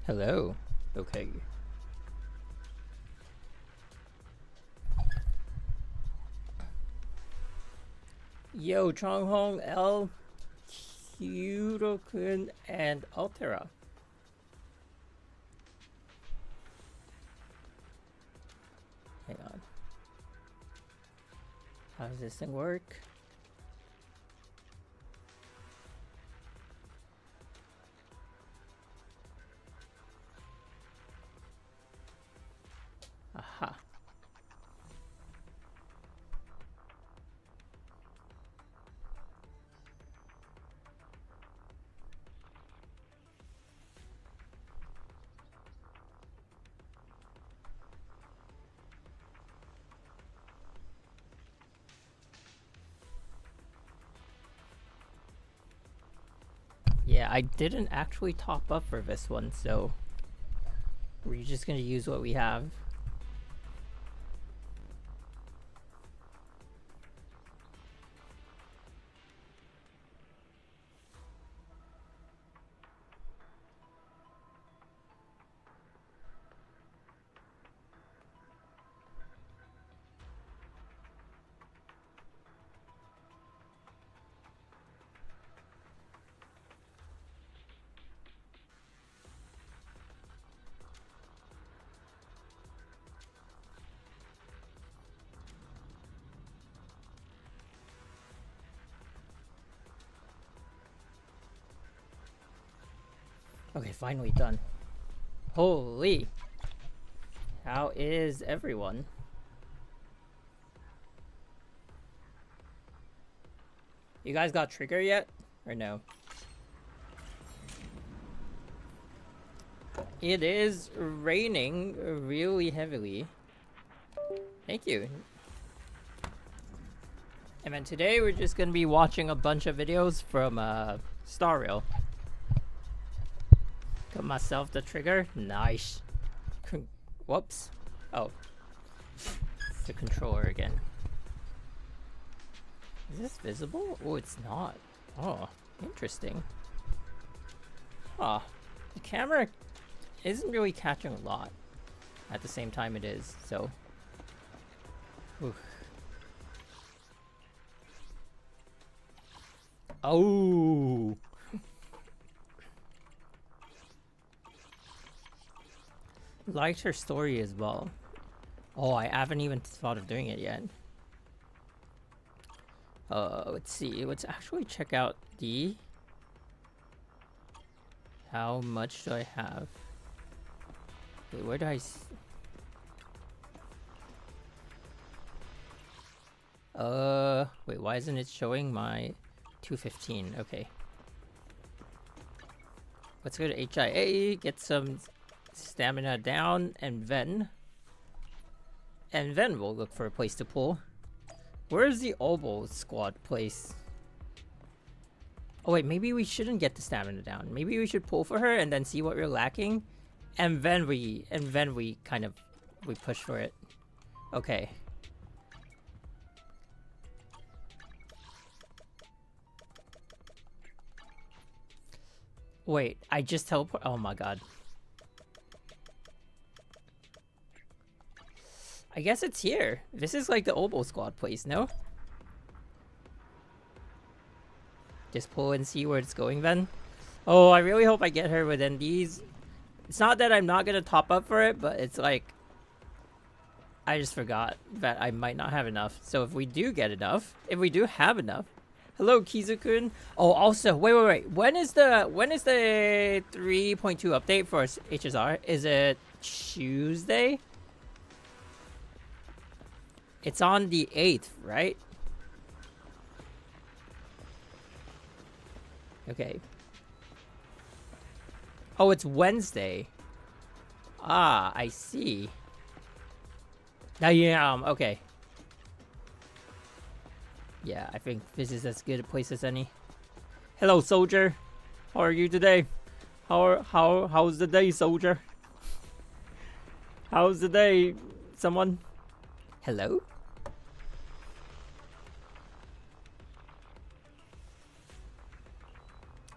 Hello. Okay. Yo, Changhong, L, Kyurokun, and Altera. Hang on. How does this thing work? Aha. Yeah, I didn't actually top up for this one, so we're just gonna use what we have. Okay, finally done. Holy! How is everyone? You guys got trigger yet? Or no? It is raining really heavily. Thank you. And then today we're just gonna be watching a bunch of videos from Star Rail. Got myself the trigger. Nice. Whoops. Oh. The controller again. Is this visible? Oh, it's not. Oh, interesting. Ah, the camera isn't really catching a lot. At the same time it is, so. Oof. Oh. Liked her story as well. Oh, I haven't even thought of doing it yet. Let's see. Let's actually check out the... How much do I have? Wait, where do I... Wait, why isn't it showing my 215? Okay. Let's go to HIA, get some stamina down, and then we'll look for a place to pull. Where's the oboe squad place? Oh wait, maybe we shouldn't get the stamina down. Maybe we should pull for her and then see what we're lacking, and then we kind of push for it. Okay. Wait, I just teleport. Oh my god. I guess it's here. This is like the oboe squad place, no? Just pull and see where it's going then. Oh, I really hope I get her within these. It's not that I'm not gonna top up for it, but it's like I just forgot that I might not have enough. So if we do get enough, if we do have enough. Hello, Kizu-kun. Oh, also, wait. When is the 3.2 update for HSR? Is it Tuesday? It's on the 8th, right? Okay. Oh, it's Wednesday. Ah, I see. Yeah, okay. Yeah, I think this is as good a place as any. Hello, soldier. How are you today? How's the day, soldier? How's the day, someone? Hello?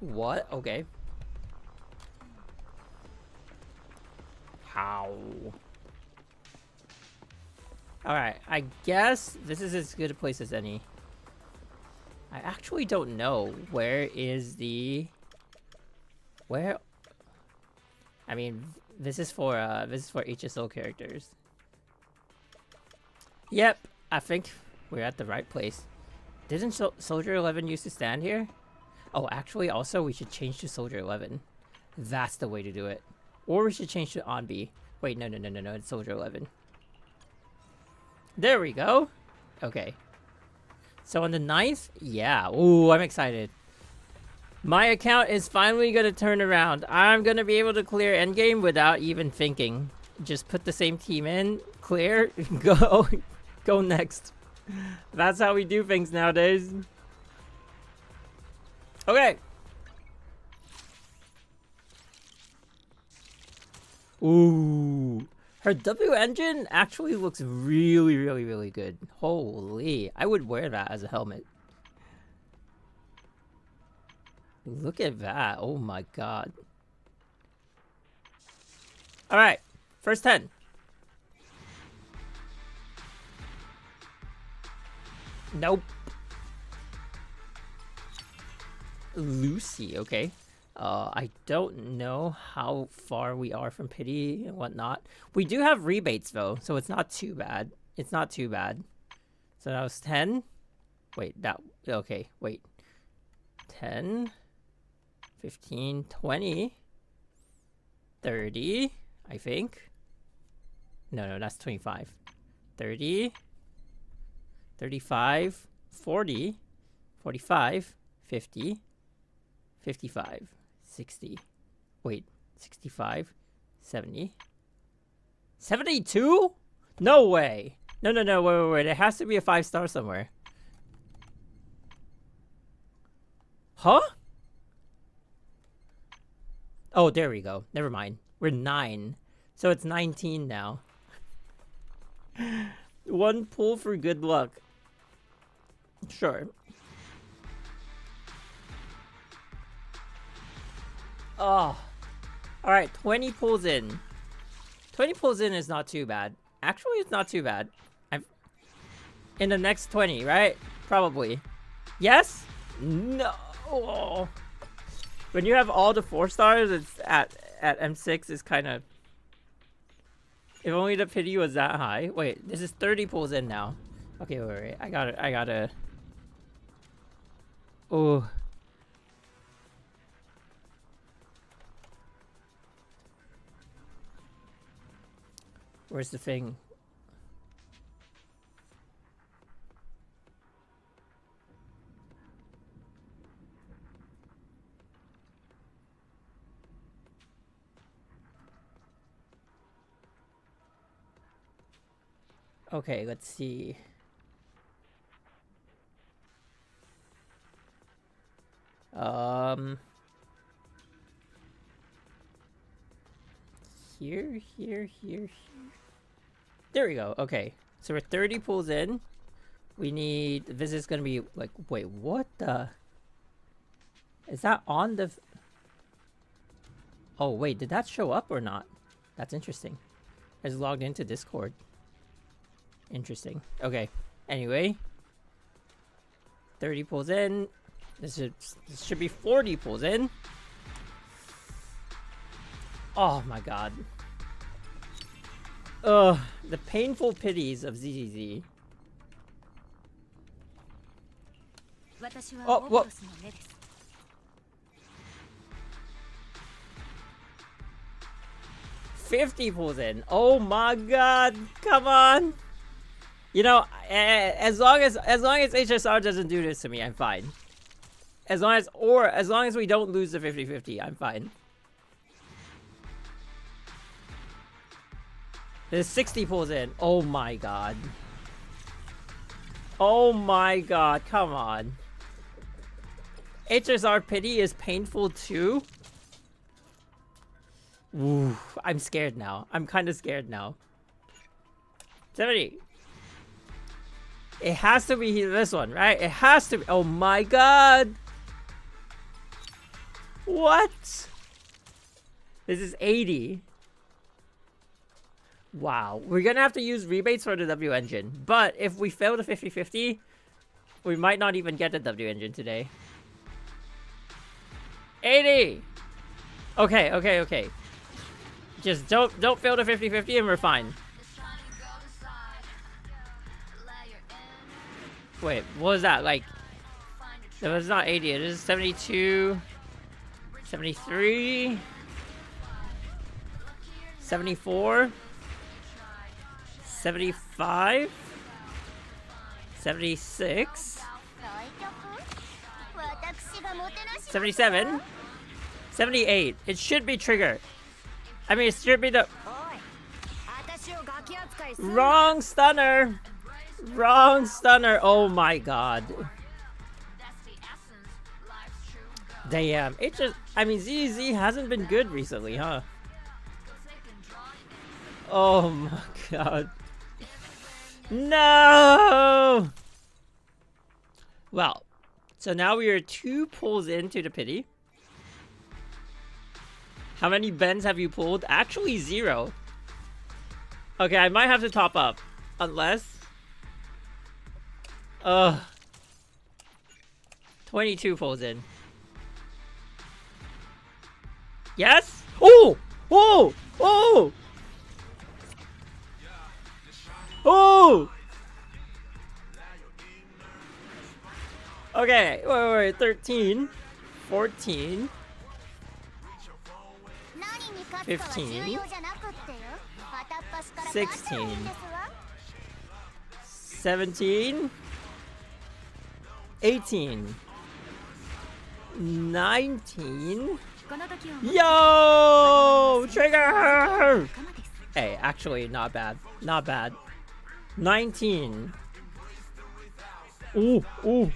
What? Okay. Ow. Alright, I guess this is as good a place as any. I actually don't know. Where is the... Where... I mean, this is for HSO characters. Yep, I think we're at the right place. Didn't Soldier 11 used to stand here? Oh, actually, also, we should change to Soldier 11. That's the way to do it. Or we should change to Onbi. Wait, no, it's Soldier 11. There we go. Okay. So on the 9th? Yeah. Ooh, I'm excited. My account is finally gonna turn around. I'm gonna be able to clear endgame without even thinking. Just put the same team in, clear, go next. That's how we do things nowadays. Okay. Ooh. Her W engine actually looks really good. Holy. I would wear that as a helmet. Look at that. Oh my god. Alright. First 10. Nope. Lucy, okay. I don't know how far we are from pity and whatnot. We do have rebates though, so it's not too bad. It's not too bad. So that was 10. Wait, that... Okay, wait. 10, 15, 20, 30, I think. No, that's 25. 30, 35, 40, 45, 50, 55, 60. Wait, 65, 70. 72? No way. No, wait. It has to be a 5-star somewhere. Huh? Oh, there we go. Never mind. We're 9. So it's 19 now. 1 pull for good luck. Sure. Oh. Alright, 20 pulls in. 20 pulls in is not too bad. Actually, it's not too bad. In the next 20, right? Probably. Yes? No. When you have all the 4-stars, it's at M6 is kind of... If only the pity was that high. Wait, this is 30 pulls in now. Okay, wait. I gotta... Oh. Where's the thing? Okay, let's see. Here. There we go. Okay, so we're 30 pulls in. We need... This is gonna be like... Wait, what the... Is that on the... Oh, wait, did that show up or not? That's interesting. I just logged into Discord. Interesting. Okay. Anyway. 30 pulls in. This should be 40 pulls in. Oh my god. Ugh. The painful pities of ZZZ. Oh, what? 50 pulls in. Oh my god. Come on. You know, as long as HSR doesn't do this to me, I'm fine. As long as we don't lose the 50-50, I'm fine. There's 60 pulls in. Oh my god. Oh my god, come on. HSR pity is painful too? Ooh, I'm scared now. I'm kind of scared now. 70. It has to be this one, right? It has to be. Oh my god. What? This is 80. Wow. We're gonna have to use rebates for the W engine. But if we fail the 50-50, we might not even get the W engine today. 80! Okay, okay, okay. Just don't fail the 50-50 and we're fine. Wait, what was that? Like, it was not 80, it is 72, 73, 74, 75, 76, 77, 78. It should be trigger. I mean, it should be the... Wrong stunner! Wrong stunner! Oh my god. Damn, it just... I mean, ZZ hasn't been good recently, huh? Oh my god. No! Well, so now we are 2 pulls into the pity. How many bends have you pulled? Actually, 0. Okay, I might have to top up. Unless... 22 pulls in. Yes? Oh! Oh! Oh! Oh! Okay, wait, 13, 14, 15, 16, 17, 18, 19. Yo! Trigger! Hey, actually, not bad. Not bad. 19. Ooh, ooh.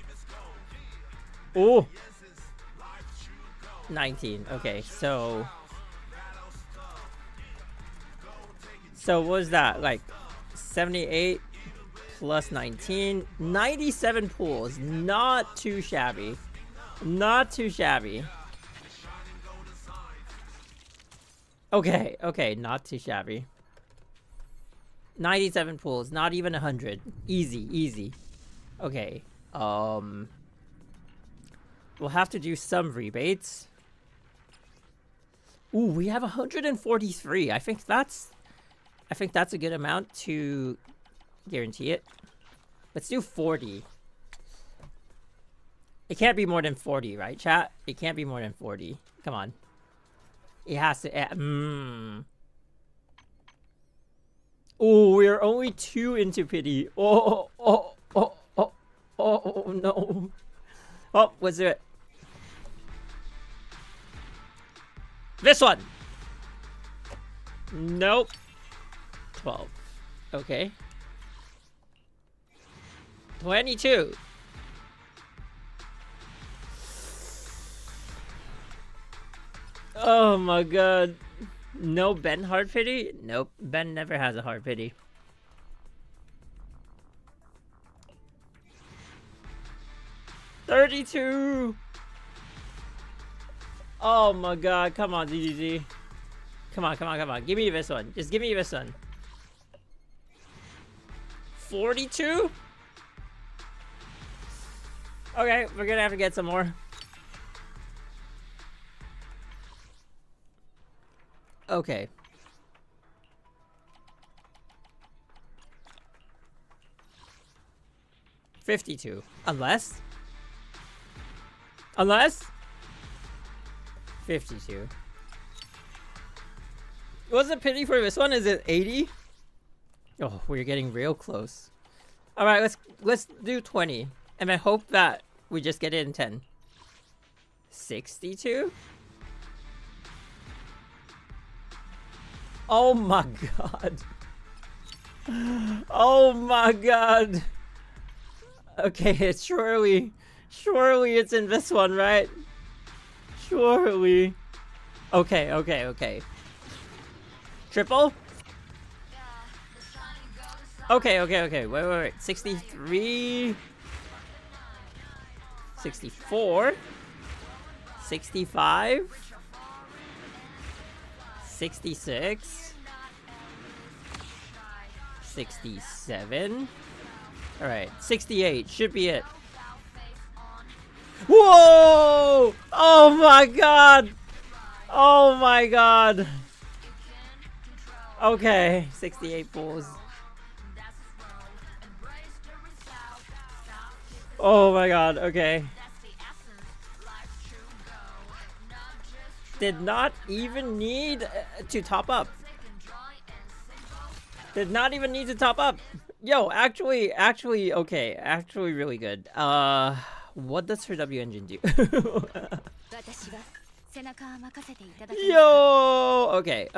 Ooh. 19. Okay, so... So what was that? Like 78 plus 19. 97 pools. Not too shabby. Not too shabby. Okay, okay, not too shabby. 97 pools, not even 100. Easy, easy. Okay, we'll have to do some rebates. Ooh, we have 143. I think that's a good amount to guarantee it. Let's do 40. It can't be more than 40, right, chat? It can't be more than 40. Come on. It has to... Oh, we're only 2 into pity. Oh, oh, oh, oh, oh, no. Oh, what's it? This one! Nope. 12. Okay. 22. Oh my god. No Ben hard pity? Nope. Ben never has a hard pity. $32. Oh my god. Come on, DDG. Come on, come on, come on. Give me this one. Just give me this one. 42? Okay, we're gonna have to get some more. Okay. $52. Unless 52. What's the pity for this one? Is it 80? Oh, we're getting real close. All right, let's do 20, and I hope that we just get it in 10. 62. Oh my god. Oh my god. Okay, it's surely it's in this one, right? Surely. Okay, okay, okay. Triple? Okay, okay, okay. Wait. 63. 64. 65. 66. 67. Alright, 68 should be it. Whoa! Oh my god! Oh my god! Okay, 68 pulls. Oh my god, okay. Did not even need to top up. Did not even need to top up. Yo, actually, okay. Actually, really good. What does her W engine do? Yo! Okay.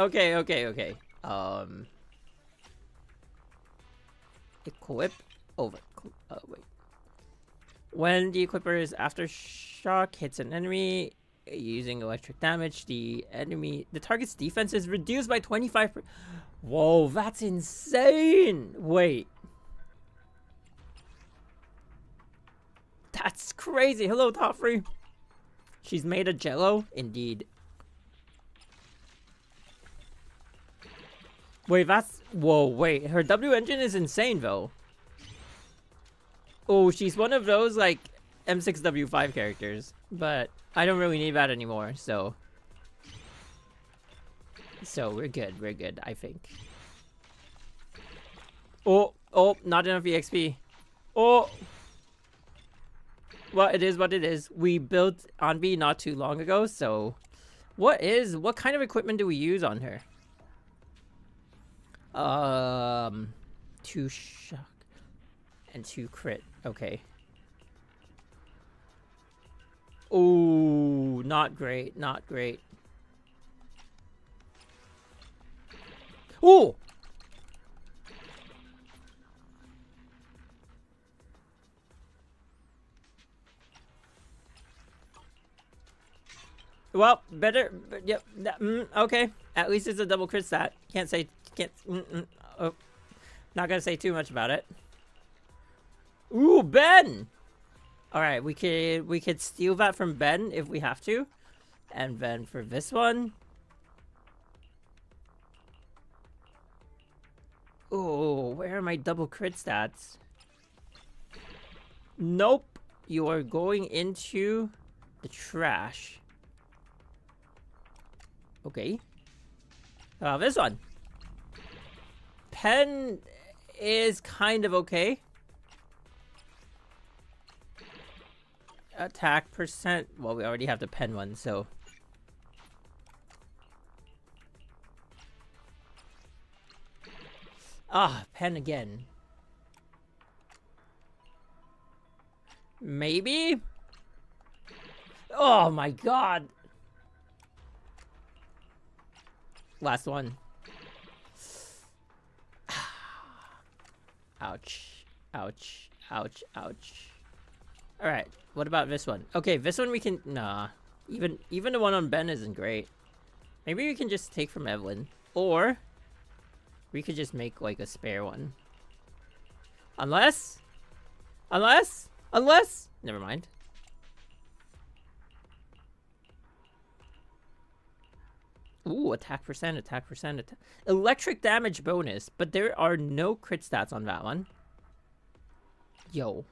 Equip over. Wait. When the equipper's aftershock hits an enemy using electric damage, the target's defense is reduced by 25%. Whoa, that's insane! Wait. That's crazy. Hello, Toffree. She's made of jello? Indeed. Wait, that's... Whoa, wait. Her W engine is insane, though. Oh, she's one of those, like, M6W5 characters. But I don't really need that anymore, so... So, we're good, I think. Oh, not enough EXP. Oh! Well, it is what it is. We built Anvi not too long ago, so... What kind of equipment do we use on her? 2 shock and 2 crit. Okay. Oh, not great. Oh! Well, better. Yep. Okay. At least it's a double crit stat. Can't. Oh, not gonna say too much about it. Ooh, Ben. All right, we could steal that from Ben if we have to, and then for this one. Oh, where are my double crit stats? Nope. You are going into the trash. Okay. This one. Pen is kind of okay. Attack percent. Well, we already have the pen one, so. Pen again. Maybe? Oh my god. Last one. Ouch. Alright, what about this one? Okay, this one we can... Nah. Even the one on Ben isn't great. Maybe we can just take from Evelyn. Or... we could just make, like, a spare one. Unless... Never mind. Ooh, attack percent. Electric damage bonus, but there are no crit stats on that one. Yo.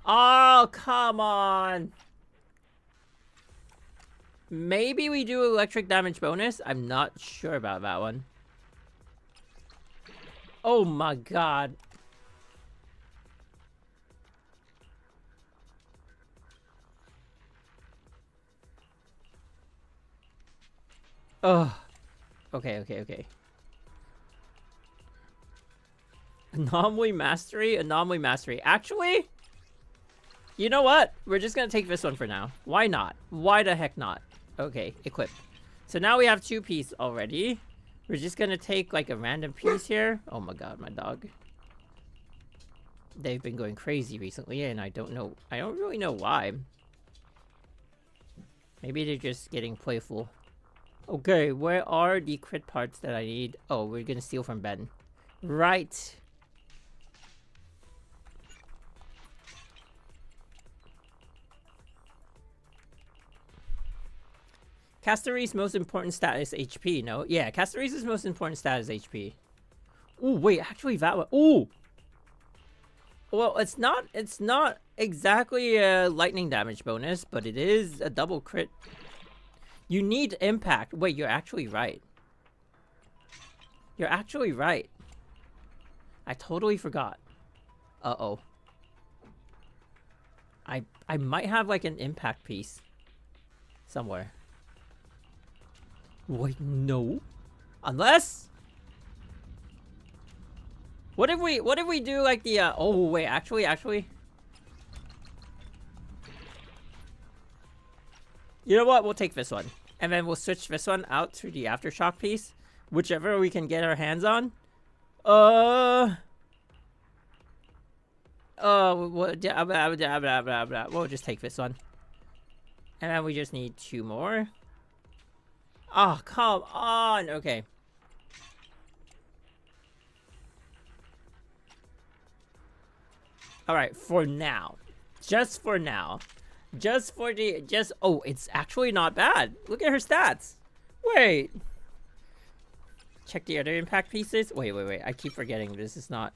Oh, come on. Maybe we do electric damage bonus. I'm not sure about that one. Oh my god. Oh. Okay. Anomaly mastery. Actually, you know what? We're just gonna take this one for now. Why not? Why the heck not? Okay, equip. So now we have 2 pieces already. We're just gonna take like a random piece here. Oh my god, my dog. They've been going crazy recently, and I don't really know why. Maybe they're just getting playful. Okay, where are the crit parts that I need? Oh, we're gonna steal from Ben. Right. Castary's most important stat is HP, no? Yeah, Castary's most important stat is HP. Ooh, wait, actually that one. Ooh! Well, it's not exactly a lightning damage bonus, but it is a double crit. You need impact. Wait, you're actually right. You're actually right. I totally forgot. Uh-oh. I might have like an impact piece somewhere. Wait, no. Unless what if we do like the oh wait, actually you know what? We'll take this one. And then we'll switch this one out to the aftershock piece. Whichever we can get our hands on. We'll just take this one. And then we just need 2 more. Oh, come on. Okay. Alright, for now. Just for now. Oh, it's actually not bad. Look at her stats. Wait. Check the other impact pieces. Wait. I keep forgetting this is not...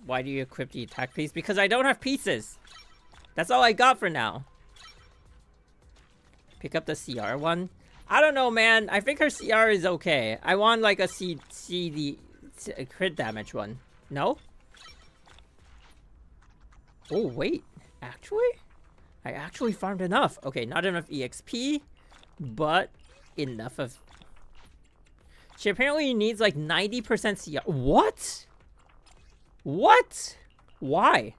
Why do you equip the attack piece? Because I don't have pieces. That's all I got for now. Pick up the CR one. I don't know, man. I think her CR is okay. I want like a crit damage one. No? Oh, wait. Actually? I actually farmed enough. Okay, not enough EXP, but enough of... She apparently needs like 90% CR. What? What? Why?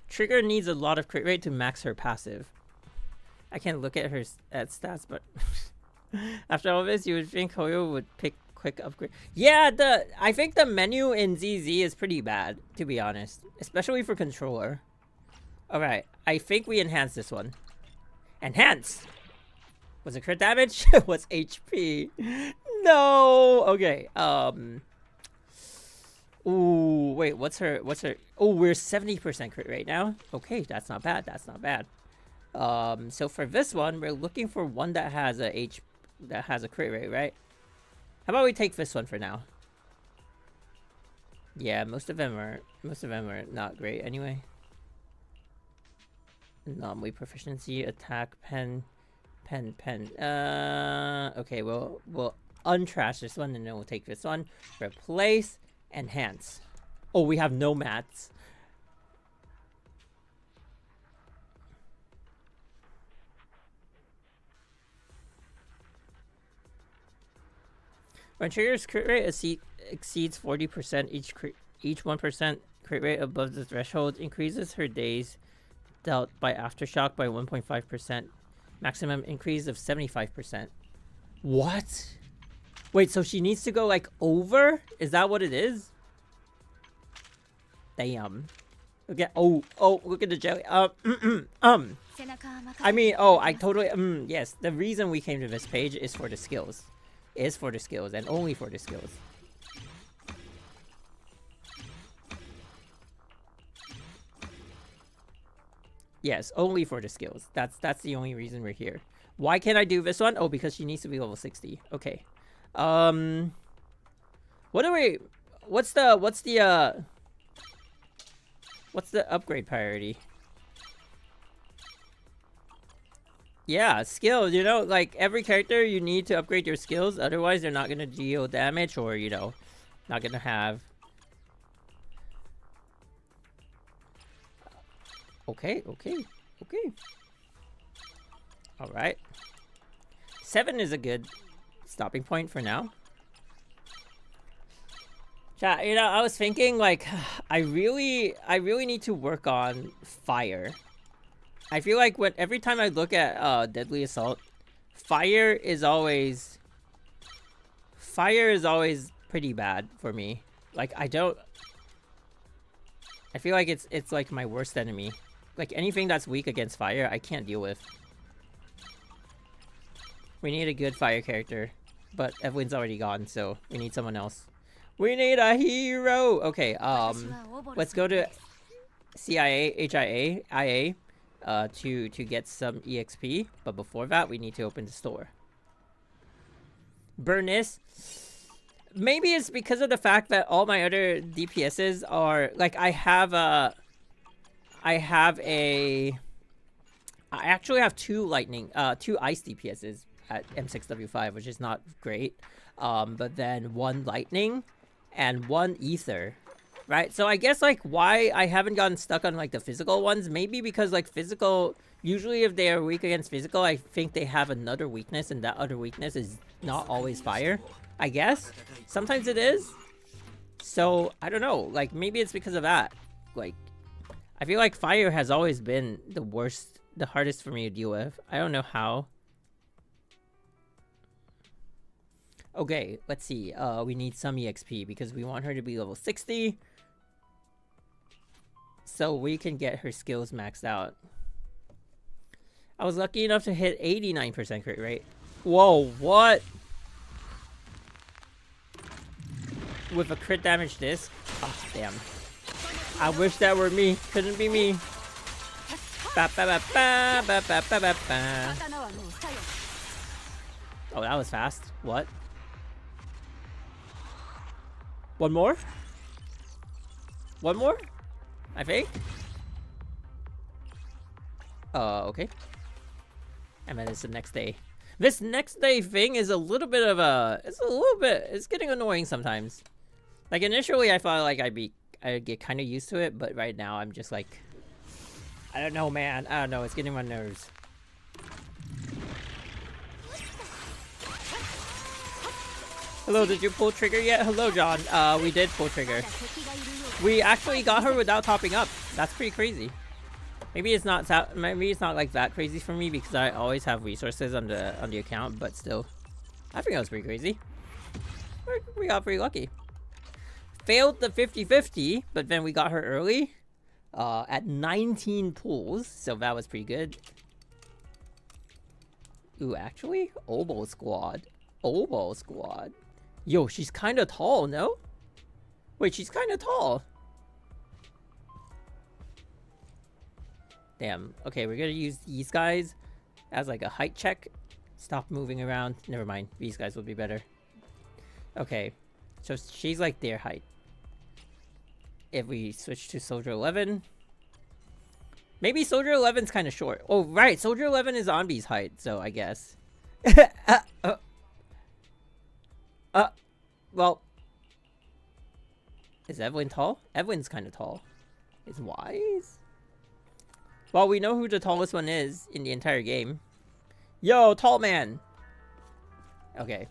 Trigger needs a lot of crit rate to max her passive. I can't look at her stats, but after all this, you would think Hoyo would pick quick upgrade. Yeah, I think the menu in ZZ is pretty bad, to be honest, especially for controller. All right, I think we enhance this one. Enhance. Was it crit damage? Was HP? No. Okay. Ooh, wait. What's her? Oh, we're 70% crit rate now. Okay, that's not bad. That's not bad. So for this one, we're looking for one that has a crit rate, right? How about we take this one for now? Yeah, most of them are not great anyway. Anomaly proficiency, attack, pen. Okay, we'll untrash this one and then we'll take this one. Replace, enhance. Oh, we have no mats. When trigger's crit rate exceeds 40%, each 1% crit rate above the threshold increases her days dealt by aftershock by 1.5%. Maximum increase of 75%. What? Wait, so she needs to go like over? Is that what it is? Damn. Look at look at the jelly. I mean, I totally yes. The reason we came to this page is for the skills. Is for the skills and only for the skills. Yes, only for the skills. That's the only reason we're here. Why can't I do this one? Oh, because she needs to be level 60. Okay. What's the upgrade priority? Yeah, skills, you know, like every character you need to upgrade your skills, otherwise they're not gonna deal damage or, you know, not gonna have... Okay. Alright. 7 is a good stopping point for now. Chat, you know, I was thinking, like, I really need to work on fire. I feel like every time I look at Deadly Assault, fire is always pretty bad for me. Like, I feel like it's like my worst enemy. Like, anything that's weak against fire, I can't deal with. We need a good fire character. But Evelyn's already gone, so we need someone else. We need a hero! Okay, let's go to CIA, HIA, IA, to get some EXP. But before that, we need to open the store. Bernice. Maybe it's because of the fact that all my other DPSs are like I actually have two ice DPSs at M6W5, which is not great. But then one lightning and one ether, right? So I guess like why I haven't gotten stuck on like the physical ones, maybe because like physical, usually if they are weak against physical, I think they have another weakness, and that other weakness is not always fire. I guess sometimes it is. So I don't know, like maybe it's because of that. Like I feel like fire has always been the worst, the hardest for me to deal with. I don't know how. Okay, let's see. We need some EXP because we want her to be level 60. So we can get her skills maxed out. I was lucky enough to hit 89% crit rate. Whoa, what? With a crit damage disc? Oh, damn. I wish that were me. Couldn't be me. Ba, ba, ba, ba, ba, ba, ba, ba, ba. Oh, that was fast. What? One more? One more? I think? Okay. And then it's the next day. This next day thing is a little bit of a... It's getting annoying sometimes. Like, initially I thought, like, I'd get kind of used to it, but right now I'm just like... I don't know, man. I don't know. It's getting on my nerves. Hello, did you pull trigger yet? Hello, John. We did pull trigger. We actually got her without topping up. That's pretty crazy. Maybe it's not like that crazy for me because I always have resources on the account, but still, I think that was pretty crazy. We got pretty lucky. Failed the 50-50, but then we got her early at 19 pulls, so that was pretty good. Ooh, actually, Oboe Squad. Oboe Squad. Yo, she's kind of tall, no? Wait, she's kind of tall. Damn. Okay, we're gonna use these guys as like a height check. Stop moving around. Never mind. These guys will be better. Okay. So she's like their height. If we switch to Soldier 11. Maybe Soldier 11's kind of short. Oh, right. Soldier 11 is Onby's height, so I guess. Well. Is Evelyn tall? Evelyn's kind of tall. Is Wise? Well, we know who the tallest one is in the entire game. Yo, tall man! Okay.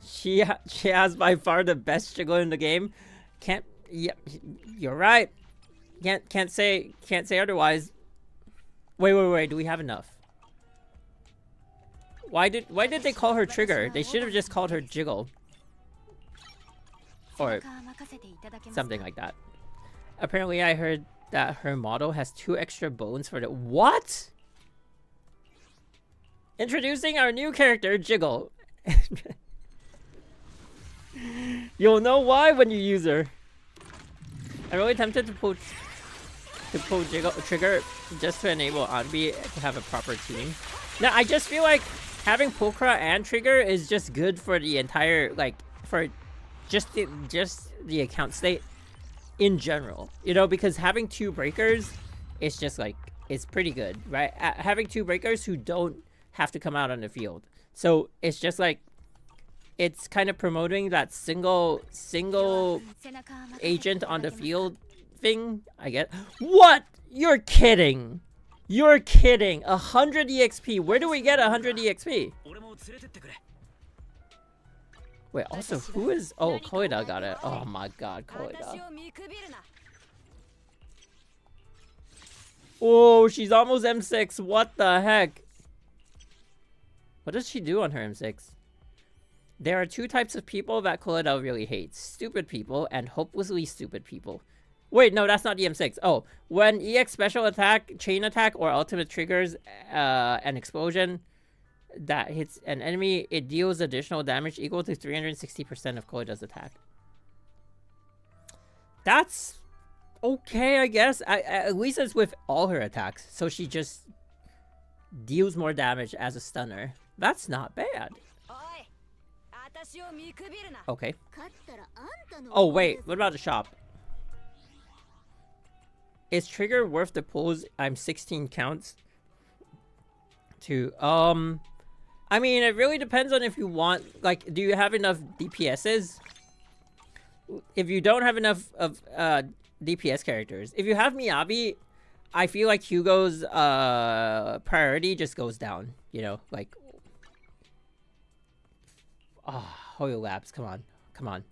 She has by far the best jiggle in the game. Yep, you're right. Can't say otherwise. Wait. Do we have enough? Why did they call her Trigger? They should have just called her Jiggle. Or something like that. Apparently I heard that her model has 2 extra bones for the— What? Introducing our new character, Jiggle. You'll know why when you use her. I'm really tempted to pull Jiggle Trigger just to enable Onby to have a proper team. Now I just feel like having Pulchra and Trigger is just good for the entire, like, for just the account state in general, you know, because having 2 breakers, it's just like, it's pretty good, right? Having 2 breakers who don't have to come out on the field, so it's just like, it's kind of promoting that single agent on the field thing, I guess. What? You're kidding! You're kidding! 100 EXP. Where do we get 100 EXP? Wait, also, who is... Oh, Koida got it. Oh my god, Koida. Oh, she's almost M6. What the heck? What does she do on her M6? There are 2 types of people that Koida really hates. Stupid people and hopelessly stupid people. Wait, no, that's not the M6. Oh, when EX special attack, chain attack, or ultimate triggers an explosion, that hits an enemy, it deals additional damage equal to 360% of Koida's attack. That's okay, I guess. At least it's with all her attacks. So she just deals more damage as a stunner. That's not bad. Okay. Oh, wait. What about the shop? Is trigger worth the pulls? I'm 16 counts. To, I mean, it really depends on if you want, like, do you have enough DPSs? If you don't have enough of, DPS characters. If you have Miyabi, I feel like Hugo's, priority just goes down. You know, like... Oh, Hoyo Labs, come on. Come on.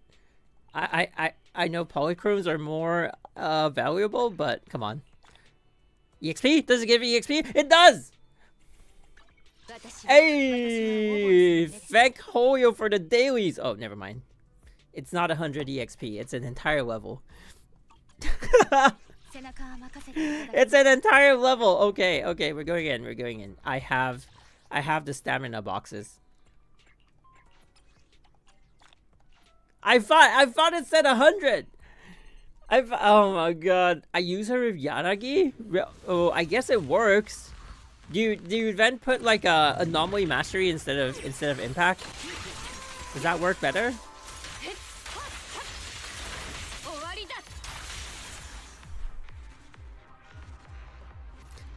I know polychromes are more, valuable, but come on. EXP? Does it give EXP? It does! Hey! Thank Hoyo for the dailies! Oh, never mind. It's not 100 EXP. It's an entire level. It's an entire level! Okay, okay, we're going in. We're going in. I have the stamina boxes. I thought it said 100! Oh my god. I use her with Yanagi? Oh, I guess it works. Do you then put like a anomaly mastery instead of impact? Does that work better?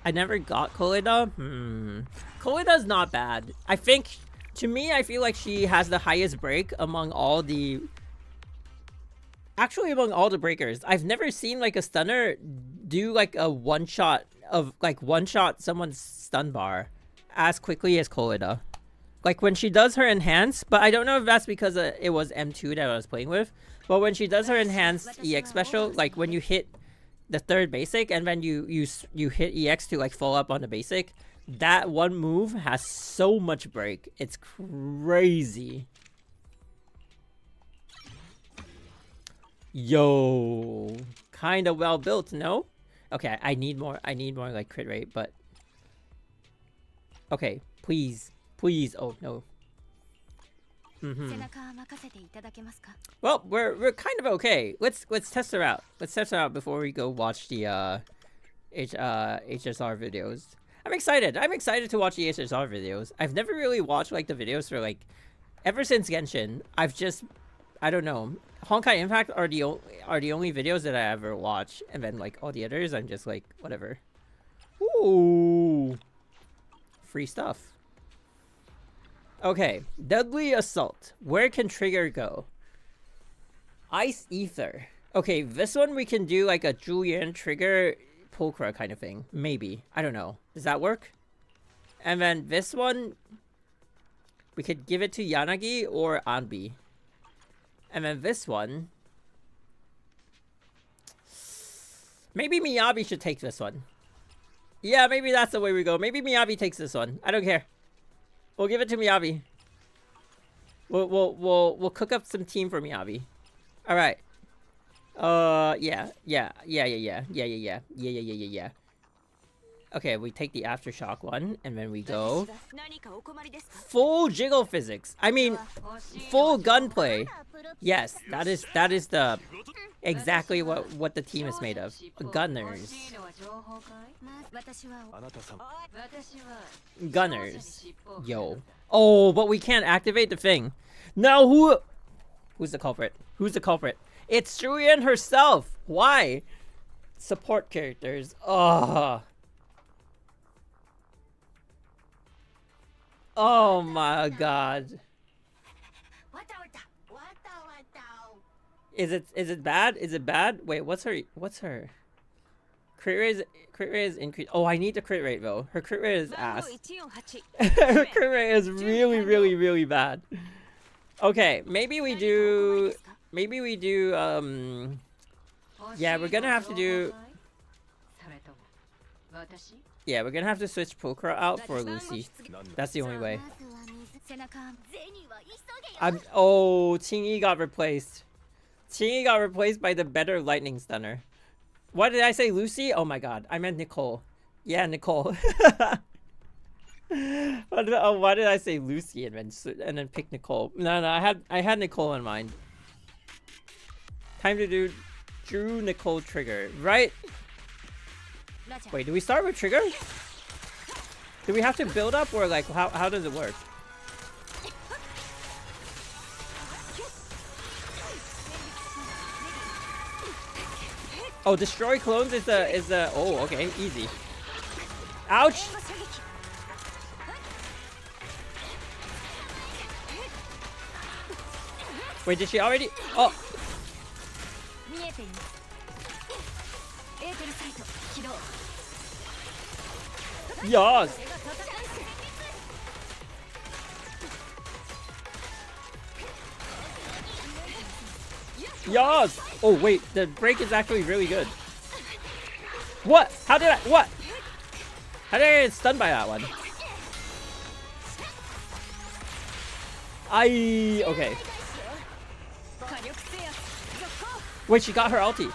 I never got Koida. Koida's not bad. I think, to me, I feel like she has the highest break among all the... Actually, among all the breakers. I've never seen like a stunner do like a one-shot someone's stun bar as quickly as Koida. Like when she does her enhance, but I don't know if that's because it was M2 that I was playing with, but when she does her enhanced EX special, like when you hit the third basic and then you hit EX to like follow up on the basic, that one move has so much break. It's crazy. Yo, kind of well built, no? Okay, I need more like crit rate, but okay, please. Oh no. Well, we're kind of okay. Let's test her out. Let's test her out before we go watch the HSR videos. I'm excited to watch the HSR videos. I've never really watched like the videos for like ever since Genshin. I don't know. Honkai Impact are the only videos that I ever watch, and then like all the others I'm just like whatever. Ooh. Free stuff. Okay, Deadly Assault. Where can trigger go? Ice Ether. Okay, this one we can do like a Julian trigger Pulchra kind of thing. Maybe. I don't know. Does that work? And then this one, we could give it to Yanagi or Anbi. And then this one, maybe Miyabi should take this one. Yeah, maybe that's the way we go. Maybe Miyabi takes this one. I don't care. We'll give it to Miyabi. We'll cook up some team for Miyabi. All right. Yeah. Okay, we take the aftershock one, and then we go full jiggle physics. I mean, full gunplay. Yes, that is the exactly what the team is made of. Gunners. Gunners. Yo. Oh, but we can't activate the thing. No, who's the culprit? Who's the culprit? It's Shuyan herself. Why? Support characters. Oh. Oh my god. Is it bad? Is it bad? Wait, what's her crit rate is increased. Oh, I need the crit rate though. Her crit rate is ass. Her crit rate is really bad. Okay, maybe we do yeah, we're gonna have to do yeah, we're gonna have to switch Pulchra out for Lucy. That's the only way. Oh, Qingyi got replaced. Qingyi got replaced by the better lightning stunner. What did I say, Lucy? Oh my god, I meant Nicole. Yeah, Nicole. Why did I say Lucy and then pick Nicole? No, I had Nicole in mind. Time to do Drew Nicole trigger, right? Wait, do we start with trigger? Do we have to build up, or like how does it work? Oh, destroy clones is the oh, okay, easy. Ouch! Wait, did she already? Oh. Yes. Yes. Oh wait, the break is actually really good. What? How did I? What? How did I get stunned by that one? Okay. Wait, she got her ulti.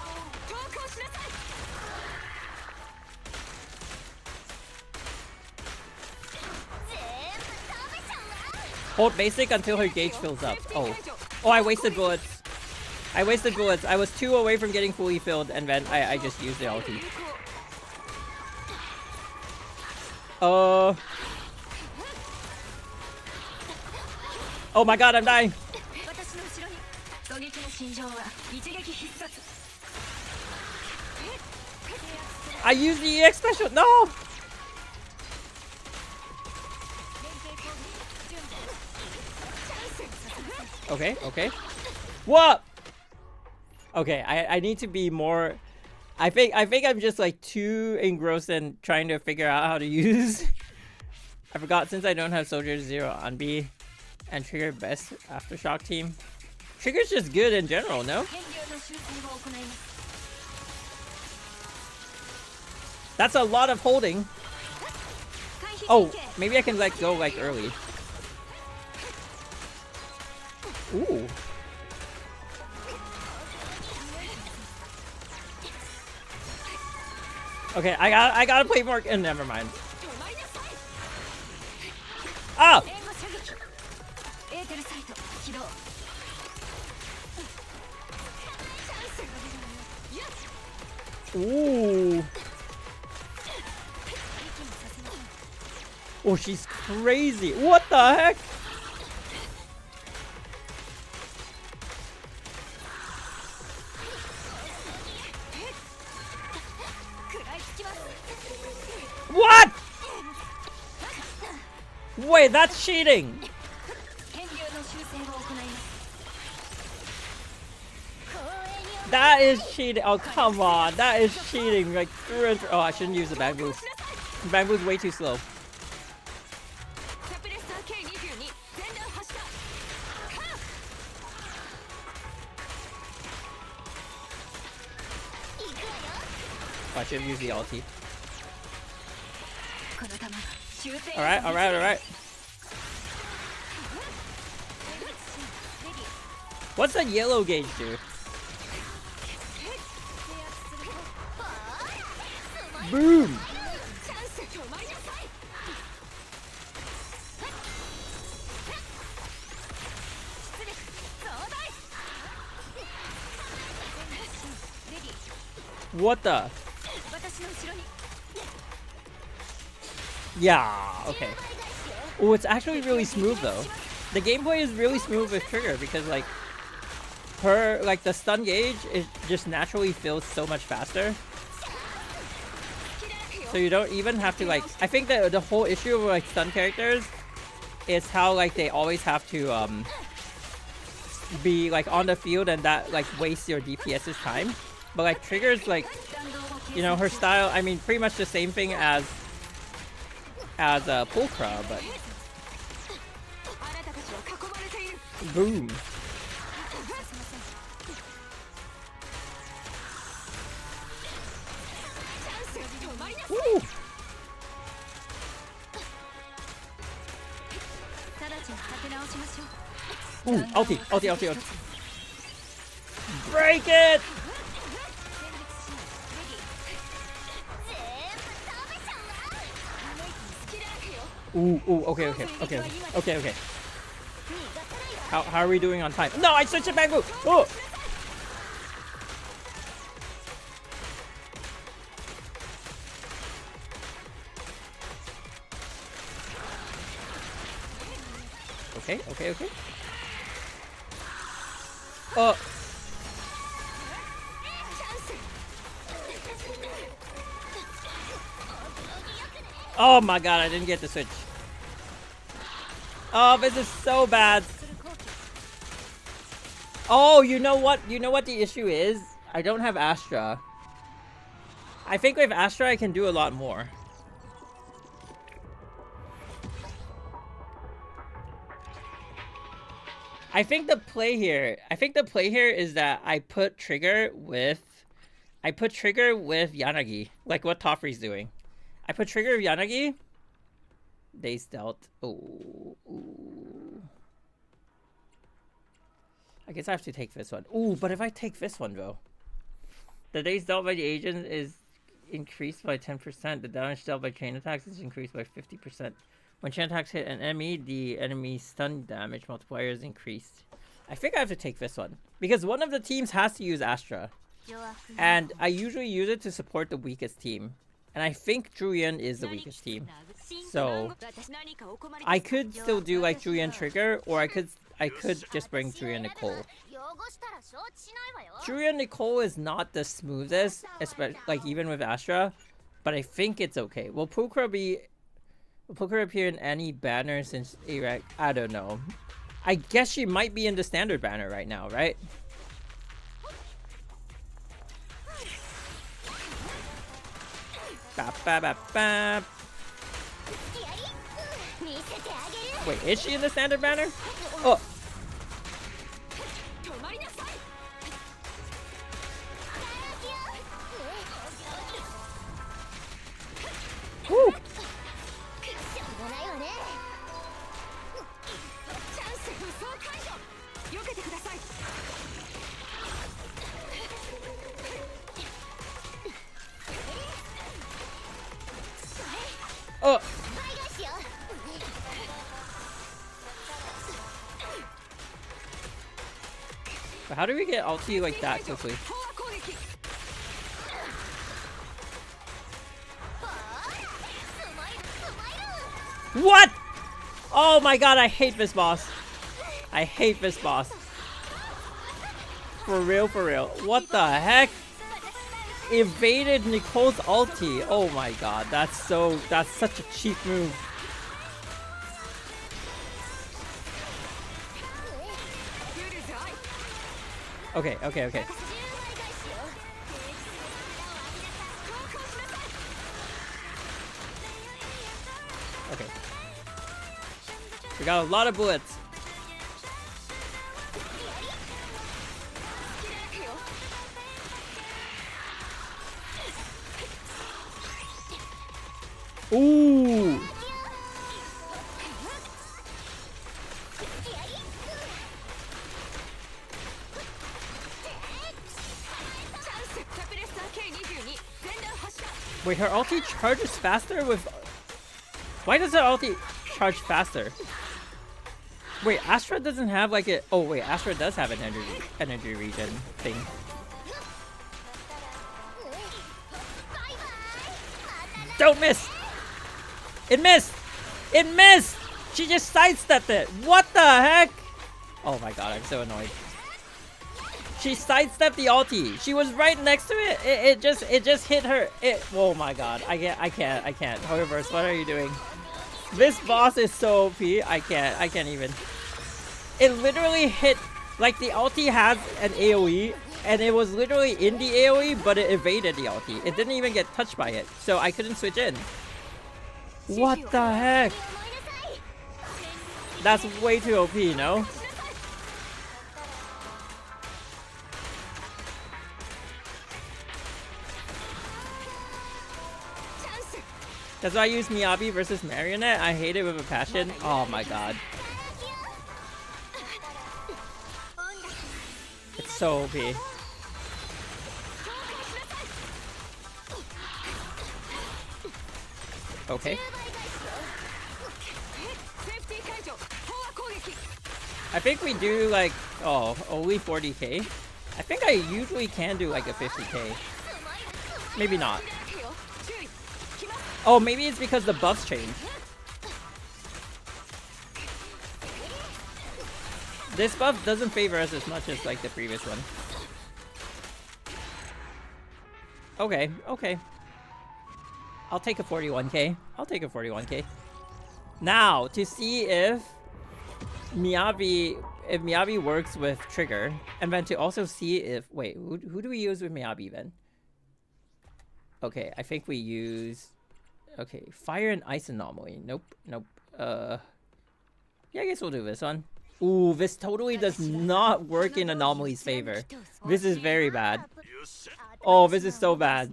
Hold basic until her gauge fills up. Oh. Oh, I wasted bullets. I wasted bullets. I was 2 away from getting fully filled, and then I just used the ulti. Oh my god, I'm dying. I used the EX special. No. Okay, okay. What? Okay, I need to be more. I think I'm just like too engrossed in trying to figure out how to use. I forgot, since I don't have Soldier 0 on B and Trigger best Aftershock team. Trigger's just good in general, no? That's a lot of holding. Oh, maybe I can like go like early. Ooh. Okay, I gotta play more. And never mind. Ah! Ooh. Oh, she's crazy. What the heck? What? Wait, that's cheating. That is cheating. Oh, come on. That is cheating. Like, through and through. Oh, I shouldn't use the bamboo. The bamboo's way too slow. Oh, I should have used the ulti. Alright, alright, alright. What's that yellow gauge do? Boom! What the? Yeah, okay. Oh, it's actually really smooth though. The gameplay is really smooth with Trigger because like her, like the stun gauge, it just naturally fills so much faster. So you don't even have to like, I think that the whole issue of like stun characters is how like they always have to be like on the field, and that like wastes your DPS's time. But like Trigger's like, you know, her style, I mean pretty much the same thing as Pulcra, but boom. Woo. Ooh, ulti, ulti, ulti, ulti. Break it! Ooh, ooh, okay. How are we doing on time? No, I switched it back move! Oh! Okay. Oh! Oh my god, I didn't get the switch. Oh, this is so bad. Oh, you know what? You know what the issue is? I don't have Astra. I think with Astra I can do a lot more. I think the play here is that I put trigger with Yanagi, like what Toffree's doing. I put trigger with Yanagi. They stealth. Oh, ooh. I guess I have to take this one. Ooh, but if I take this one though, the days dealt by the agent is increased by 10%. The damage dealt by chain attacks is increased by 50%. When chain attacks hit an enemy, the enemy's stun damage multiplier is increased. I think I have to take this one because one of the teams has to use Astra, and I usually use it to support the weakest team. And I think Julian is the weakest team, so I could still do like Julian trigger, or I could just bring Julian Nicole. Julian Nicole is not the smoothest, especially like even with Astra, but I think it's okay. Will Pukra appear in any banner since Iraq? I don't know. I guess she might be in the standard banner right now, right? Wait, is she in the standard banner? Oh! Woo! Oh! But how do we get ulti like that quickly? What? Oh my god, I hate this boss. I hate this boss. For real, for real. What the heck? Evaded Nicole's ulti. Oh my god, that's such a cheap move. Okay. Okay. We got a lot of bullets. Ooh. Wait, her ulti charges faster with... Why does her ulti charge faster? Wait, Astra doesn't have like a... Oh wait, Astra does have an energy regen thing. Don't miss! It missed! It missed! She just sidestepped it! What the heck? Oh my god, I'm so annoyed. She sidestepped the ulti. She was right next to it. It just hit her. Oh my god. I can't. However, what are you doing? This boss is so OP. I can't even. It literally hit, like the ulti has an AoE, and it was literally in the AoE, but it evaded the ulti. It didn't even get touched by it, so I couldn't switch in. What the heck? That's way too OP, no? That's why I use Miyabi versus Marionette. I hate it with a passion. Oh my god. It's so OP. Okay. I think we do like, oh, only 40k. I think I usually can do like a 50k. Maybe not. Oh, maybe it's because the buffs change. This buff doesn't favor us as much as like the previous one. Okay, okay. I'll take a 41k. I'll take a 41k. Now, to see if Miyabi works with Trigger, and then to also see if... Wait, who do we use with Miyabi then? Okay, I think we use... Okay, Fire and Ice Anomaly. Nope, nope. Yeah, I guess we'll do this one. Ooh, this totally does not work in Anomaly's favor. This is very bad. Oh, this is so bad.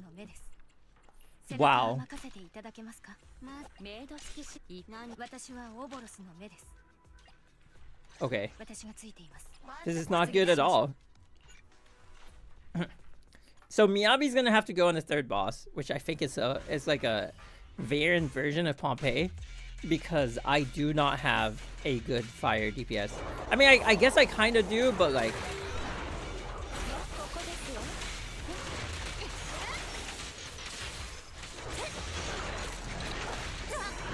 Wow. Okay. This is not good at all. So Miyabi's gonna have to go on the third boss, which I think is like a variant version of Pompeii, because I do not have a good fire DPS. I mean, I guess I kind of do, but like...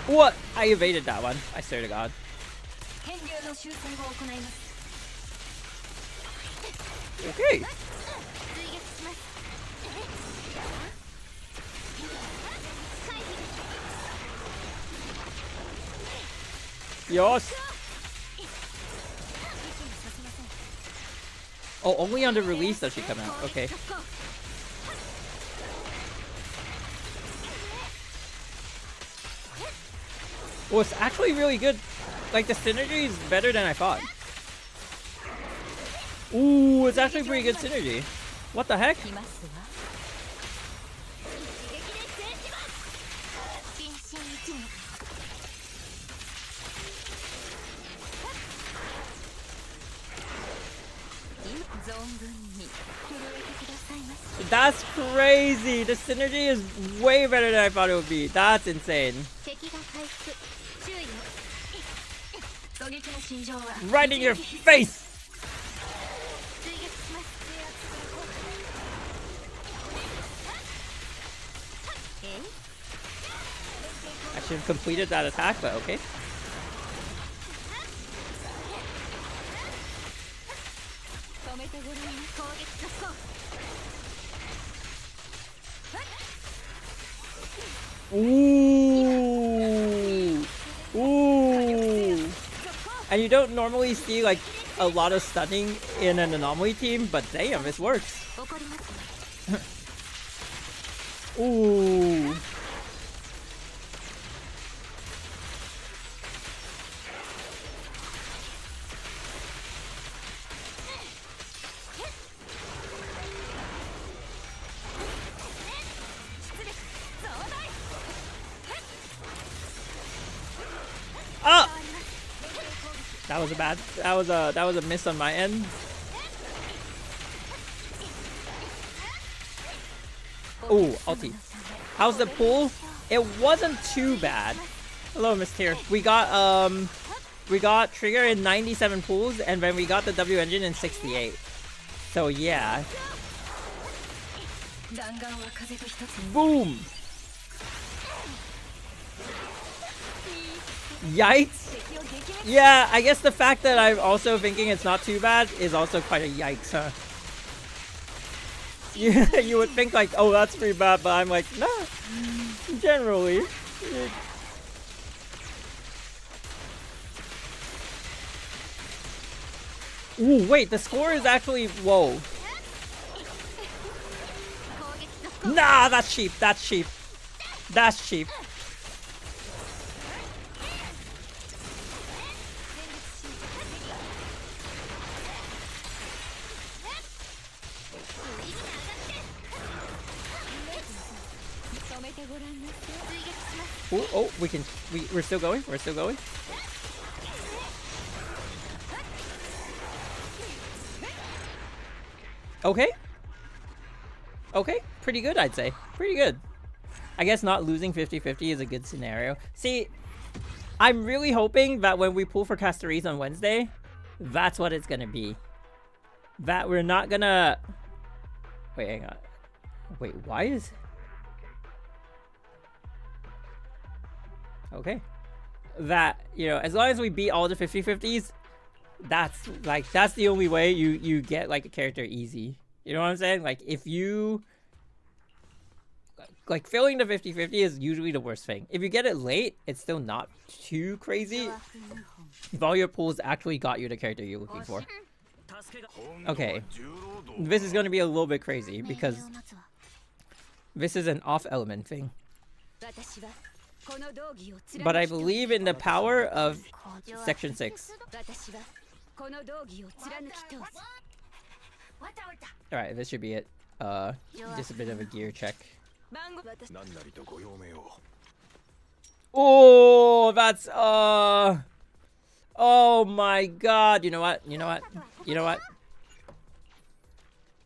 What? I evaded that one. I swear to God. Okay. Yes. Oh, only on the release does she come out. Okay. Well, it's actually really good. Like, the synergy is better than I thought. Ooh, it's actually pretty good synergy. What the heck? That's crazy! The synergy is way better than I thought it would be. That's insane. Right in your face! I should have completed that attack, but okay. Ooh! Ooh! And you don't normally see like a lot of stunning in an Anomaly team, but damn, this works. Ooh! Ah! That was a bad. That was a miss on my end. Ooh, ulti. How's the pool? It wasn't too bad. Hello, Miss Tier. We got Trigger in 97 pools, and then we got the W engine in 68. So yeah. Boom. Yikes. Yeah, I guess the fact that I'm also thinking it's not too bad is also quite a yikes, huh? Yeah, you would think like, oh, that's pretty bad, but I'm like, nah, generally. Ooh, wait, the score is actually, whoa. Nah, that's cheap, that's cheap. That's cheap. Ooh, oh, we're still going, we're still going. Okay. Okay, pretty good, I'd say. Pretty good. I guess not losing 50-50 is a good scenario. See, I'm really hoping that when we pull for Casteries on Wednesday, That's what it's gonna be. That we're not gonna... Wait, hang on. Wait, why is... Okay. That, you know, as long as we beat all the 50-50s, that's the only way you get like a character easy. You know what I'm saying? Like if you... Like failing the 50-50 is usually the worst thing. If you get it late, it's still not too crazy. If all your pulls actually got you the character you're looking for. Okay. This is going to be a little bit crazy because this is an off element thing. But I believe in the power of Section 6. Alright, this should be it. Just a bit of a gear check. Oh, that's oh my god. You know what?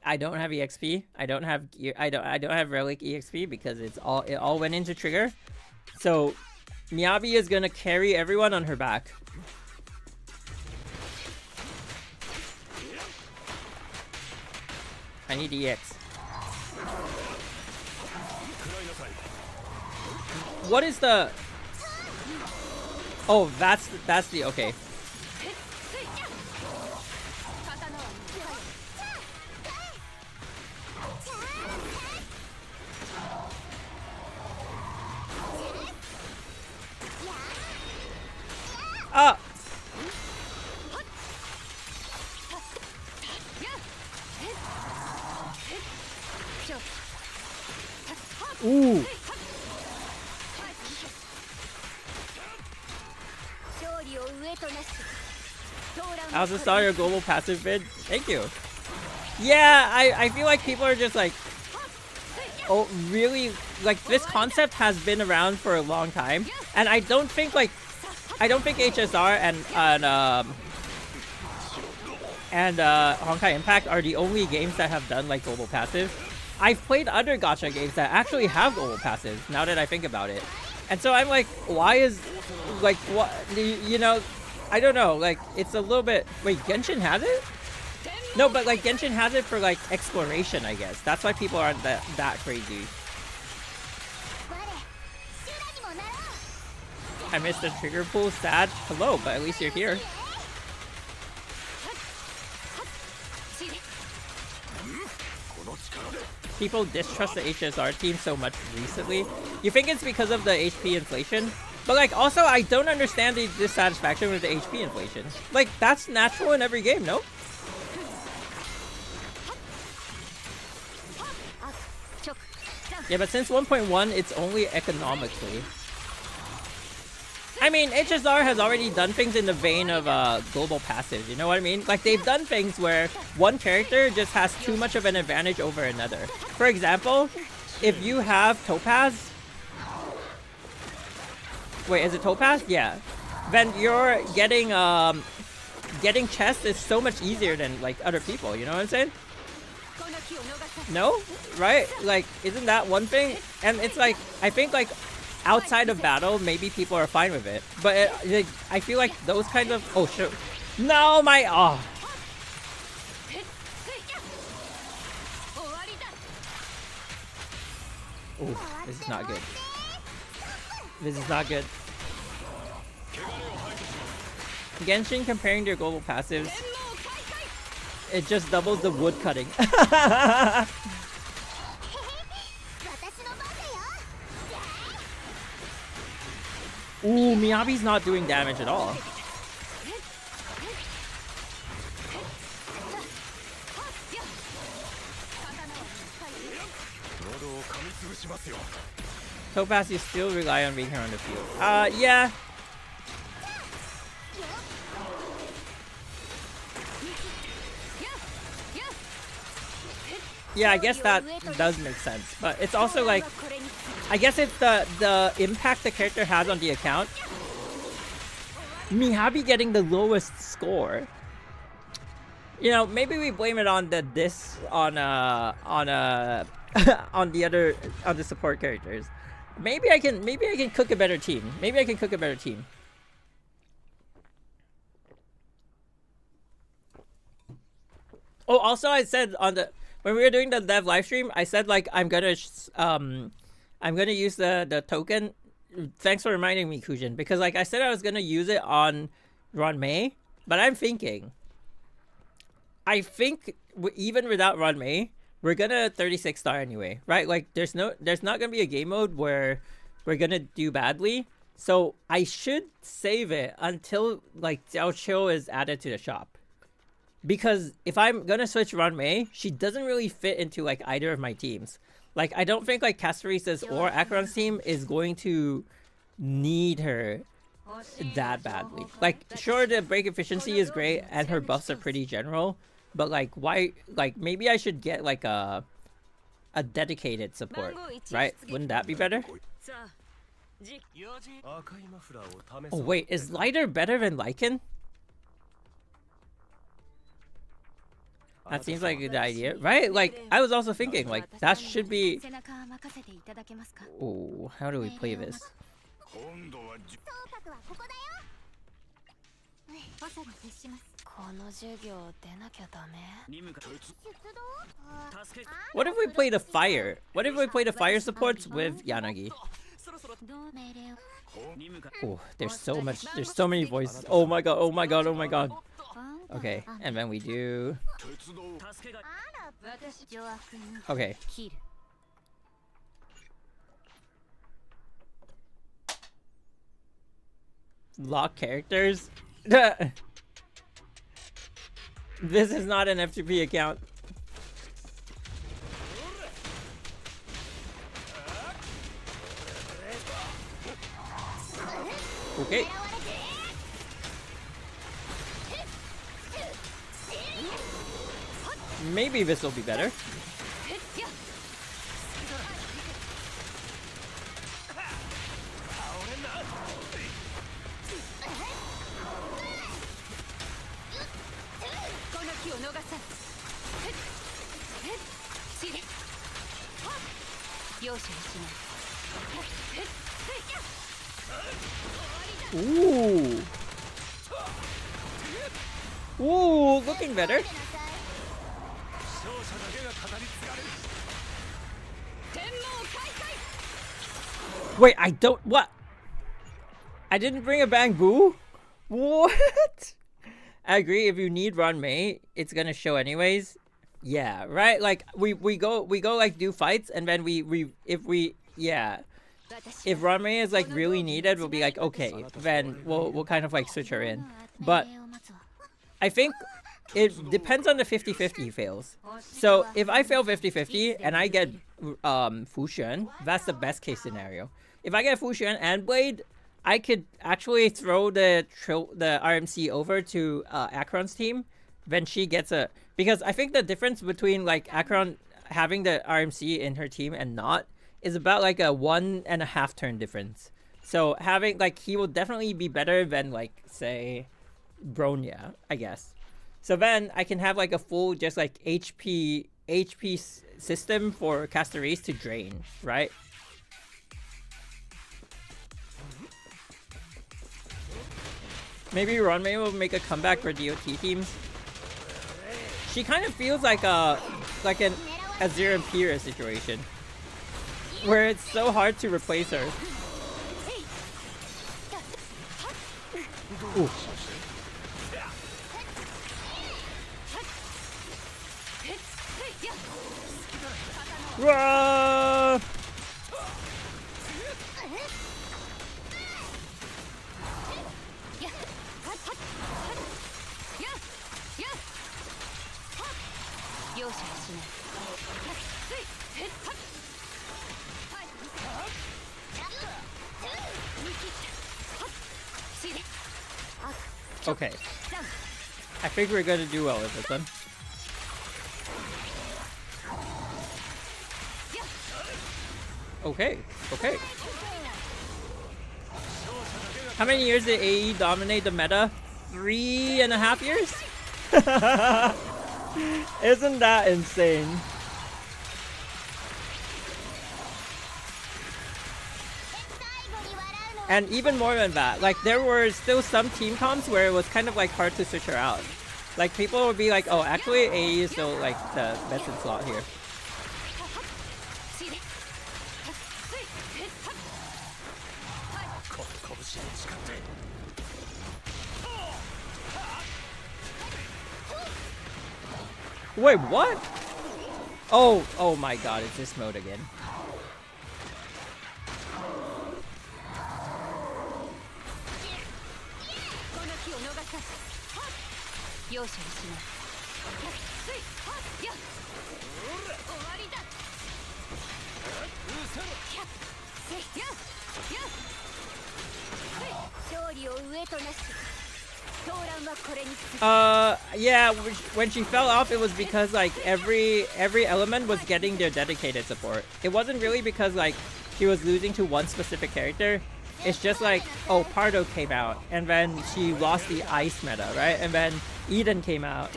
I don't have EXP. I don't have gear. I don't have relic EXP because it all went into trigger. So Miyabi is gonna carry everyone on her back. I need EX. What is the... Oh, that's the... Okay. Ah! Ooh! How's the start of your global passive vid? Thank you. Yeah, I feel like people are just like, oh, really? Like this concept has been around for a long time, and I don't think HSR and Honkai Impact are the only games that have done like global passive. I've played other gacha games that actually have global passive. Now that I think about it, and so I'm like, why is like what you know? I don't know, like, it's a little bit... Wait, Genshin has it? No, but, like, Genshin has it for, like, exploration, I guess. That's why people aren't that crazy. I missed the trigger pull. Sad. Hello, but at least you're here. People distrust the HSR team so much recently. You think it's because of the HP inflation? But like, also, I don't understand the dissatisfaction with the HP inflation. Like, that's natural in every game, no? Yeah, but since 1.1, it's only economically. I mean, HSR has already done things in the vein of global passive, you know what I mean? Like, they've done things where one character just has too much of an advantage over another. For example, if you have Topaz... Wait, is it Topaz? Yeah. Then you're getting chests is so much easier than like other people, you know what I'm saying? No? Right? Like, isn't that one thing? And it's like, I think like outside of battle, maybe people are fine with it. But like, I feel like those kinds of... Oh, shit. No, my... Oh. Ooh, this is not good. This is not good. Genshin comparing their global passives, it just doubles the wood cutting. Ooh, Miyabi's not doing damage at all. Topaz, you still rely on being here on the field. Yeah. Yeah, I guess that does make sense. But it's also like, I guess it's the impact the character has on the account. Miyabi getting the lowest score. You know, maybe we blame it on the on the support characters. Maybe I can cook a better team. Maybe I can cook a better team. Oh, also I said on the when we were doing the dev live stream, I said like I'm gonna use the token. Thanks for reminding me, Kujin, because like I said I was gonna use it on Ron May, but I'm thinking. I think even without Ron May, we're gonna 36 star anyway, right? Like there's not gonna be a game mode where we're gonna do badly. So I should save it until like Xiao Qiu is added to the shop. Because if I'm gonna switch Ron May, she doesn't really fit into like either of my teams. Like I don't think like Castorisa's or Acheron's team is going to need her that badly. Like sure, the break efficiency is great and her buffs are pretty general, but like why, like maybe I should get like a dedicated support, right? Wouldn't that be better? Oh wait, is Lighter better than Lycan? That seems like a good idea, right? Like I was also thinking like that should be. Oh, how do we play this? What if we play the fire? What if we play the fire supports with Yanagi? Oh, there's so much. There's so many voices. Oh my god. Oh my god. Oh my god. Okay, and then we do. Okay. Lock characters? This is not an FTP account. Okay. Maybe this will be better. Ooh. Ooh, looking better. Wait, I don't. What? I didn't bring a Bang Boo? What? I agree. If you need Ron May, it's gonna show anyways. Yeah, right. Like we go like do fights, and then if Ron May is like really needed, we'll be like okay, then we'll kind of like switch her in. But I think it depends on the 50-50 fails. So if I fail 50-50 and I get Fusion, that's the best case scenario. If I get Fusion and Blade, I could actually throw the RMC over to Acheron's team. Then she gets a, because I think the difference between like Acheron having the RMC in her team and not is about like a 1.5 turn difference. So having like, he will definitely be better than like say Bronya, I guess. So then I can have like a full just like HP system for Castorice to drain, right? Maybe Ronmei will make a comeback for DOT teams. She kind of feels like an Azir and Pyrrha situation, where it's so hard to replace her. Ooh. Rah! Okay. I think we're gonna do well with this one. Okay, okay. How many years did AE dominate the meta? 3.5 years? Isn't that insane? And even more than that, like there were still some team comps where it was kind of like hard to switch her out. Like people would be like, oh, actually AE is still like the best in slot here. Wait, what? Oh my god, it's this mode again. Yeah, when she fell off, it was because like every element was getting their dedicated support. It wasn't really because like she was losing to one specific character. It's just like, oh, Pardo came out, and then she lost the ice meta, right? And then Eden came out.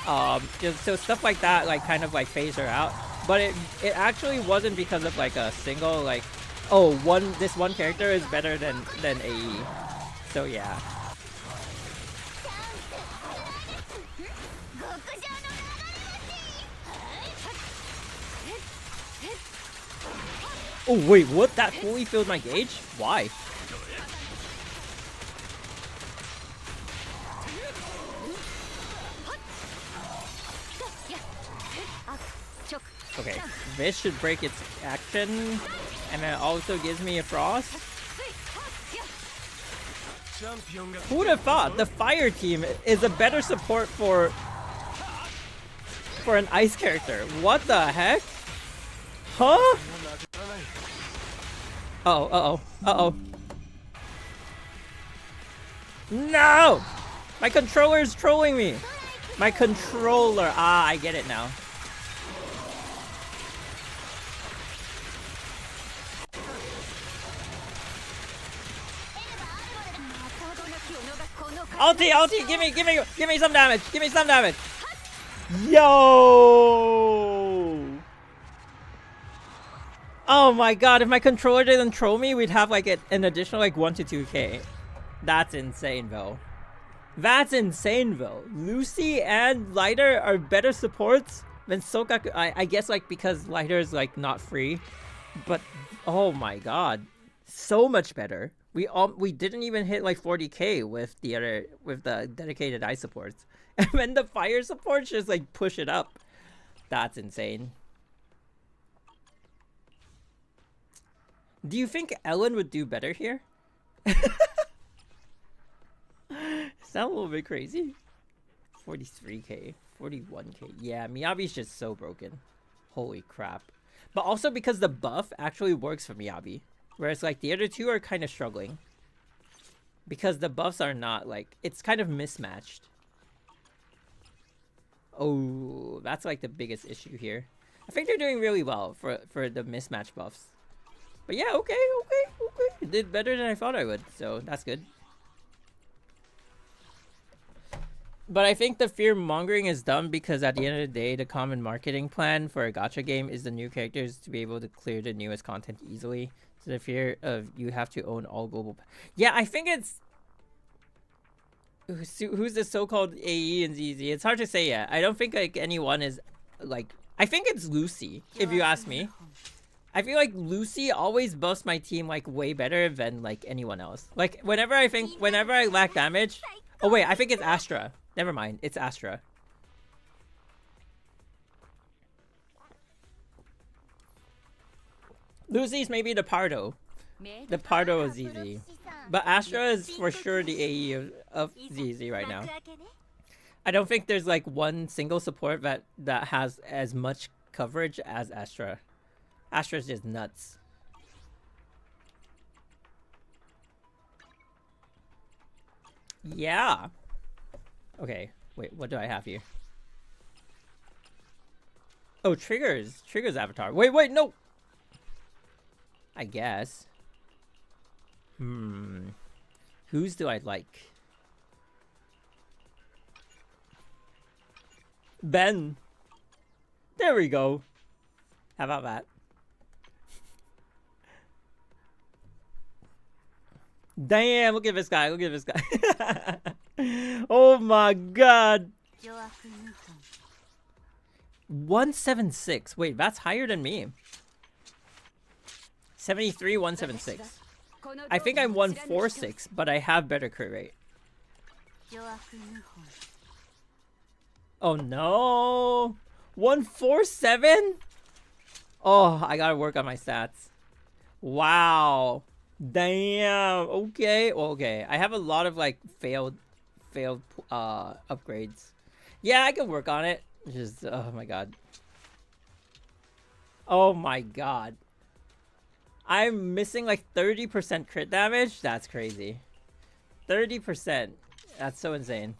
So stuff like that, like kind of like phased her out. But it actually wasn't because of like a single like, oh, this one character is better than AE. So yeah. Oh wait, what? That fully filled my gauge? Why? Okay, this should break its action, and it also gives me a frost. Who would have thought the fire team is a better support for an ice character? What the heck? Huh? Uh-oh. No! My controller is trolling me! My controller! Ah, I get it now. Ulti, give me some damage! Give me some damage! Yo! Oh my god, if my controller didn't troll me, we'd have like an additional like 1 to 2k. That's insane though. That's insane though. Lucy and Lighter are better supports than Sokaku. I guess like because Lighter is like not free. But oh my god. So much better. We didn't even hit like 40k with the dedicated ice supports. And then the fire supports just like push it up. That's insane. Do you think Ellen would do better here? Is that a little bit crazy? 43k, 41k. Yeah, Miyabi's just so broken. Holy crap. But also because the buff actually works for Miyabi. Whereas like the other two are kind of struggling. Because the buffs are not like, it's kind of mismatched. Oh, that's like the biggest issue here. I think they're doing really well for the mismatch buffs. But yeah, okay. It did better than I thought I would, so that's good. But I think the fear mongering is dumb because at the end of the day, the common marketing plan for a gacha game is the new characters to be able to clear the newest content easily. So the fear of you have to own all global. Yeah, I think it's who's the so-called AE and ZZ. It's hard to say yet. I don't think like anyone is like. I think it's Lucy, if you ask me. I feel like Lucy always buffs my team like way better than like anyone else. Like whenever I lack damage. Oh wait, I think it's Astra. Never mind, it's Astra. Lucy's maybe the Pardo. The Pardo of ZZ. But Astra is for sure the AE of ZZ right now. I don't think there's like one single support that has as much coverage as Astra. Astra's just nuts. Yeah. Okay, wait, what do I have here? Oh, Trigger's avatar. Wait, no! I guess. Whose do I like? Ben. There we go. How about that? Damn, look at this guy. Oh my god. 176. Wait, that's higher than me. 73, 176. I think I'm 146, but I have better crit rate. Oh no! 147? Oh, I gotta work on my stats. Wow. Damn. Okay. Well, okay. I have a lot of like failed upgrades. Yeah, I can work on it. Just oh my god. Oh my god. I'm missing like 30% crit damage. That's crazy. 30%. That's so insane.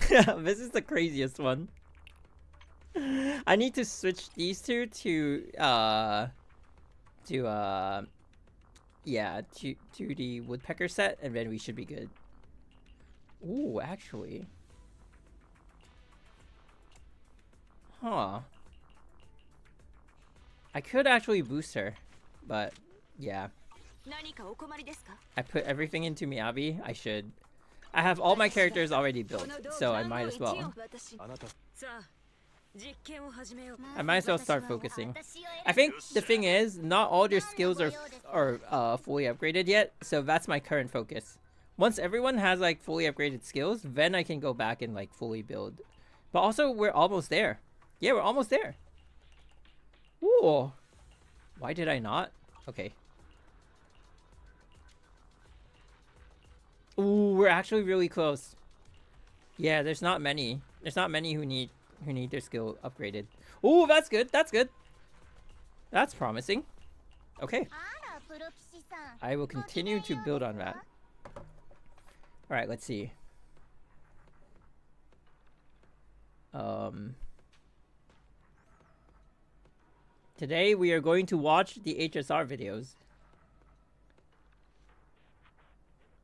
This is the craziest one. I need to switch these two to yeah, to the woodpecker set, and then we should be good. Ooh, actually. Huh. I could actually boost her, but yeah. I put everything into Miyabi. I should. I have all my characters already built, so I might as well. I might as well start focusing. I think the thing is, not all your skills are fully upgraded yet, so that's my current focus. Once everyone has like fully upgraded skills, then I can go back and like fully build. But also, we're almost there. Yeah, we're almost there. Ooh. Why did I not? Okay. Ooh, we're actually really close. Yeah, there's not many. There's not many who need their skill upgraded. Ooh, that's good. That's good. That's promising. Okay. I will continue to build on that. Alright, let's see. Today we are going to watch the HSR videos.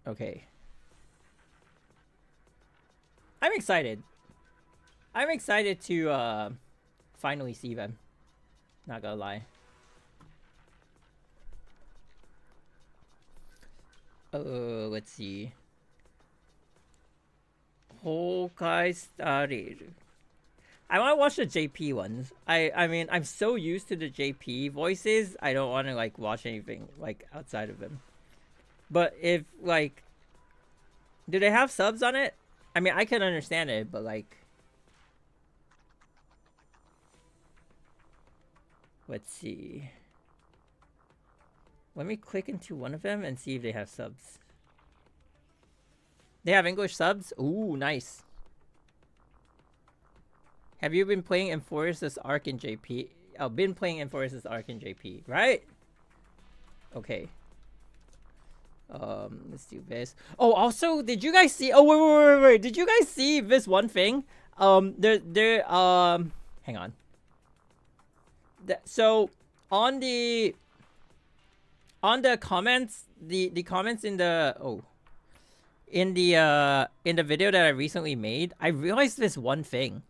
Okay. I'm excited. I'm excited to finally see them. Not gonna lie. Let's see. Hokai started. I want to watch the JP ones. I mean, I'm so used to the JP voices, I don't want to like watch anything like outside of them. But if like, do they have subs on it? I mean, I can understand it, but like, let's see. Let me click into one of them and see if they have subs. They have English subs? Ooh, nice. Have you been playing Enforce's Arc in JP? Oh, been playing Enforce's Arc in JP, right? Okay. Let's do this. Oh, also, did you guys see? Oh, wait. Did you guys see this one thing? Hang on. So on the comments, the comments in the in the video that I recently made, I realized this one thing.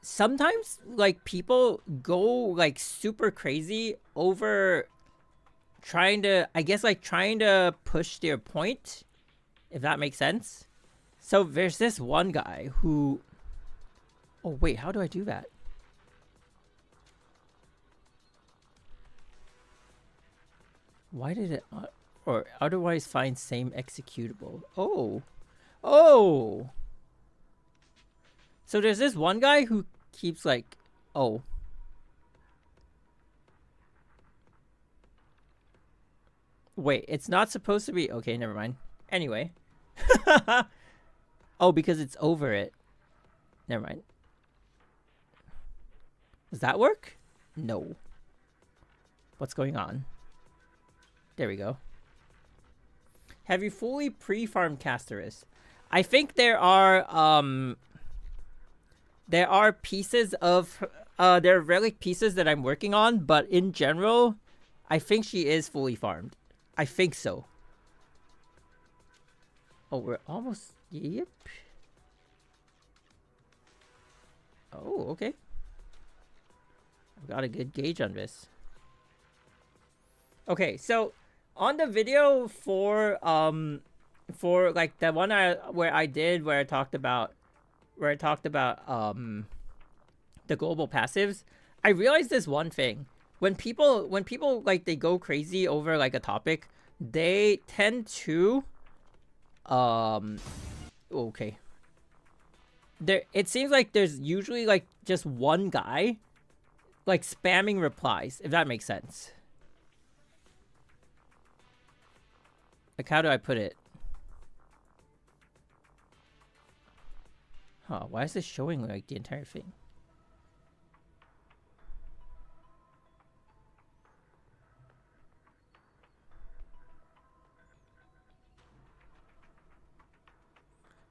Sometimes like people go like super crazy over trying to push their point, if that makes sense. So there's this one guy who, oh wait, how do I do that? Why did it or otherwise find same executable? Oh, so there's this one guy who keeps like, oh, wait, it's not supposed to be. Okay, never mind. Anyway. Oh, because it's over it. Never mind. Does that work? No. What's going on? There we go. Have you fully pre-farmed Casterus? I think there are pieces of there are relic pieces that I'm working on, but in general, I think she is fully farmed. I think so. Oh, we're almost... Yep. Oh, okay. I've got a good gauge on this. Okay, so on the video for for like the one where I talked about the global passives, I realized this one thing. When people like they go crazy over like a topic, they tend to okay. It seems like there's usually like just one guy like spamming replies, if that makes sense. Like, how do I put it? Huh, why is this showing like the entire thing?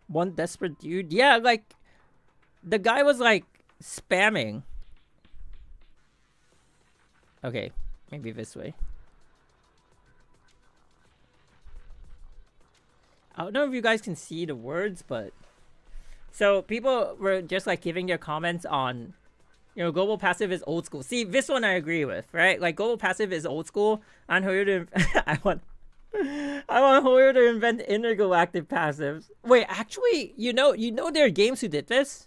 One desperate dude? Yeah, like, the guy was like spamming. Okay, maybe this way. I don't know if you guys can see the words, but so people were just like giving their comments on, you know, global passive is old school. See, this one I agree with, right? Like, global passive is old school. On Hoyo to I want Hoyo to invent intergalactic passives. Wait, actually, you know there are games who did this.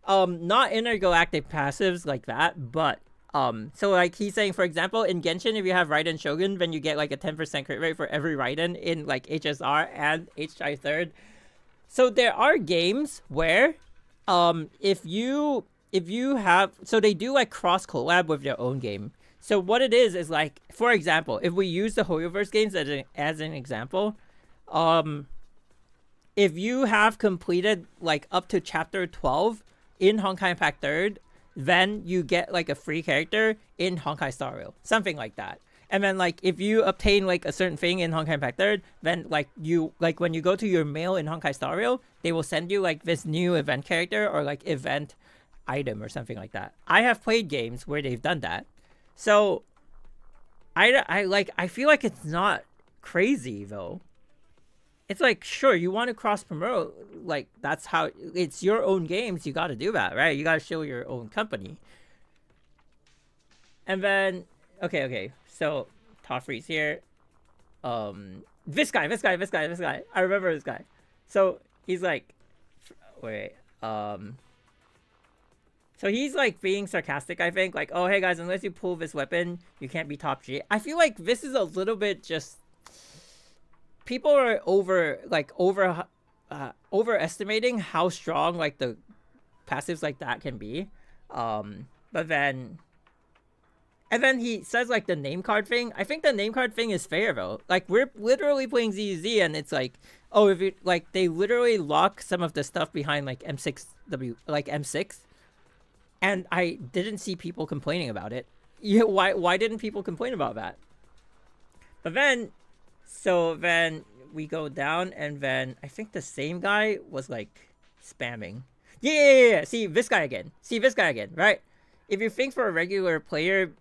Not intergalactic passives like that, but so like he's saying, for example, in Genshin, if you have Raiden Shogun, then you get like a 10% crit rate for every Raiden in like HSR and HI third. So there are games where, if you have, so they do like cross collab with their own game. So what it is like, for example, if we use the Hoyoverse games as an example, if you have completed like up to chapter 12 in Honkai Impact 3rd, then you get like a free character in Honkai Star Rail, something like that. And then like if you obtain like a certain thing in Honkai Impact 3rd, then like you like when you go to your mail in Honkai Star Rail, they will send you like this new event character or like event item or something like that. I have played games where they've done that. So I feel like it's not crazy though. It's like, sure, you want to cross promote, like that's how it's your own games, you got to do that, right? You got to show your own company. And then okay, so Toffree's here. This guy. I remember this guy. So he's like, wait, so he's like being sarcastic, I think, like, oh hey guys, unless you pull this weapon, you can't be top G. I feel like this is a little bit just, people are overestimating how strong like the passives like that can be. But then, and then he says like the name card thing. I think the name card thing is fair though. Like, we're literally playing ZZ and it's like, oh, if you like, they literally lock some of the stuff behind like M6W, like M6, and I didn't see people complaining about it. Yeah, why didn't people complain about that? But then, so then we go down, and then I think the same guy was like spamming. Yeah. See this guy again, right? If you think for a regular player,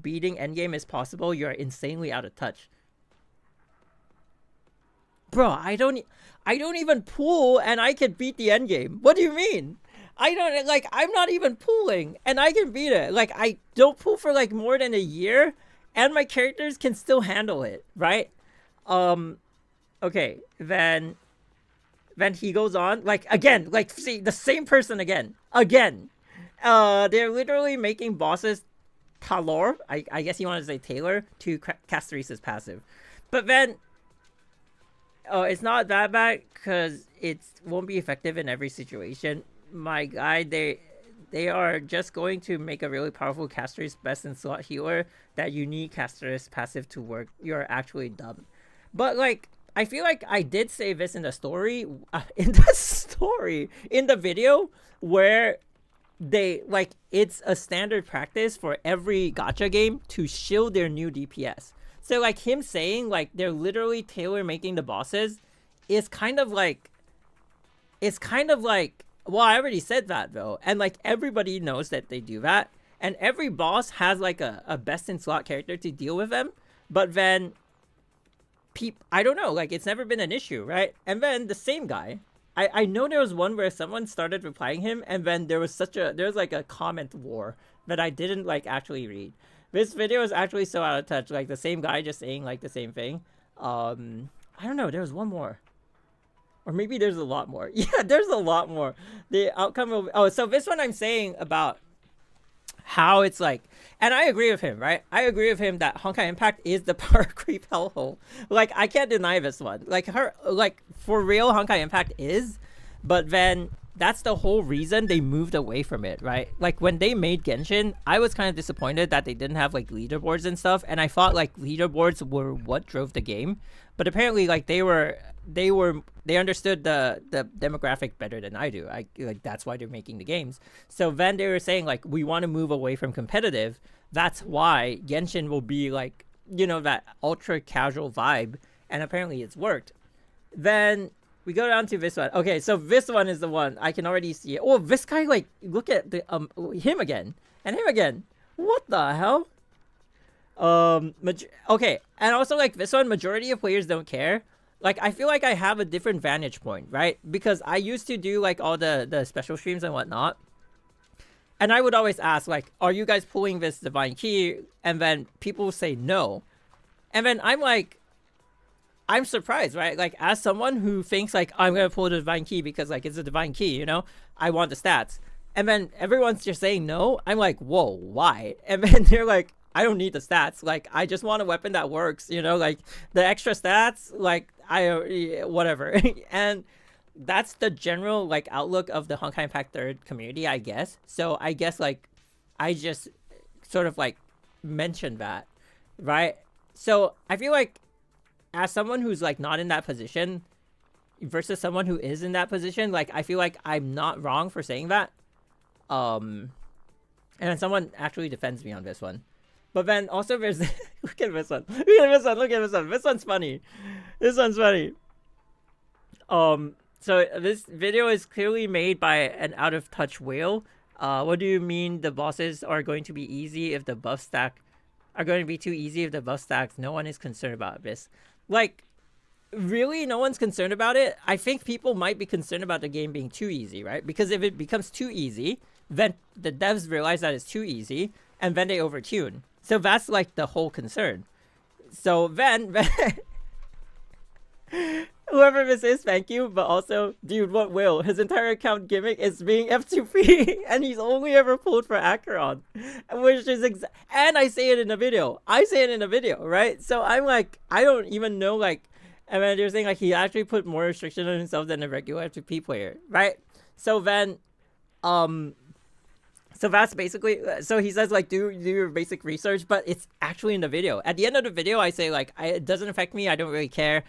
beating endgame is possible, you're insanely out of touch. Bro, I don't even pool and I can beat the endgame. What do you mean? I don't, like, I'm not even pooling and I can beat it. Like, I don't pool for like more than a year and my characters can still handle it, right? Okay, then he goes on, like, again, like, see, the same person again. They're literally making bosses Talor, I guess you want to say Taylor, to cast Teresa's passive. But then, it's not that bad because it won't be effective in every situation. My guy, they are just going to make a really powerful caster's best in slot healer that you need caster's passive to work. You're actually dumb. But like, I feel like I did say this in the story, in the video, where they, like, it's a standard practice for every gacha game to shield their new DPS. So like, him saying like they're literally tailor making the bosses is kind of like, well, I already said that though, and like everybody knows that they do that, and every boss has like a best in slot character to deal with them. But then I don't know, like, it's never been an issue, right? And then the same guy, I know there was one where someone started replying him, and then there was like a comment war that I didn't like actually read. This video is actually so out of touch, like the same guy just saying like the same thing. I don't know, there was one more. Or maybe there's a lot more. Yeah, there's a lot more. The outcome of so this one I'm saying about how it's like, and I agree with him, right? I agree with him that Honkai Impact is the power creep hellhole. Like, I can't deny this one. Like, for real, Honkai Impact is, but then that's the whole reason they moved away from it, right? Like, when they made Genshin, I was kind of disappointed that they didn't have like leaderboards and stuff, and I thought like leaderboards were what drove the game, but apparently like they understood the demographic better than I do. I like that's why they're making the games. So then they were saying like we want to move away from competitive. That's why Genshin will be like, you know, that ultra casual vibe, and apparently it's worked. Then we go down to this one. Okay, so this one is the one I can already see it. Oh, this guy, like, look at the him again and him again. What the hell? Okay, and also like this one, majority of players don't care. Like, I feel like I have a different vantage point, right? Because I used to do like all the special streams and whatnot, and I would always ask like, are you guys pulling this divine key? And then people say no, and then I'm like, I'm surprised, right? Like, as someone who thinks like I'm gonna pull the divine key because like it's a divine key, you know, I want the stats, and then everyone's just saying no. I'm like, whoa, why? And then they're like, I don't need the stats. Like, I just want a weapon that works, you know, like the extra stats, like whatever. And that's the general like outlook of the Honkai Impact Third community, I guess. So I guess like I just sort of like mentioned that, right? So I feel like as someone who's like not in that position versus someone who is in that position, like I feel like I'm not wrong for saying that. And then someone actually defends me on this one. But then also there's look at this one. Look at this one. Look at this one. This one's funny. This one's funny. So this video is clearly made by an out of touch whale. What do you mean the bosses are going to be easy if the buff stack are going to be too easy if the buff stacks? No one is concerned about this. Like, really, no one's concerned about it? I think people might be concerned about the game being too easy, right? Because if it becomes too easy, then the devs realize that it's too easy, and then they overtune. So that's like the whole concern. So then whoever this is, thank you. But also, dude, what will? His entire account gimmick is being F2P, and he's only ever pulled for Acheron. Which is and I say it in a video. Right? So I'm like, I don't even know, like, and then they're saying like he actually put more restriction on himself than a regular F2P player, right? So then, so that's basically, so he says like do your basic research, but it's actually in the video. At the end of the video, I say like it doesn't affect me. I don't really care.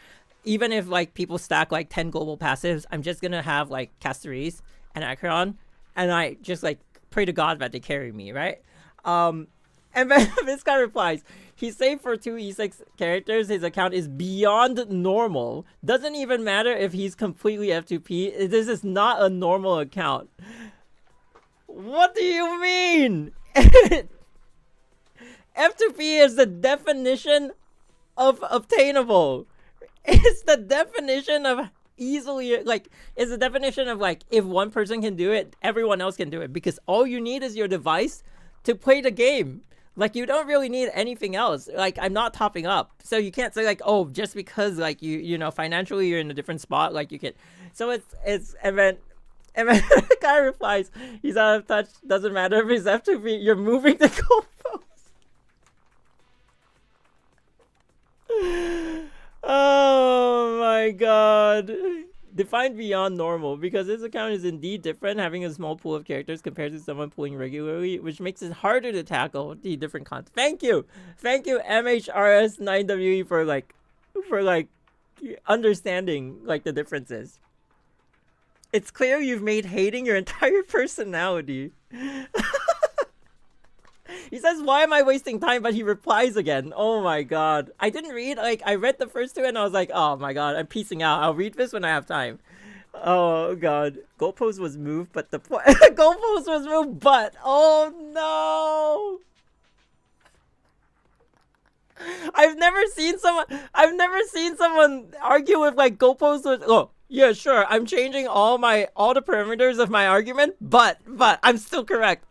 Even if like people stack like 10 global passives, I'm just gonna have like Casteries and Acheron, and I just like pray to God that they carry me, right? And then this guy replies, he saved for 2 E6 characters. His account is beyond normal. Doesn't even matter if he's completely F2P. This is not a normal account. What do you mean? F2P is the definition of obtainable. It's the definition of easily, like, it's the definition of like, if one person can do it, everyone else can do it, because all you need is your device to play the game. Like, you don't really need anything else. Like, I'm not topping up, so you can't say like, oh, just because like you know financially you're in a different spot, like you can. So it's and then the guy replies, he's out of touch, doesn't matter if he's F2P, you're moving the goalpost. Oh my god. Define beyond normal, because this account is indeed different, having a small pool of characters compared to someone pulling regularly, which makes it harder to tackle the different content. Thank you MHRS9WE for like understanding like the differences. It's clear you've made hating your entire personality. He says, why am I wasting time? But he replies again. Oh my god. I didn't read, like, I read the first two and I was like, oh my god, I'm piecing out. I'll read this when I have time. Oh god. Goalpost was moved, but the goalpost was moved, but oh no. I've never seen someone argue with like goalposts with, oh yeah, sure, I'm changing all the parameters of my argument, but I'm still correct.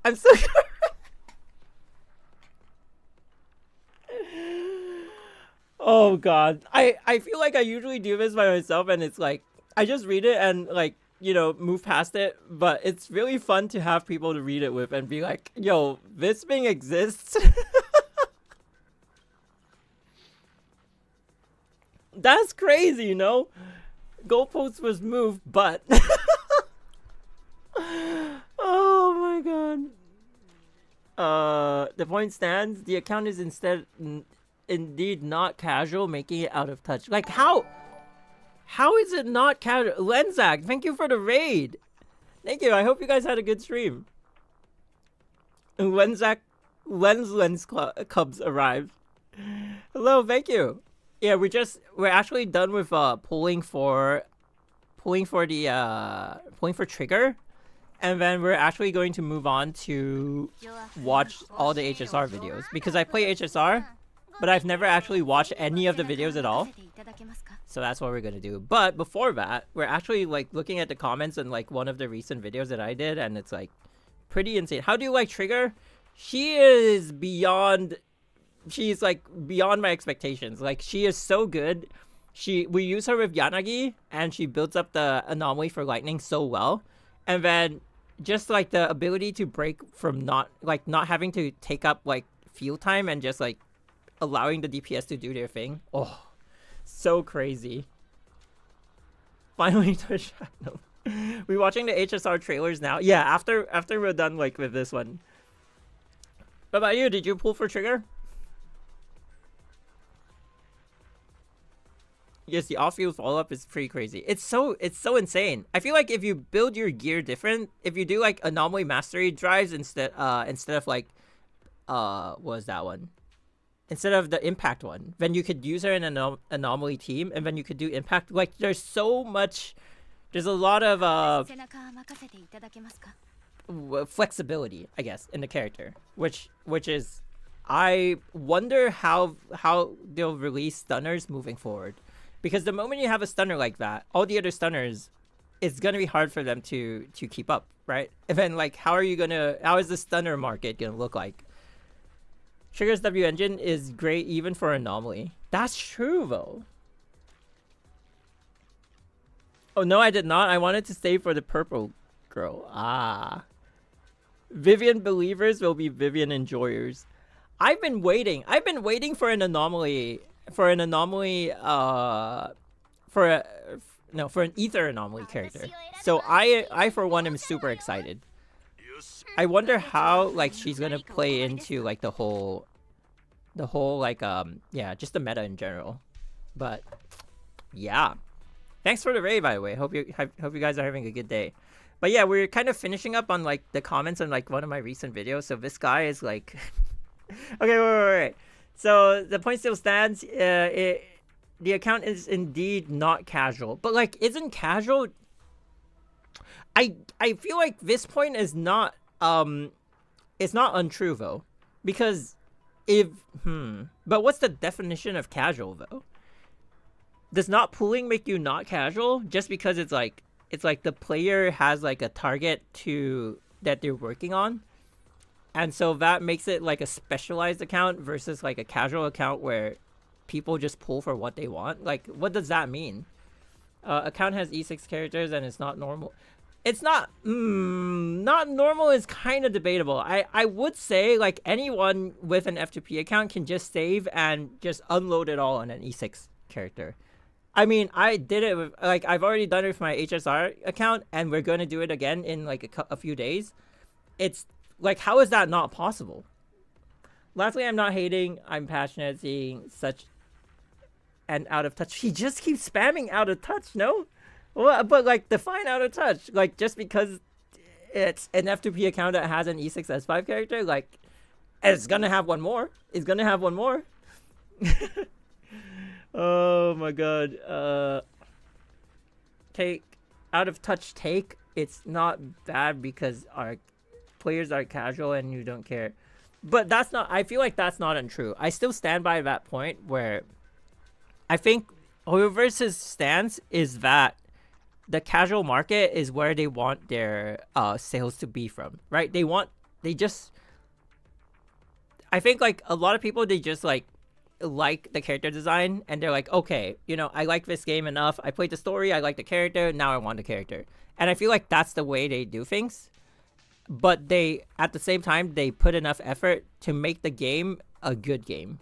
Oh god. I feel like I usually do this by myself, and it's like I just read it and like, you know, move past it, but it's really fun to have people to read it with and be like, yo, this thing exists. That's crazy, you know? Goalpost was moved, but oh my god. The point stands. The account is indeed not casual, making it out of touch. Like how? How is it not casual? Lenzak, thank you for the raid. Thank you. I hope you guys had a good stream. Lenzak, Lens Cubs arrived. Hello, thank you. Yeah, we're actually done with pulling for trigger, and then we're actually going to move on to watch all the HSR videos because I play HSR, but I've never actually watched any of the videos at all. So that's what we're gonna do. But before that, we're actually like looking at the comments on like one of the recent videos that I did, and it's like pretty insane. How do you like Trigger? She is beyond. She's like beyond my expectations. Like she is so good. We use her with Yanagi, and she builds up the anomaly for lightning so well, and then just like the ability to break from not having to take up like field time and just like allowing the DPS to do their thing. Oh. So crazy. Finally to Shadow. We watching the HSR trailers now? Yeah, after we're done like with this one. What about you? Did you pull for trigger? Yes, the off-field follow-up is pretty crazy. It's so insane. I feel like if you build your gear different, if you do like anomaly mastery drives instead of like what was that one? Instead of the impact one, then you could use her in an anomaly team, and then you could do impact. Like, there's a lot of flexibility, I guess, in the character, which is, I wonder how they'll release stunners moving forward, because the moment you have a stunner like that, all the other stunners, it's gonna be hard for them to keep up, right? And then like, how is the stunner market gonna look like? Trigger's W engine is great even for anomaly. That's true though. Oh no, I did not. I wanted to stay for the purple girl. Ah. Vivian believers will be Vivian enjoyers. I've been waiting for an anomaly for an ether anomaly character. So I for one am super excited. I wonder how like she's gonna play into like the whole like yeah, just the meta in general. But yeah, thanks for the raid, by the way. Hope you guys are having a good day. But yeah, we're kind of finishing up on like the comments on like one of my recent videos. So this guy is like okay, wait. So the point still stands. The account is indeed not casual, but like isn't casual. I feel like this point is not it's not untrue though, because but what's the definition of casual though? Does not pooling make you not casual just because it's like the player has like a target that they're working on, and so that makes it like a specialized account versus like a casual account where people just pull for what they want? Like, what does that mean? Account has E6 characters and it's not normal. It's not normal is kind of debatable. I would say like anyone with an F2P account can just save and just unload it all on an E6 character. I mean, I did it with, like, I've already done it with my HSR account, and we're going to do it again in like a few days. It's like, how is that not possible? Lastly, I'm not hating. I'm passionate seeing such an out of touch. He just keeps spamming out of touch, no? Well, but like, define out of touch. Like, just because it's an F2P account that has an E6 S5 character, like, it's gonna have one more. It's gonna have one more. Oh my god. Take out of touch take. It's not bad because our players are casual and you don't care. But that's not, I feel like that's not untrue. I still stand by that point where I think Hoyoverse's stance is that the casual market is where they want their sales to be from, right? I think like a lot of people, they just like like the character design and they're like, okay, you know, I like this game enough. I played the story. I like the character. Now I want the character. And I feel like that's the way they do things. But they, at the same time, they put enough effort to make the game a good game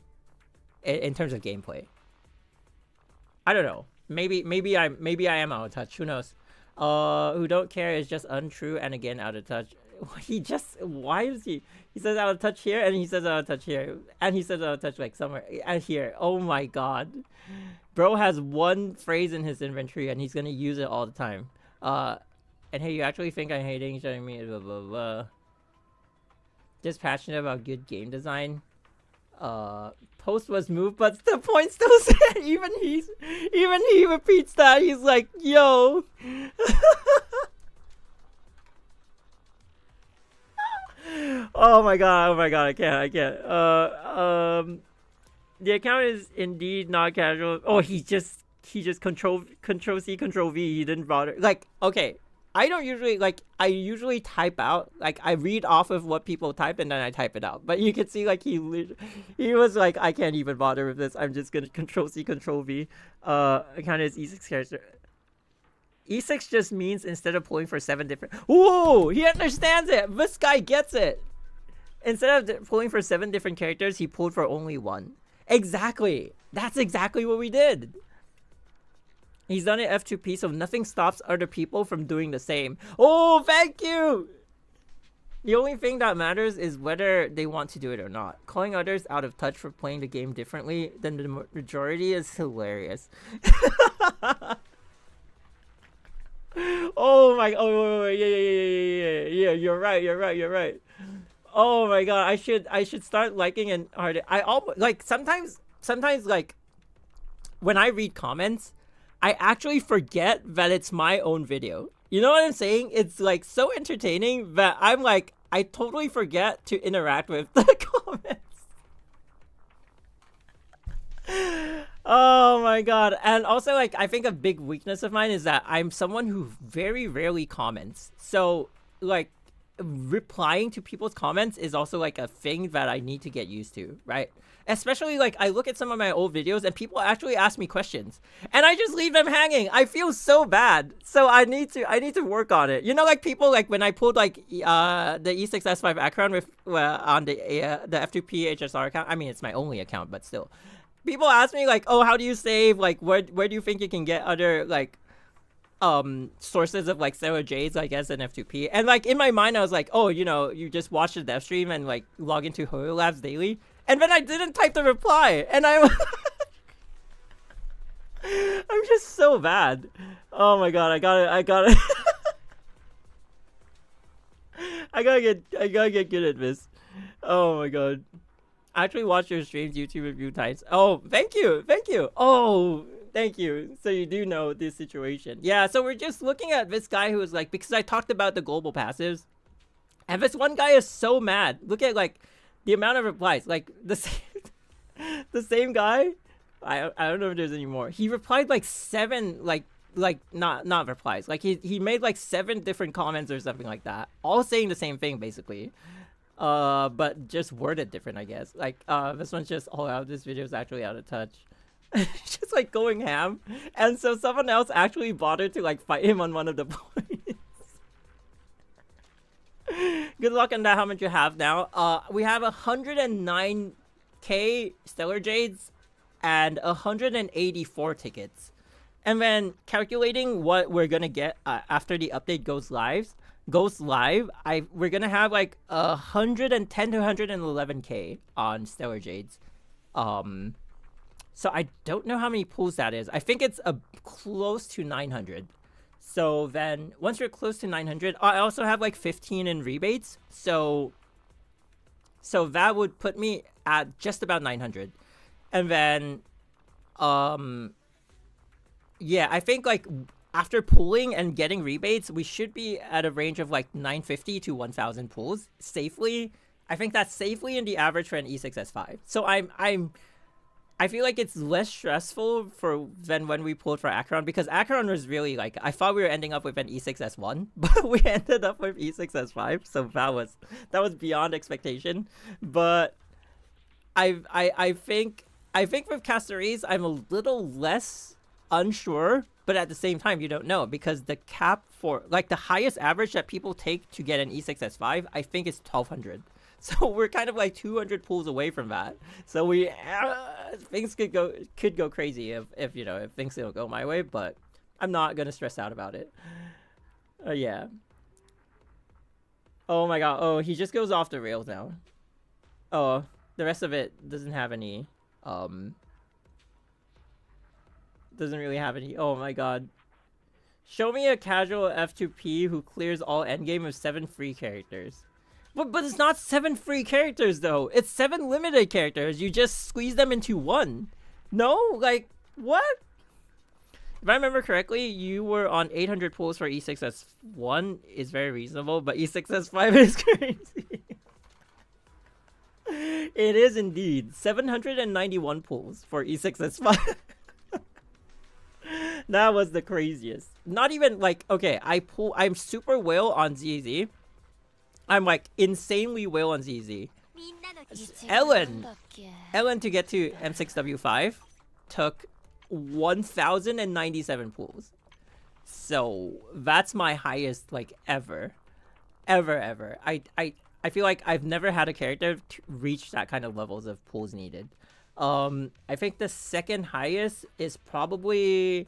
in terms of gameplay. I don't know. Maybe I am out of touch. Who knows? Who don't care is just untrue and again out of touch. Why is he says out of touch here and he says out of touch here and he says out of touch like somewhere and here. Oh my god, bro has one phrase in his inventory and he's gonna use it all the time. And hey, you actually think I'm hating, showing me blah blah blah. Just passionate about good game design. Post was moved, but the point still said. Even he repeats that. He's like, yo. Oh my god, I can't. The account is indeed not casual. Oh, he just control C, control V. He didn't bother. Like, okay, I usually type out, like I read off of what people type and then I type it out. But you can see like he was like, I can't even bother with this. I'm just gonna control C, control V. Account is E6 character. E6 just means instead of pulling for 7 different... Whoa! He understands it! This guy gets it! Instead of pulling for 7 different characters, he pulled for only 1. Exactly! That's exactly what we did! He's done it F2P, so nothing stops other people from doing the same. Oh, thank you! The only thing that matters is whether they want to do it or not. Calling others out of touch for playing the game differently than the majority is hilarious. Oh my, oh yeah, you're right. Oh my god, I should start liking and hard. I almost like sometimes like when I read comments, I actually forget that it's my own video. You know what I'm saying? It's like so entertaining that I'm like, I totally forget to interact with the comments. Oh my god. And also, like, I think a big weakness of mine is that I'm someone who very rarely comments. So, like, replying to people's comments is also, like, a thing that I need to get used to, right? Especially, like, I look at some of my old videos and people actually ask me questions. And I just leave them hanging. I feel so bad. So I need to work on it. You know, like, people, like, when I pulled, like, the E6S5 background with, on the F2P HSR account. I mean, it's my only account, but still. People ask me like, oh, how do you save? Like, where do you think you can get other like sources of like stellar jades, I guess, in F2P? And like in my mind, I was like, oh, you know, you just watch the dev stream and like log into Hoyo Labs daily. And then I didn't type the reply, and I'm I'm just so bad. Oh my god, I gotta I gotta get good at this. Oh my god. I actually watch your streams, YouTube review times. Oh, thank you. Oh, thank you. So you do know this situation. Yeah, so we're just looking at this guy who is like, because I talked about the global passives, and this one guy is so mad. Look at like the amount of replies. Like the same guy. I don't know if there's any more. He replied like 7 like not replies. Like he made like 7 different comments or something like that, all saying the same thing basically. But just worded different, I guess. Like, this one's just, oh wow, this video is actually out of touch. Just like going ham. And so someone else actually bothered to like fight him on one of the points. Good luck on that, how much you have now. We have 109k Stellar Jades and 184 tickets. And then calculating what we're gonna get after the update goes live, we're gonna have like 110 to 111k on Stellar Jades. So I don't know how many pulls that is. I think it's close to 900. So then once we're close to 900, I also have like 15 in rebates. So that would put me at just about 900. And then yeah, I think like after pulling and getting rebates, we should be at a range of like 950 to 1,000 pulls safely. I think that's safely in the average for an E6S5. So I feel like it's less stressful than when we pulled for Acheron, because Acheron was really like, I thought we were ending up with an E6S1, but we ended up with E6S5. So that was beyond expectation. But I think I think with Caceres, I'm a little less unsure, but at the same time, you don't know because the cap for like the highest average that people take to get an E6S5, I think is 1200. So we're kind of like 200 pools away from that. So we things could go crazy if you know if things don't go my way, but I'm not gonna stress out about it. Yeah. Oh my god. Oh, he just goes off the rails now. Oh, the rest of it doesn't have any. Doesn't really have any. Oh my god. Show me a casual F2P who clears all endgame with 7 free characters. But it's not 7 free characters though. It's 7 limited characters. You just squeeze them into one. No? Like, what? If I remember correctly, you were on 800 pools for E6S1 is very reasonable, but E6S5 is crazy. It is indeed 791 pools for E6S5. That was the craziest. Not even like, okay, I'm super whale on ZZ. I'm like insanely whale on ZZ. Ellen to get to M6W5 took 1097 pools. So that's my highest like ever. I feel like I've never had a character to reach that kind of levels of pools needed. I think the second highest is probably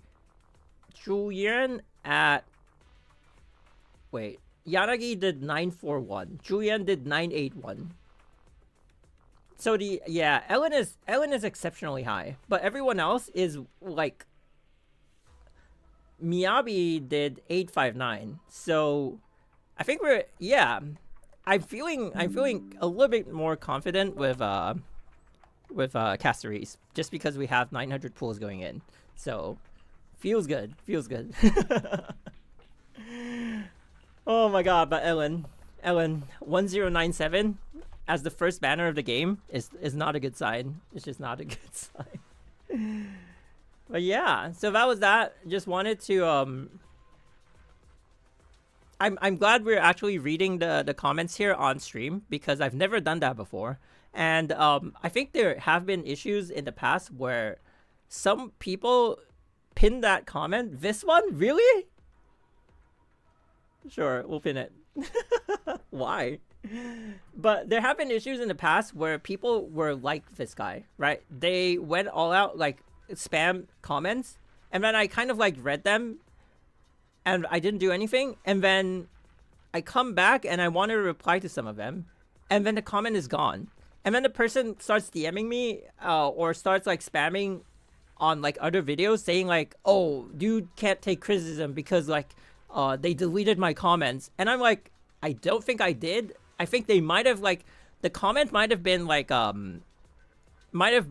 Julian at... Wait. Yanagi did 941. Julian did 981. So yeah, Ellen is exceptionally high. But everyone else is like... Miyabi did 859. So I think we're... Yeah. I'm feeling a little bit more confident with Caceres, just because we have 900 pools going in. So feels good. Oh my god, but Ellen 1097 as the first banner of the game is not a good sign. It's just not a good sign. But yeah, so that was that. Just wanted to I'm glad we're actually reading the comments here on stream because I've never done that before. And I think there have been issues in the past where some people pin that comment. This one? Really? Sure, we'll pin it. Why? But there have been issues in the past where people were like this guy, right? They went all out, like, spam comments. And then I kind of, like, read them. And I didn't do anything. And then I come back and I want to reply to some of them. And then the comment is gone. And then the person starts DMing me or starts like spamming on like other videos saying like, oh, dude can't take criticism because like they deleted my comments. And I'm like, I don't think I did. I think they might have like, the comment might have been like, might have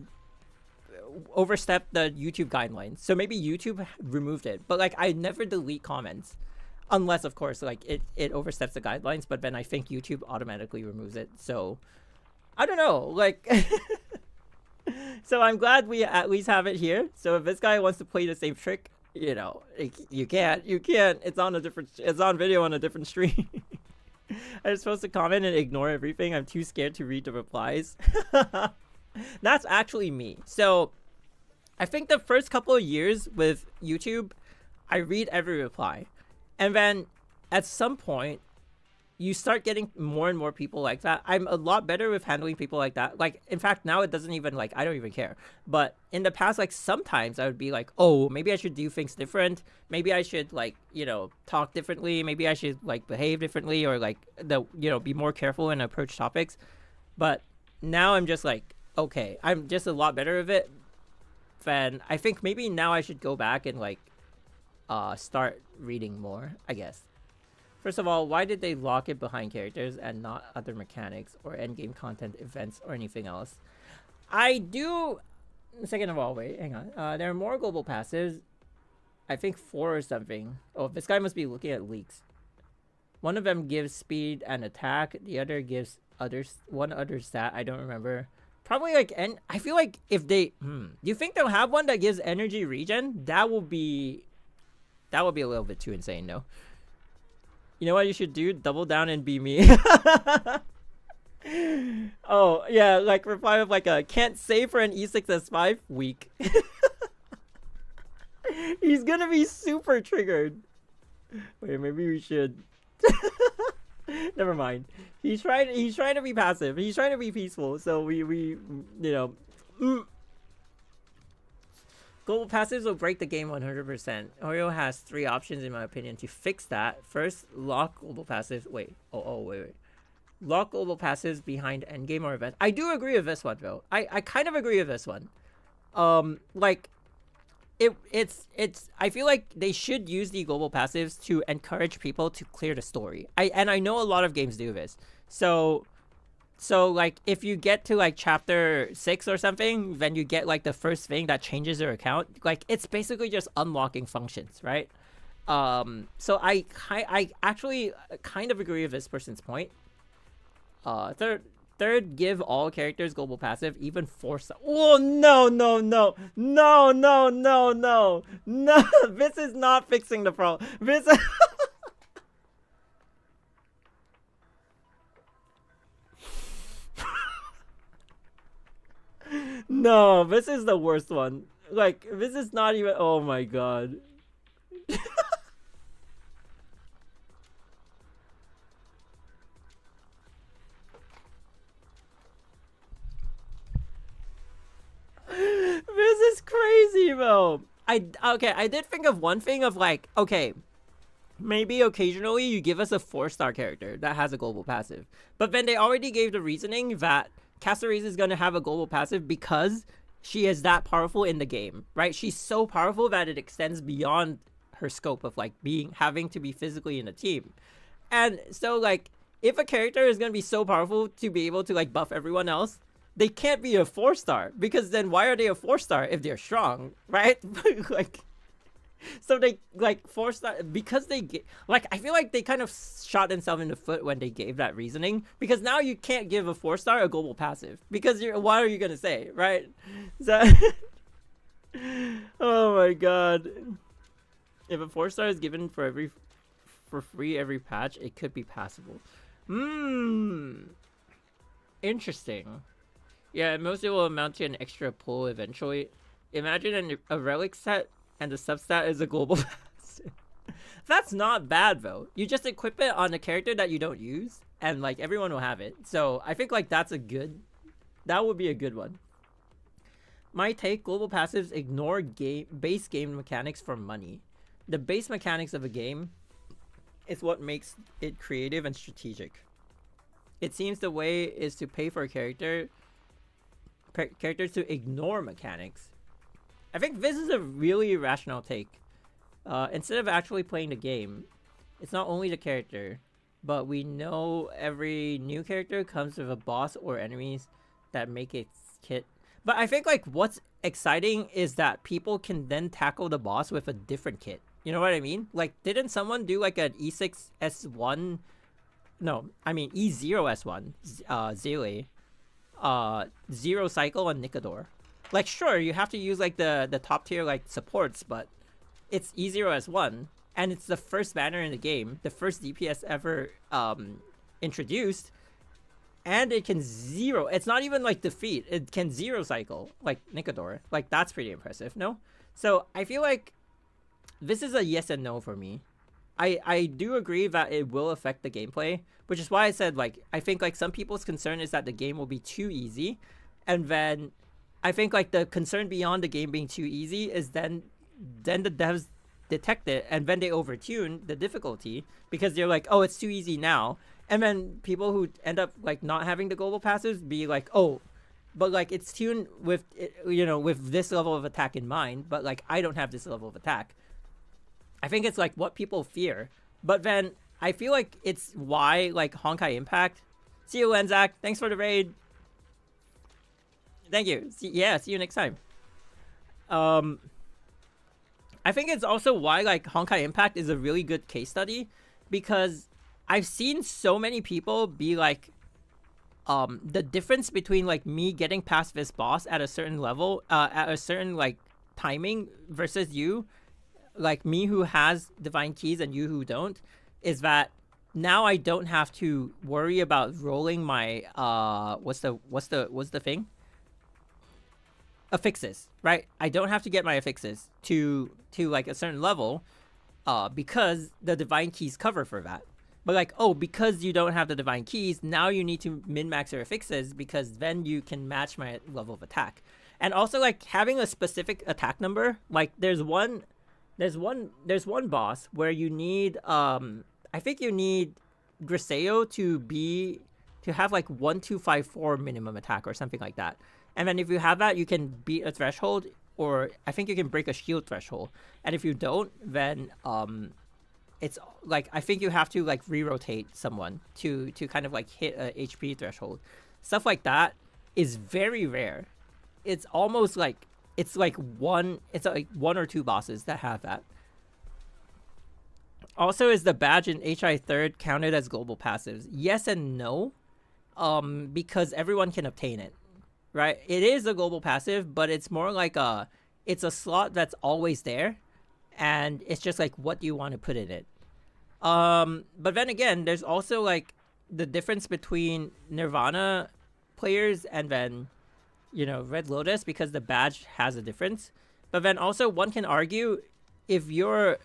overstepped the YouTube guidelines. So maybe YouTube removed it. But like, I never delete comments. Unless, of course, like it oversteps the guidelines. But then I think YouTube automatically removes it. So... I don't know, like, so I'm glad we at least have it here. So if this guy wants to play the same trick, you know, you can't, it's on video on a different stream. I'm supposed to comment and ignore everything. I'm too scared to read the replies. That's actually me. So I think the first couple of years with YouTube, I read every reply. And then at some point, you start getting more and more people like that. I'm a lot better with handling people like that. Like, in fact, now it doesn't even, like, I don't even care. But in the past, like, sometimes I would be like, oh, maybe I should do things different. Maybe I should, like, you know, talk differently. Maybe I should, like, behave differently or, like, be more careful and approach topics. But now I'm just like, okay, I'm just a lot better with it. And I think maybe now I should go back and, like, start reading more, I guess. First of all, why did they lock it behind characters and not other mechanics or endgame content, events, or anything else? I do... Second of all, wait, hang on. There are more global passives. I think 4 or something. Oh, this guy must be looking at leaks. One of them gives speed and attack. The other gives one other stat. I don't remember. Probably like... I feel like if they... Do you think they'll have one that gives energy regen? That would be a little bit too insane, no? You know what you should do? Double down and be me. Oh yeah, like reply with like a can't save for an E6S5 weak. He's gonna be super triggered. Wait, maybe we should. Never mind. He's trying. He's trying to be passive. He's trying to be peaceful. So we you know. Global passives will break the game 100%. Oreo has 3 options, in my opinion, to fix that. First, lock global passives. Wait. Wait. Lock global passives behind endgame or event. I do agree with this one, though. I kind of agree with this one. Like, it's. I feel like they should use the global passives to encourage people to clear the story. I know a lot of games do this. So like if you get to like chapter 6 or something, then you get like the first thing that changes your account. Like it's basically just unlocking functions, right? So I actually kind of agree with this person's point. Third, give all characters global passive, even force. Oh no! This is not fixing the problem. This. No, this is the worst one. Like, this is not even. Oh my god. This is crazy, bro. I did think of one thing of like, okay, maybe occasionally you give us a 4-star character that has a global passive, but then they already gave the reasoning that Castoriz is gonna have a global passive because she is that powerful in the game, right? She's so powerful that it extends beyond her scope of like having to be physically in a team. And so like if a character is gonna be so powerful to be able to like buff everyone else, they can't be a 4-star, because then why are they a 4-star if they're strong, right? Like, so they like 4-star because they get like, I feel like they kind of shot themselves in the foot when they gave that reasoning, because now you can't give a 4-star a global passive, because what are you gonna say, right? So oh my god, if a 4-star is given for free every patch, it could be passable. Interesting. Yeah, mostly will amount to an extra pull eventually. Imagine a relic set and the substat is a global passive. That's not bad though. You just equip it on a character that you don't use, and like everyone will have it. So I think like that would be a good one. My take: global passives ignore base game mechanics for money. The base mechanics of a game is what makes it creative and strategic. It seems the way is to pay for a characters to ignore mechanics. I think this is a really rational take. Instead of actually playing the game, it's not only the character, but we know every new character comes with a boss or enemies that make its kit. But I think like what's exciting is that people can then tackle the boss with a different kit. You know what I mean? Like, didn't someone do like an E6S1? No, I mean E0S1, Zele. Zero Cycle and Nicodor. Like, sure, you have to use like the top tier like supports, but it's E0S1, and it's the first banner in the game, the first DPS ever introduced, and it can zero. It's not even like defeat. It can zero cycle like Nicodor. Like, that's pretty impressive, no? So I feel like this is a yes and no for me. I do agree that it will affect the gameplay, which is why I said, like, I think, like, some people's concern is that the game will be too easy, and then I think, like, the concern beyond the game being too easy is then the devs detect it, and then they overtune the difficulty, because they're like, oh, it's too easy now, and then people who end up, like, not having the global passives be like, oh, but, like, it's tuned with, you know, with this level of attack in mind, but, like, I don't have this level of attack. I think it's like what people fear, but then I feel like it's why like Honkai Impact. See you, Lenzak. Thanks for the raid. Thank you. See you next time. I think it's also why like Honkai Impact is a really good case study, because I've seen so many people be like, the difference between like me getting past this boss at a certain level, at a certain like timing versus you. Like me who has divine keys and you who don't, is that now I don't have to worry about rolling my what's the thing? Affixes, right? I don't have to get my affixes to like a certain level, because the divine keys cover for that. But like, oh, because you don't have the divine keys, now you need to min-max your affixes because then you can match my level of attack. And also like having a specific attack number, like there's one boss where you need I think you need Griseo to have like 1254 minimum attack or something like that. And then if you have that, you can beat a threshold, or I think you can break a shield threshold. And if you don't, then it's like I think you have to like re-rotate someone to kind of like hit a HP threshold. Stuff like that is very rare. It's almost like it's like one or two bosses that have that. Also, is the badge in HI third counted as global passives? Yes and no, because everyone can obtain it, right? It is a global passive, but it's more like it's a slot that's always there, and it's just like what do you want to put in it. But then again, there's also like the difference between Nirvana players and then, you know, Red Lotus, because the badge has a difference. But then also one can argue, if you're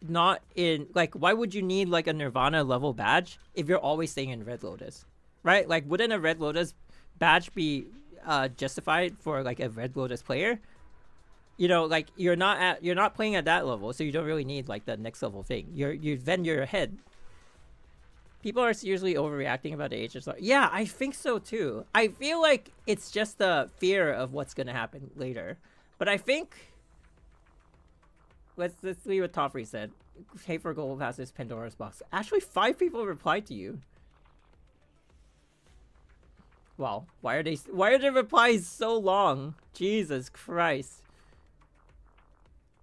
not in, like, why would you need like a Nirvana level badge if you're always staying in Red Lotus, right? Like, wouldn't a Red Lotus badge be justified for like a Red Lotus player? You know, like you're not playing at that level, so you don't really need like the next level thing. You're ahead. People are seriously overreacting about the HSR. Yeah, I think so too. I feel like it's just the fear of what's gonna happen later. But I think let's see what Toffrey said. Pay for gold passes, Pandora's box. Actually, 5 people replied to you. Wow, why are the replies so long? Jesus Christ.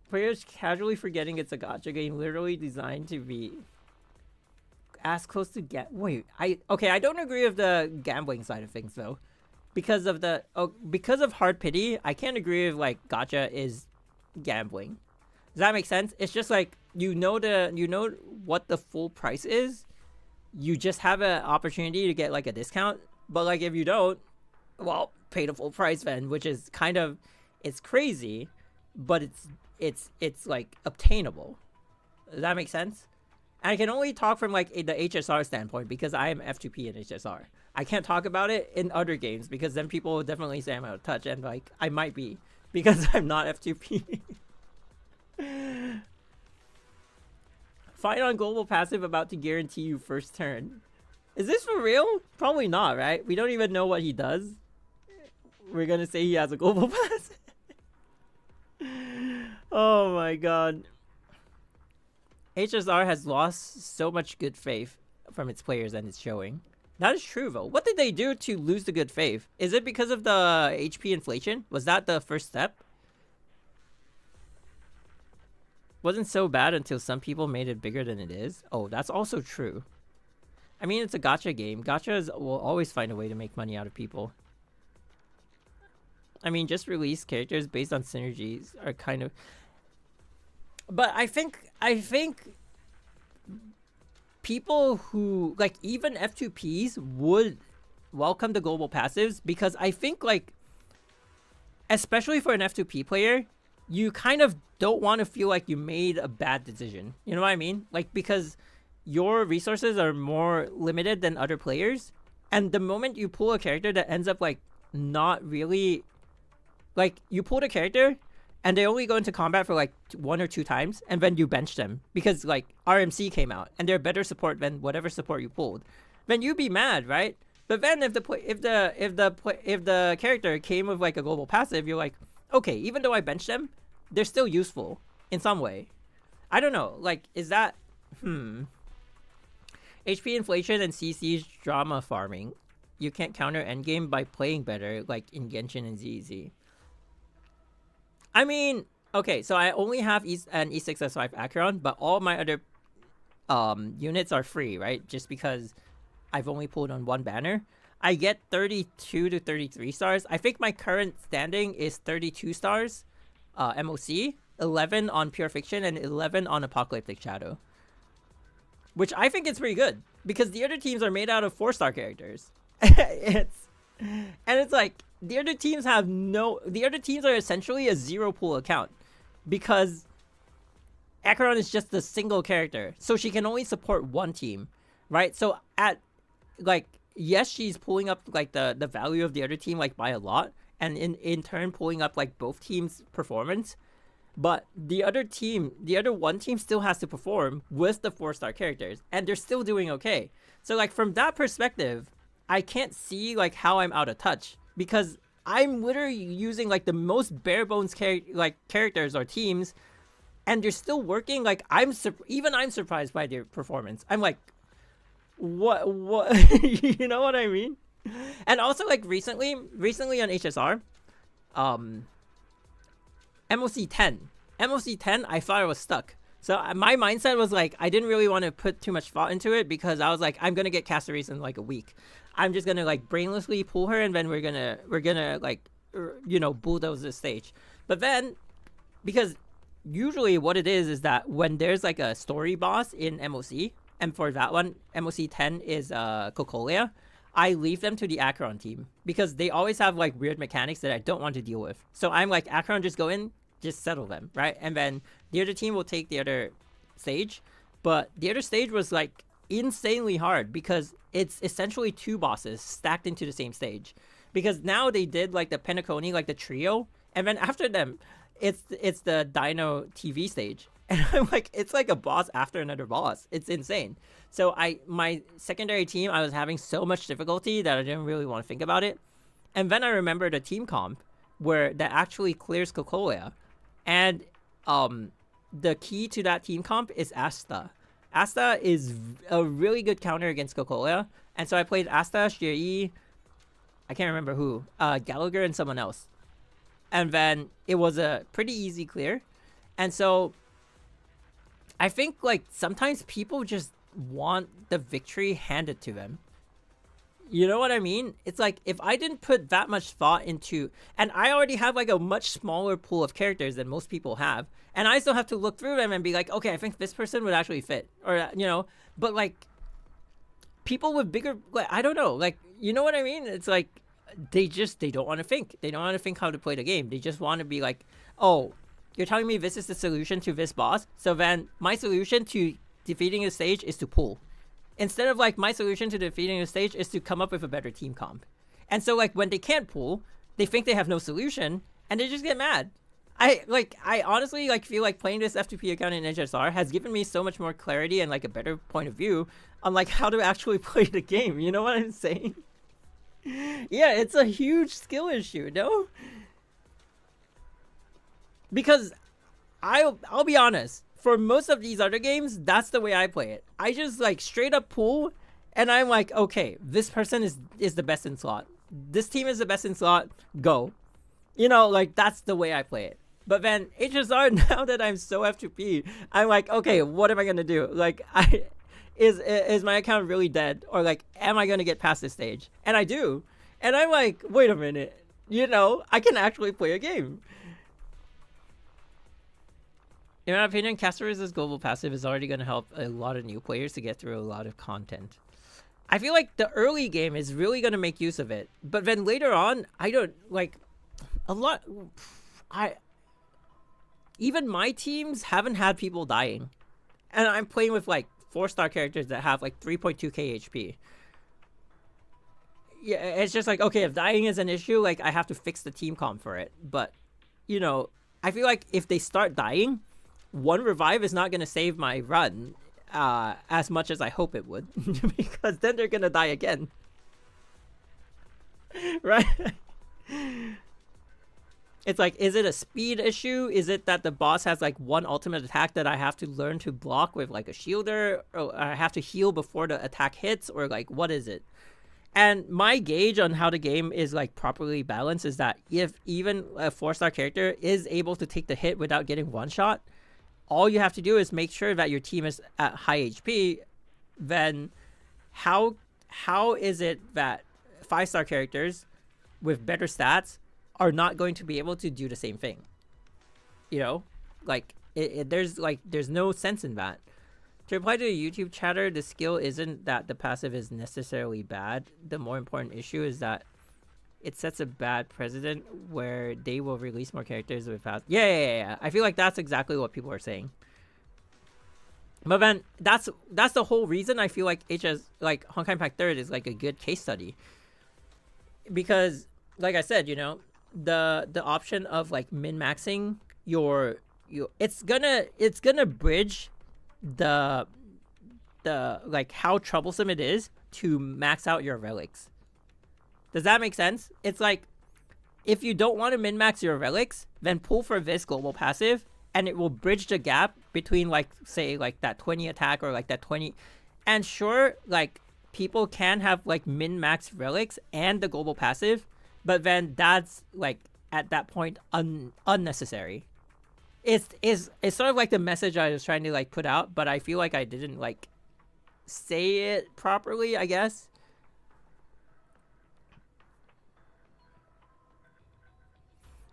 Players casually forgetting it's a gacha game literally designed to be as close to wait, I don't agree with the gambling side of things though. Because of hard pity, I can't agree with like gacha is gambling. Does that make sense? It's just like you know what the full price is. You just have an opportunity to get like a discount. But like if you don't, well, pay the full price then, which is kind of, it's crazy, but it's like obtainable. Does that make sense? And I can only talk from like the HSR standpoint because I am F2P in HSR. I can't talk about it in other games because then people will definitely say I'm out of touch, and like I might be because I'm not F2P. Fight on global passive about to guarantee you first turn. Is this for real? Probably not, right? We don't even know what he does. We're gonna say he has a global passive. Oh my god. HSR has lost so much good faith from its players, and it's showing. That is true though. What did they do to lose the good faith? Is it because of the HP inflation? Was that the first step? Wasn't so bad until some people made it bigger than it is. Oh, that's also true. I mean, it's a gacha game. Gachas will always find a way to make money out of people. I mean, just release characters based on synergies are kind of... But I think people who, like, even F2Ps would welcome the global passives, because I think, like, especially for an F2P player, you kind of don't want to feel like you made a bad decision. You know what I mean? Like, because your resources are more limited than other players, and the moment you pull a character that ends up, like, not really... Like, you pulled a character and they only go into combat for like 1 or 2 times, and then you bench them because like RMC came out and they're better support than whatever support you pulled. Then you'd be mad, right? But then if the character came with like a global passive, you're like, okay, even though I bench them, they're still useful in some way. I don't know. Like, is that HP inflation and CC's drama farming? You can't counter endgame by playing better, like in Genshin and ZZ. I mean, okay, so I only have an E6S5 Acheron, but all my other units are free, right? Just because I've only pulled on one banner. I get 32 to 33 stars. I think my current standing is 32 stars, MOC, 11 on Pure Fiction, and 11 on Apocalyptic Shadow. which I think is pretty good because the other teams are made out of 4-star characters. It's like the other teams have the other teams are essentially a zero pool account because Acheron is just a single character, so she can only support one team, right? So at like, yes, she's pulling up like the value of the other team like by a lot, and in turn pulling up like both teams' performance. But the other one team still has to perform with the 4-star characters, and they're still doing okay. So like from that perspective, I can't see like how I'm out of touch because I'm literally using like the most bare bones characters or teams, and they're still working. Like I'm surprised by their performance. I'm like, what you know what I mean? And also like recently on HSR, MOC 10, I thought I was stuck. So my mindset was like, I didn't really want to put too much thought into it because I was like, I'm gonna get Caceres in like a week. I'm just gonna like brainlessly pull her, and then we're gonna like, you know, bulldoze this stage. But then, because usually what it is that when there's like a story boss in MOC, and for that one, MOC 10 is Cocolia, I leave them to the Acheron team because they always have like weird mechanics that I don't want to deal with. So I'm like, Acheron, just go in, just settle them, right? And then the other team will take the other stage. But the other stage was like insanely hard because it's essentially 2 bosses stacked into the same stage. Because now they did like the Penacony, like the trio, and then after them, it's the Dino TV stage. And I'm like, it's like a boss after another boss. It's insane. So my secondary team, I was having so much difficulty that I didn't really want to think about it. And then I remembered a team comp where that actually clears Cocolia. And the key to that team comp is Asta. Asta is a really good counter against Cocolia. And so I played Asta, Shiri, I can't remember who, Gallagher and someone else. And then it was a pretty easy clear. And so I think like sometimes people just want the victory handed to them. You know what I mean? It's like, if I didn't put that much thought into, and I already have like a much smaller pool of characters than most people have, and I still have to look through them and be like, okay, I think this person would actually fit, or you know. But like people with bigger, like, I don't know, like, you know what I mean? It's like they don't want to think. They don't want to think how to play the game. They just want to be like, oh, you're telling me this is the solution to this boss, so then my solution to defeating the stage is to pull. Instead of like, my solution to defeating the stage is to come up with a better team comp. And so like when they can't pull, they think they have no solution, and they just get mad. I honestly like feel like playing this F2P account in HSR has given me so much more clarity and like a better point of view on like how to actually play the game. You know what I'm saying? Yeah, it's a huge skill issue, no? Because I'll be honest, for most of these other games, that's the way I play it. I just like straight up pull, and I'm like, okay, this person is the best in slot. This team is the best in slot. Go. You know, like that's the way I play it. But then HSR, now that I'm so F2P, I'm like, okay, what am I gonna do? Like, is my account really dead, or like, am I gonna get past this stage? And I do, and I'm like, wait a minute, you know, I can actually play a game. In my opinion, Caceres' global passive is already going to help a lot of new players to get through a lot of content. I feel like the early game is really going to make use of it, but then later on, I don't like a lot. Even my teams haven't had people dying, and I'm playing with like 4-star characters that have like 3.2k HP. Yeah, it's just like, okay, if dying is an issue, like I have to fix the team comp for it. But you know, I feel like if they start dying, one revive is not going to save my run as much as I hope it would, because then they're going to die again. Right? It's like, is it a speed issue? Is it that the boss has like one ultimate attack that I have to learn to block with like a shielder, or I have to heal before the attack hits, or like, what is it? And my gauge on how the game is like properly balanced is that if even a 4-star character is able to take the hit without getting one shot, all you have to do is make sure that your team is at high HP. Then how is it that 5-star characters with better stats are not going to be able to do the same thing? You know, like there's no sense in that. To reply to the YouTube chatter, the skill isn't that the passive is necessarily bad. The more important issue is that it sets a bad precedent where they will release more characters with fast. Yeah. I feel like that's exactly what people are saying. But then that's the whole reason I feel like Honkai Impact 3rd is like a good case study. Because like I said, you know, the option of like min-maxing your it's gonna bridge the like how troublesome it is to max out your relics. Does that make sense? It's like if you don't want to min-max your relics, then pull for this global passive and it will bridge the gap between like say like that 20 attack or like that 20. And sure, like people can have like min-max relics and the global passive, but then that's like at that point unnecessary. It's sort of like the message I was trying to like put out, but I feel like I didn't like say it properly, I guess.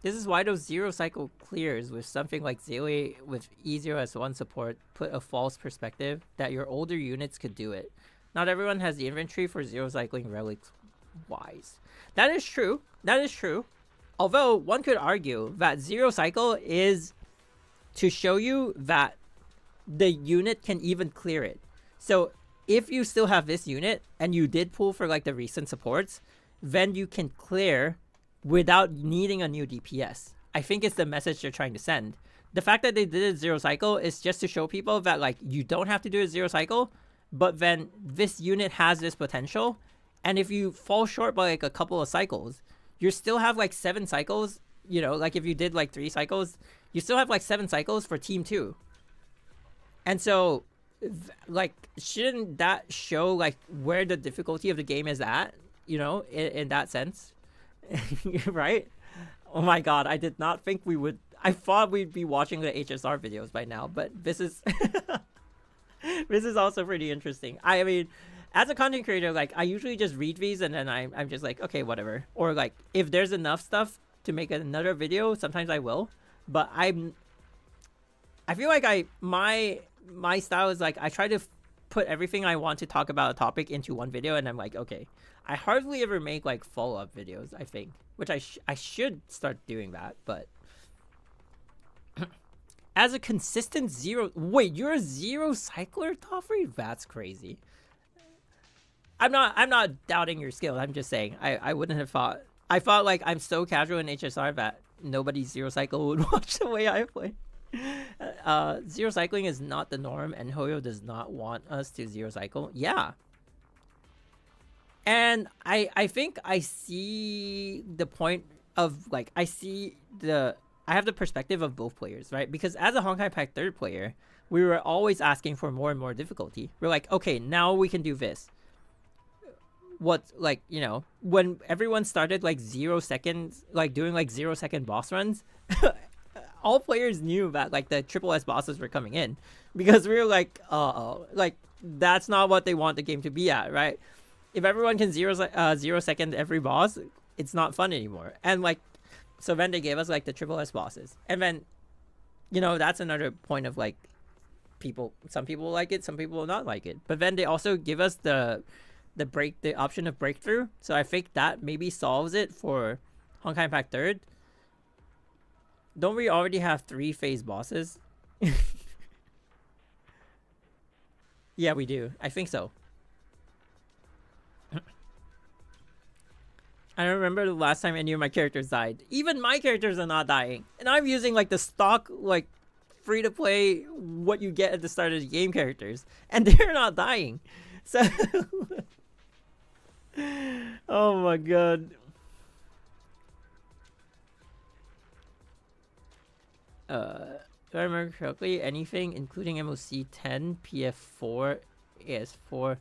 This is why those zero cycle clears with something like Zele with E0S1 support put a false perspective that your older units could do it. Not everyone has the inventory for zero cycling relics wise. That is true. That is true. Although one could argue that zero cycle is to show you that the unit can even clear it. So if you still have this unit and you did pull for like the recent supports, then you can clear without needing a new DPS. I think it's the message they're trying to send. The fact that they did a zero cycle is just to show people that like you don't have to do a zero cycle, but then this unit has this potential. And if you fall short by like a couple of cycles, you still have like 7 cycles, you know, like if you did like 3 cycles, you still have like 7 cycles for team 2. And so like shouldn't that show like where the difficulty of the game is at, you know, in that sense? Right? Oh my god, I did not think we would. I thought we'd be watching the HSR videos by now, but this is this is also pretty interesting. I mean, as a content creator, like I usually just read these and then I'm just like, okay, whatever. Or like if there's enough stuff to make another video, sometimes I will. But I feel like my style is like I try to put everything I want to talk about a topic into one video, and I'm like, okay. I hardly ever make like follow-up videos, I think, which I should start doing that, but as a consistent zero, wait, you're a zero cycler, Toffrey? That's crazy. I'm not doubting your skill. I'm just saying I wouldn't have thought. I thought like I'm so casual in HSR that nobody zero cycle would watch the way I play. Zero cycling is not the norm, and Hoyo does not want us to zero cycle. Yeah. And I think I see the point of like I have the perspective of both players, right? Because as a Honkai Impact 3rd player, we were always asking for more and more difficulty. We're like, okay, now we can do this. What, like, you know, when everyone started like 0 seconds, like doing like 0 second boss runs, all players knew that like the triple S bosses were coming in, because we were like, like that's not what they want the game to be at, right? If everyone can 0 second every boss, it's not fun anymore. And like, so then they gave us like the triple S bosses, and then, you know, that's another point of like, some people like it, some people will not like it. But then they also give us the option of breakthrough. So I think that maybe solves it for Honkai Impact 3rd. Don't we already have 3 phase bosses? Yeah, we do. I think so. I don't remember the last time any of my characters died. Even my characters are not dying. And I'm using like the stock, like free to play, what you get at the start of the game characters. And they're not dying. So, oh my god. Do I remember correctly? Anything, including MOC 10, PF4, AS4,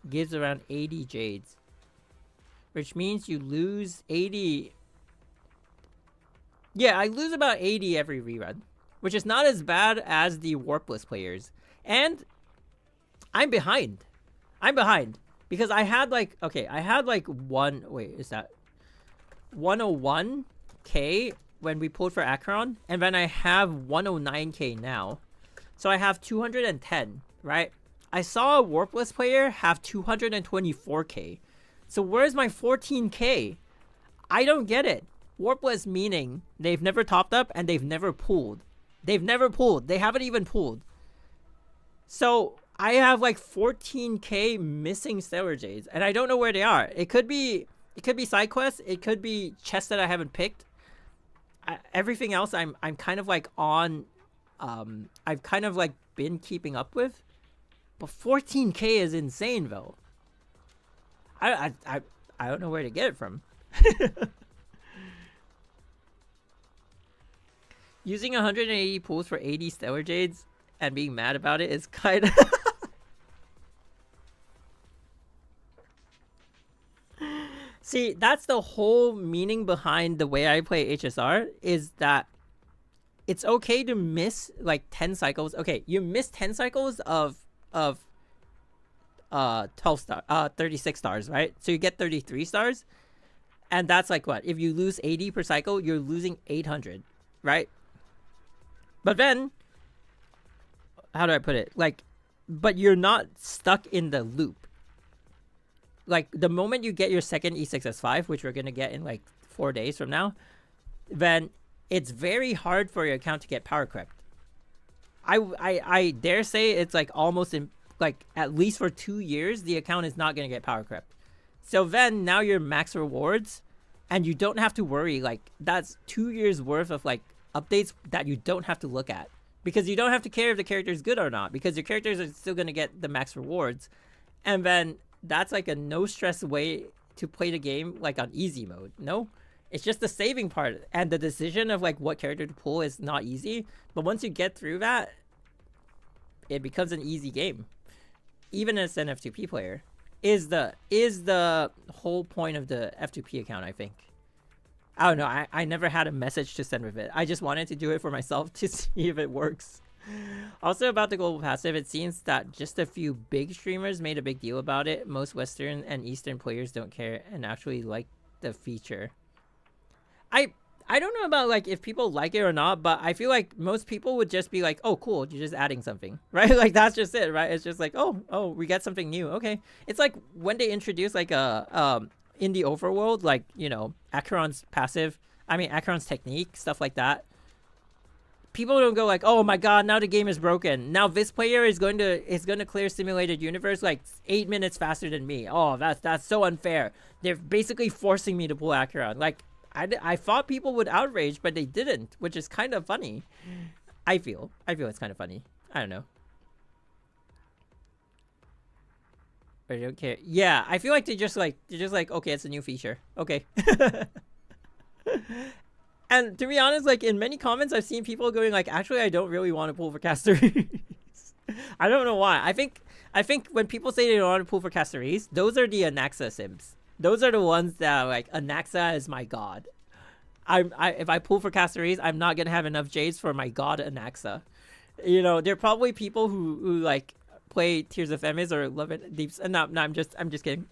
gives around 80 jades. Which means you lose 80. Yeah, I lose about 80 every rerun. Which is not as bad as the warpless players. And I'm behind. Because I had like, okay, I had like 101k when we pulled for Acheron. And then I have 109k now. So I have 210. right? I saw a Warpless player have 224k. So where's my 14k? I don't get it. Warpless meaning they've never topped up and they've never pulled. They've never pulled. They haven't even pulled. So I have like 14k missing Stellar Jades, and I don't know where they are. It could be side quests. It could be chests that I haven't picked. Everything else I'm kind of like on. I've kind of like been keeping up with, but 14k is insane though. I don't know where to get it from. Using 180 pulls for 80 Stellar Jades and being mad about it is kind of... See, that's the whole meaning behind the way I play HSR, is that it's okay to miss like 10 cycles. Okay, you miss 10 cycles of 36 stars, right? So you get 33 stars. And that's like what? If you lose 80 per cycle, you're losing 800, right? But then, how do I put it? Like, but you're not stuck in the loop. Like, the moment you get your second E6S5, which we're going to get in like 4 days from now, then it's very hard for your account to get power crept. I dare say it's like almost in, like, at least for 2 years, the account is not going to get power crept. So then now you're max rewards, and you don't have to worry. Like, that's 2 years worth of like updates that you don't have to look at, because you don't have to care if the character is good or not, because your characters are still going to get the max rewards. And then that's like a no stress way to play the game, like on easy mode. No, it's just the saving part, and the decision of like what character to pull is not easy. But once you get through that, it becomes an easy game, even as an F2P player. Is the whole point of the F2P account, I think. I don't know. I never had a message to send with it. I just wanted to do it for myself to see if it works. Also, about the global passive, it seems that just a few big streamers made a big deal about it. Most Western and Eastern players don't care and actually like the feature. I don't know about like if people like it or not, but I feel like most people would just be like, oh cool, you're just adding something, right? Like that's just it, right? It's just like, oh we got something new. Okay. It's like when they introduce like a in the overworld, like, you know, Acheron's passive, I mean Acheron's technique, stuff like that. People don't go like, oh my god, now the game is broken. Now this player is going to clear simulated universe like 8 minutes faster than me. Oh, that's so unfair. They're basically forcing me to pull Acheron. Like, I thought people would outrage, but they didn't, which is kind of funny. I feel it's kind of funny. I don't know. I don't care. Yeah, I feel like they're just like, okay, it's a new feature. Okay. And to be honest, like in many comments, I've seen people going like, actually, I don't really want to pull for Castories. I don't know why. I think when people say they don't want to pull for Castories, those are the Anaxa sims. Those are the ones that are like, Anaxa is my god. If I pull for Castories, I'm not gonna have enough Jades for my god Anaxa. You know, there are probably people who like play Tears of Emis or Love It Deeps. No, I'm just kidding.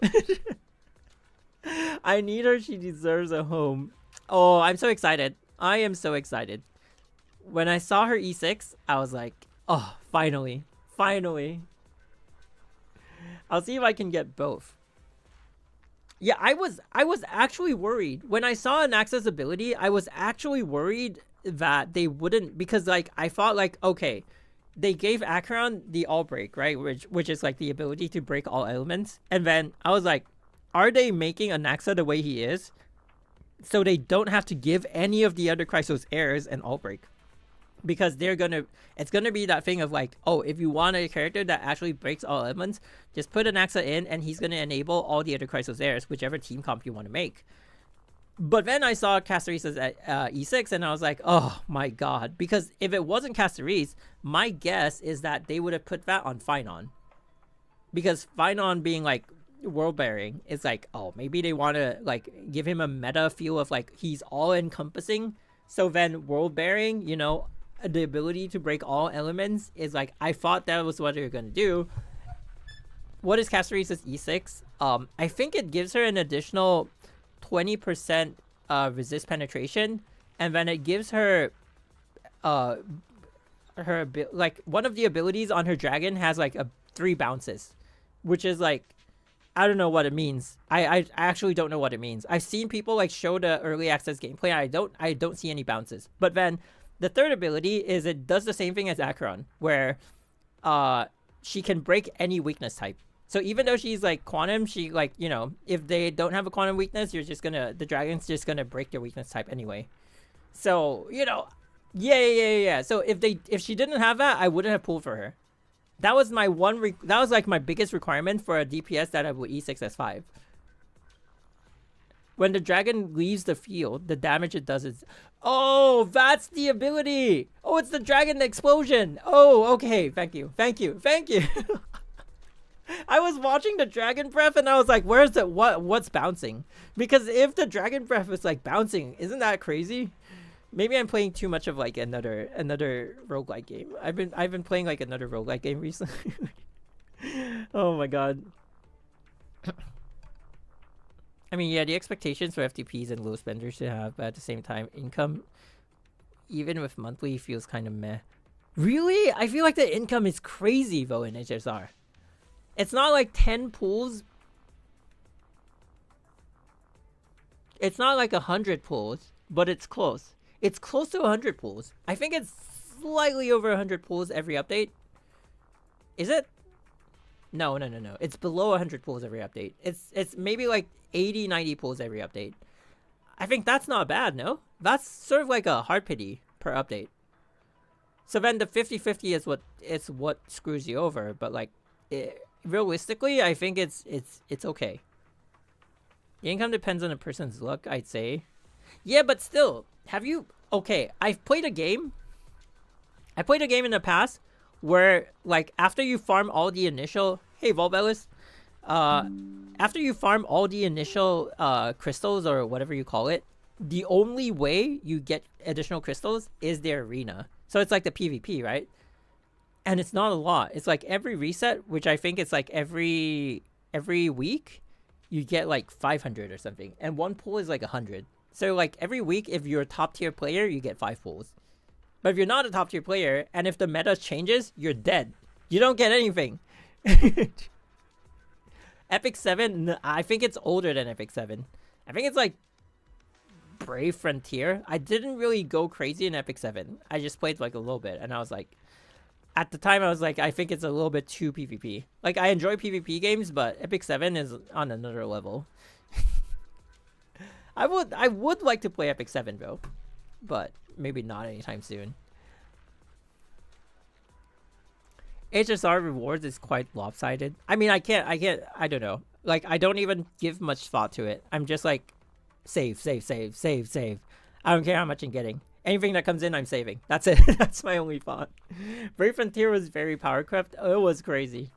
I need her. She deserves a home. Oh, I'm so excited. I am so excited. When I saw her E6, I was like, oh, finally. Finally. I'll see if I can get both. Yeah, I was actually worried. When I saw Anaxa's ability, I was actually worried that they wouldn't, because like I thought like, okay, they gave Acheron the all break, right? Which is like the ability to break all elements. And then I was like, are they making Anaxa the way he is, so they don't have to give any of the other Chrysos heirs an all break? Because it's gonna be that thing of like, oh, if you want a character that actually breaks all elements, just put Anaxa in and he's gonna enable all the other Chrysos heirs, whichever team comp you want to make. But then I saw Castoris at E6 and I was like, oh my god. Because if it wasn't Castoris, my guess is that they would have put that on Phynon. Because Phynon being like world bearing is like, oh, maybe they want to like give him a meta feel of like he's all encompassing. So then world bearing, you know, the ability to break all elements is like, I thought that was what they were going to do. What is Castoris' E6? I think it gives her an additional 20% resist penetration, and then it gives her like one of the abilities on her dragon has like 3 bounces, which is like, I don't know what it means. I actually don't know what it means. I've seen people like show the early access gameplay. I don't see any bounces. But then the third ability is it does the same thing as Acheron, where she can break any weakness type. So even though she's like quantum, she like, you know, if they don't have a quantum weakness, the dragon's just gonna break their weakness type anyway. So, you know, yeah. So if she didn't have that, I wouldn't have pulled for her. That was my that was like my biggest requirement for a DPS that I would E6 S5. When the dragon leaves the field, the damage it does is... Oh, that's the ability! Oh, it's the dragon explosion! Oh, okay, thank you. I was watching the dragon breath and I was like, where's the... What's bouncing? Because if the dragon breath is like bouncing, isn't that crazy? Maybe I'm playing too much of like another roguelike game. I've been playing like another roguelike game recently. Oh my god. I mean, yeah, the expectations for FTPs and low spenders should have, but at the same time, income, even with monthly, feels kind of meh. Really? I feel like the income is crazy though in HSR. It's not like 10 pools. It's not like 100 pools, but it's close. It's close to 100 pools. I think it's slightly over 100 pools every update. Is it? No. It's below 100 pools every update. It's maybe like 80, 90 pools every update. I think that's not bad, no? That's sort of like a hard pity per update. So then the 50-50 is what screws you over, but like realistically, I think it's okay. The income depends on a person's luck, I'd say. Yeah, but still, have you... Okay, I've played a game. I played a game in the past where, like, after you farm all the initial... Hey, Volbellis. After you farm all the initial crystals or whatever you call it, the only way you get additional crystals is the arena. So it's like the PvP, right? And it's not a lot. It's like every reset, which I think it's like every week, you get like 500 or something. And one pool is like 100. So like every week, if you're a top tier player, you get 5 pools. But if you're not a top tier player, and if the meta changes, you're dead. You don't get anything. Epic 7, I think it's older than Epic 7. I think it's like Brave Frontier. I didn't really go crazy in Epic 7. I just played like a little bit, and I was like, at the time I was like, I think it's a little bit too PvP. Like, I enjoy PvP games, but Epic 7 is on another level. I would like to play Epic 7 though, but maybe not anytime soon. HSR rewards is quite lopsided. I mean, I don't know. Like, I don't even give much thought to it. I'm just like, save. I don't care how much I'm getting. Anything that comes in, I'm saving. That's it. That's my only thought. Brave Frontier was very power crept. It was crazy.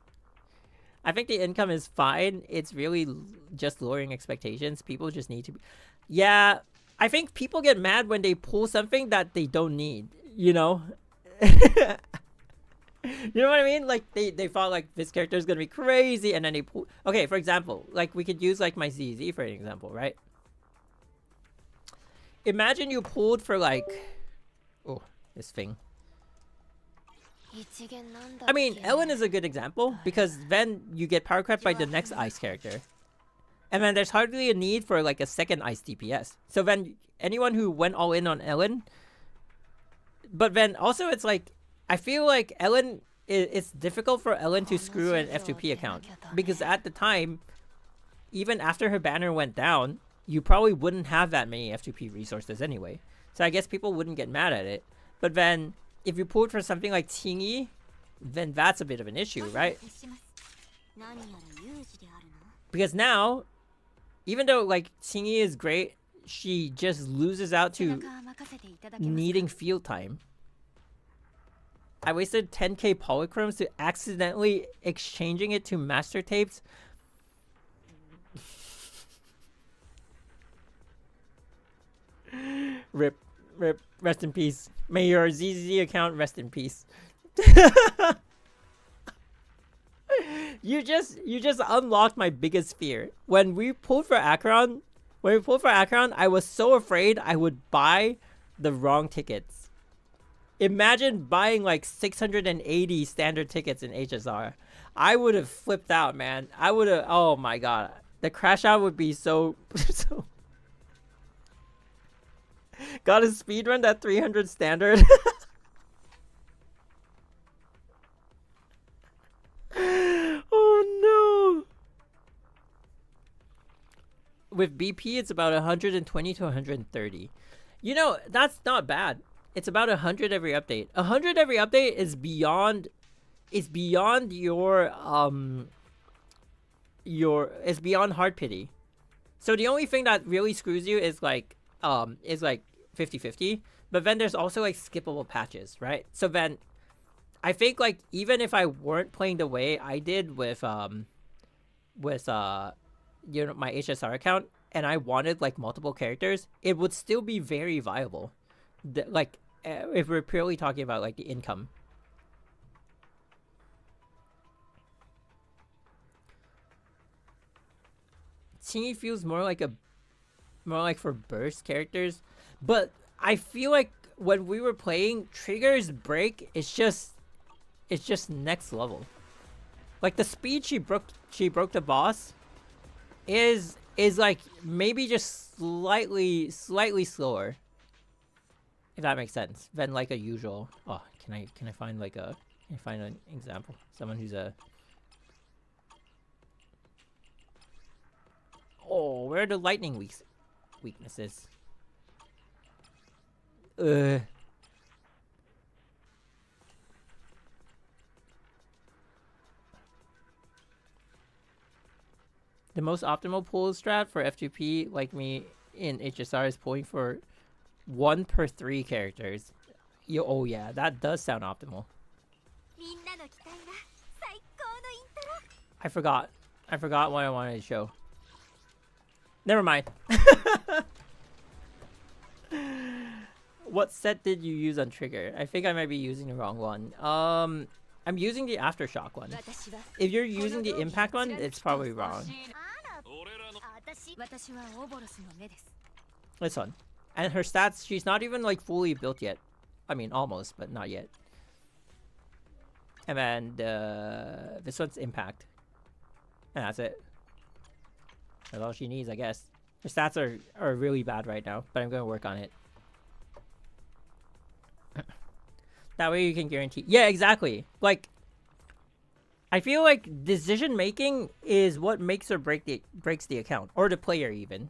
I think the income is fine. It's really just lowering expectations. People just need to be... Yeah, I think people get mad when they pull something that they don't need, you know? You know what I mean? Like, they thought, like, this character is going to be crazy, and then they pull... Okay, for example, like, we could use, like, my ZZ for an example, right? Imagine you pulled for, like... Oh, this thing. I mean, Ellen is a good example, because then you get power crept by the next ice character. And then there's hardly a need for, like, a second ice DPS. So then, anyone who went all in on Ellen... But then, also, it's like... I feel like Ellen, it's difficult for Ellen to screw an F2P account. Because at the time, even after her banner went down, you probably wouldn't have that many F2P resources anyway. So I guess people wouldn't get mad at it. But then, if you pulled for something like Qingyi, then that's a bit of an issue, right? Because now, even though like Qingyi is great, she just loses out to needing field time. I wasted 10k polychromes to accidentally exchanging it to master tapes. Rip, rest in peace. May your ZZ account rest in peace. You just unlocked my biggest fear. When we pulled for Acheron, I was so afraid I would buy the wrong tickets. Imagine buying like 680 standard tickets in HSR. I would have flipped out, man. I would have. Oh my god, the crash out would be so. So. Got a speedrun that 300 standard. Oh no. With BP, it's about 120 to 130. You know, that's not bad. It's about 100 every update. 100 every update is beyond. It's beyond your it's beyond hard pity. So the only thing that really screws you is like 50-50. But then there's also like skippable patches, right? So then I think like even if I weren't playing the way I did with my HSR account and I wanted like multiple characters, it would still be very viable. Like if we're purely talking about like the income. Chingy feels more like for burst characters, but I feel like when we were playing, triggers break. It's just next level. Like the speed she broke the boss is like maybe just slightly slower, if that makes sense, than like a usual. Oh, can I find like a find an example? Someone who's a. Oh, where are the lightning weaknesses? The most optimal pull strat for F2P, like me in HSR, is pulling for 1 per 3 characters. Oh yeah, that does sound optimal. I forgot what I wanted to show. Never mind. What set did you use on trigger? I think I might be using the wrong one. I'm using the aftershock one. If you're using the impact one, it's probably wrong. This one. And her stats, she's not even like fully built yet. I mean, almost, but not yet. And then this one's impact. And that's it. That's all she needs, I guess. Her stats are really bad right now, but I'm going to work on it. That way you can guarantee. Yeah, exactly. Like, I feel like decision making is what makes or breaks the account, or the player even.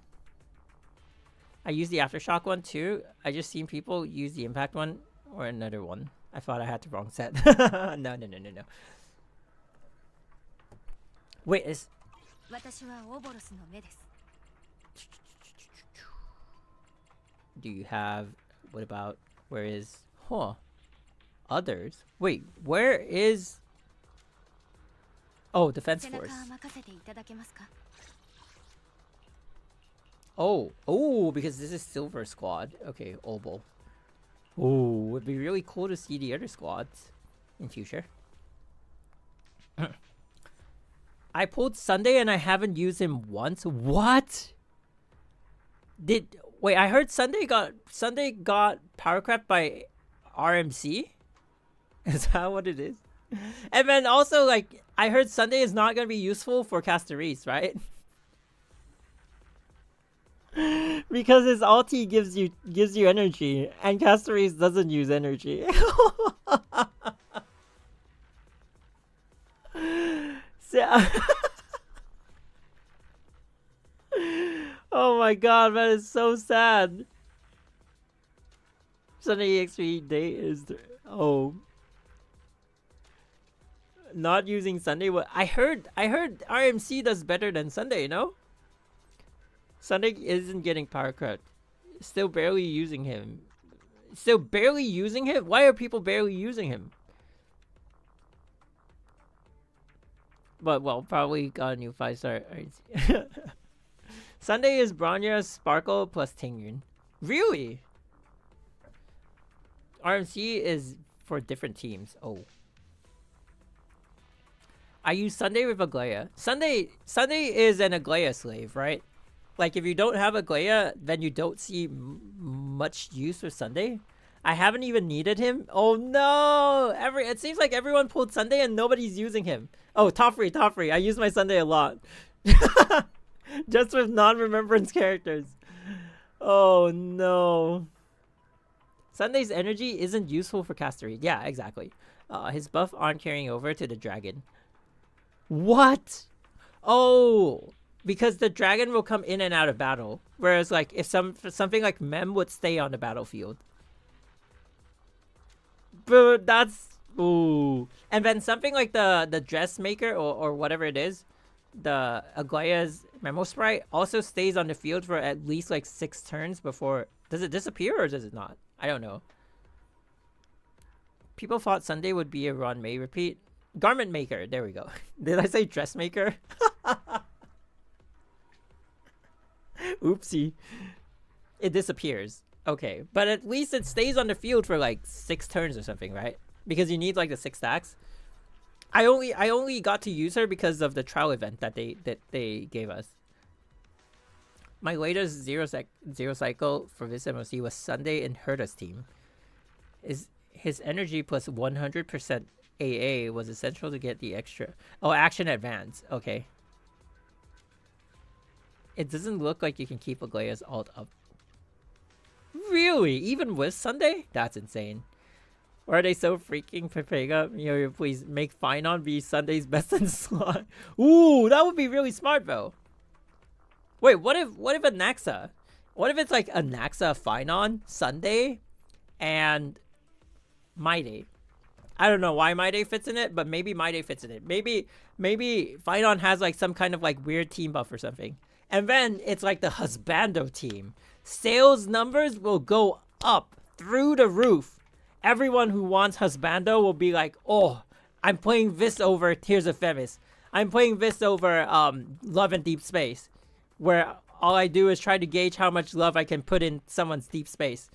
I use the aftershock one too. I just seen people use the impact one or another one. I thought I had the wrong set. No. Wait, is. Do you have? What about? Where is? Huh. Others? Wait, where is? Oh, Defense Force. Oh, because this is Silver Squad. Okay, Obol. Oh, it'd be really cool to see the other squads in future. I pulled Sunday and I haven't used him once. What? Wait, I heard Sunday got power crept by RMC? Is that what it is? And then also, like, I heard Sunday is not gonna be useful for Casteries, right? Because his ulti gives you energy, and Casteries doesn't use energy. Oh my god, that is so sad. Sunday EXP day is not using Sunday. What I heard RMC does better than Sunday, no? Sunday isn't getting power cut. Still barely using him. Why are people barely using him? But well, probably got a new 5-star. Sunday is Bronya, Sparkle plus Tingyun. Really? RMC is for different teams. Oh. I use Sunday with Aglaia. Sunday is an Aglaia slave, right? Like if you don't have Aglaia, then you don't see much use with Sunday. I haven't even needed him. Oh no! It seems like everyone pulled Sunday and nobody's using him. Oh, top free. I use my Sunday a lot. Just with non-remembrance characters. Oh no. Sunday's energy isn't useful for Castery. Yeah, exactly. His buff aren't carrying over to the dragon. What? Oh, because the dragon will come in and out of battle. Whereas like if something like Mem would stay on the battlefield. But that's ooh. And then something like the dressmaker or whatever it is, the Aglaya's Memo Sprite also stays on the field for at least like 6 turns before. Does it disappear or does it not? I don't know. People thought Sunday would be a Ron May repeat. Garment maker. There we go. Did I say dressmaker? Oopsie. It disappears. Okay. But at least it stays on the field for like 6 turns or something, right? Because you need like the 6 stacks. I only got to use her because of the trial event that they gave us. My latest zero cycle for this MOC was Sunday in Herta's team. His energy plus 100% AA was essential to get the extra. Oh, action advance. Okay. It doesn't look like you can keep Aglaya's ult up. Really? Even with Sunday? That's insane. Or are they so freaking Pepega? You know, please make Finon be Sunday's best in slot. Ooh, that would be really smart though. Wait, what if a Naxa? What if it's like a Naxa Finon Sunday and My Day? I don't know why My Day fits in it, but maybe My Day fits in it. Maybe Finon has like some kind of like weird team buff or something. And then it's like the Husbando team. Sales numbers will go up through the roof. Everyone who wants Husbando will be like, oh, I'm playing this over Tears of Femis. I'm playing this over Love and Deep Space. Where all I do is try to gauge how much love I can put in someone's deep space.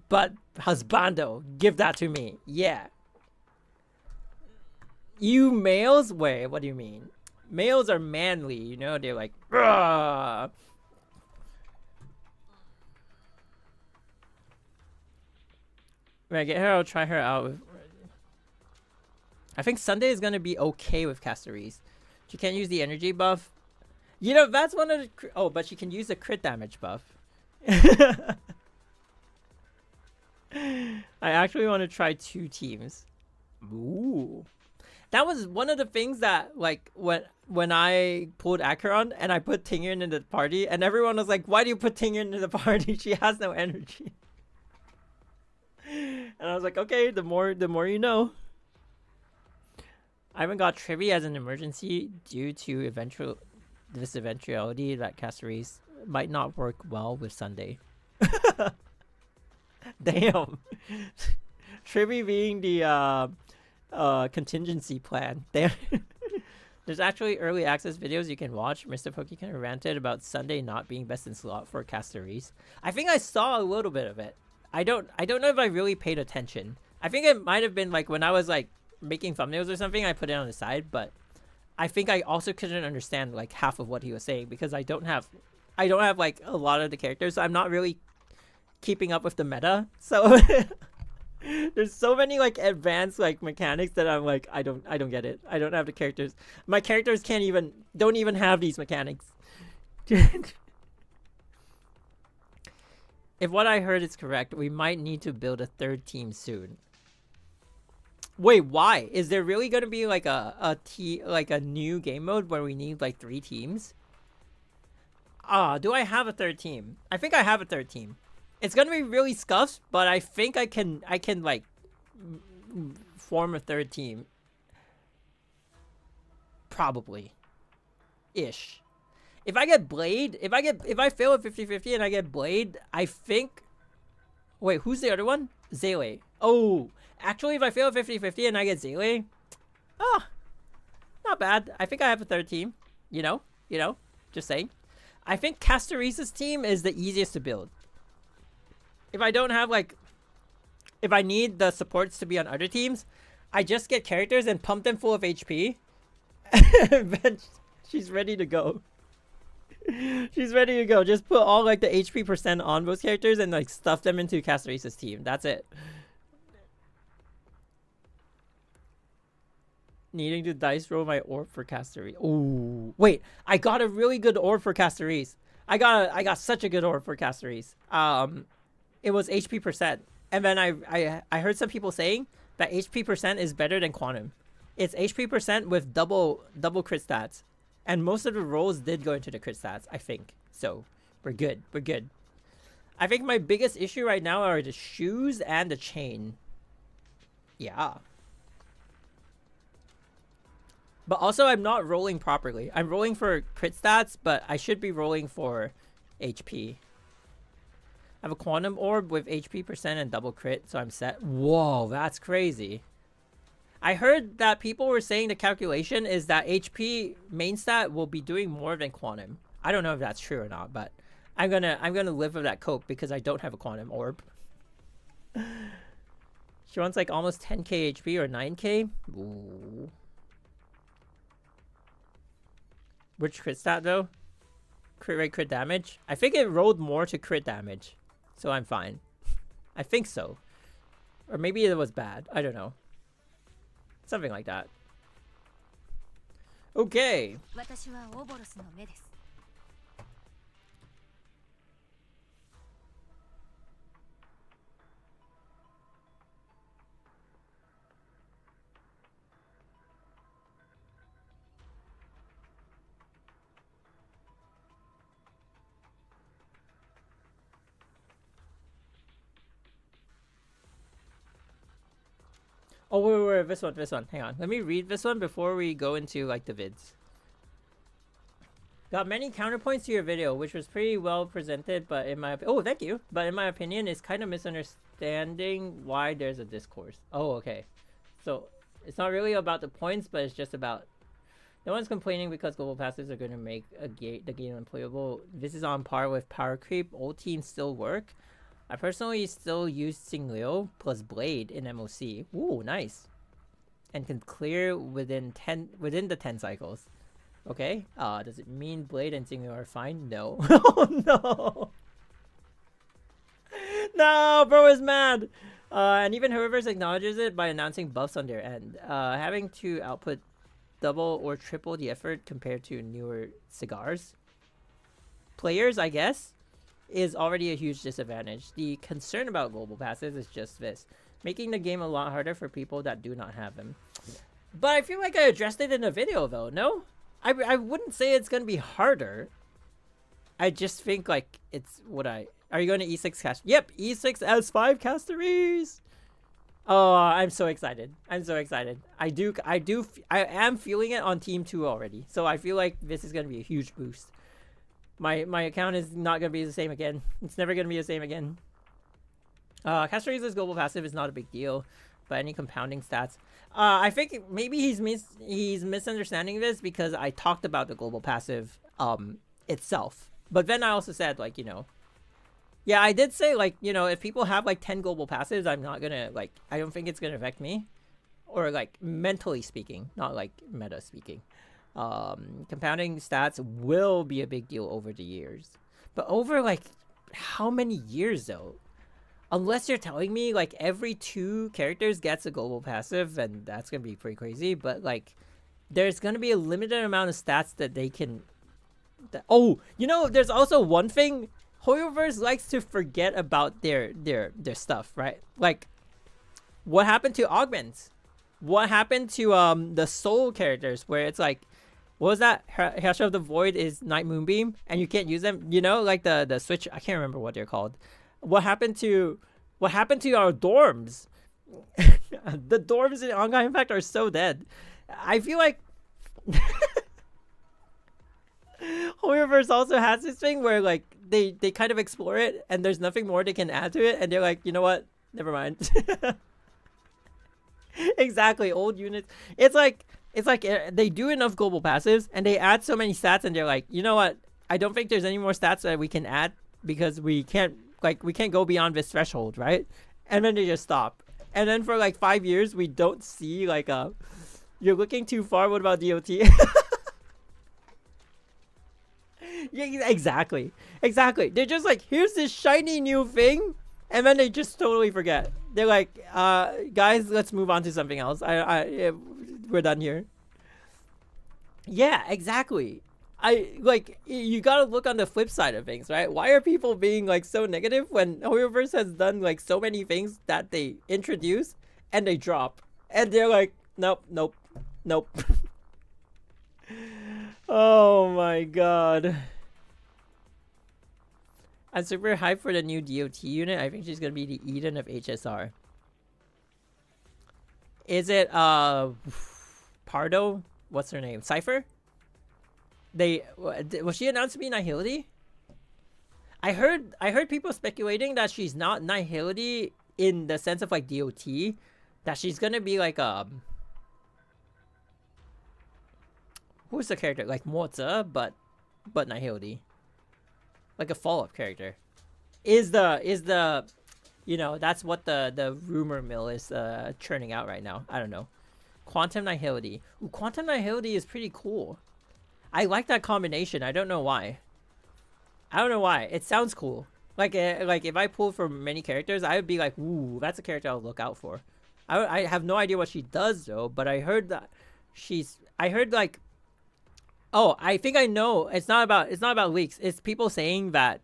But Husbando, give that to me. Yeah. You males? Wait, what do you mean? Males are manly, you know? They're like, "Rah!" When I get her, I'll try her out with... I think Sunday is going to be okay with Casteries. She can't use the energy buff. You know, that's one of the... Oh, but she can use the crit damage buff. I actually want to try 2 teams. Ooh. That was one of the things that, like, when I pulled Acheron and I put Tingern in the party, and everyone was like, why do you put Tingern in the party? She has no energy. And I was like, okay, the more you know. I haven't got Trivy as an emergency due to this eventuality that Caceres might not work well with Sunday. Damn. Trivy being the contingency plan. Damn. There's actually early access videos you can watch. Mr. Pokey kind of ranted about Sunday not being best in slot for Caceres. I think I saw a little bit of it. I don't know if I really paid attention. I think it might have been like when I was like making thumbnails or something, I put it on the side, but I think I also couldn't understand like half of what he was saying because I don't have like a lot of the characters, so I'm not really keeping up with the meta. So there's so many like advanced like mechanics that I'm like I don't get it. I don't have the characters. My characters don't even have these mechanics. If what I heard is correct, we might need to build a 3rd team soon. Wait, why? Is there really going to be like a new game mode where we need like 3 teams? Do I have a 3rd team? I think I have a 3rd team. It's going to be really scuffed, but I think I can like form a 3rd team. Probably. Ish. If I get Blade, if I fail at 50-50 and I get Blade, I think... Wait, who's the other one? Zele. Oh, actually, if I fail at 50-50 and I get Zele... not bad. I think I have a 3rd team. You know, just saying. I think Casterese's team is the easiest to build. If I don't have, like... If I need the supports to be on other teams, I just get characters and pump them full of HP. And then she's ready to go. She's ready to go. Just put all like the HP percent on those characters and like stuff them into Castorisa's team. That's it. Needing to dice roll my orb for Castorise. Ooh, wait! I got a really good orb for Castorise. I got such a good orb for Castorise. It was HP percent, and then I heard some people saying that HP percent is better than Quantum. It's HP percent with double crit stats, and most of the rolls did go into the crit stats. I think so. We're good. We're good. I think my biggest issue right now are the shoes and the chain. Yeah. But also, I'm not rolling properly. I'm rolling for crit stats, but I should be rolling for HP. I have a Quantum Orb with HP percent and double crit, so I'm set. Whoa, that's crazy. I heard that people were saying the calculation is that HP main stat will be doing more than Quantum. I don't know if that's true or not, but I'm gonna live with that cope because I don't have a Quantum Orb. She wants like almost 10k HP or 9k. Ooh. Which crit stat though? Crit rate, crit damage? I think it rolled more to crit damage. So I'm fine. I think so. Or maybe it was bad. I don't know. Something like that. Okay. Oh, wait, this one. Hang on. Let me read this one before we go into, like, the vids. Got many counterpoints to your video, which was pretty well presented, but in my... Oh, thank you. But in my opinion, it's kind of misunderstanding why there's a discourse. Oh, okay. So, it's not really about the points, but it's just about... No one's complaining because global passives are going to make the game unplayable. This is on par with power creep. Old teams still work. I personally still use Singleo plus Blade in MOC. Ooh, nice. And can clear within the 10 cycles. Okay. Does it mean Blade and Singleo are fine? No. Oh no. No, bro is mad. And even Whoever's acknowledges it by announcing buffs on their end. Having to output double or triple the effort compared to newer cigars. Players, I guess, is already a huge disadvantage. The concern about global passes is just this. Making the game a lot harder for people that do not have them. But I feel like I addressed it in a video though, no? I wouldn't say it's gonna be harder. I just think like it's what I... Are you going to E6 cast? Yep, E6 S5 Castorise! Oh, I'm so excited. I'm so excited. I am feeling it on Team 2 already. So I feel like this is gonna be a huge boost. My account is not going to be the same again. It's never going to be the same again. Castorisa's global passive is not a big deal, but any compounding stats. I think maybe he's misunderstanding this because I talked about the global passive itself. But then I also said, like, you know, yeah, I did say, like, you know, if people have like 10 global passives, I'm not going to, like, I don't think it's going to affect me. Or like mentally speaking, not like meta speaking. Compounding stats will be a big deal over the years, but over like how many years though? Unless you're telling me like every 2 characters gets a global passive, and that's gonna be pretty crazy. But like there's gonna be a limited amount of stats that they can... Oh, you know, there's also one thing. Hoyoverse likes to forget about their stuff, right? Like what happened to augments? What happened to the soul characters where it's like, what was that? Hash of the Void is Night Moonbeam, and you can't use them. You know, like the switch. I can't remember what they're called. What happened to our dorms? The dorms in Ongai Impact are so dead. I feel like Hoyoverse also has this thing where like they kind of explore it, and there's nothing more they can add to it, and they're like, you know what? Never mind. Exactly, old units. It's like they do enough global passives and they add so many stats, and they're like, you know what? I don't think there's any more stats that we can add because we can't go beyond this threshold, right? And then they just stop. And then for like 5 years, we don't see like you're looking too far. What about DOT? Yeah, exactly. Exactly. They're just like, here's this shiny new thing, and then they just totally forget. They're like, guys, let's move on to something else. Yeah, we're done here. Yeah, exactly. I like you gotta look on the flip side of things, right? Why are people being like so negative when Hoyoverse has done like so many things that they introduce and they drop, and they're like, nope, nope, nope. Oh my god. I'm super hyped for the new DOT unit. I think she's gonna be the Eden of HSR. Is it Pardo? What's her name? Cypher? Was she announced to be Nihility? I heard people speculating that she's not Nihility in the sense of like DOT, that she's gonna be like who's the character, like Moza, but Nihility, like a follow-up character. Is the you know, that's what the rumor mill is churning out right now. I don't know. Quantum Nihility. Ooh, Quantum Nihility is pretty cool. I like that combination. I don't know why. I don't know why. It sounds cool. Like if I pull from many characters, I would be like, ooh, that's a character I'll look out for. I have no idea what she does though, but I heard that I heard like, oh, I think I know. It's not about leaks. It's people saying that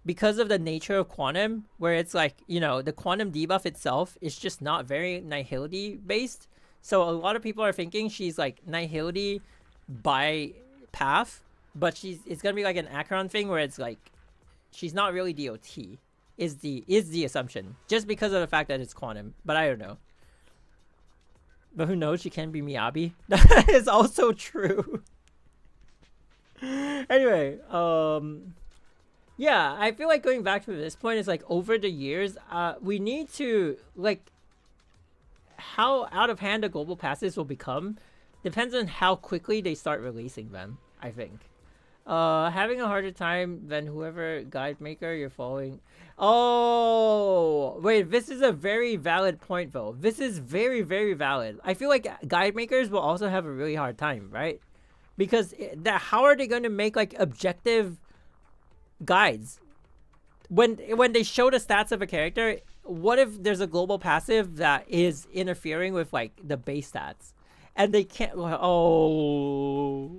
because of the nature of Quantum, where it's like, you know, the Quantum debuff itself is just not very Nihility based. So a lot of people are thinking she's like Nihility by path, but it's gonna be like an Acheron thing where it's like she's not really DOT is the assumption, just because of the fact that it's Quantum. But I don't know. But who knows? She can be Miyabi. That is also true. Anyway, yeah, I feel like going back to this point is like over the years, we need to like how out of hand the global passes will become depends on how quickly they start releasing them, I think. Having a harder time than whoever guide maker you're following. Oh, wait, this is a very valid point though. This is very, very valid. I feel like guide makers will also have a really hard time, right? Because how are they going to make like objective guides? When they show the stats of a character, what if there's a global passive that is interfering with like the base stats? And they can't. Oh,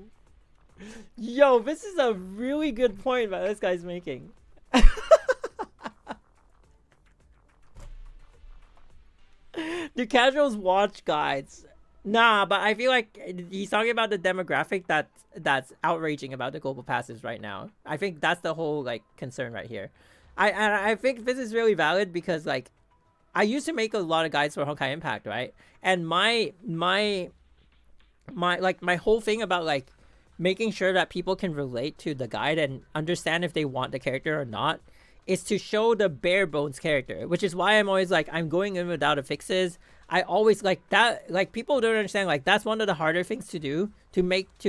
yo, this is a really good point that this guy's making. Do casuals watch guides? Nah, but I feel like he's talking about the demographic that's outraging about the global passives right now. I think that's the whole like concern right here. I think this is really valid because like I used to make a lot of guides for Honkai Impact, right? And my whole thing about like making sure that people can relate to the guide and understand if they want the character or not is to show the bare bones character, which is why I'm always like, I'm going in without affixes. I always like that, like people don't understand, like that's one of the harder things to do, to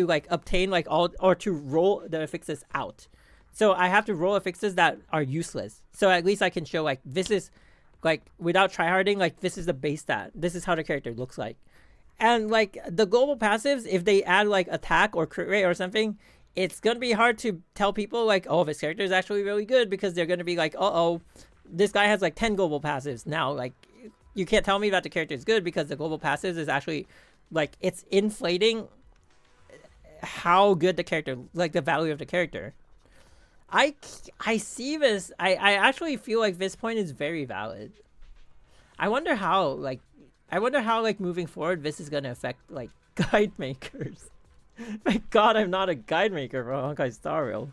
like obtain like all, or to roll the affixes out. So I have to roll affixes that are useless. So at least I can show like, this is like, without tryharding, like this is the base stat. This is how the character looks like. And like the global passives, if they add like attack or crit rate or something, it's going to be hard to tell people like, oh, this character is actually really good, because they're going to be like, uh-oh, this guy has like 10 global passives. Now, like, you can't tell me that the character is good because the global passives is actually like, it's inflating how good the character, like the value of the character. I see this. I actually feel like this point is very valid. I wonder how like moving forward this is going to affect like guide makers. Thank God I'm not a guide maker for Honkai Star Rail.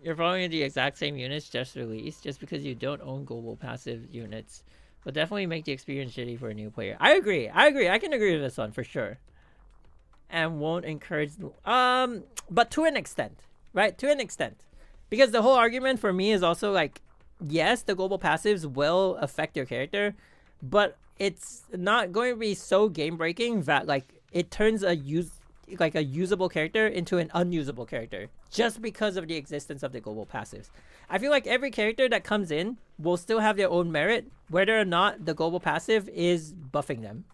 You're following the exact same units just released just because you don't own global passive units. But definitely make the experience shitty for a new player. I agree. I can agree with this one for sure. And won't encourage... but to an extent. Right? To an extent. Because the whole argument for me is also like, yes, the global passives will affect your character, but it's not going to be so game breaking that like it turns a usable character into an unusable character just because of the existence of the global passives. I feel like every character that comes in will still have their own merit, whether or not the global passive is buffing them.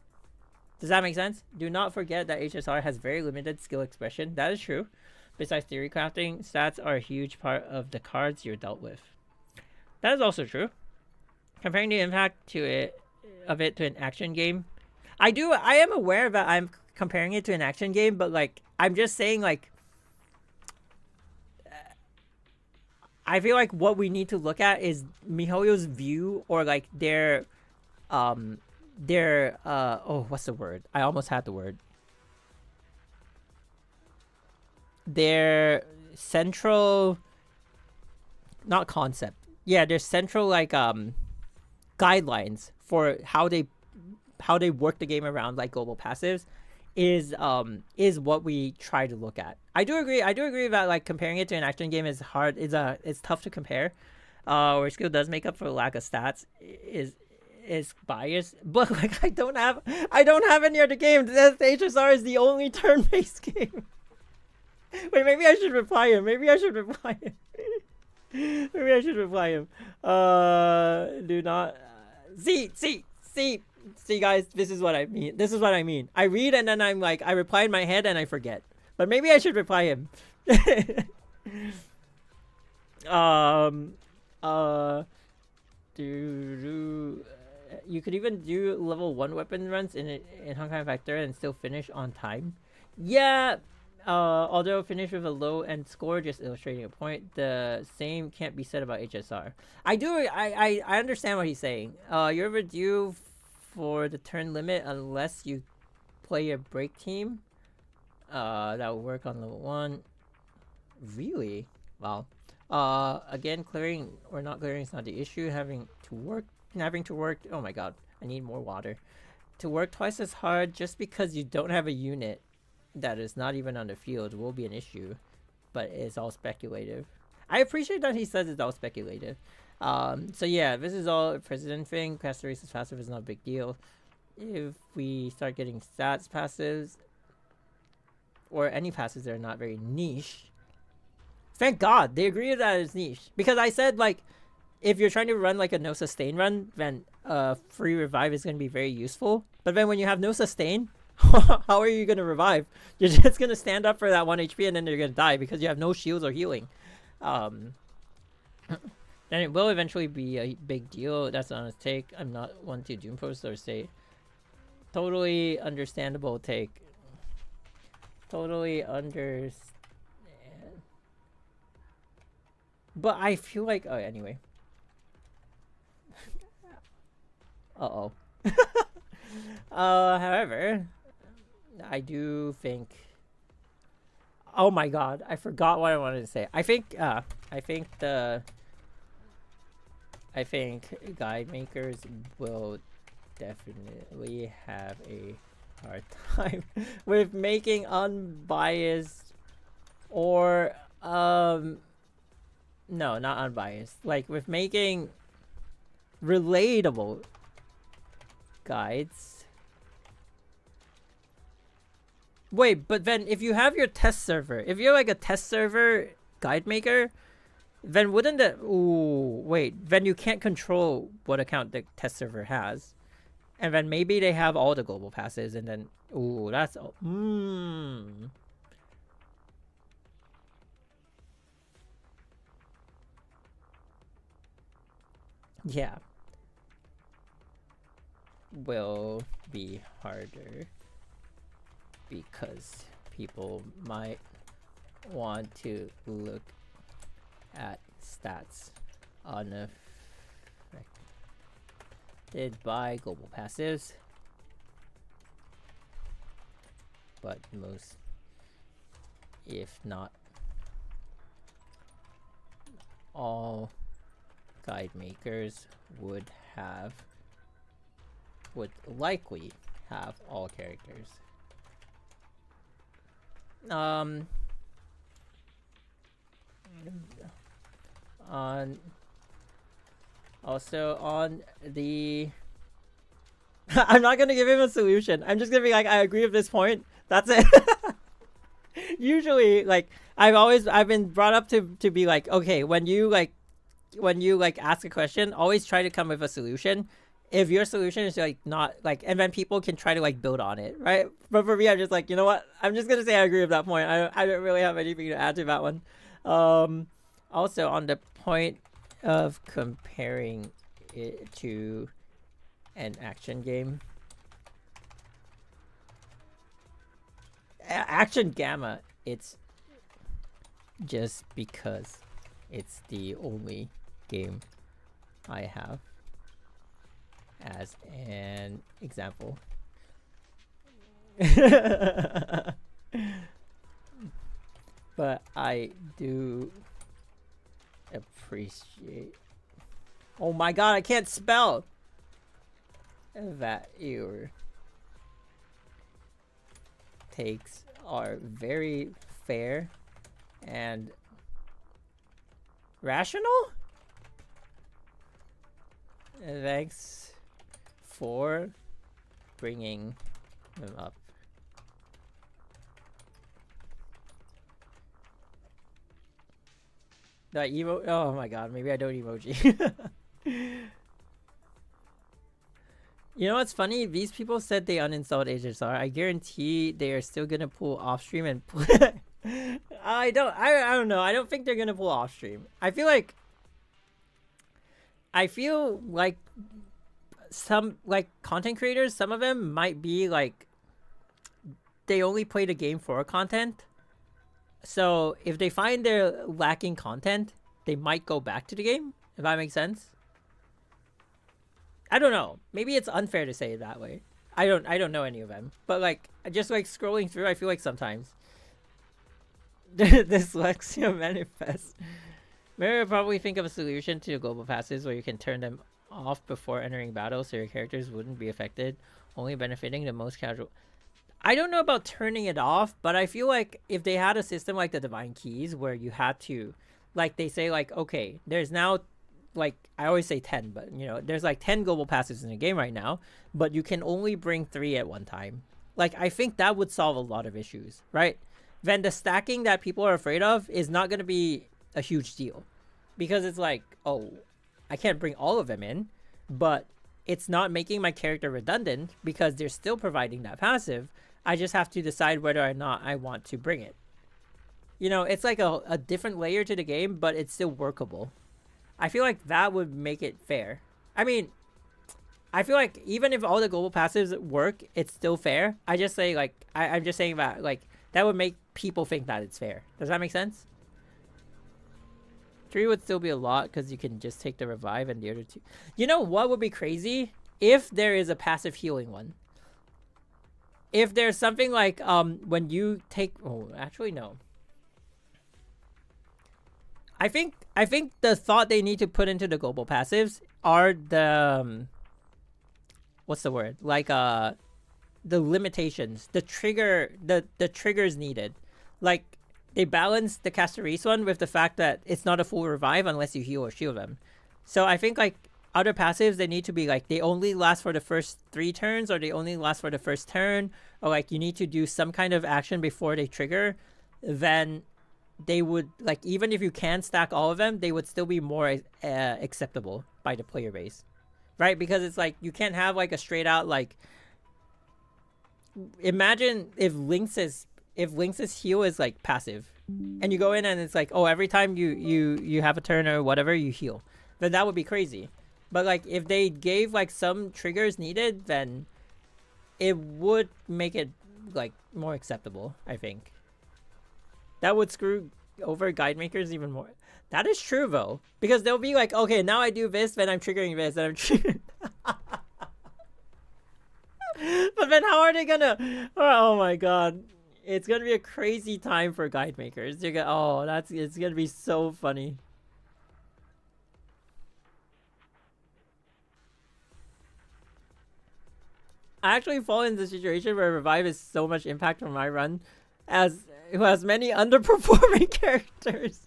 Does that make sense? Do not forget that HSR has very limited skill expression. That is true. Besides theory crafting, stats are a huge part of the cards you're dealt with. That is also true. Comparing the impact to it of it to an action game, I am aware that I'm comparing it to an action game, but like I'm just saying, like I feel like what we need to look at is MiHoYo's view, or like their what's the word? I almost had the word. Their central, not concept. Yeah, their central like guidelines for how they work the game around like global passives is what we try to look at. I do agree that like comparing it to an action game is hard. It's tough to compare. Where skill does make up for the lack of stats is biased, but like I don't have any other game. The HSR is the only turn-based game. Wait, maybe I should reply him. Maybe I should reply him. Do not see guys, this is what I mean. I read and then I'm like I reply in my head and I forget. But maybe I should reply him. You could even do level 1 weapon runs in Honkai Factor and still finish on time. Yeah, although finish with a low end score, just illustrating a point, the same can't be said about HSR. I understand what he's saying. You're overdue for the turn limit unless you play a break team. That will work on level 1. Really? Wow. Again, clearing or not clearing is not the issue. Having to work. Oh my god, I need more water. To work twice as hard just because you don't have a unit that is not even on the field will be an issue, but it's all speculative. I appreciate that he says it's all speculative. So yeah, this is all a president thing. Castella's passive is not a big deal. If we start getting stats passives or any passives that are not very niche, thank God they agree that it's niche, because I said like if you're trying to run like a no sustain run, then free revive is going to be very useful. But then when you have no sustain, how are you going to revive? You're just going to stand up for that 1 HP and then you're going to die because you have no shields or healing. Then it will eventually be a big deal. That's an honest take. I'm not one to doom post or say totally understandable take. Totally understand. But I feel like, oh, anyway. Uh-oh. However, I do think, oh my god, I forgot what I wanted to say. I think guide makers will definitely have a hard time with making unbiased or no, not unbiased, like with making relatable guides. Wait, but then if you have your test server, if you're like a test server guide maker, then wouldn't that, ooh, wait, then you can't control what account the test server has. And then maybe they have all the global passes and then, ooh, that's, yeah. Will be harder because people might want to look at stats unaffected by global passives, but most, if not all, guide makers would likely have all characters. Also on the I'm not gonna give him a solution. I'm just gonna be like, I agree with this point. That's it. Usually, like I've been brought up to be like, okay, when you ask a question, always try to come with a solution. if your solution is like not like, and then people can try to like build on it, right? But for me, I'm just like, you know what? I'm just gonna say I agree with that point. I don't really have anything to add to that one. Also on the point of comparing it to an action game, Action Gamma, it's just because it's the only game I have as an example. But I do appreciate, oh my god, I can't spell, that your takes are very fair and rational. Thanks for bringing them up. The emo, oh my god, maybe I don't emoji. You know what's funny? These people said they uninstalled HSR. I guarantee they are still gonna pull off stream and pull I don't know. I don't think they're gonna pull off stream. I feel like some like content creators, some of them might be like they only play the game for content. So if they find they're lacking content, they might go back to the game, if that makes sense. I don't know. Maybe it's unfair to say it that way. I don't know any of them. But like just like scrolling through, I feel like sometimes dyslexia manifests. Maybe I'll probably think of a solution to global passes where you can turn them off before entering battle so your characters wouldn't be affected, only benefiting the most casual. I don't know about turning it off, but I feel like if they had a system like the Divine Keys where you had to, like they say like, okay, there's now, like I always say 10, but you know, there's like 10 global passes in the game right now, but you can only bring 3 at one time. Like I think that would solve a lot of issues, right? Then the stacking that people are afraid of is not going to be a huge deal because it's like, oh, I can't bring all of them in, but it's not making my character redundant because they're still providing that passive. I just have to decide whether or not I want to bring it. You know, it's like a different layer to the game, but it's still workable. I feel like that would make it fair. I mean, I feel like even if all the global passives work, it's still fair. I just say like, I'm just saying that like, that would make people think that it's fair. Does that make sense? 3 would still be a lot because you can just take the revive and the other 2. You know what would be crazy? If there is a passive healing one. If there's something like when you take, oh actually no. I think the thought they need to put into the global passives are the what's the word? Like the limitations, the triggers needed. Like they balance the Casteris one with the fact that it's not a full revive unless you heal or shield them. So I think like other passives, they need to be like they only last for the first 3 turns, or they only last for the first turn, or like you need to do some kind of action before they trigger. Then they would like, even if you can stack all of them, they would still be more acceptable by the player base, right? Because it's like you can't have like a straight out like, imagine if Lynx's heal is like passive and you go in and it's like, oh, every time you have a turn or whatever, you heal, then that would be crazy. But like if they gave like some triggers needed, then it would make it like more acceptable. I think that would screw over guide makers even more. That is true though, because they'll be like, okay, now I do this, then I'm triggering this, then I'm triggering. But then how are they gonna, oh my god, it's gonna be a crazy time for guide makers. You're gonna, oh, it's gonna be so funny. I actually fall into the situation where revive is so much impact on my run, as who has many underperforming characters.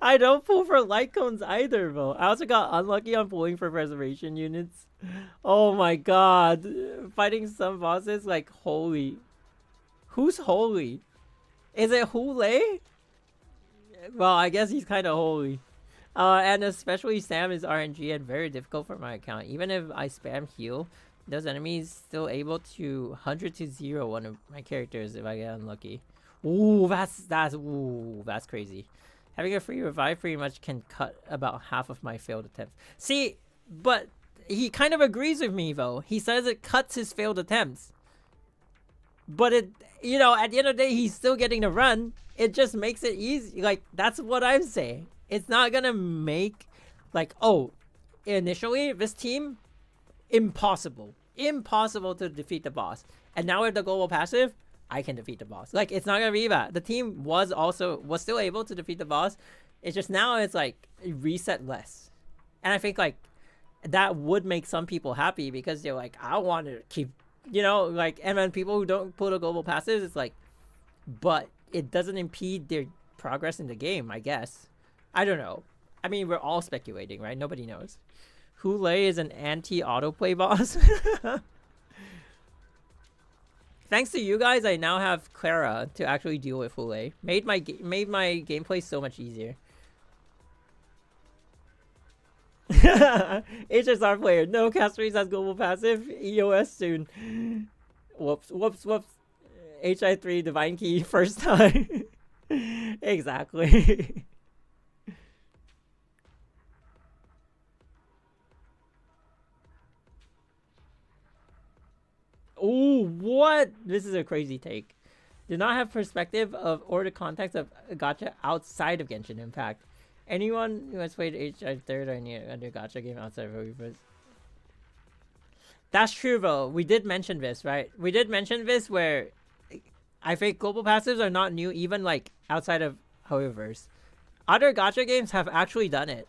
I don't pull for light cones either, though. I also got unlucky on pulling for preservation units. Oh my god. Fighting some bosses like holy. Who's holy? Is it Hule? Well, I guess he's kind of holy. And especially Sam is RNG and very difficult for my account. Even if I spam heal, those enemies still able to 100 to 0 one of my characters if I get unlucky. Ooh, that's crazy. Having a free revive pretty much can cut about half of my failed attempts. See, but he kind of agrees with me though. He says it cuts his failed attempts. But it, you know, at the end of the day, he's still getting to run. It just makes it easy. Like, that's what I'm saying. It's not gonna make, like, oh, initially, this team, impossible. Impossible to defeat the boss. And now with the global passive, I can defeat the boss. Like, it's not gonna be that. The team was still able to defeat the boss. It's just now it's like reset less. And I think like that would make some people happy because they're like, I want to keep, you know, like, and then people who don't put a global passive, it's like, but it doesn't impede their progress in the game, I guess. I don't know. I mean, we're all speculating, right? Nobody knows. Hule is an anti-autoplay boss. Thanks to you guys, I now have Clara to actually deal with Hule. Made my gameplay so much easier. HSR player, no Castries has global passive. EOS soon. Whoops. HI3 Divine Key first time. Exactly. Oh, what? This is a crazy take. Do not have perspective of or the context of gacha outside of Genshin Impact. Anyone who has played HI third or any other gacha game outside of Hobby. That's true though. We did mention this, right? We did mention this where I think global passives are not new even like outside of Hoyoverse. Other gacha games have actually done it.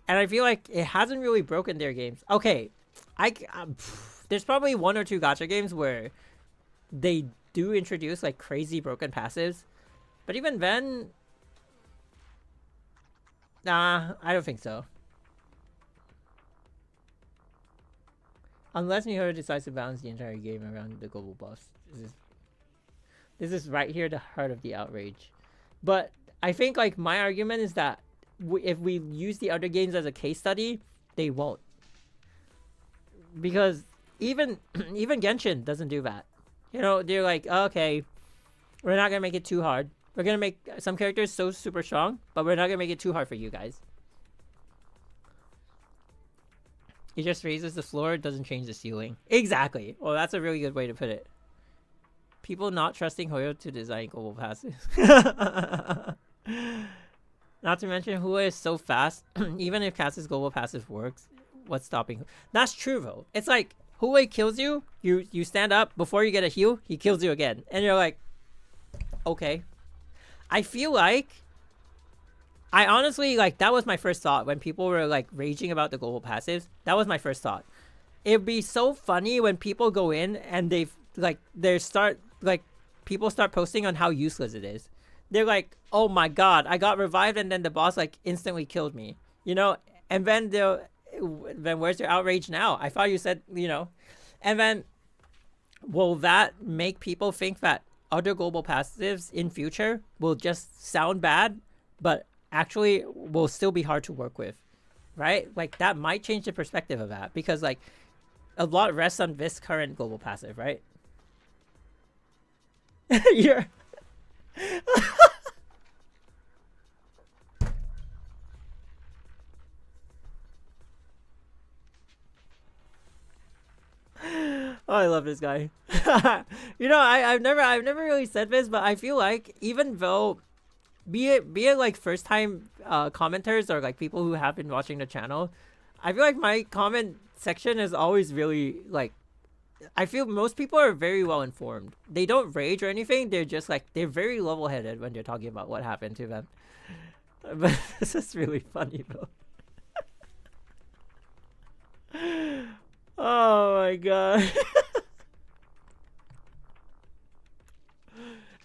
And I feel like it hasn't really broken their games. Okay, there's probably one or two gacha games where they do introduce like crazy broken passives. But even then, nah, I don't think so. Unless Mihoyo decides to balance the entire game around the global boss. This is right here the heart of the outrage. But I think like my argument is that if we use the other games as a case study, they won't. Because even Genshin doesn't do that. You know, they're like, okay, we're not gonna make it too hard. We're gonna make some characters so super strong, but we're not gonna make it too hard for you guys. It just raises the floor, it doesn't change the ceiling. Exactly. Well, that's a really good way to put it. People not trusting Hoyo to design global passes. Not to mention, Hua is so fast. Even if Cass's global passive works, what's stopping? That's true though. It's like Hua kills you, you stand up before you get a heal, he kills you again, and you're like, okay. I feel like I honestly like that was my first thought when people were like raging about the global passives. That was my first thought. It'd be so funny when people go in and people start posting on how useless it is. They're like, oh my god, I got revived and then the boss like instantly killed me, you know. And then where's your outrage now? I thought you said, you know. And then will that make people think that other global passives in future will just sound bad but actually will still be hard to work with, right? Like that might change the perspective of that because like a lot rests on this current global passive, right? You're oh, I love this guy. You know, I've never really said this, but I feel like even though be it like first time commenters or like people who have been watching the channel, I feel like my comment section is always really like, I feel most people are very well informed. They don't rage or anything. They're just like, they're very level headed when they're talking about what happened to them. But this is really funny though. Oh my god.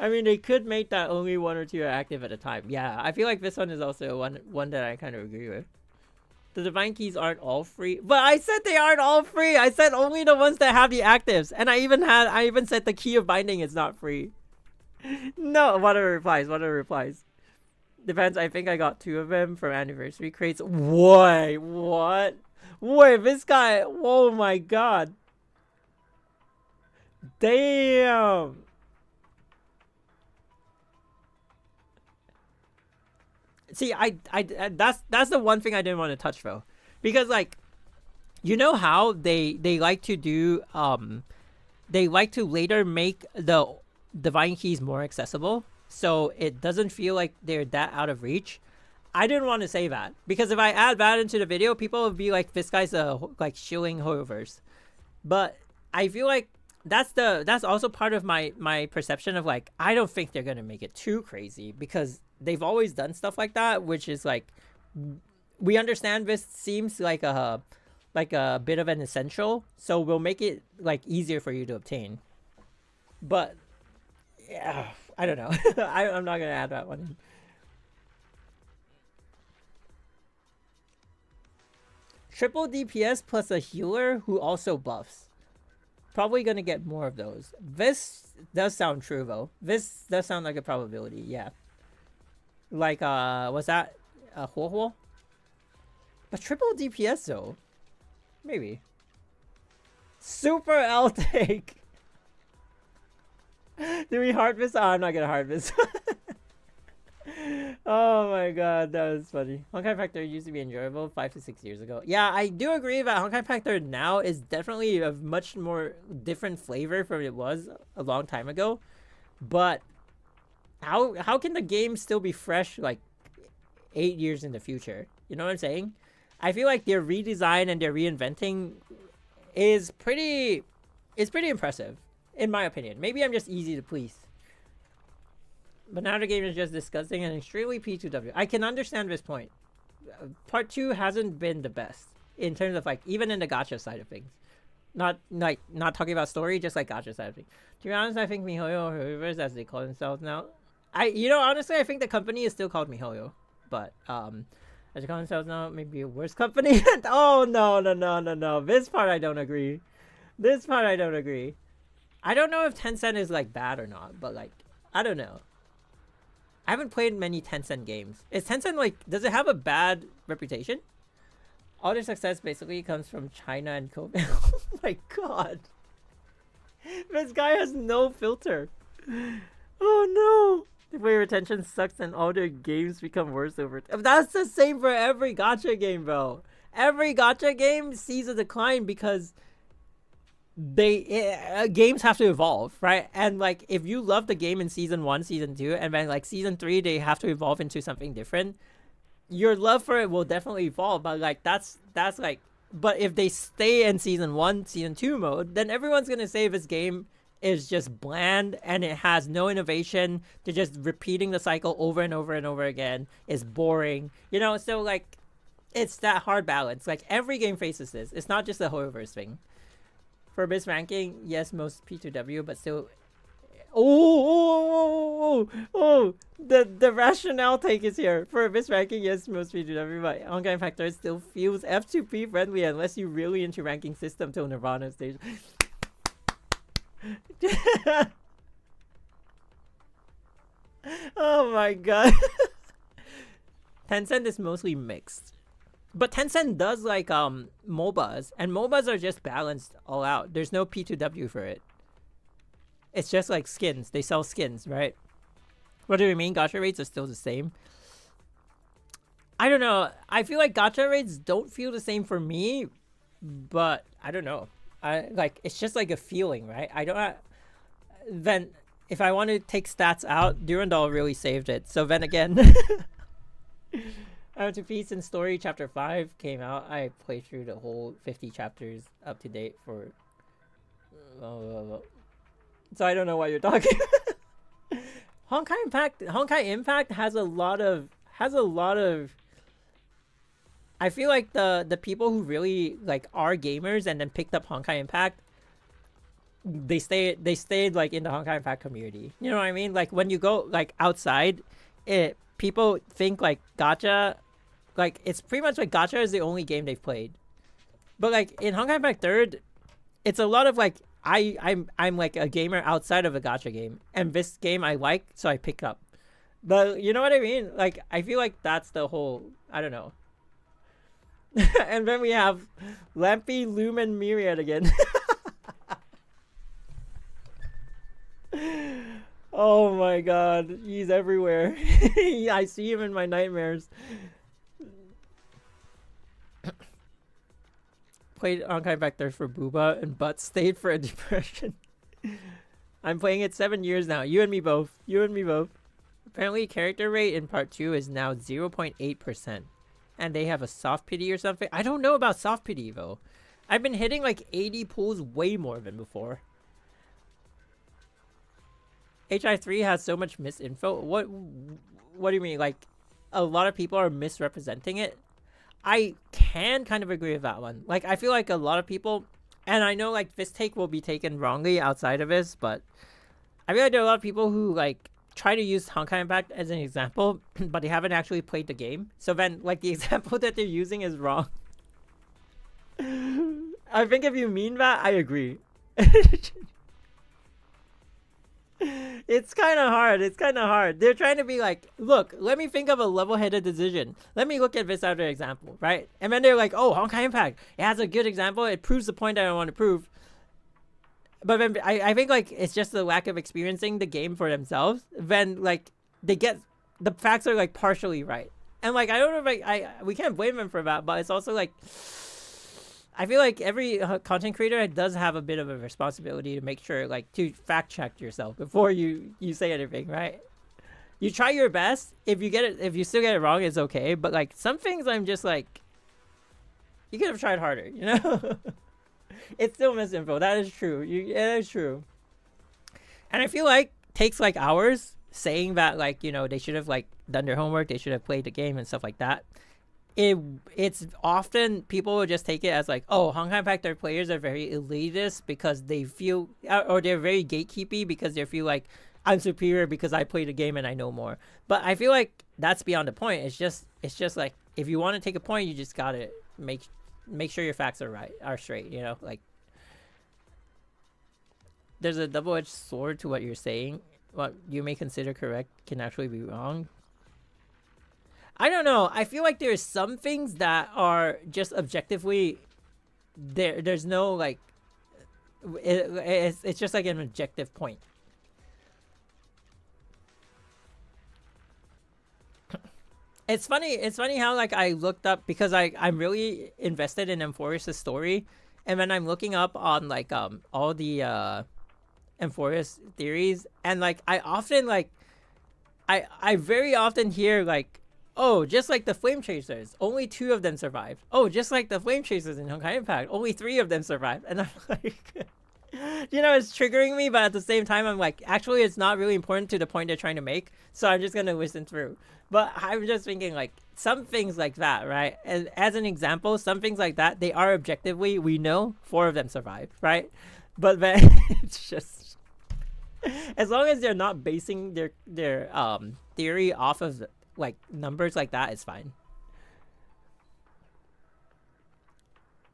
I mean, they could make that only one or two are active at a time. Yeah, I feel like this one is also one that I kind of agree with. The divine keys aren't all free, but I said they aren't all free. I said only the ones that have the actives, and I even said the key of binding is not free. No, whatever replies. Depends. I think I got 2 of them from anniversary crates. Wait, what? Wait, this guy. Oh my god. Damn. See, that's the one thing I didn't want to touch though, because like, you know how they like to do they like to later make the divine keys more accessible, so it doesn't feel like they're that out of reach. I didn't want to say that because if I add that into the video, people will be like, "This guy's like shilling hoovers," but I feel like that's also part of my perception of like, I don't think they're gonna make it too crazy because they've always done stuff like that, which is like, we understand this seems like a bit of an essential, so we'll make it like easier for you to obtain. But yeah, I don't know. I'm not gonna add that one in. Triple DPS plus a healer who also buffs. Probably gonna get more of those. This does sound true though. This does sound like a probability, yeah. Like was that a Huohuo? But triple DPS though. Maybe. Super L take. Do we harvest? Oh, I'm not gonna harvest. Oh my god, that was funny. Honkai Factor used to be enjoyable 5 to 6 years ago. Yeah, I do agree that Honkai Factor now is definitely a much more different flavor from it was a long time ago. But how can the game still be fresh like 8 years in the future? You know what I'm saying? I feel like their redesign and their reinventing is pretty impressive, in my opinion. Maybe I'm just easy to please. But now the game is just disgusting and extremely P2W. I can understand this point. Part 2 hasn't been the best in terms of like, even in the gacha side of things. Not talking about story, just like gacha side of things. To be honest, I think MiHoYo, or Hoovers, as they call themselves now. Honestly, I think the company is still called MiHoYo. But, as they call themselves now, maybe a worse company. Oh, no. This part I don't agree. I don't know if Tencent is like bad or not, but like, I don't know. I haven't played many Tencent games. Is Tencent like, does it have a bad reputation? All their success basically comes from China and Kobe. Oh my god. This guy has no filter. Oh no. The player retention sucks and all their games become worse over time. That's the same for every gacha game, bro. Every gacha game sees a decline because games have to evolve, right? And like, if you love the game in season 1, season 2, and then like season 3 they have to evolve into something different, your love for it will definitely evolve. But like, that's like, but if they stay in season 1, season 2 mode, then everyone's gonna say this game is just bland and it has no innovation. They're just repeating the cycle over and over and over again. It's boring, you know. So like, it's that hard balance. Like, every game faces this. It's not just a Hoyoverse thing. For this ranking, yes, most P2W, but still. The rationale take is here. For this ranking, yes, most P2W, but Honkai Factor still feels F2P friendly unless you really into ranking system till Nirvana stage. Oh my god. Tencent is mostly mixed. But Tencent does like MOBAs, and MOBAs are just balanced all out. There's no P2W for it. It's just like skins. They sell skins, right? What do we mean? Gacha rates are still the same. I don't know. I feel like gacha rates don't feel the same for me, but I don't know. It's just like a feeling, right? Then if I want to take stats out, Durandal really saved it. So then again, to Peace and Story Chapter 5 came out. I played through the whole 50 chapters up to date for... So I don't know what you're talking about. Honkai Impact has a lot of... I feel like the people who really like are gamers and then picked up Honkai Impact, they stayed like in the Honkai Impact community. You know what I mean? Like, when you go like outside, people think like gacha... Like, it's pretty much like gacha is the only game they've played. But like in Honkai Impact 3rd, it's a lot of like, I'm like a gamer outside of a gacha game, and this game I like, so I pick up. But you know what I mean? Like, I feel like that's the whole. I don't know. And then we have Lampy, Lumen, Myriad again. Oh my god, he's everywhere. I see him in my nightmares. Played Honkai Vector for Booba and Butt stayed for a depression. I'm playing it 7 years now. You and me both. You and me both. Apparently, character rate in part 2 is now 0.8%. And they have a soft pity or something. I don't know about soft pity though. I've been hitting like 80 pulls way more than before. HI3 has so much misinfo. What do you mean? Like, a lot of people are misrepresenting it? I can kind of agree with that one. Like, I feel like a lot of people, and I know like this take will be taken wrongly outside of this, but I feel like there are a lot of people who like try to use Honkai Impact as an example, but they haven't actually played the game. So then, like, the example that they're using is wrong. I think if you mean that, I agree. It's kind of hard. It's kind of hard. They're trying to be like, look, let me think of a level-headed decision. Let me look at this other example, right? And then they're like, oh, Honkai Impact. It has a good example. It proves the point that I want to prove. But then I think like it's just the lack of experiencing the game for themselves. Then like they get the facts are like partially right, and like I don't know if we can't blame them for that. But it's also like I feel like every content creator does have a bit of a responsibility to make sure like to fact check yourself before you say anything, right? You try your best. If you still get it wrong, it's okay. But like some things, I'm just like, you could have tried harder, you know. It's still misinfo. That is true. Yeah, that is true. And I feel like takes like hours saying that like, you know, they should have like done their homework, they should have played the game and stuff like that. It's often people will just take it as like, oh, Honkai Impact, their players are very elitist because they feel, or they're very gatekeepy because they feel like I'm superior because I played the game and I know more. But I feel like that's beyond the point. It's just like if you want to take a point, you just gotta make sure your facts are straight, you know. Like there's a double-edged sword to what you're saying. What you may consider correct can actually be wrong. I don't know. I feel like there's some things that are just objectively there's no like it's just like an objective point. It's funny how like I looked up because I'm really invested in Amphorius' story, and then I'm looking up on like all the Amphorius theories, and like I often like I very often hear like, oh, just like the Flame Chasers, only 2 of them survived. Oh, just like the Flame Chasers in Honkai Impact, only 3 of them survived. And I'm like, you know, it's triggering me, but at the same time, I'm like, actually, it's not really important to the point they're trying to make, so I'm just gonna listen through. But I'm just thinking, like, some things like that, right? And as an example, some things like that, they are objectively, we know 4 of them survived, right? But then it's just, as long as they're not basing their theory off of like numbers like that, it's fine.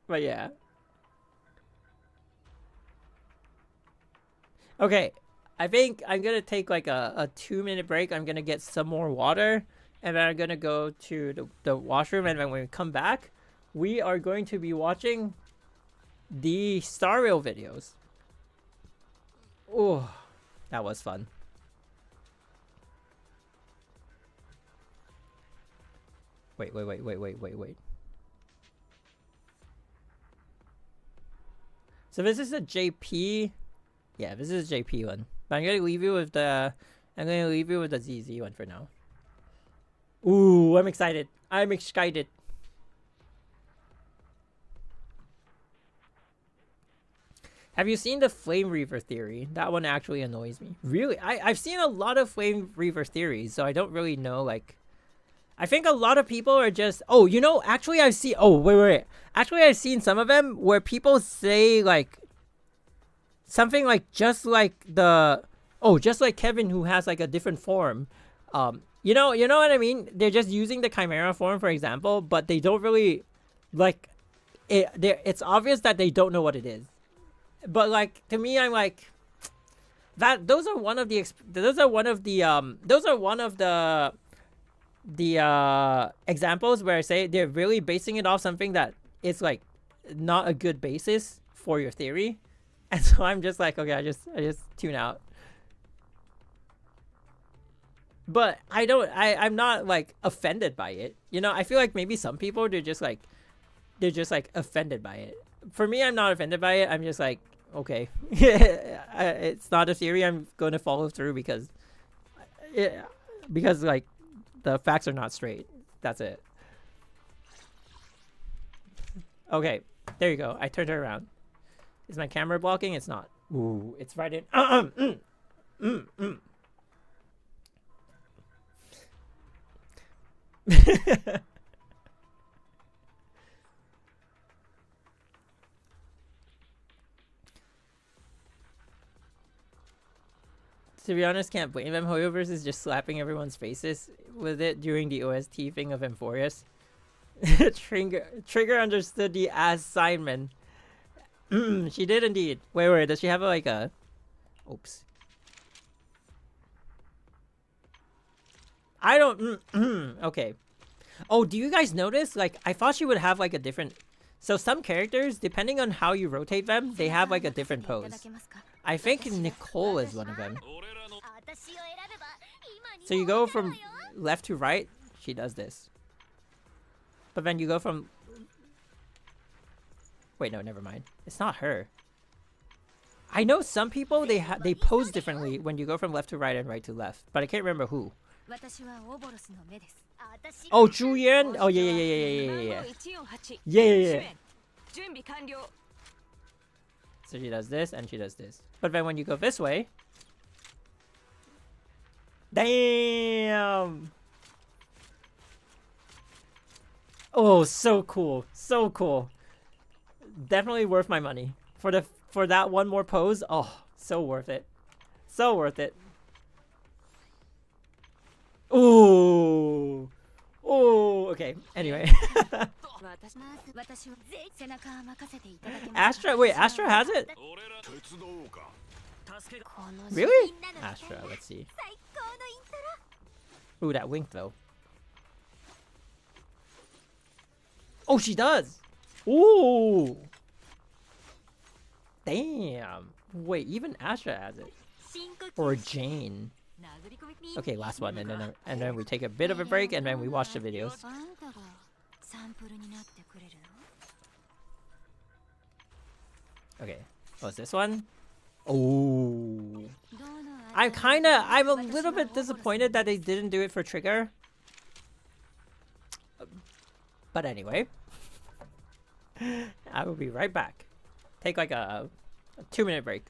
But yeah. Okay, I think I'm gonna take like a 2-minute break. I'm gonna get some more water, and then I'm gonna go to the washroom, and then when we come back, we are going to be watching the Star Rail videos. Oh, that was fun. Wait. So this is a JP. Yeah, this is a JP one. But I'm gonna leave you with the ZZ one for now. Ooh, I'm excited. I'm excited. Have you seen the Flame Reaver theory? That one actually annoys me. Really? I've seen a lot of Flame Reaver theories, so I don't really know, like... I think a lot of people are just... Oh, you know, actually I've seen... Oh, wait. Actually, I've seen some of them where people say, like... Something like, just like the... Oh, just like Kevin, who has, like, a different form. You know what I mean? They're just using the Chimera form, for example, but they don't really... Like... It's obvious that they don't know what it is. But, like, to me, I'm like... That those are one of the those are one of the examples where I say they're really basing it off something that is like not a good basis for your theory, and so I'm just like, okay, I just tune out. But I'm not like offended by it. You know, I feel like maybe some people they're just like offended by it. For me, I'm not offended by it. I'm just like, okay, it's not a theory I'm going to follow through because like the facts are not straight. That's it. Okay, there you go. I turned her around. Is my camera blocking? It's not. Ooh, it's right in. To be honest, can't blame them. Hoyoverse is just slapping everyone's faces with it during the OST thing of Emphorius. Trigger understood the assignment. She did indeed. Wait, does she have like a... Oops. I don't... okay. Oh, do you guys notice? Like, I thought she would have like a different... So some characters, depending on how you rotate them, they have like a different pose. I think Nicole is one of them. So you go from left to right, she does this. But then you go from... Wait, no, never mind. It's not her. I know some people, they pose differently when you go from left to right and right to left. But I can't remember who. Oh, Julian? Oh, yeah. Yeah. So she does this and she does this. But then when you go this way... Damn! Oh, so cool. So cool. Definitely worth my money. For that one more pose, oh, so worth it. So worth it. Ooh. Oh, okay. Anyway. Astra, wait, Astra has it? Really? Astra, let's see. Ooh, that wink though. Oh, she does! Ooh! Damn! Wait, even Astra has it. Or Jane. Okay, last one, and then we take a bit of a break, and then we watch the videos. Okay, what's this one? Oh, I'm a little bit disappointed that they didn't do it for Trigger. But anyway, I will be right back. Take like a 2-minute break.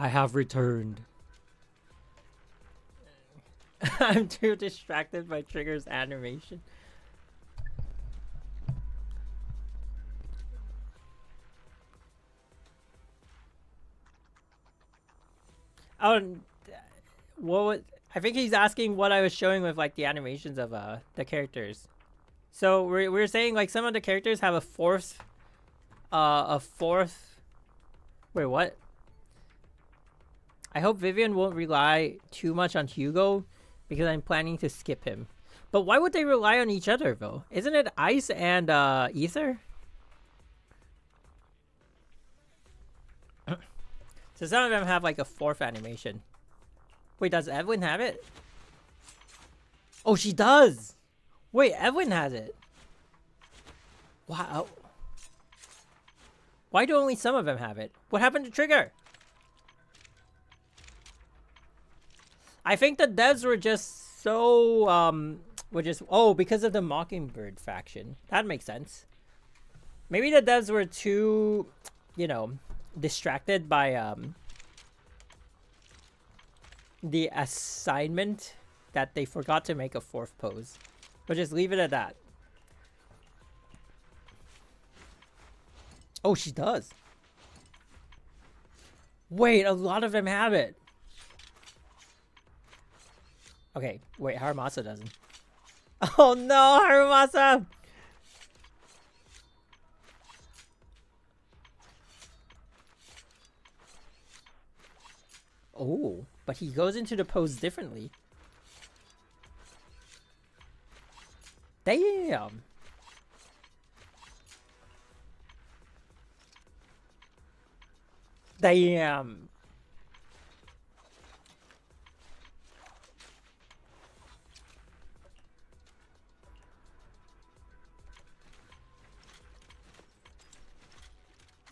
I have returned. I'm too distracted by Trigger's animation. Oh, what was, I think he's asking what I was showing with like the animations of the characters. So we're saying like some of the characters have a fourth. Wait, what? I hope Vivian won't rely too much on Hugo because I'm planning to skip him. But why would they rely on each other though? Isn't it Ice and Ether? So some of them have like a fourth animation. Wait, does Evelyn have it? Oh, she does! Wait, Evelyn has it. Wow. Why do only some of them have it? What happened to Trigger? I think the devs were just so, oh, because of the Mockingbird faction. That makes sense. Maybe the devs were too, you know, distracted by, the assignment that they forgot to make a fourth pose. But just leave it at that. Oh, she does. Wait, a lot of them have it. Okay, wait, Haramasa doesn't. Oh no, Haramasa! Oh, but he goes into the pose differently. Damn! Damn!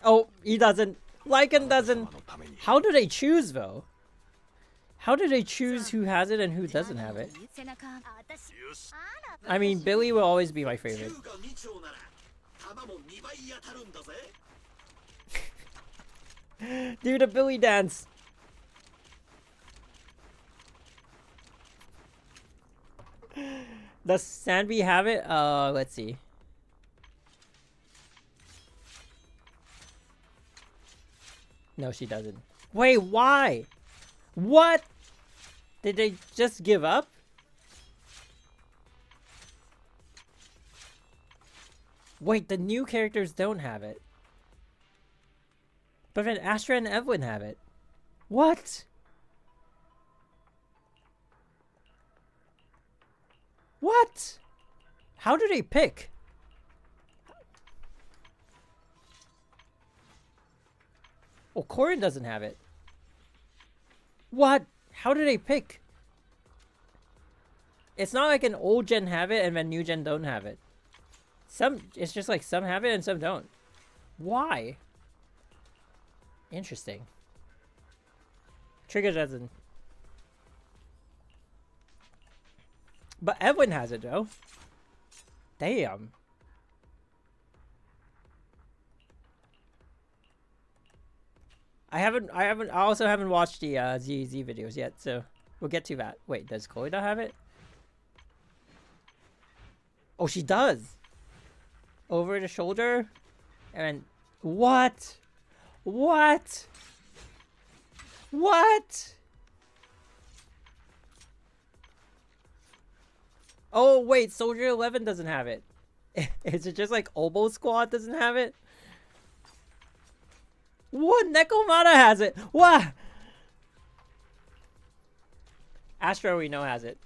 Oh, he doesn't. Lycan doesn't. How do they choose though? How do they choose who has it and who doesn't have it? I mean, Billy will always be my favorite. Do the Billy dance. Does Sanvi have it? Let's see. No, she doesn't. Wait, why? What? Did they just give up? Wait, the new characters don't have it. But then Astra and Evelyn have it. What? What? How do they pick? Oh, Corin doesn't have it. What? How do they pick? It's not like an old gen have it and then new gen don't have it. It's just like some have it and some don't. Why? Interesting. Trigger doesn't. But Evelyn has it though. Damn. I also haven't watched the ZZ videos yet, so we'll get to that. Wait, does Koida have it? Oh, she does. Over the shoulder, and what? What? What? Oh wait, Soldier 11 doesn't have it. Is it just like Oboe Squad doesn't have it? What? Nekomata has it. What? Astro we know has it.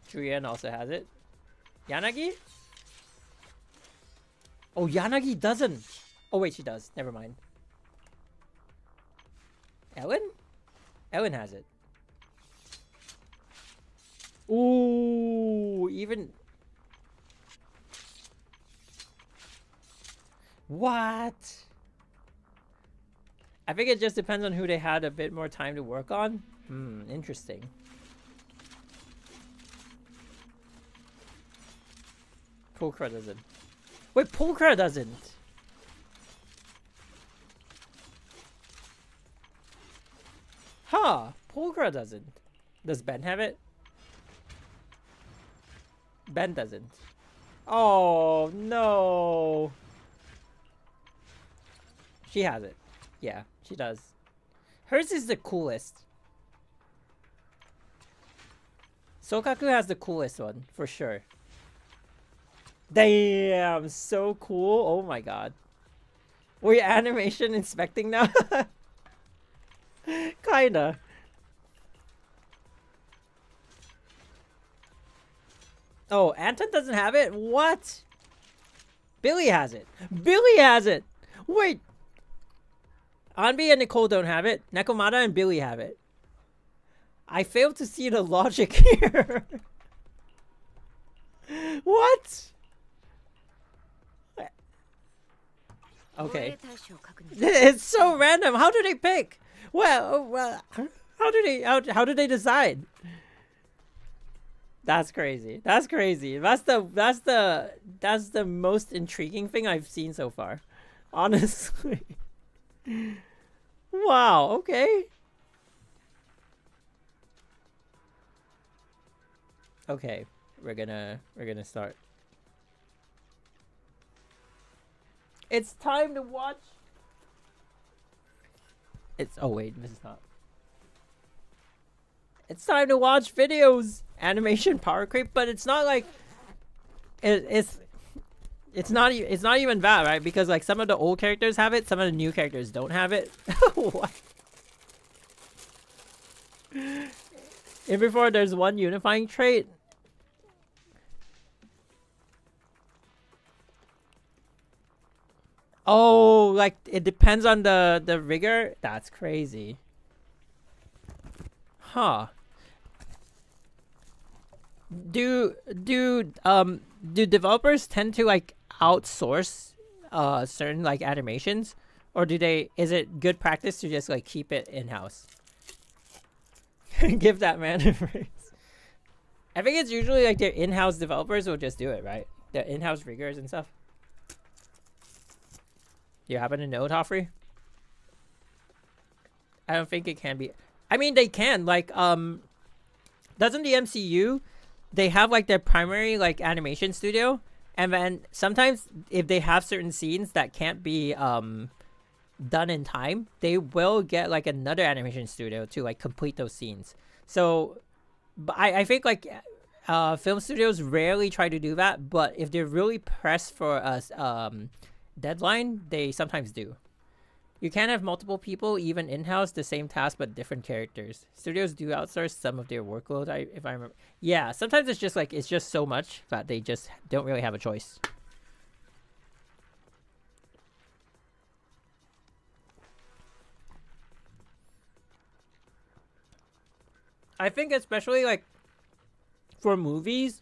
Julian also has it. Yanagi? Oh, Yanagi doesn't. Oh wait, she does. Never mind. Ellen? Ellen has it. Ooh, even... What? I think it just depends on who they had a bit more time to work on. Interesting. Pulchra doesn't. Wait, Pulchra doesn't. Huh. Pulcra doesn't. Does Ben have it? Ben doesn't. Oh, no. She has it. Yeah, she does. Hers is the coolest. Sokaku has the coolest one, for sure. Damn, so cool. Oh my god. Were you animation inspecting now? Kinda. Oh, Anton doesn't have it? What? Billy has it. Billy has it! Wait! Anbi and Nicole don't have it. Nekomata and Billy have it. I failed to see the logic here. What? Okay. It's so random. How do they pick? Well, how do they decide? That's crazy. That's crazy. That's the most intriguing thing I've seen so far. Honestly. Wow, okay. Okay, we're gonna start. It's time to watch. Oh wait, this is not. It's time to watch videos. Animation power creep, but it's not like it's not even that, right? Because like some of the old characters have it, some of the new characters don't have it. What? And before there's one unifying trait. Oh, like it depends on the rigor. That's crazy. Huh. Do developers tend to like outsource certain like animations, or is it good practice to just like keep it in-house? Give that man a raise. I think it's usually like their in-house developers will just do it, right? Their in-house riggers and stuff. You happen to know, Toffrey? I don't think it can be. I mean, they can. Like, doesn't the MCU, they have like their primary like animation studio, and then sometimes if they have certain scenes that can't be done in time, they will get like another animation studio to like complete those scenes. So, but I think like film studios rarely try to do that, but if they're really pressed for a deadline, they sometimes do. You can't have multiple people, even in-house, the same task but different characters. Studios do outsource some of their workload, if I remember. Yeah, sometimes it's just so much that they just don't really have a choice. I think especially like for movies,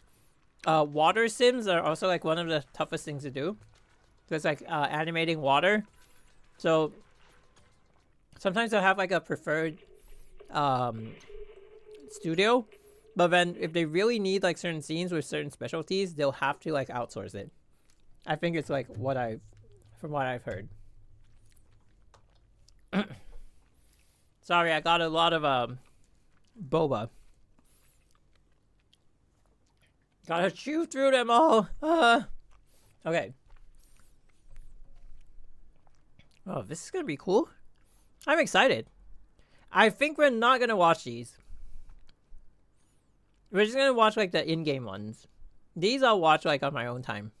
water sims are also like one of the toughest things to do. So it's like animating water. So sometimes they'll have like a preferred studio, but then if they really need like certain scenes with certain specialties, they'll have to like outsource it. I think it's like from what I've heard. Sorry, I got a lot of boba. Gotta chew through them all. Okay. Oh, this is gonna be cool. I'm excited. I think we're not gonna watch these. We're just gonna watch like the in-game ones. These I'll watch like on my own time.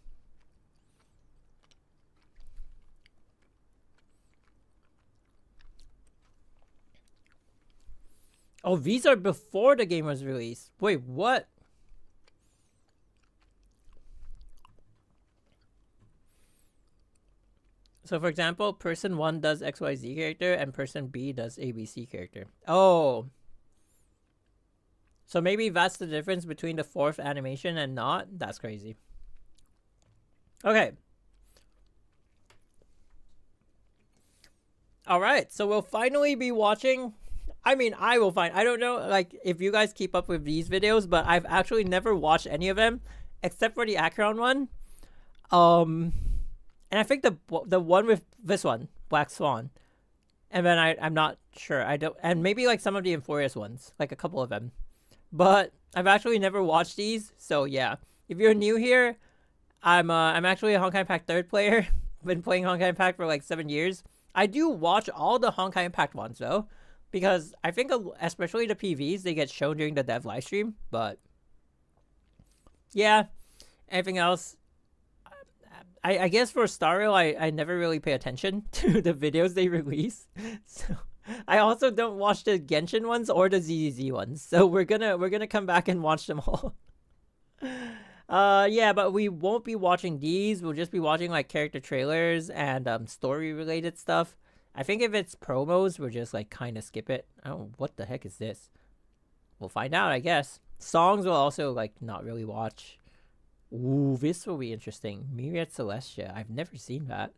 Oh, these are before the game was released. Wait, what? So, for example, person 1 does XYZ character and person B does ABC character. Oh. So maybe that's the difference between the 4th animation and not? That's crazy. Okay. Alright, so we'll finally be watching... I mean, I don't know, like, if you guys keep up with these videos, but I've actually never watched any of them, except for the Acheron one. And I think the one with this one, Black Swan. And then I'm not sure. I don't, and maybe like some of the Euphorious ones, like a couple of them. But I've actually never watched these, so yeah. If you're new here, I'm actually a Honkai Impact 3rd player. Been playing Honkai Impact for like 7 years. I do watch all the Honkai Impact ones though, because I think especially the PVs, they get shown during the dev livestream. But yeah, anything else? I guess for Star Rail, I never really pay attention to the videos they release. So I also don't watch the Genshin ones or the ZZZ ones. So we're gonna come back and watch them all. Yeah, but we won't be watching these. We'll just be watching like character trailers and story related stuff. I think if it's promos, we'll just like kind of skip it. Oh, what the heck is this? We'll find out, I guess. Songs we'll also like not really watch. Ooh, this will be interesting. Myriad Celestia. I've never seen that.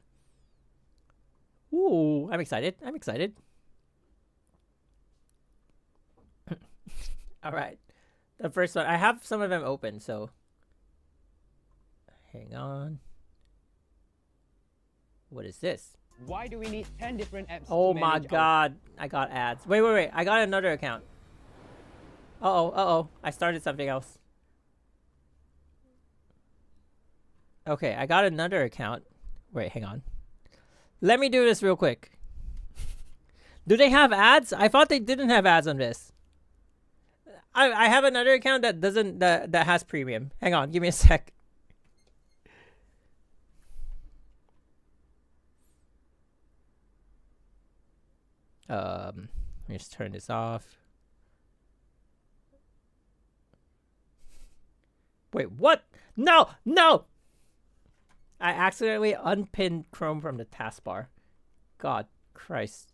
Ooh, I'm excited. I'm excited. All right. The first one. I have some of them open, so. Hang on. What is this? Why do we need 10 different apps? Oh my god. I got ads. Wait. I got another account. Uh-oh. I started something else. Okay, I got another account. Wait, hang on. Let me do this real quick. Do they have ads? I thought they didn't have ads on this. I have another account that doesn't that has premium. Hang on, give me a sec. Let me just turn this off. Wait, what? No! I accidentally unpinned Chrome from the taskbar. God Christ.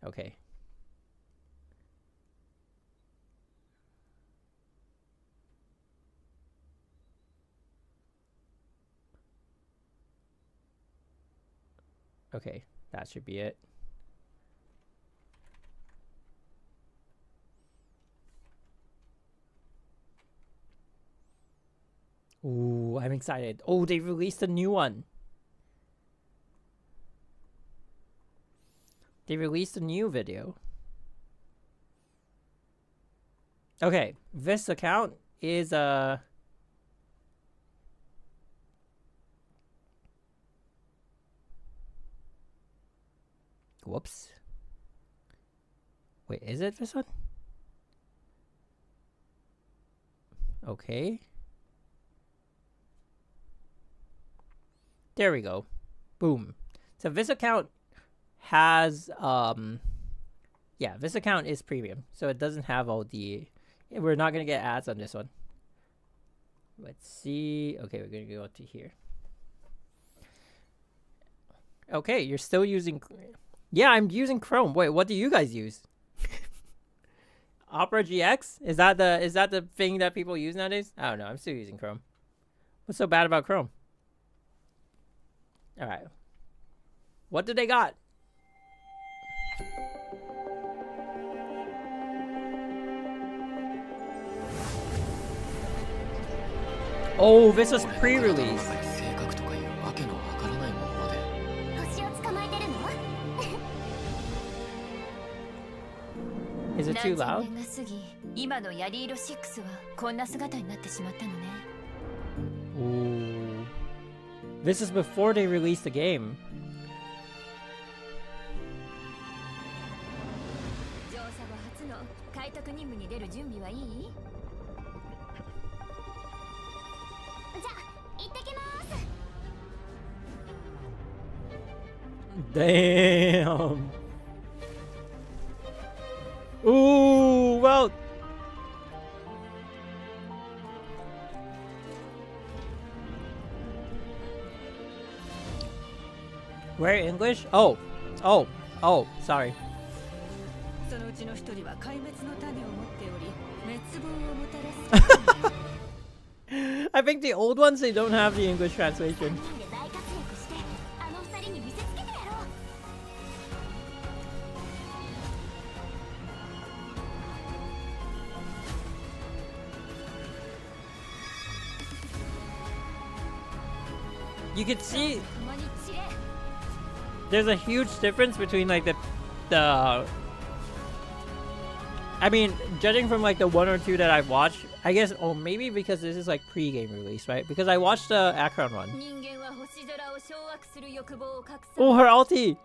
Okay. Okay, that should be it. Ooh, I'm excited. Oh, they released a new one. They released a new video. Okay, this account is whoops. Wait, is it this one? Okay. There we go. Boom. So this account has yeah, this account is premium. So it doesn't have all the we're not gonna get ads on this one. Let's see. Okay, we're gonna go to here. Okay, you're still using yeah, I'm using Chrome. Wait, what do you guys use? Opera GX? Is that the thing that people use nowadays? I don't know. I'm still using Chrome. What's so bad about Chrome? All right. What do they got? Oh, this was pre-release. Is it too loud? Ooh. This is before they released the game. Damn. Ooh, well. Where English? Oh, sorry. I think the old ones, they don't have the English translation. You could see there's a huge difference between like the I mean, judging from like the one or two that I've watched, I guess, oh, maybe because this is like pre-game release, right? Because I watched the Akron one. Oh, her ulti!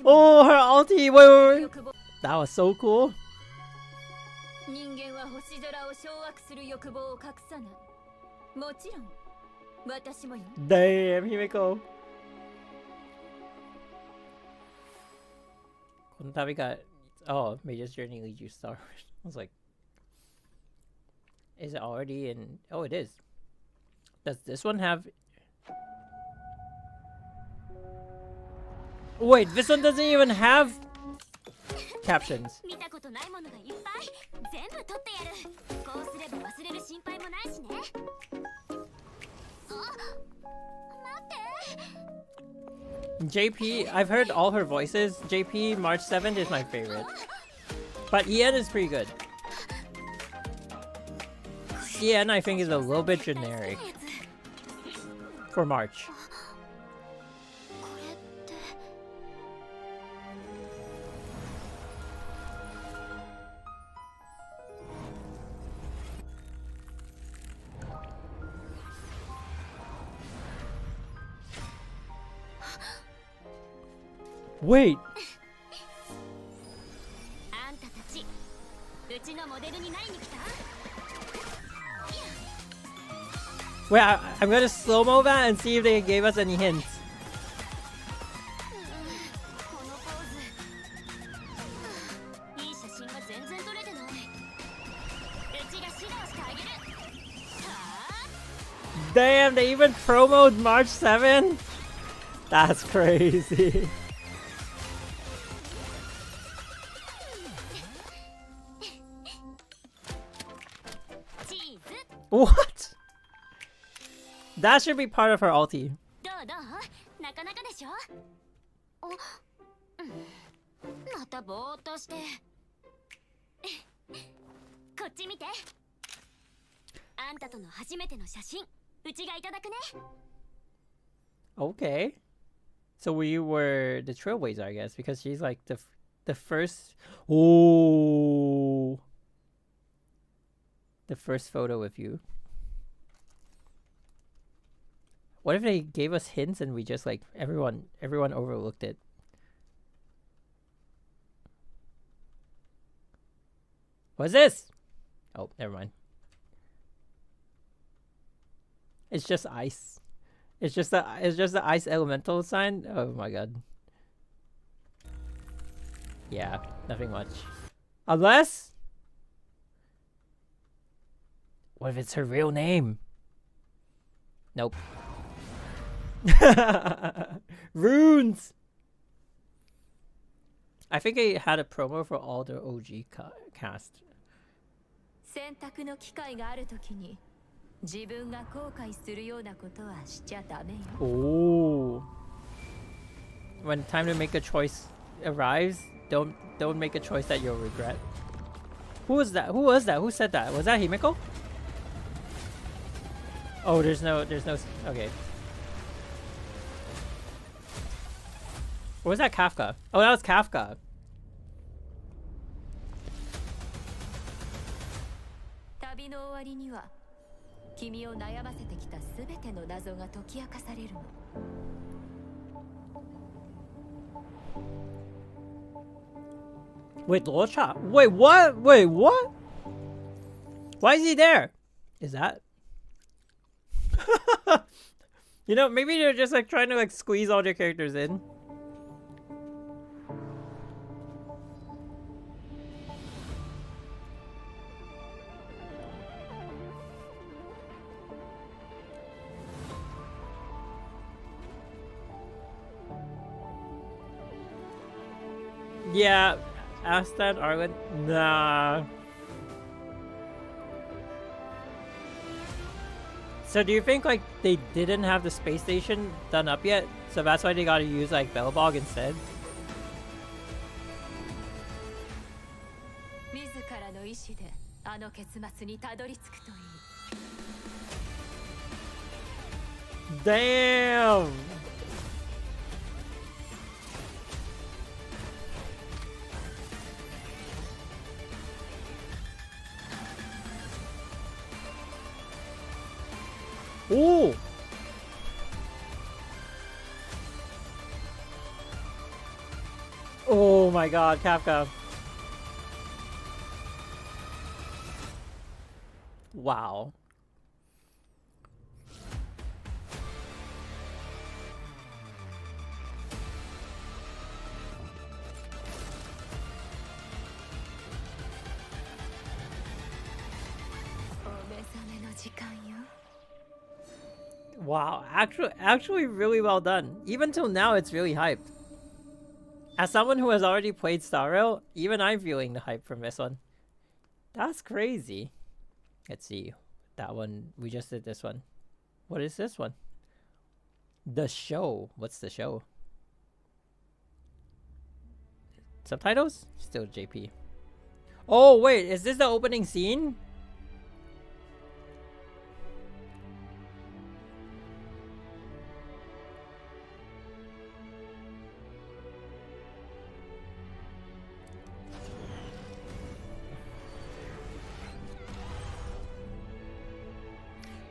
Oh, her ulti! Wait. That was so cool. Damn, Himeko. Oh, Mage's Journey leads you Star Wars. I was like, is it already in? Oh, it is. Does this one have? Wait, this one doesn't even have captions. JP, I've heard all her voices. JP March 7th is my favorite. But EN is pretty good. EN I think is a little bit generic for March. Wait. Wait, I'm gonna slow-mo that and see if they gave us any hints. Damn, they even promoted March 7th? That's crazy. What? That should be part of her ulti. Okay. So we were the trailblazer, I guess, because she's like the first. Oh. The first photo with you. What if they gave us hints and we just like everyone overlooked it? What's this? Oh, never mind. It's just ice. It's just the ice elemental sign. Oh my god. Yeah, nothing much. Unless, what if it's her real name? Nope. Runes! I think I had a promo for all the OG cast. Oh. When time to make a choice arrives, don't make a choice that you'll regret. Who was that? Who was that? Who said that? Was that Himeko? Oh, there's no okay. Or was that Kafka? Oh, that was Kafka. Wait, Locha? Wait, what? Wait, what? Why is he there? Is that? You know, maybe they're just like trying to like squeeze all their characters in. Yeah, Aston, Arlen, nah. So do you think like they didn't have the space station done up yet? So that's why they gotta use like Bellbog instead? Damn! Ooh! Oh my god, Kafka. Wow. Wow, actually really well done. Even till now, it's really hyped. As someone who has already played Star Rail, even I'm feeling the hype from this one. That's crazy. Let's see. That one, we just did this one. What is this one? The show. What's the show? Subtitles? Still JP. Oh, wait, is this the opening scene?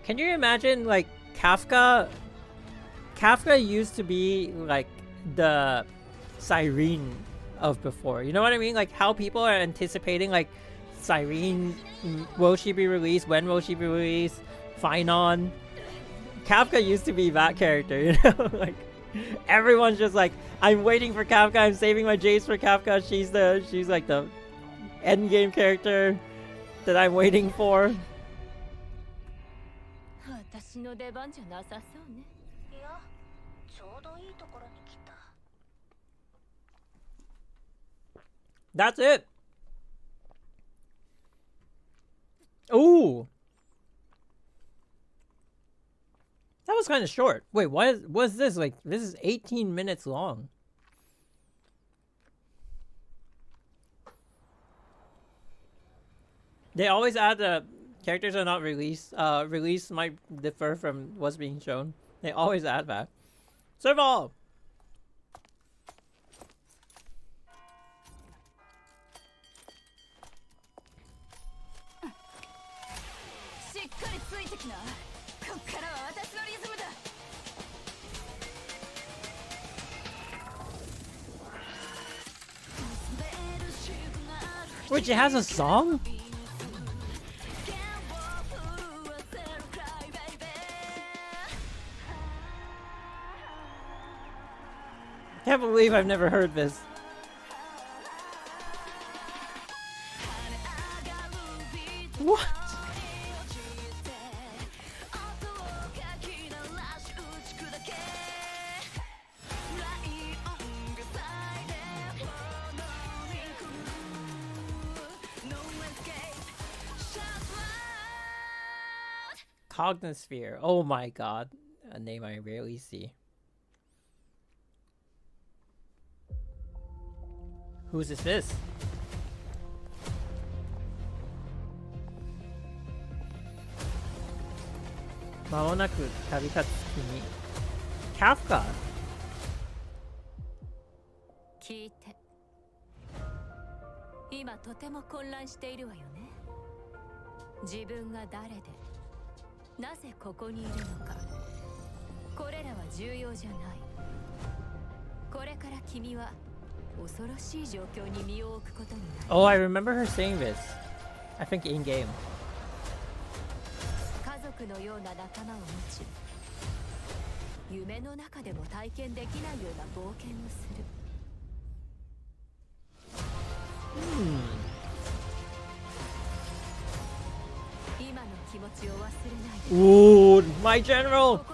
Can you imagine, like, Kafka used to be like the Siren of before. You know what I mean? Like how people are anticipating like Siren, will she be released? When will she be released? Finon. Kafka used to be that character, you know? Like everyone's just like, I'm waiting for Kafka, I'm saving my Jace for Kafka. She's like the end game character that I'm waiting for. That's it. Ooh. That was kind of short. Wait, what was this? Like, this is 18 minutes long. They always add the characters are not released. Release might differ from what's being shown. They always add that. Serve all. Wait, she has a song? Can't believe I've never heard this. What? Cognosphere. Oh my god. A name I rarely see. Who's this? Mamonaku tabitatsu kimi. Kafka. 聞いて。今とても混乱しているわよね。自分が誰で、なぜここにいるのか。これらは重要じゃない。これから君は Oh, I remember her saying this. I think in game. Ooh, my general.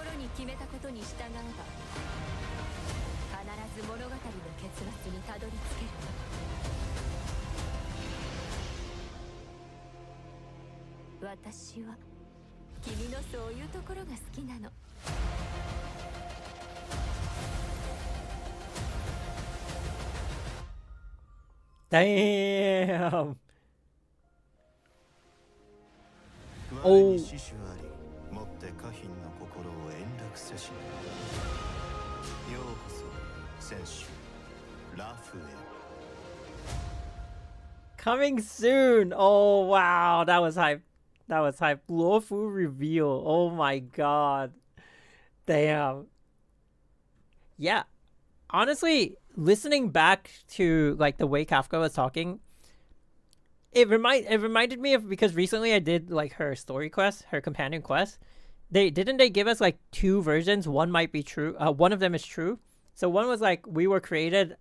Damn. Oh. Coming soon. Oh wow, that was hype. That was hype. Luofu reveal. Oh my god. Damn. Yeah. Honestly, listening back to like the way Kafka was talking, it reminded me of, because recently I did like her story quest, her companion quest. They give us like two versions. One might be true. One of them is true. So one was like we were created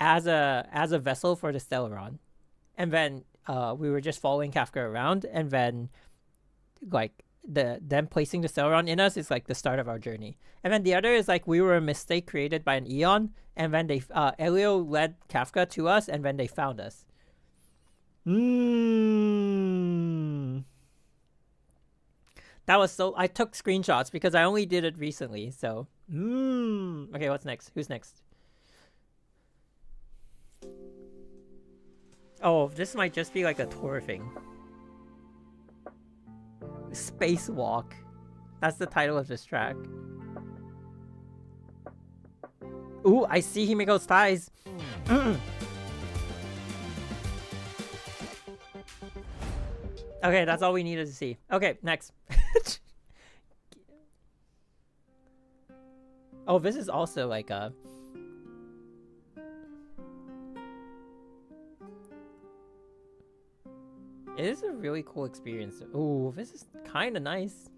as a vessel for the Stellaron, and then we were just following Kafka around, and then like them placing the Stellaron in us is like the start of our journey. And then the other is like we were a mistake created by an Eon, and then they Elio led Kafka to us, and then they found us. That was so. I took screenshots because I only did it recently. So, okay, what's next? Who's next? Oh, this might just be like a tour thing. Spacewalk. That's the title of this track. Ooh, I see Himiko's thighs. Okay, that's all we needed to see. Okay, next. Oh, this is also like a... It is a really cool experience. Ooh, this is kind of nice.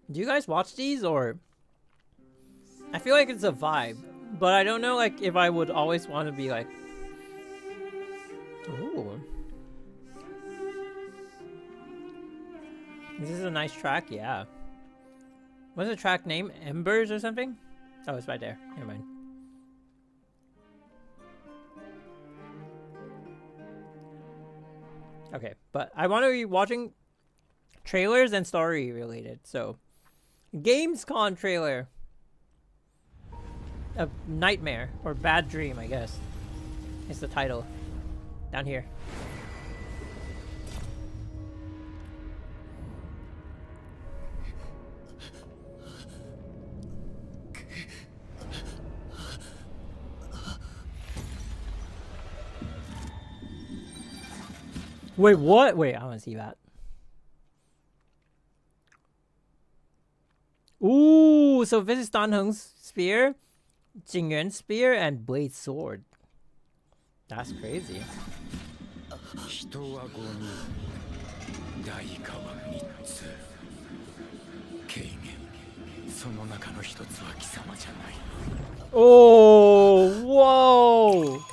Do you guys watch these, or... I feel like it's a vibe, but I don't know like if I would always want to be like... Ooh. This is a nice track, yeah. What's the track name? Embers or something? Oh, it's right there. Never mind. Okay, but I want to be watching trailers and story related, so... Gamescom trailer. A nightmare or bad dream, I guess. It's the title. Down here. Wait, what? Wait, I want to see that. Ooh, so this is Dan Heng's spear, Jingyuan's spear, and Blade sword. That's crazy. Oh, whoa!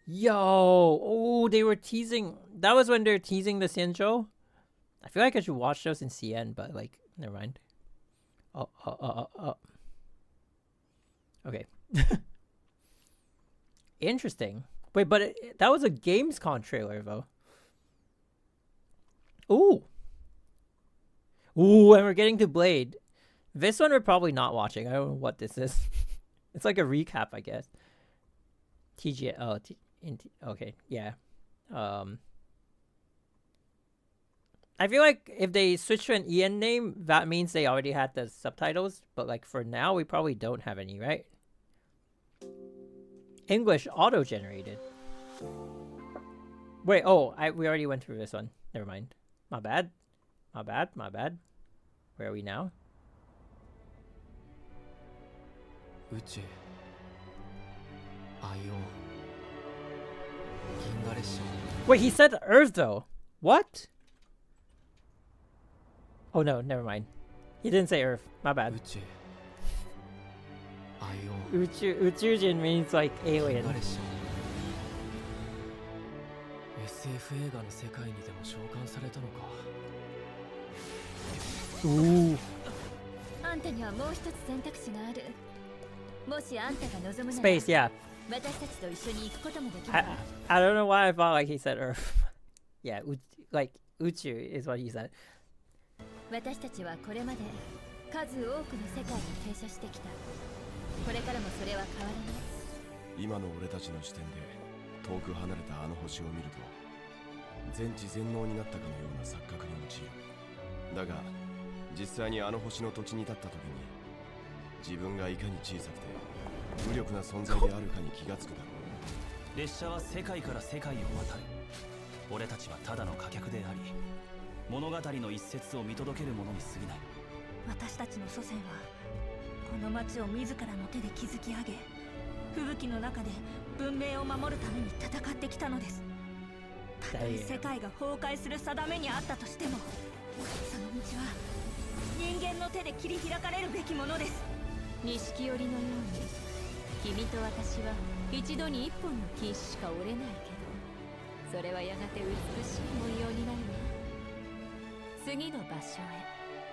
Yo, oh, they were teasing. That was when they're teasing the Xianzhou. I feel like I should watch those in CN, but like, never mind. Oh. Okay. Interesting. Wait, but that was a Gamescom trailer, though. Ooh. Ooh, and we're getting to Blade. This one we're probably not watching. I don't know what this is. It's like a recap, I guess. TG. Oh, okay, yeah. I feel like if they switch to an EN name, that means they already had the subtitles. But like for now, we probably don't have any, right? English auto-generated. Wait, oh, we already went through this one. Never mind. My bad. Where are we now? Wait, he said Earth though. What? Oh no, never mind. He didn't say Earth. My bad. Uchujin means like alien. Ooh. あんたにはもう一つ選択肢がある。もしあんたが望むなら Space, yeah. 私たちと一緒に行くこともできるわ。 I don't know why I thought like he said Earth. Yeah, like Uchu is what he said. 私たちはこれまで数多くの世界に停車してきた。これからもそれは変わらない。今の俺たちの視点で遠く離れたあの星を見ると全知全能になったかのような錯覚に陥る。だが実際にあの星の土地に立った時に自分がいかに小さくて無力な存在であるかに気がつくだろう。列車は世界から世界を渡る。俺たちはただの貨客であり、物語の一節を見届けるものに過ぎない。私たちの祖先はこの町を自らの手で築き上げ、吹雪の中で文明を守るために戦ってきたのです。たとえ世界が崩壊する定めにあったとしても、その道は人間の手で切り開かれるべきものです。錦織のように君と私は一度に一本の金糸しか折れないけど、それはやがて美しい文様になるわ。次の場所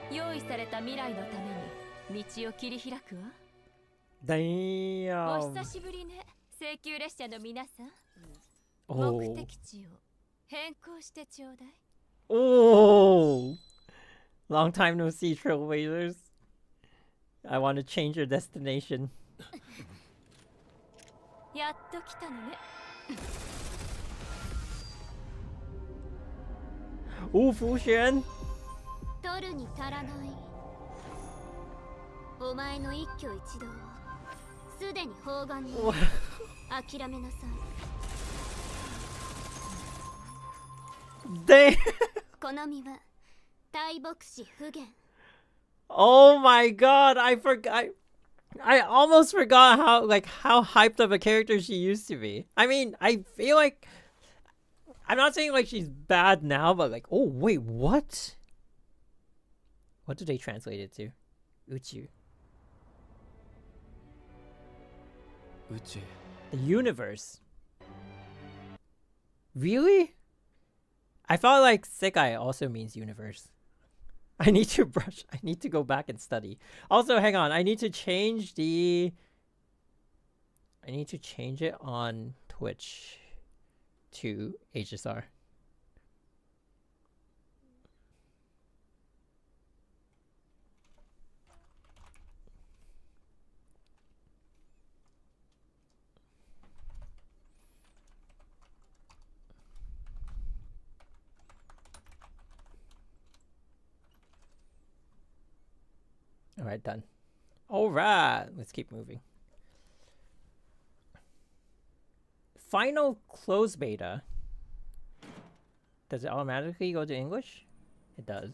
へ用意された未来のために道を切り開くわ。お Damn. 久しぶりね、請求列車の皆さん。 Oh. 目的地を変更してちょうだい。 Oh. Long time no see, trailblazers. I want to change your destination. やっと来たのね。 Ooh, Fuxian. 取るに足らない。お前の一挙一動をすでに砲丸に諦めなさい。 Damn. 好みは大牧師不言。 Oh my god, I forgot. I almost forgot how hyped of a character she used to be. I mean, I feel like I'm not saying like she's bad now, but like, oh wait, what? What did they translate it to? Uchu. 宇宙。 The universe. Really? I thought like Sekai also means universe. I need to go back and study. Also, hang on. I need to change it on Twitch to HSR. All right, done. All right, let's keep moving. Final close beta. Does it automatically go to English? It does.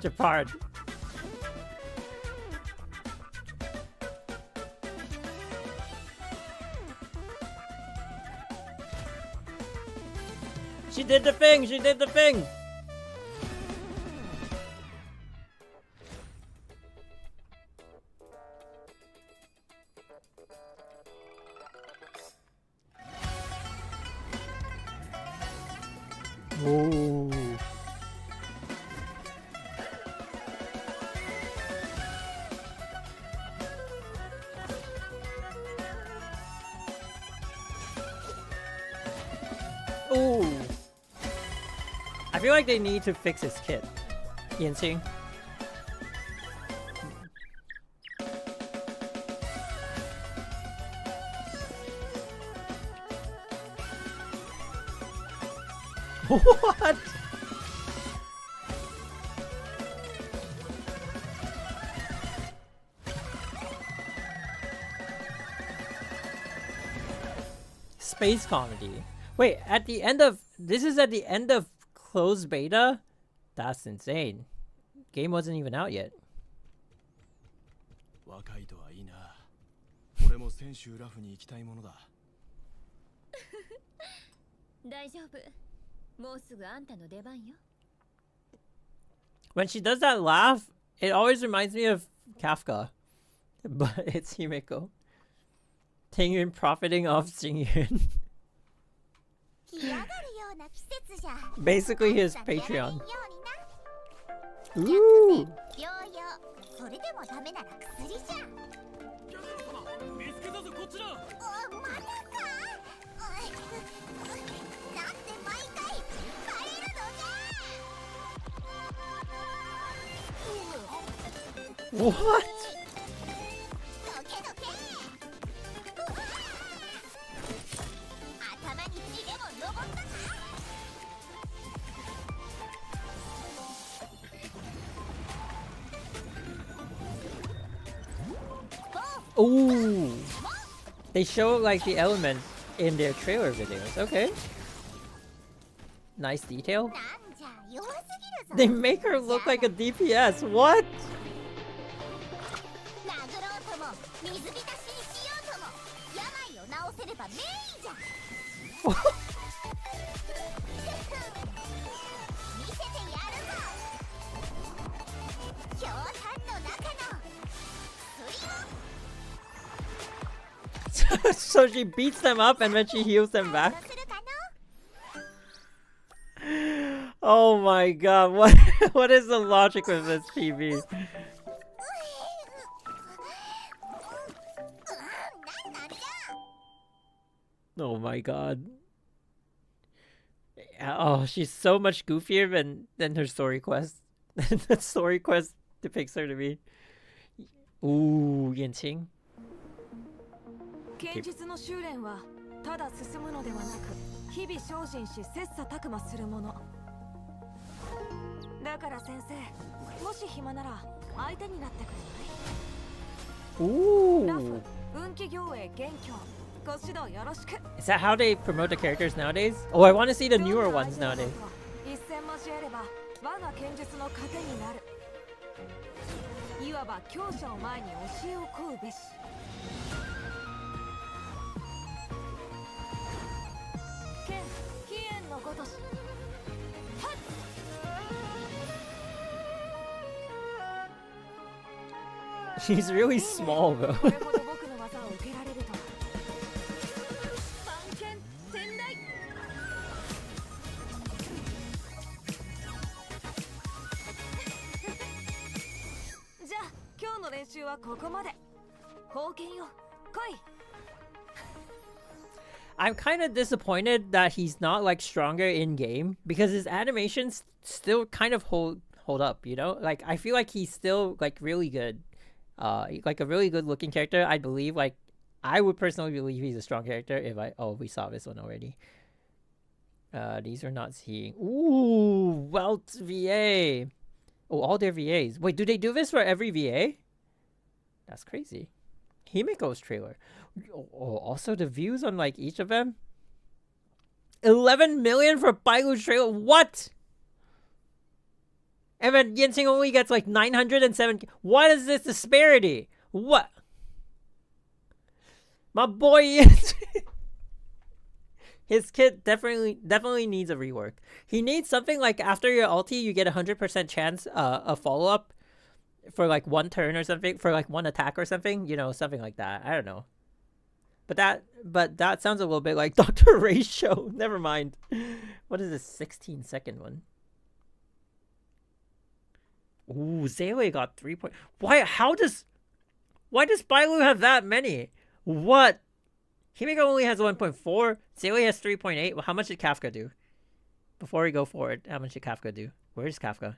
Japard. She did the thing! She did the thing! Ooh. Ooh. I feel like they need to fix his kit. Yinsing. What? Space comedy. Wait, at the end of this is at the end of closed beta? That's insane. Game wasn't even out yet. 若いとはいいな。俺も先週ラフに行きたいものだ。大丈夫。もうすぐあんたの出番よ。 When she does that laugh, it always reminds me of Kafka. But it's Himeko. Tengyun profiting off Jingyun. Basically his Patreon. Ooh. それでもダメなら薬じゃ見つけたぞこっちだまだかなんで毎回帰るのじゃ What? どけどけ頭に地毛も登ったか Ooh. They show like the elements in their trailer videos. Okay. Nice detail. なんじゃ弱すぎるぞ They make her look like a DPS. What? 殴ろうとも水浸しにしようとも病を治せればメインじゃ見せてやるぞ強炭の中の薬を So she beats them up and then she heals them back. するかの Oh my god, what is the logic with this TV? なんなんじゃ Oh my god. Oh, she's so much goofier than her story quest. The story quest depicts her to be. Ooh, Yinqing. 剣術の修練はただ進むのではなく日々精進し切磋琢磨するものだから先生もし暇なら相手になってくれない Ooh. ラフ運気行営元凶ご指導よろしく Is that how they promote the characters nowadays? Oh, I want to see the newer ones nowadays. 一戦交えれば我が剣術の糧になるいわば強者を前に教えを請うべし She's really small though. これほど僕の技を受けられるとは番犬天雷じゃあ今日の練習はここまで宝剣よ来い I'm kind of disappointed that he's not like stronger in game because his animations still kind of hold up, you know? Like I feel like he's still like really good. Like a really good looking character. I believe like I would personally believe he's a strong character if we saw this one already. These are not seeing. Ooh, Welt VA. Oh, all their VAs. Wait, do they do this for every VA? That's crazy. Himiko's trailer. Oh, also the views on like each of them. 11 million for Bailu's trailer. What? And then Yinqing only gets like 907. What is this disparity? What? My boy Yinqing. His kit definitely needs a rework. He needs something like after your ulti, you get 100% chance a follow-up for like one turn or something, for like one attack or something, you know, something like that. I don't know. But that sounds a little bit like Dr. Ray's show. Never mind. What is this 16-second one? Ooh, Zele got 3 point. Why does Bailu have that many? What? Himiko only has 1.4. Zele has 3.8. Well, how much did Kafka do? Before we go forward, how much did Kafka do? Where's Kafka?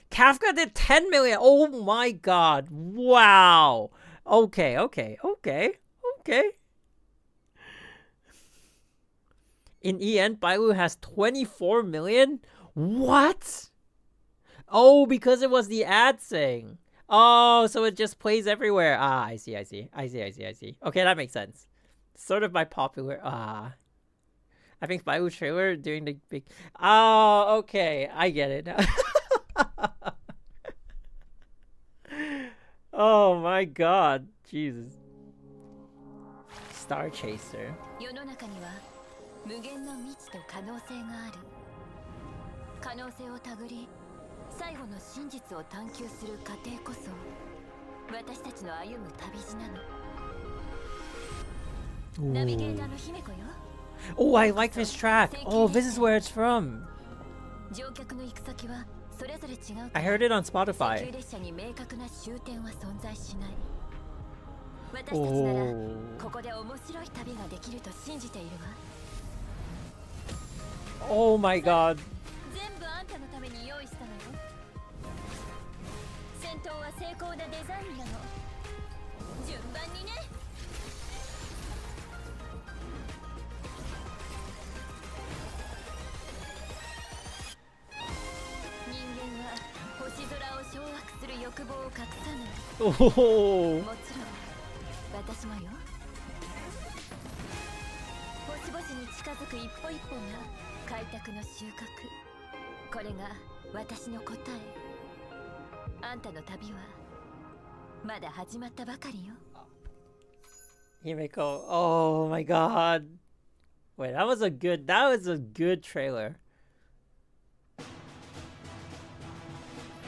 Kafka did 10 million. Oh my god. Wow. Okay. In EN, Bailu has 24 million? What? Oh, because it was the ad thing. Oh, so it just plays everywhere. Ah, I see. Okay, that makes sense. Sort of by popular. I think Bailu trailer doing the big. Oh, okay. I get it. Oh my god. Jesus. Star Chaser. 世の中には無限の未知と可能性がある。可能性を手繰り、最後の真実を探求する過程こそ私たちの歩む旅路なの。ナビゲーターの姫子よ。 Oh, I like this track. Oh, this is where it's from. 乗客の行く先はそれぞれ違う。 I heard it on 特 Spotify. 急列車に明確な終点は存在しない。私たちなら Oh. ここで面白い旅ができると信じているわ。 Oh my god. 全部あんたのために用意したのよ。戦闘は精巧なデザインなの。順番にね。人間は星空を掌握する欲望を隠さない。 Oh. もちろん私もよ。星々に近づく一歩一歩が開拓の収穫。これが私の答え。あんたの旅はまだ始まったばかりよ。 Himiko. Oh my god. Wait, that was a good trailer.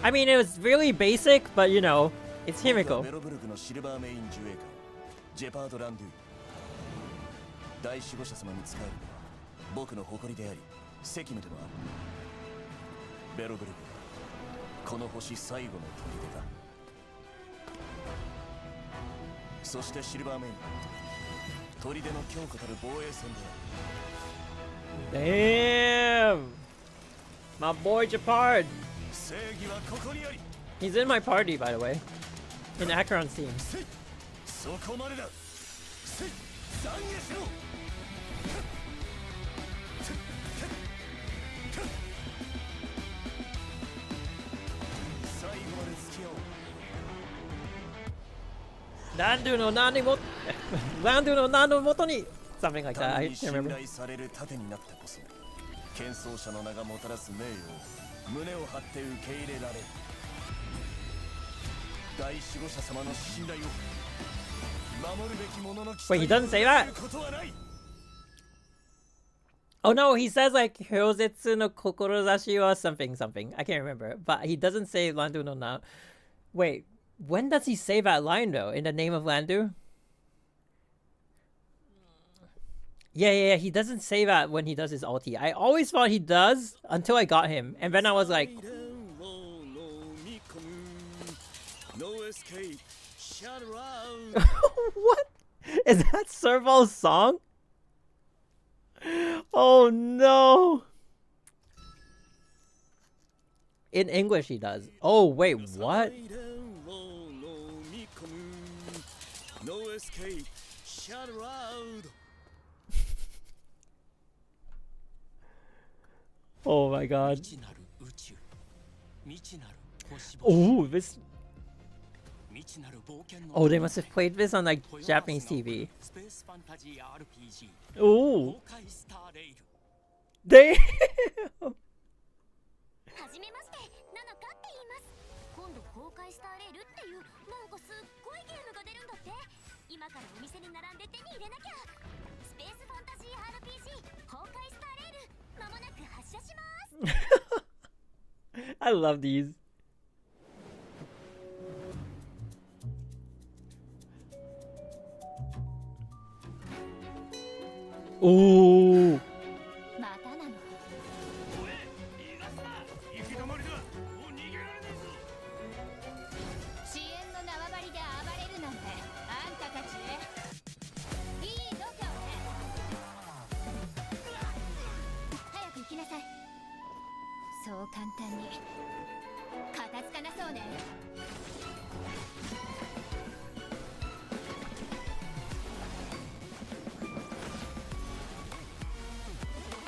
I mean, it was really basic, but you know, it's Himiko. ベロブルクのシルバーメイン守衛官ジェパード・ランドゥ。大守護者様に仕えるのは僕の誇りであり責務でもある。ベロブルクはこの星最後の砦だ。そしてシルバーメイン砦の強固たる防衛戦である。 Damn. My boy Japard. 正義はここにあり。 He's in my party, by the way. In Acheron's team. そこまでだ。懺悔しろ。最後まで付き合おう。 Landu no nani mo... Landu no nano moto ni... Something like that, I 民に can't 信 remember. 頼される盾になったこそ剣争者の名がもたらす名誉を胸を張って受け入れられる。大守護者様の信頼を守るべき者の期 Wait, he 待を doesn't say that? 裏切ることはない。 Oh no, he says like Hyozetsu no kokorozashi or something. I can't remember. But he doesn't say Landu no na... Wait, when does he say that line though? In the name of Landu? Yeah, he doesn't say that when he does his ulti. I always thought he does until I got him. And then I was like... What? Is that Serval's song? Oh no! In English he does. Oh wait, what? No escape, shout aloud. Oh my god. Oh, this... Oh, they must have played this on like Japanese TV. Oh. Damn! はじめまして、ナナカって言います。今度崩壊スターレールっていうなんかすっごいゲームが出るんだって。今からお店に並んで手に入れなきゃ。スペースファンタジー RPG 崩壊スターレール、まもなく発射します。I love these. Ooh. またなの。支援の縄張りで暴れるなんてあんたたちいい度胸ね。早く行きなさい。そう簡単に片付かなそうね。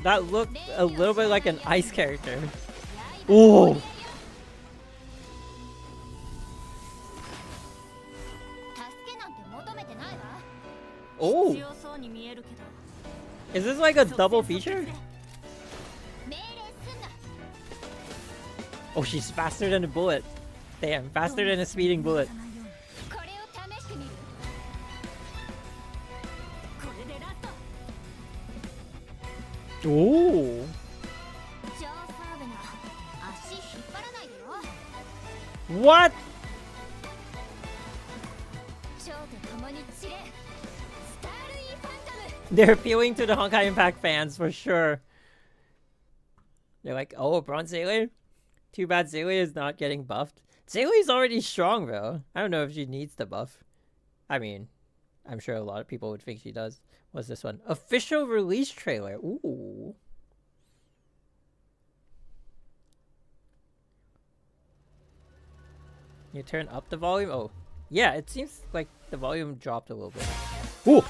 That looked a little bit like an ice character. Ooh. Oh. Is this like a double feature? Oh, she's faster than a bullet. Damn, faster than a speeding bullet. Oh. What? They're appealing to the Honkai Impact fans for sure. They're like, oh, Bronze Sailor? Too bad Zelia is not getting buffed. Zelia's already strong, though. I don't know if she needs the buff. I mean, I'm sure a lot of people would think she does. What's this one? Official release trailer. Ooh. You turn up the volume? Oh. Yeah, it seems like the volume dropped a little bit. Ooh!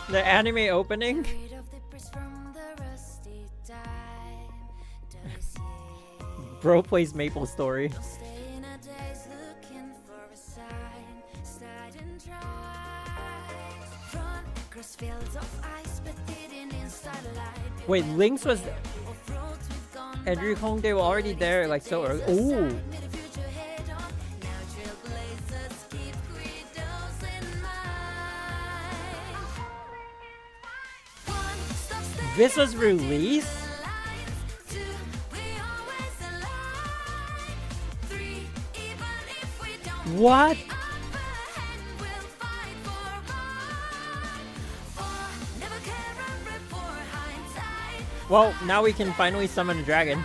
The anime opening? Bro plays Maple Story. Wait, Lynx was... Andrew Hong, they were already there like so early. Ooh! This was released? What? Well, now we can finally summon a dragon.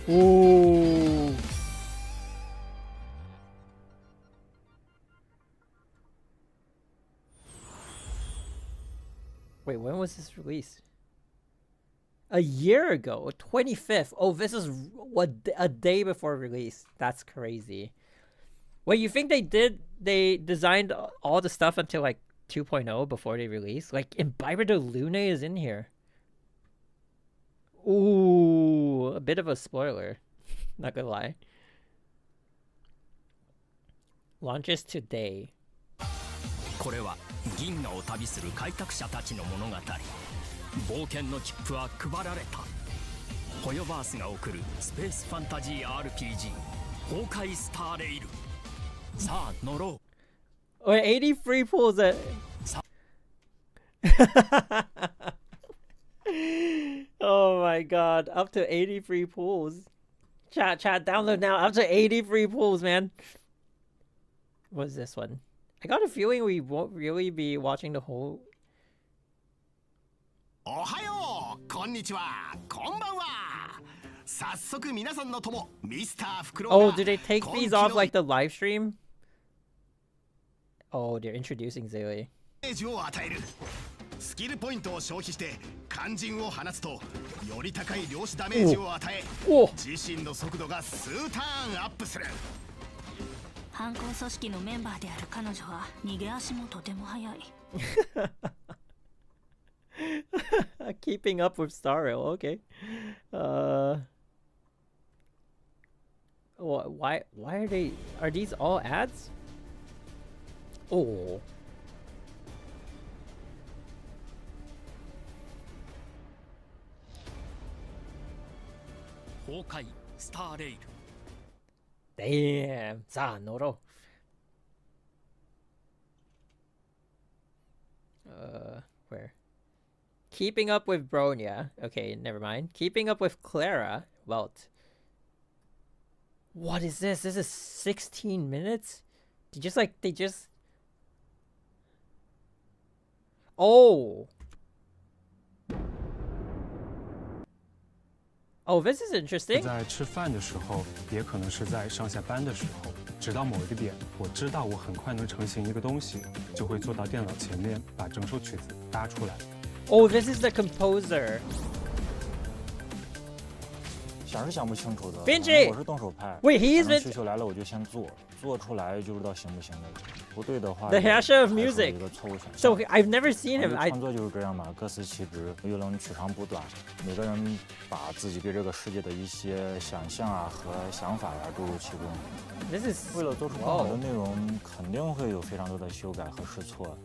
Ooh. Wait, when was this released? A year ago, 25th. Oh, this is what, a day before release. That's crazy. Wait, you think they designed all the stuff until like 2.0 before they release? Like, Imbiber de Lune is in here. Ooh, a bit of a spoiler. Not gonna lie. Launches today. これは銀河を旅する開拓者たちの物語。冒険の切符は配られた。ホヨバースが送るスペースファンタジー RPG 崩壊スターレイル。さあ乗ろう。Wait, 80 free pulls at... Oh my god, up to 80 free pulls. Chat, download now. Up to 80 free pulls, man. What is this one? I got a feeling we won't really be watching the whole... Ohayo! Konnichiwa! Konbanwa! 早速皆さんの友ミスターフクロウが Oh, did they take these off like the live stream? Oh, they're introducing Zelie. を与えるスキルポイントを消費して肝心を放つとより高い量子ダメージを与え自身の速度が数ターンアップする犯行組織のメンバーである彼女は逃げ足もとても速い Keeping up with Star Rail, okay. Why are these all ads? Oh. Damn, Zanoro. Where? Keeping up with Bronya. Okay, never mind. Keeping up with Clara. Welt. What is this? This is 16 minutes? They just... Oh! Oh, this is interesting. 在吃饭的时候，也可能是在上下班的时候，直到某一个点，我知道我很快能成型一个东西，就会坐到电脑前面，把整首曲子搭出来。Oh, this is the composer. 想是想不清楚的。Benji! 我是动手派。 Wait, he is 需求来了我就先做，做出来就知道行不行了。不对的话 The HSR of music. 一个错误选项。 So I've never seen him. 创作就是这样嘛，各司其职，又能取长补短。每个人把自己对这个世界的一些想象啊和想法呀注入其中。This is 为了做出更好的内容，肯定会有非常多的修改和试错。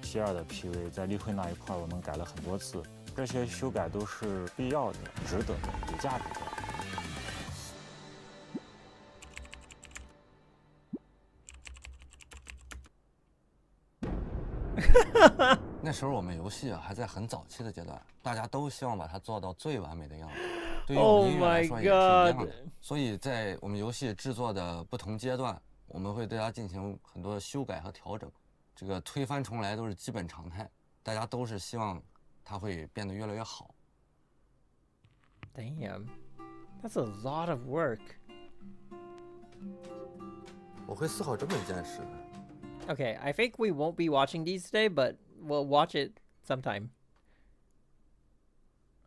希尔的 PV 在例会那一块我们改了很多次，这些修改都是必要的、值得的、有价值的。那时候我们游戏还在很早期的阶段，大家都希望把它做到最完美的样子。对于我们音乐来说也是一样的。所以在我们游戏制作的不同阶段，我们会对它进行很多修改和调整。这个推翻重来都是基本常态，大家都是希望它会变得越来越好。Damn, that's a lot of work. 我会思考这么一件事。Okay, I think we won't be watching these today, but we'll watch it sometime.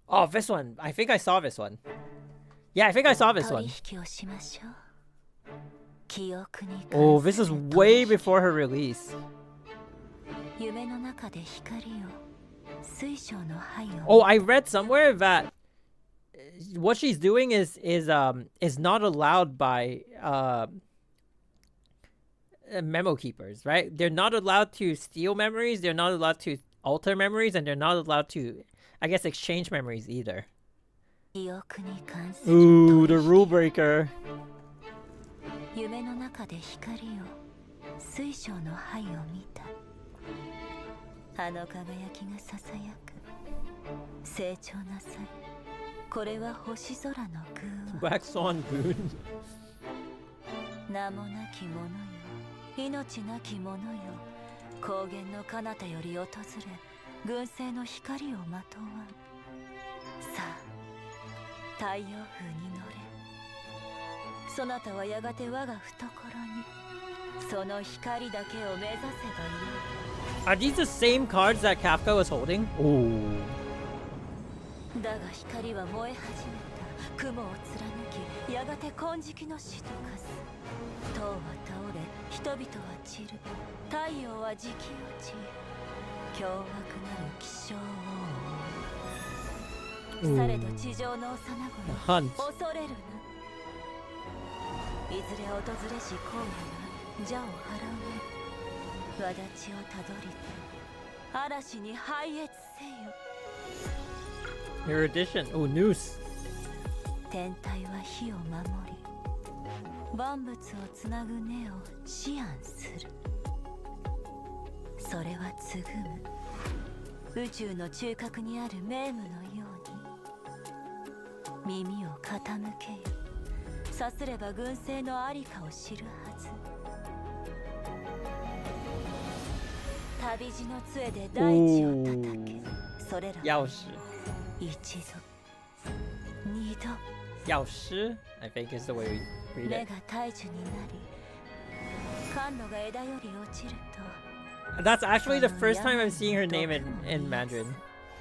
Oh, this one. I think I saw this one. Yeah, I think I saw this one. Oh, this is way before her release. Oh, I read somewhere that what she's doing is not allowed by memo keepers, right? They're not allowed to steal memories, they're not allowed to alter memories, and they're not allowed to, I guess, exchange memories either. Ooh, the rule breaker. 夢の中で光を水晶の灰を見た。あの輝きがささやく。成長なさい。これは星空の偶話。Black Swan Boon. 名もなき者よ。命なき者よ。高原の彼方より訪れ、群星の光をまとわん。さあ、太陽風に乗れ。そなたはやがて我が懐にその光だけを目指せばよい。 Are these the same cards that Kafka was holding? Oh. だが光は燃え始めた。雲を貫き、やがて金色の死と化す。塔は倒れ、人々は散る。太陽はじき落ち、凶悪なる気象を覆う。されど地上の幼子よ、恐れるな。いずれ訪れし荒野が邪を払うな。わだちをたどりて嵐に拝謁せよ。 Your edition. Oh, Noose. 天体は火を守り、万物をつなぐ根を思案する。それはつぐむ宇宙の中核にある名夢のように。耳を傾けよ。さすれば群星のありかを知るはず。旅路の杖で大地を叩け。それらは一度、二度。药師 I think is the way we read 目 it. が大樹になり、甘露が枝より落ちると。 That's actually the first time I'm seeing her name in Mandarin.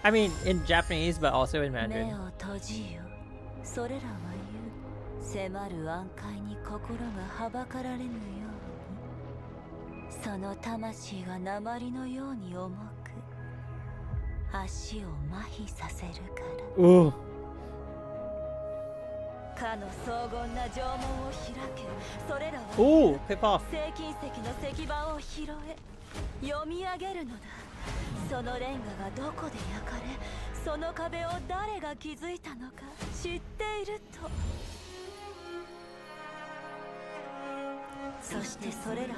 I mean, in Japanese, but also in 目 Mandarin. を閉じよ。それらは言う。迫る暗海に心がはばかられぬように。その魂が鉛のように重く、足を麻痺させるから。Ooh. かの荘厳な縄文を開け。それらは Ooh, pip off. 聖金石の石板を拾え、読み上げるのだ。そのレンガがどこで焼かれ、その壁を誰が築いたのか知っていると。そしてそれらは言う。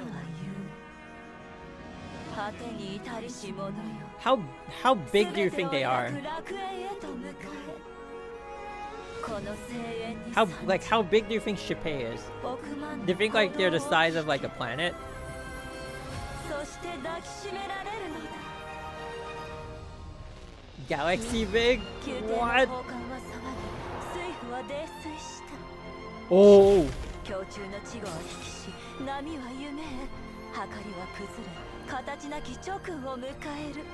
果てに至りし者よ。 How big do you think they are? 楽園へと向かえ。この聖園に How big do you think Shippei is? 億万 Do you think like they're the size of like a planet? そして抱きしめられるのだ。 Galaxy big? 宮廷の What? 宝冠は騒ぎ、水夫は泥酔した。 Oh. 胸中の稚児は引きし、波は夢へ。はかりは崩れ、形なき直を迎える。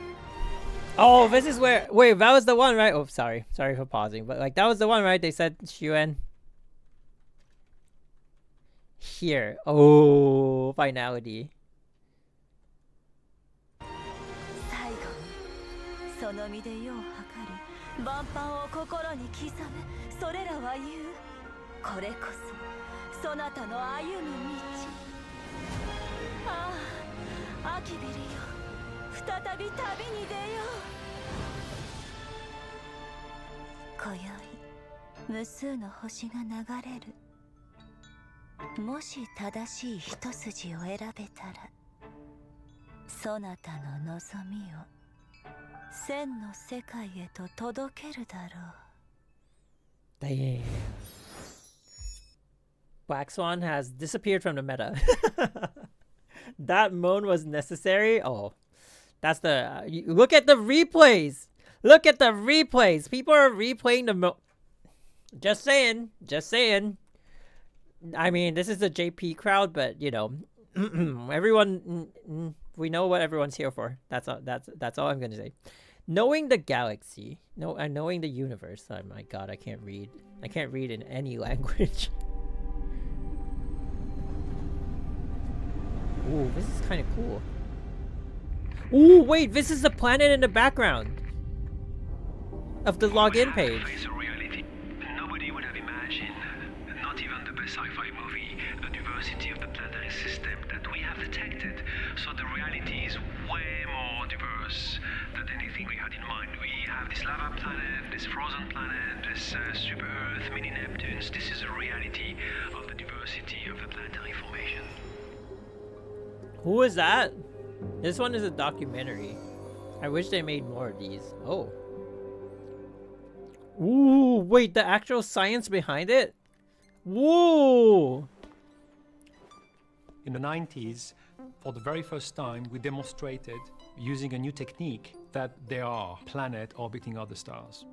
Oh, this is where. Wait, that was the one, right? Oh, sorry for pausing, but like that was the one, right? They said Xuen. Here. Oh, finality. 最後にその身で世を測り、万般を心に刻め。それらは言う。これこそそなたの歩む道。ああ、アキビリよ、再び旅に出よう。今宵無数の星が流れる。もし正しい一筋を選べたら、そなたの望みを千の世界へと届けるだろう。 Damn. Black Swan has disappeared from the meta. That moan was necessary. Oh, that's the look at the replays. Look at the replays. People are replaying the just saying. I mean, this is the JP crowd, but you know, everyone, we know what everyone's here for. That's all I'm gonna say. Knowing the galaxy, knowing the universe. Oh my god, I can't read in any language. Ooh, this is kind of cool. Ooh, wait, this is the planet in the background of the login page. Nobody would have imagined, not even the best sci-fi movie, the diversity of the planetary system that we have detected. So the reality is way more diverse than anything we had in mind. We have this lava planet, this frozen planet, this super Earth, mini Neptunes. This is the reality of the diversity of the planetary formation. Who is that? This one is a documentary. I wish they made more of these. Oh. Ooh, wait, the actual science behind it? Whoa! In the 90s, for the very first time, we demonstrated, using a new technique, that there are planets orbiting other stars.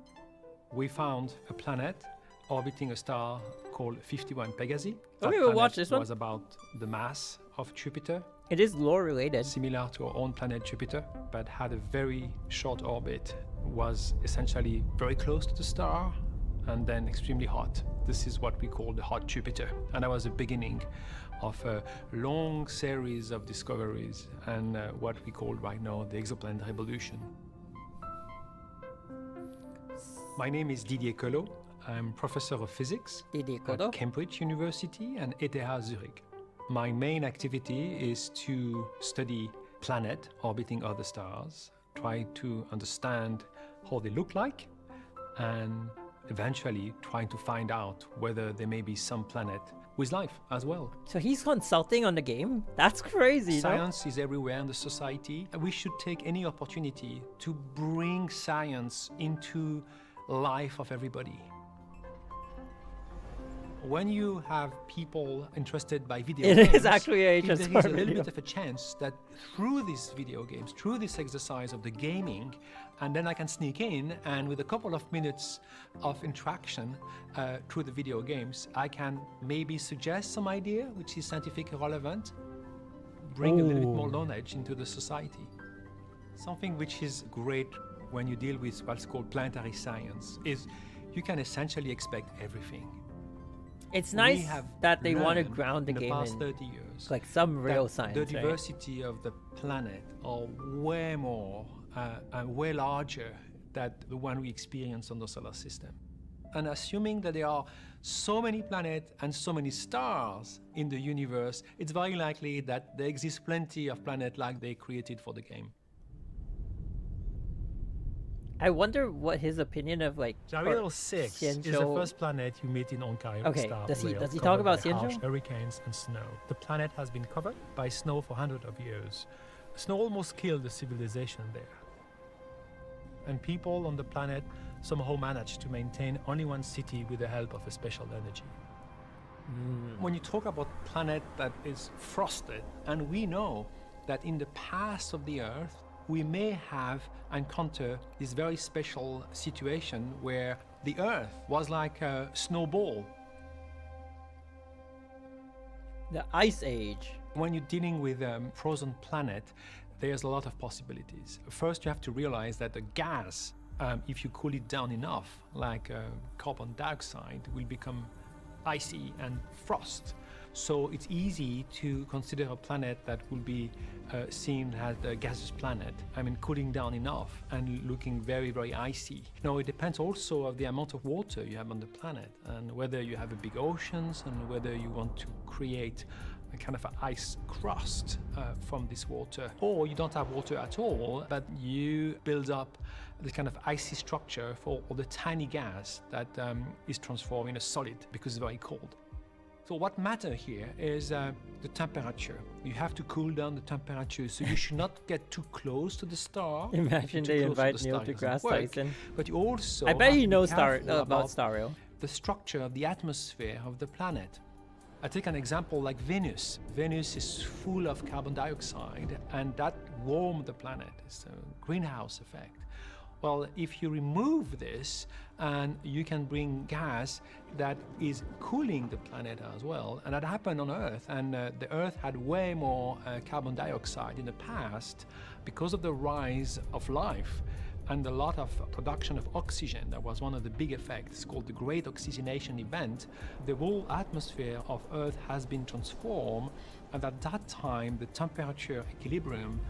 We found a planet orbiting a star called 51 Pegasi. Okay, we'll watch this one. Was about the mass of Jupiter. It is lore related. Similar to our own planet Jupiter, but had a very short orbit. Was essentially very close to the star and then extremely hot. This is what we call the hot Jupiter. And that was the beginning of a long series of discoveries and what we call right now the exoplanet revolution. My name is Didier Collot. I'm professor of physics at Cambridge University and ETH Zurich. My main activity is to study planets orbiting other stars, try to understand how they look like, and eventually trying to find out whether there may be some planet with life as well. So he's consulting on the game? That's crazy. Science is everywhere in the society, and we should take any opportunity to bring science into life of everybody. When you have people interested by video games, it is actually a HSR there is a video. little bit of a chance that through these video games, through this exercise of the gaming, and then I can sneak in, and with a couple of minutes of interaction through the video games, I can maybe suggest some idea which is scientifically relevant, bring a little bit more knowledge into the society. Something which is great when you deal with what's called planetary science is you can essentially expect everything. It's nice that they want to ground the game in the past in 30 years, like some real science. The diversity of the planet are way more and way larger than the one we experience on the solar system. And assuming that there are so many planets and so many stars in the universe, it's very likely that there exists plenty of planets like they created for the game. I wonder what his opinion of like Javiero 6 is the first planet you meet in Onkayo Star. Does he talk about harsh hurricanes and snow? The planet has been covered by snow for hundreds of years. Snow almost killed the civilization there. And people on the planet somehow managed to maintain only one city with the help of a special energy. When you talk about a planet that is frosted, and we know that in the past of the Earth, we may have encountered this very special situation where the Earth was like a snowball. The Ice Age. When you're dealing with a frozen planet, there's a lot of possibilities. First, you have to realize that the gas, if you cool it down enough, like carbon dioxide, will become icy and frost. So it's easy to consider a planet that will be seen as a gaseous planet. I mean, cooling down enough and looking very, very icy. Now, it depends also of the amount of water you have on the planet and whether you have a big oceans and whether you want to create a kind of an ice crust from this water. Or you don't have water at all, but you build up this kind of icy structure for all the tiny gas that is transformed in a solid because it's very cold. So what matters here is the temperature. You have to cool down the temperature, so you should not get too close to the star. Imagine they invite Neil deGrasse Tyson. But you also I bet he knows about Stario. The structure of the atmosphere of the planet. I take an example like Venus. Venus is full of carbon dioxide, and that warms the planet. It's a greenhouse effect. Well, if you remove this, and you can bring gas that is cooling the planet as well, and that happened on Earth, and the Earth had way more carbon dioxide in the past because of the rise of life and a lot of production of oxygen. That was one of the big effects called the Great Oxygenation Event. The whole atmosphere of Earth has been transformed, and at that time the temperature equilibrium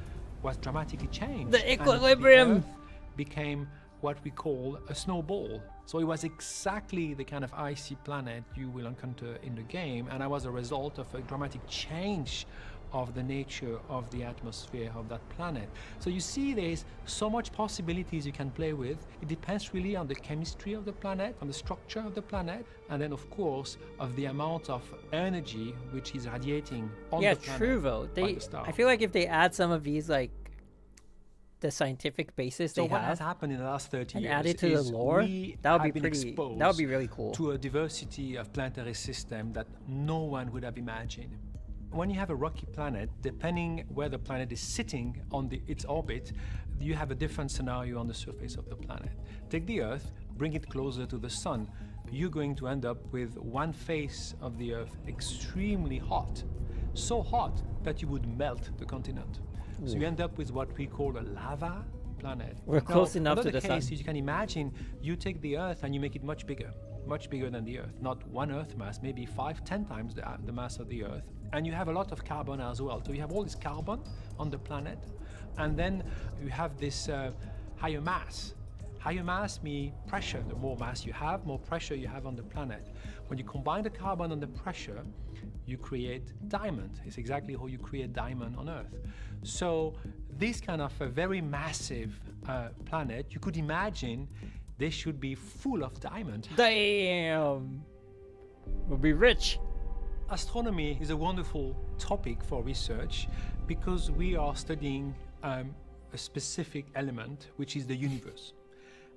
was dramatically changed. The equilibrium! And the Earth became what we call a snowball. So it was exactly the kind of icy planet you will encounter in the game, and that was a result of a dramatic change of the nature of the atmosphere of that planet. So you see there's so much possibilities you can play with. It depends really on the chemistry of the planet, on the structure of the planet, and then of course of the amount of energy which is radiating on the planet. Yeah, true though. I feel like if they add some of these, like the scientific basis so what has happened in the last 30 years add it to the lore, that would be pretty. That would be really cool. To a diversity of planetary system that no one would have imagined. When you have a rocky planet, depending where the planet is sitting on its orbit, you have a different scenario on the surface of the planet. Take the Earth, bring it closer to the sun. You're going to end up with one face of the Earth extremely hot, so hot that you would melt the continent. Ooh. So you end up with what we call a lava planet. We're close enough to the sun. Case, you can imagine you take the Earth and you make it much bigger than the Earth. Not one Earth mass, maybe 5-10 times the mass of the Earth. And you have a lot of carbon as well. So you have all this carbon on the planet, and then you have this higher mass. Higher mass means pressure. The more mass you have, more pressure you have on the planet. When you combine the carbon and the pressure, you create diamond. It's exactly how you create diamond on Earth. So this kind of a very massive planet, you could imagine they should be full of diamond. Damn! We'll be rich. Astronomy is a wonderful topic for research because we are studying a specific element, which is the universe.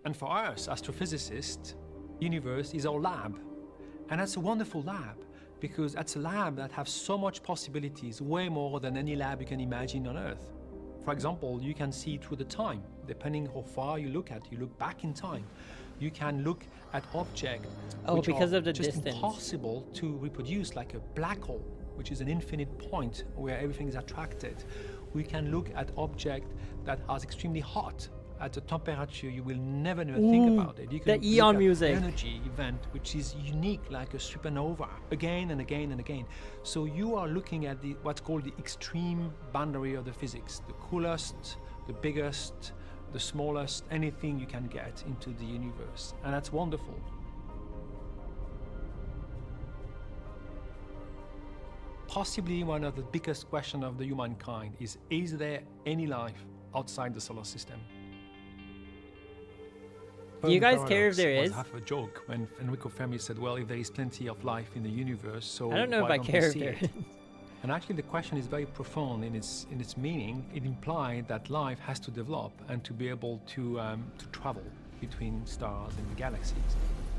And for us, astrophysicists, universe is our lab. And that's a wonderful lab because that's a lab that has so much possibilities, way more than any lab you can imagine on Earth. For example, you can see through the time, depending how far you look at. You look back in time. You can look at objects which because are of the just distance. Impossible to reproduce, like a black hole, which is an infinite point where everything is attracted. We can look at objects that are extremely hot at a temperature you will never think about it. You can the Eon look music. At energy event which is unique, like a supernova, again and again and again. So you are looking at what's called the extreme boundary of the physics, the coolest, the biggest, the smallest, anything you can get into the universe, and that's wonderful. Possibly one of the biggest questions of the humankind is there any life outside the solar system? Do you guys care if there is? Half a joke when Enrico Fermi said, well, if there is plenty of life in the universe, so I don't know if I care if there is. And actually the question is very profound in its meaning. It implied that life has to develop and to be able to travel between stars and galaxies.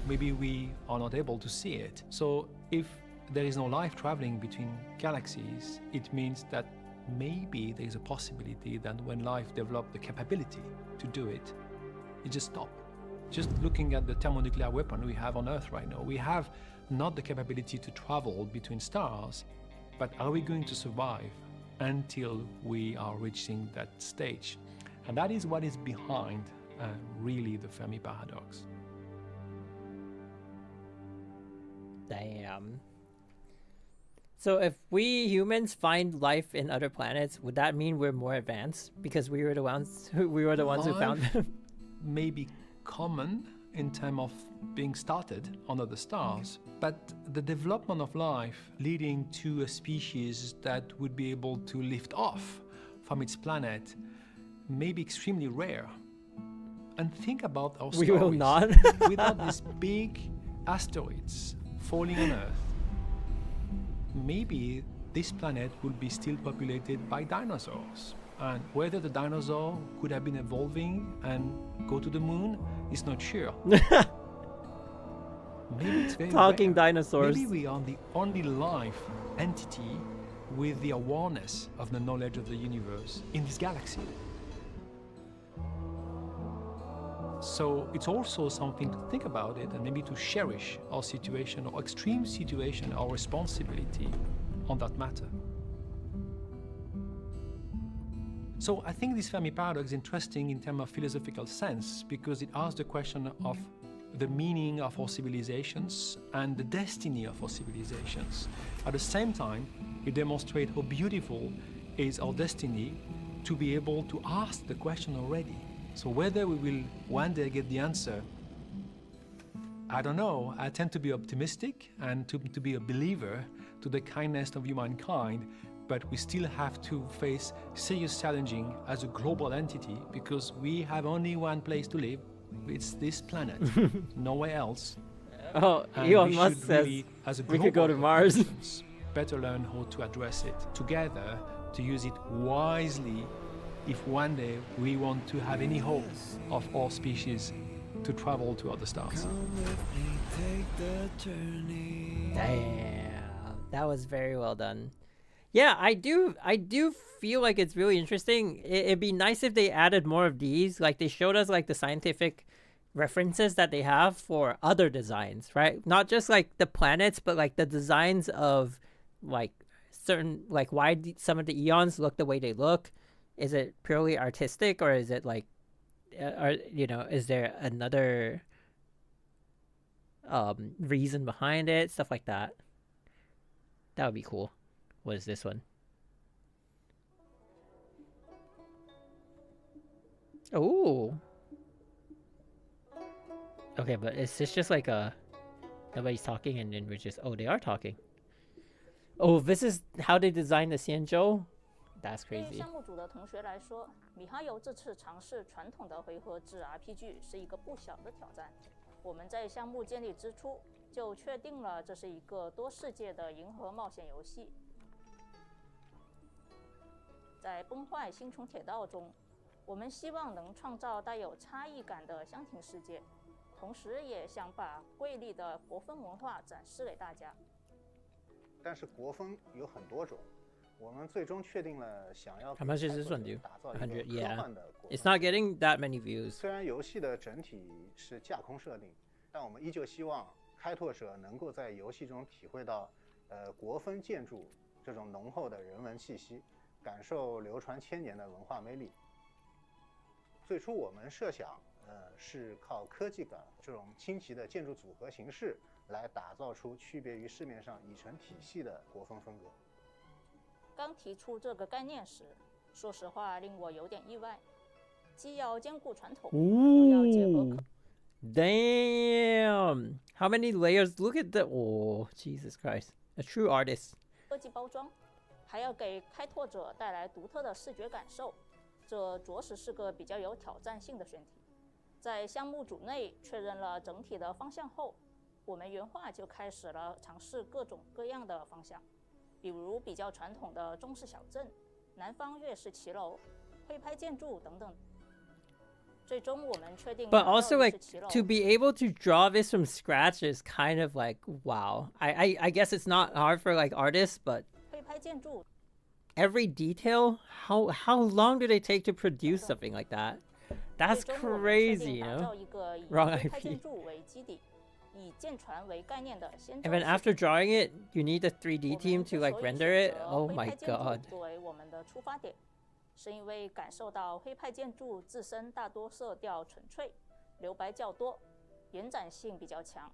Maybe we are not able to see it. So if there is no life traveling between galaxies, it means that maybe there is a possibility that when life develops the capability to do it, it just stops. Just looking at the thermonuclear weapon we have on Earth right now, we have not the capability to travel between stars, but are we going to survive until we are reaching that stage? And that is what is behind really the Fermi paradox. Damn. So if we humans find life in other planets, would that mean we're more advanced because we were the ones who found them? Maybe common in terms of being started on other stars, but the development of life leading to a species that would be able to lift off from its planet may be extremely rare. And think about our stories. We will not. Without these big asteroids falling on Earth, maybe this planet will be still populated by dinosaurs. And whether the dinosaur could have been evolving and go to the moon is not sure. Maybe it's very Talking rare. dinosaurs. Maybe we are the only life entity with the awareness of the knowledge of the universe in this galaxy. So it's also something to think about it and maybe to cherish our situation, our extreme situation, our responsibility on that matter. So I think this Fermi paradox is interesting in terms of philosophical sense because it asks the question of the meaning of our civilizations and the destiny of our civilizations. At the same time, it demonstrates how beautiful is our destiny to be able to ask the question already. So whether we will one day get the answer, I don't know. I tend to be optimistic and to be a believer to the kindness of humankind, but we still have to face serious challenging as a global entity because we have only one place to live. It's this planet, nowhere else. Oh, And Elon we Musk should says really, as a we could go to global Mars. populations, better learn how to address it together, to use it wisely if one day we want to have any hope of our species to travel to other stars. Damn, that was very well done. Yeah, I do feel like it's really interesting. It'd be nice if they added more of these. Like they showed us like the scientific references that they have for other designs, right? Not just like the planets, but like the designs of like certain like why some of the eons look the way they look. Is it purely artistic or is it like is there another reason behind it? Stuff like that. That would be cool. What is this one? Oh. Okay, but is this just like nobody's talking and then we're just they are talking. Oh, this is how they designed the Xianzhou? That's 对于 crazy. 项目组的同学来说，米哈游这次尝试传统的回合制 RPG 是一个不小的挑战。我们在项目建立之初就确定了这是一个多世界的银河冒险游戏。在崩坏星穹铁道中，我们希望能创造带有差异感的箱庭世界，同时也想把瑰丽的国风文化展示给大家。但是国风有很多种。 我们最终确定了想要 How much does this one do? 打造一个 100, 科 yeah. 幻的国 It's not getting that many views. 虽然游戏的整体是架空设定，但我们依旧希望开拓者能够在游戏中体会到，国风建筑这种浓厚的人文气息，感受流传千年的文化魅力。最初我们设想，是靠科技感这种轻奇的建筑组合形式来打造出区别于市面上已成体系的国风风格。 刚提出这个概念时，说实话令我有点意外，既要兼顾传统，又要结合 Damn! How many layers? Look at the Jesus Christ! A true artist. 科技包装，还要给开拓者带来独特的视觉感受，这着实是个比较有挑战性的选题。在项目组内确认了整体的方向后，我们原画就开始了尝试各种各样的方向。 比如比较传统的中式小镇、南方粤式骑楼、徽派建筑等等。最终我们确定。 But also, like to be able to draw this from scratch is kind of like wow. I guess it's not hard for like artists, but 徽派建筑 every detail. How long do they take to produce something like that? That's crazy, you know. Wrong IP. And then after drawing it, you need the 3D team to like render it. Oh my god. 作为我们的出发点，是因为感受到徽派建筑自身大多色调纯粹，留白较多，延展性比较强。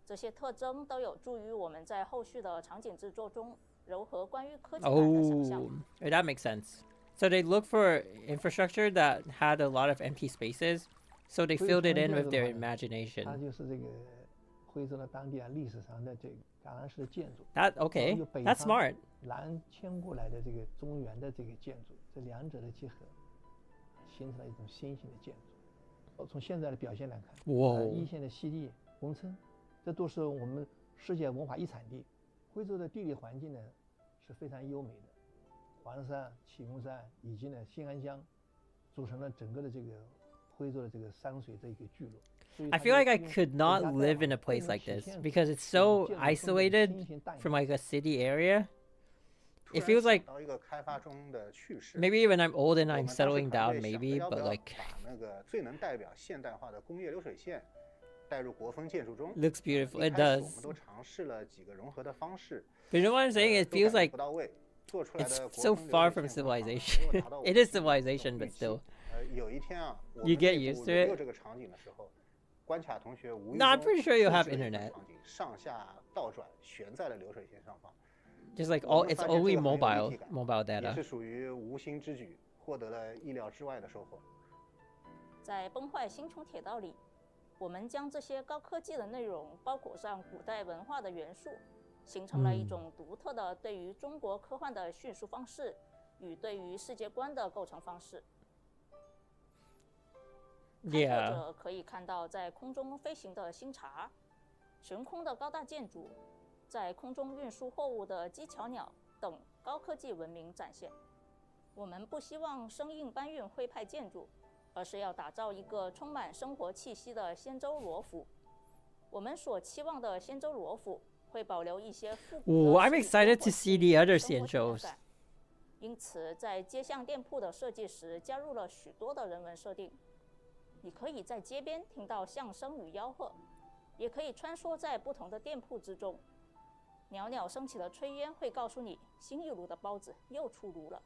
这些特征都有助于我们在后续的场景制作中糅合关于科技感的想象。Oh, that makes sense. So they look for infrastructure that had a lot of empty spaces, so they filled it in with their imagination. 它就是这个绘制了当地历史上的这个橄榄式的建筑。That okay? That's smart. 南迁过来的这个中原的这个建筑，这两者的结合，形成了一种新型的建筑。从现在的表现来看，一线的西递、宏村，这都是我们世界文化遗产地，徽州的地理环境呢是非常优美的，黄山、启功山以及呢新安江，组成了整个的这个徽州的这个山水这一个聚落。 I feel like I could not live in a place like this because it's so isolated from like a city area. It feels like maybe when I'm old and I'm settling down, maybe, but like looks beautiful. It does. But you know what I'm saying? It feels like it's so far from civilization. It is civilization, but still. You get used to it. No, I'm pretty sure you'll have internet. Just like all, it's only mobile data. 在崩坏星穹铁道里，我们将这些高科技的内容包裹上古代文化的元素，形成了一种独特的对于中国科幻的叙述方式与对于世界观的构成方式。开拓者可以看到在空中飞行的星碴，悬空的高大建筑，在空中运输货物的机巧鸟等高科技文明展现。我们不希望生硬搬运徽派建筑，而是要打造一个充满生活气息的仙州罗浮。我们所期望的仙州罗浮会保留一些复古的 I'm excited to see the other 仙州。因此，在街巷店铺的设计时加入了许多的人文设定。你可以在街边听到相声与吆喝，也可以穿梭在不同的店铺之中。袅袅升起的炊烟会告诉你，新一炉的包子又出炉了。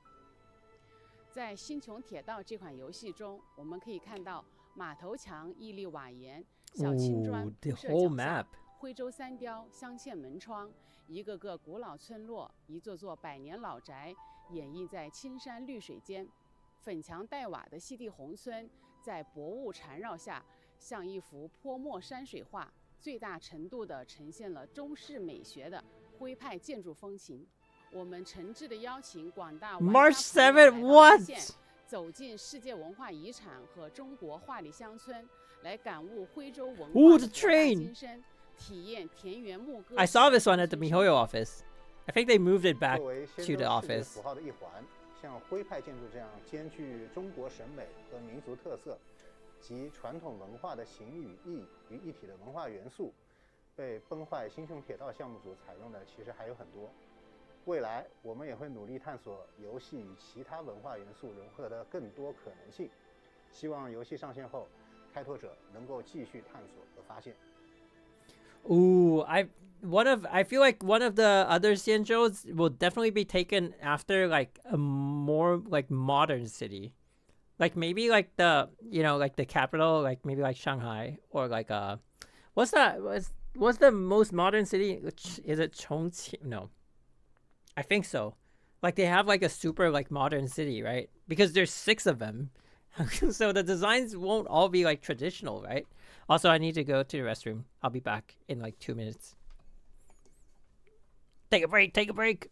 在《星穹铁道》这款游戏中，我们可以看到马头墙屹立瓦檐，小青砖铺设脚下，徽州三雕镶嵌门窗，一个个古老村落，一座座百年老宅，掩映在青山绿水间。粉墙黛瓦的西递宏村，在薄雾缠绕下，像一幅泼墨山水画，最大程度地呈现了中式美学的徽派建筑风情。我们诚挚地邀请广大玩家朋友来到一线，走进世界文化遗产和中国画里乡村，来感悟徽州文化的博大精深，体验田园牧歌。I saw this one at the MiHoYo office. I think they moved it back to the office. 像徽派建筑这样兼具中国审美和民族特色及传统文化的形与意于一体的文化元素，被崩坏星穹铁道项目组采用的其实还有很多。未来我们也会努力探索游戏与其他文化元素融合的更多可能性。希望游戏上线后，开拓者能够继续探索和发现。Ooh, I feel like one of the other Xianzhous will definitely be taken after like a more like modern city. Like maybe like the, you know, like the capital, like maybe like Shanghai, or like what's the most modern city? Is it Chongqing? No. I think so. Like they have like a super like modern city, right? Because there's 6 of them. So the designs won't all be like traditional, right? Also, I need to go to the restroom. I'll be back in like 2 minutes. Take a break.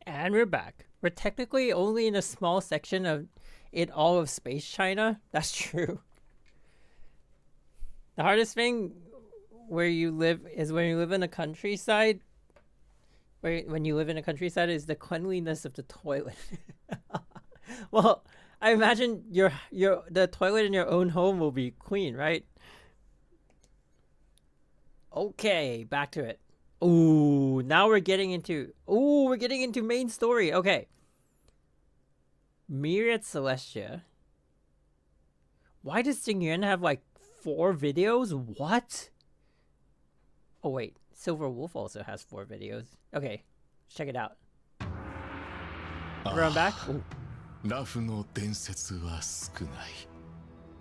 And we're back. We're technically only in a small section of all of space China. That's true. The hardest thing where you live is when you live in a countryside. When you live in a countryside is the cleanliness of the toilet. Well, I imagine the toilet in your own home will be clean, right? Okay, back to it. Ooh, now we're getting into main story. Okay. Myriad Celestia. Why does Xingyuan have like 4 videos? What? Oh wait, Silver Wolf also has 4 videos. Okay, let's check it out. Run back. Ooh. ラフの伝説は少ない。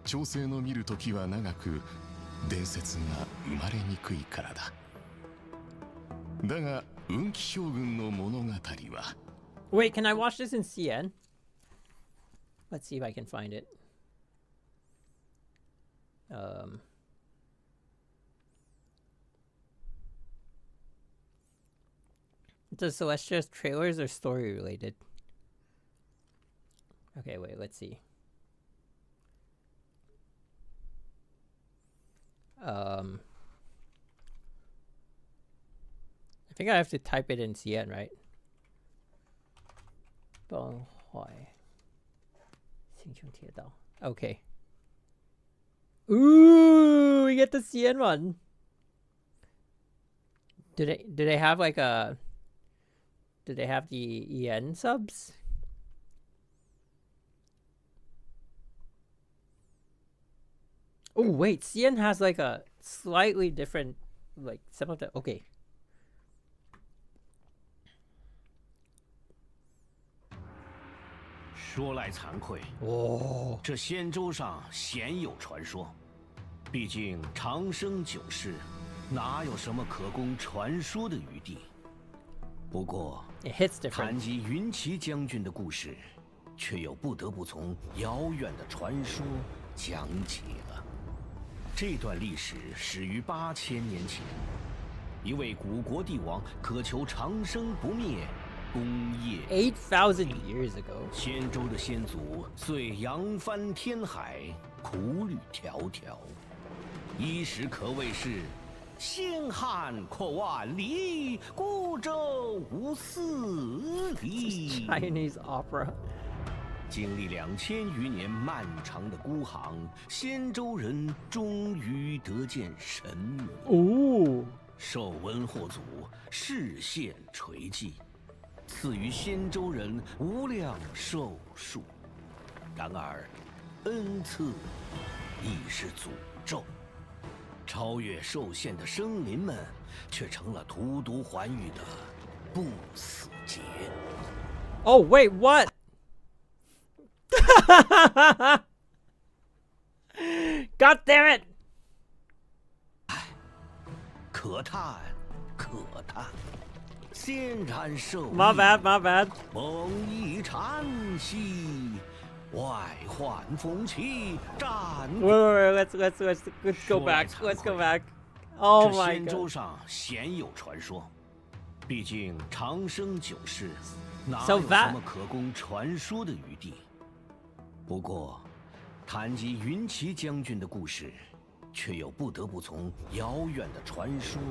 調整の見るときは長く、伝説が生まれにくいからだ。だが、運気将軍の物語は。Wait, can I watch this in CN? Let's see if I can find it. The Celestia's trailers are story related. Okay, wait, let's see. I think I have to type it in CN, right? Okay. Ooh, we get the CN one. Do they have like a... Do they have the EN subs? Oh wait, CN has like a slightly different, like some of the... Okay.说来惭愧，这仙州上鲜有传说。毕竟长生久世，哪有什么可供传说的余地？不过，谈及云骑将军的故事，却又不得不从遥远的传说讲起了。这段历史始于8000年前，一位古国帝王渴求长生不灭。 8,000 years ago， 仙州的先祖遂扬帆天海，苦旅迢迢，衣食可谓是星汉阔万里，孤舟无四里。Chinese opera。经历2000余年漫长的孤航，仙州人终于得见神明。哦，受文霍祖视线垂祭。 赐予仙州人无量寿数，然而，恩赐亦是诅咒。超越寿限的生灵们，却成了荼毒寰宇的不死劫。Oh wait, what? God damn it! 可叹，可叹。 仙染寿 My bad, my bad. 梦一禅息，外患风起，战。Wait, let's go back. Let's go back. Oh my god. 这仙州上鲜有传说，毕竟长生久世，哪有什么可供传说的余地？不过，谈及云骑将军的故事，却又不得不从遥远的传说。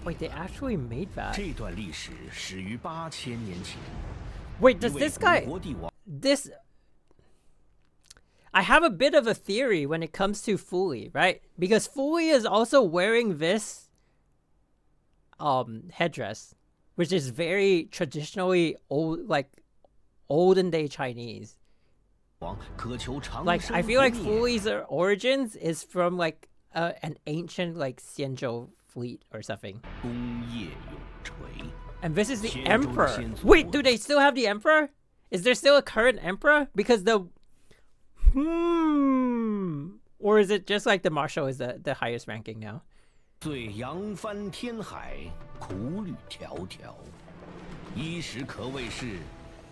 Wait, they actually made that. 这段历史始于8000年前。 Wait, does this guy... This... I have a bit of a theory when it comes to Fuli, right? Because Fuli is also wearing this headdress, which is very traditionally old, like olden day Chinese. Like, I feel like Fuli's origins is from like an ancient like Xianzhou fleet or something. And this is the emperor. Wait, do they still have the emperor? Is there still a current emperor? Because the... Or is it just like the marshal is the highest ranking now? 遂扬帆天海，苦旅迢迢，衣食可谓是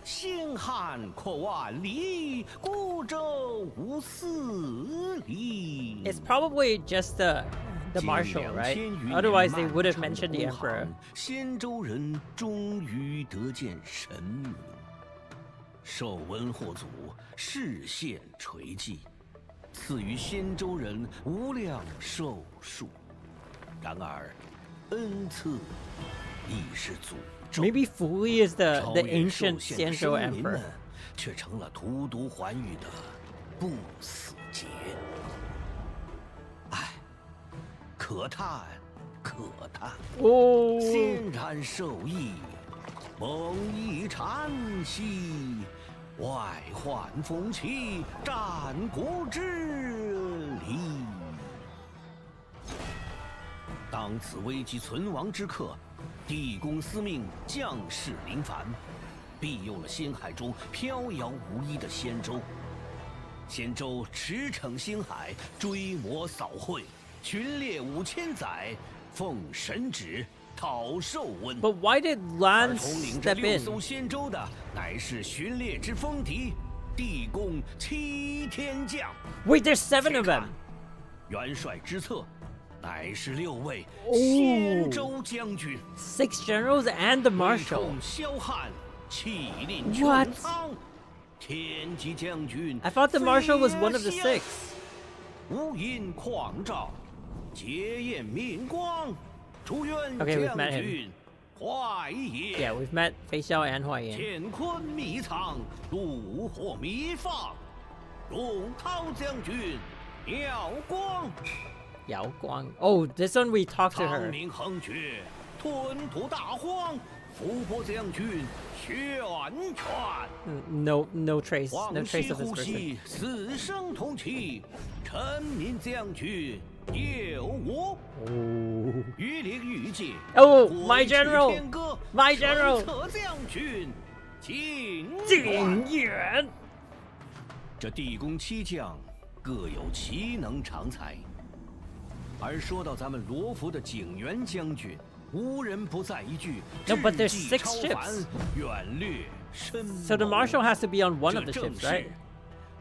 星汉阔万里，孤舟无四里。 It's probably just the marshal, right? Otherwise, they would have mentioned the emperor. 仙州人终于得见神母，受文霍祖视线垂祭，赐予仙州人无量寿数。然而，恩赐亦是诅咒。 Maybe Fuli is the ancient Xianzhou emperor. 却成了荼毒寰宇的不死劫。唉，可叹，可叹。哦，欣然受益，蒙缢禅息，外患风起，战国之理。当此危急存亡之刻，地公司命将士临凡。 庇佑了星海中飘摇无依的仙州。仙州驰骋星海，追魔扫秽，群猎5000载，奉神旨讨寿温。But why did Lan 统领这 step 6 in? 艘仙州的，乃是寻猎之风敌，地公7天将。Wait, there's 7 of them. 元帅之侧，乃是6位仙州将军。6 generals and the marshal. 萧汉。 What? 天机将军 I thought the marshal was one of the 6. 无垠狂照，结焰明光，朱元 Okay, we've 将 met 军 him. 怀野。 Yeah, we've met Fei Xiao and Hua Yan. 乾坤迷藏，炉火弥放，荣涛将军耀光。 Yao Guang. Oh, this one we talked to 长 her. 鸣横绝，吞吐大荒。 伏波将军宣权， No trace of this person. 死生同期，臣民将军有我。御令御界。 Oh, my general, my 神 general. 策将军景远。这地宫7将各有其能长才，而说到咱们罗浮的景元将军。 无人不在一句 No, but there's 6 ships. So the marshal has to be on one of the ships, right?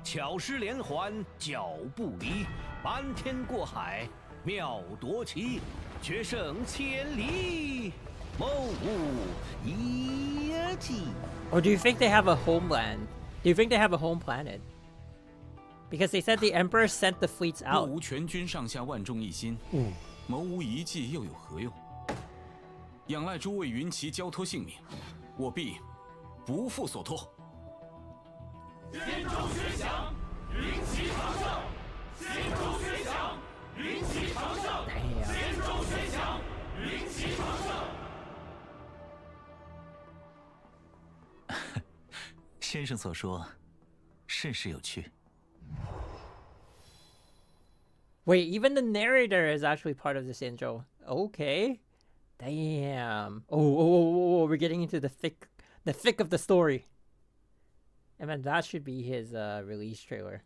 巧施连环，脚步离，瞒天过海，妙夺旗，决胜千里，谋无一计。 Or do you think they have a homeland? Do you think they have a home planet? Because they said the emperor sent the fleets 若 out. 无全军上下万众一心，谋无一计又有何用？ 仰赖诸位云骑交托性命，我必不负所托。仙州宣降，云骑长胜。仙州宣降，云骑长胜。仙州宣降，云骑长胜。先生所说，甚是有趣。 Wait, even the narrator is actually part of the Xianzhou. Okay. Damn. Oh, we're getting into the thick of the story. And then that should be his release trailer.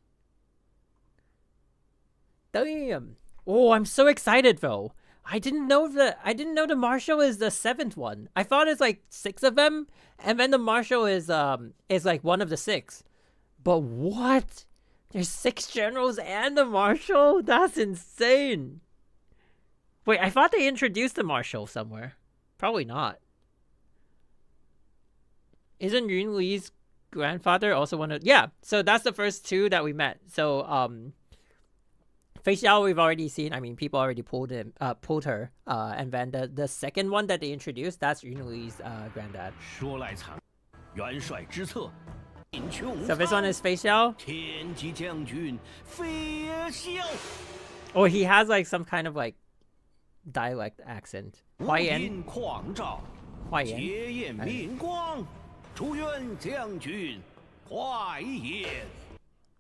Damn. Oh, I'm so excited though. I didn't know the marshal is the 7th one. I thought it's like 6 of them, and then the marshal is like one of the 6. But what? There's 6 generals and the marshal? That's insane. Wait, I thought they introduced the marshal somewhere. Probably not. Isn't Yun Li's grandfather also one of... Yeah, so that's the first 2 that we met. So, Fei Xiao we've already seen. I mean, people already pulled her. And then the second one that they introduced, that's Yun Li's granddad. So this one is Fei Xiao. Oh, he has like some kind of like dialect accent. Hua Yan. Hua Yan.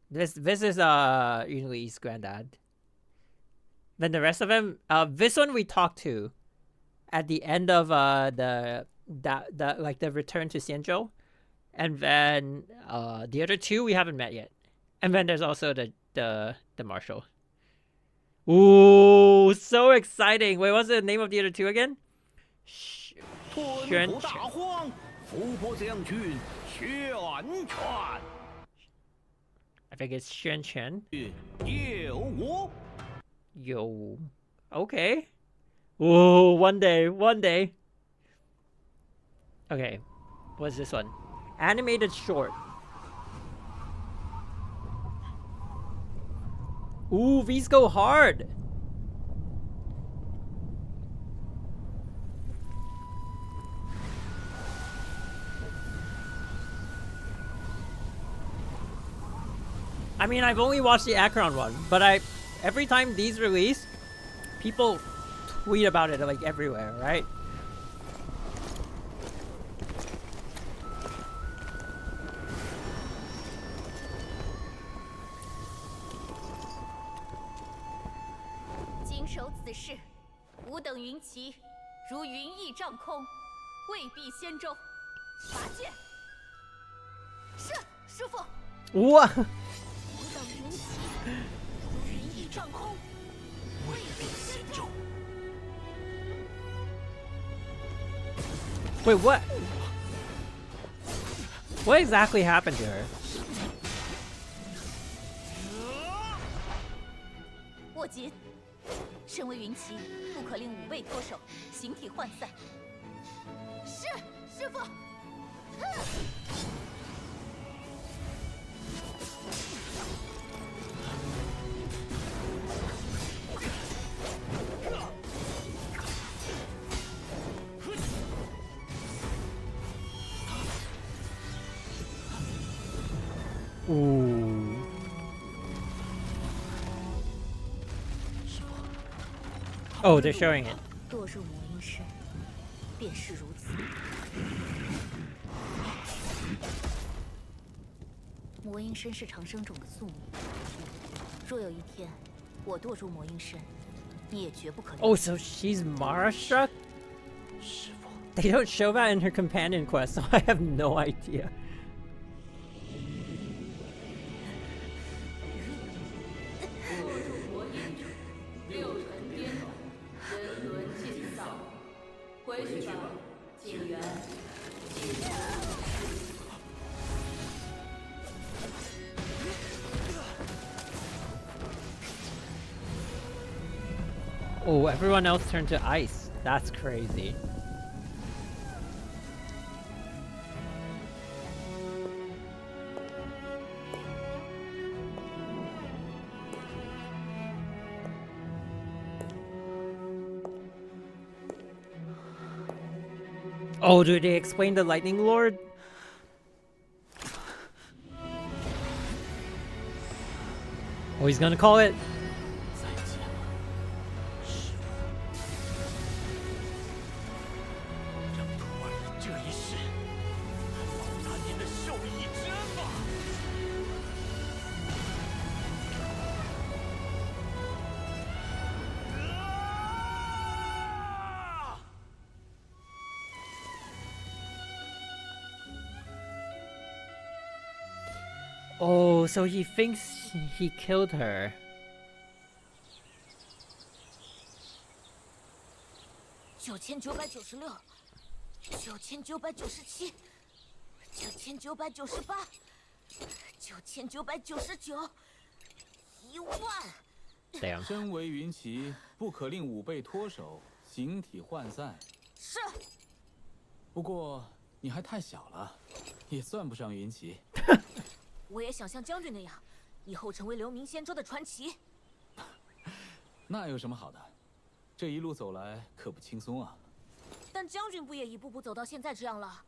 This is Yun Li's granddad. Then the rest of them, this one we talked to at the end of the return to Xianzhou, and then the other 2 we haven't met yet, and then there's also the marshal. Ooh, so exciting! Wait, what's the name of the other 2 again? Xuan. I think it's Xuan Chen. Yo. Okay. Whoa, one day. Okay, what's this one? Animated short. Ooh, these go hard. I mean, I've only watched the Akron one, but every time these release, people tweet about it like everywhere, right? What? Wait, what? What exactly happened to her? 握紧，身为云旗，不可令武备脱手，形体涣散。是，师傅。Ooh. Oh, they're showing it. 堕入魔音身，便是如此。魔音身是长生种的宿命，若有一天我堕入魔音身，你也绝不可能。 Oh, so she's Mara struck? They don't show that in her companion quest, so I have no idea. Oh, everyone else turned to ice. That's crazy. Oh, do they explain the Lightning Lord? Oh, he's gonna call it. Oh, so he thinks he killed her. 9996 9997 9998 9999 10000。 Damn. 身为云旗，不可令武备脱手，形体涣散。是。不过你还太小了，也算不上云旗。我也想像将军那样，以后成为流明仙州的传奇。那有什么好的？这一路走来可不轻松啊。但将军不也一步步走到现在这样了？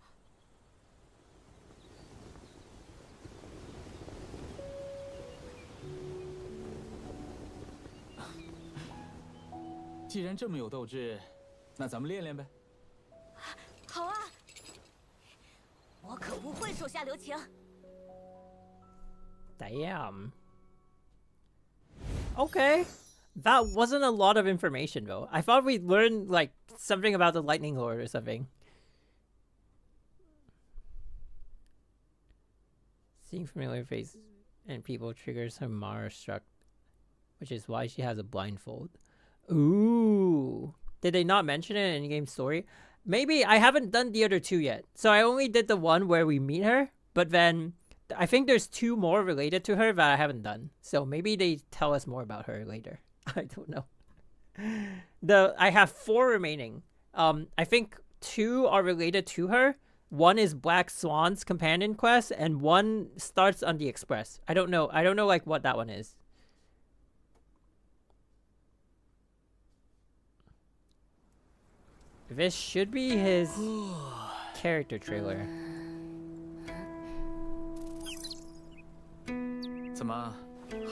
既然这么有斗志，那咱们练练呗。好啊，我可不会手下留情。 Damn. Okay. That wasn't a lot of information though. I thought we'd learn like something about the Lightning Lord or something. Seeing familiar faces and people triggers her Mara struck, which is why she has a blindfold. Ooh. Did they not mention it in in-game story? Maybe. I haven't done the other two yet. So I only did the one where we meet her, but then I think there's two more related to her that I haven't done. So maybe they tell us more about her later. I don't know. I have 4 remaining. I think 2 are related to her. One is Black Swan's companion quest, and one starts on the Express. I don't know like what that one is. This should be his character trailer. 怎么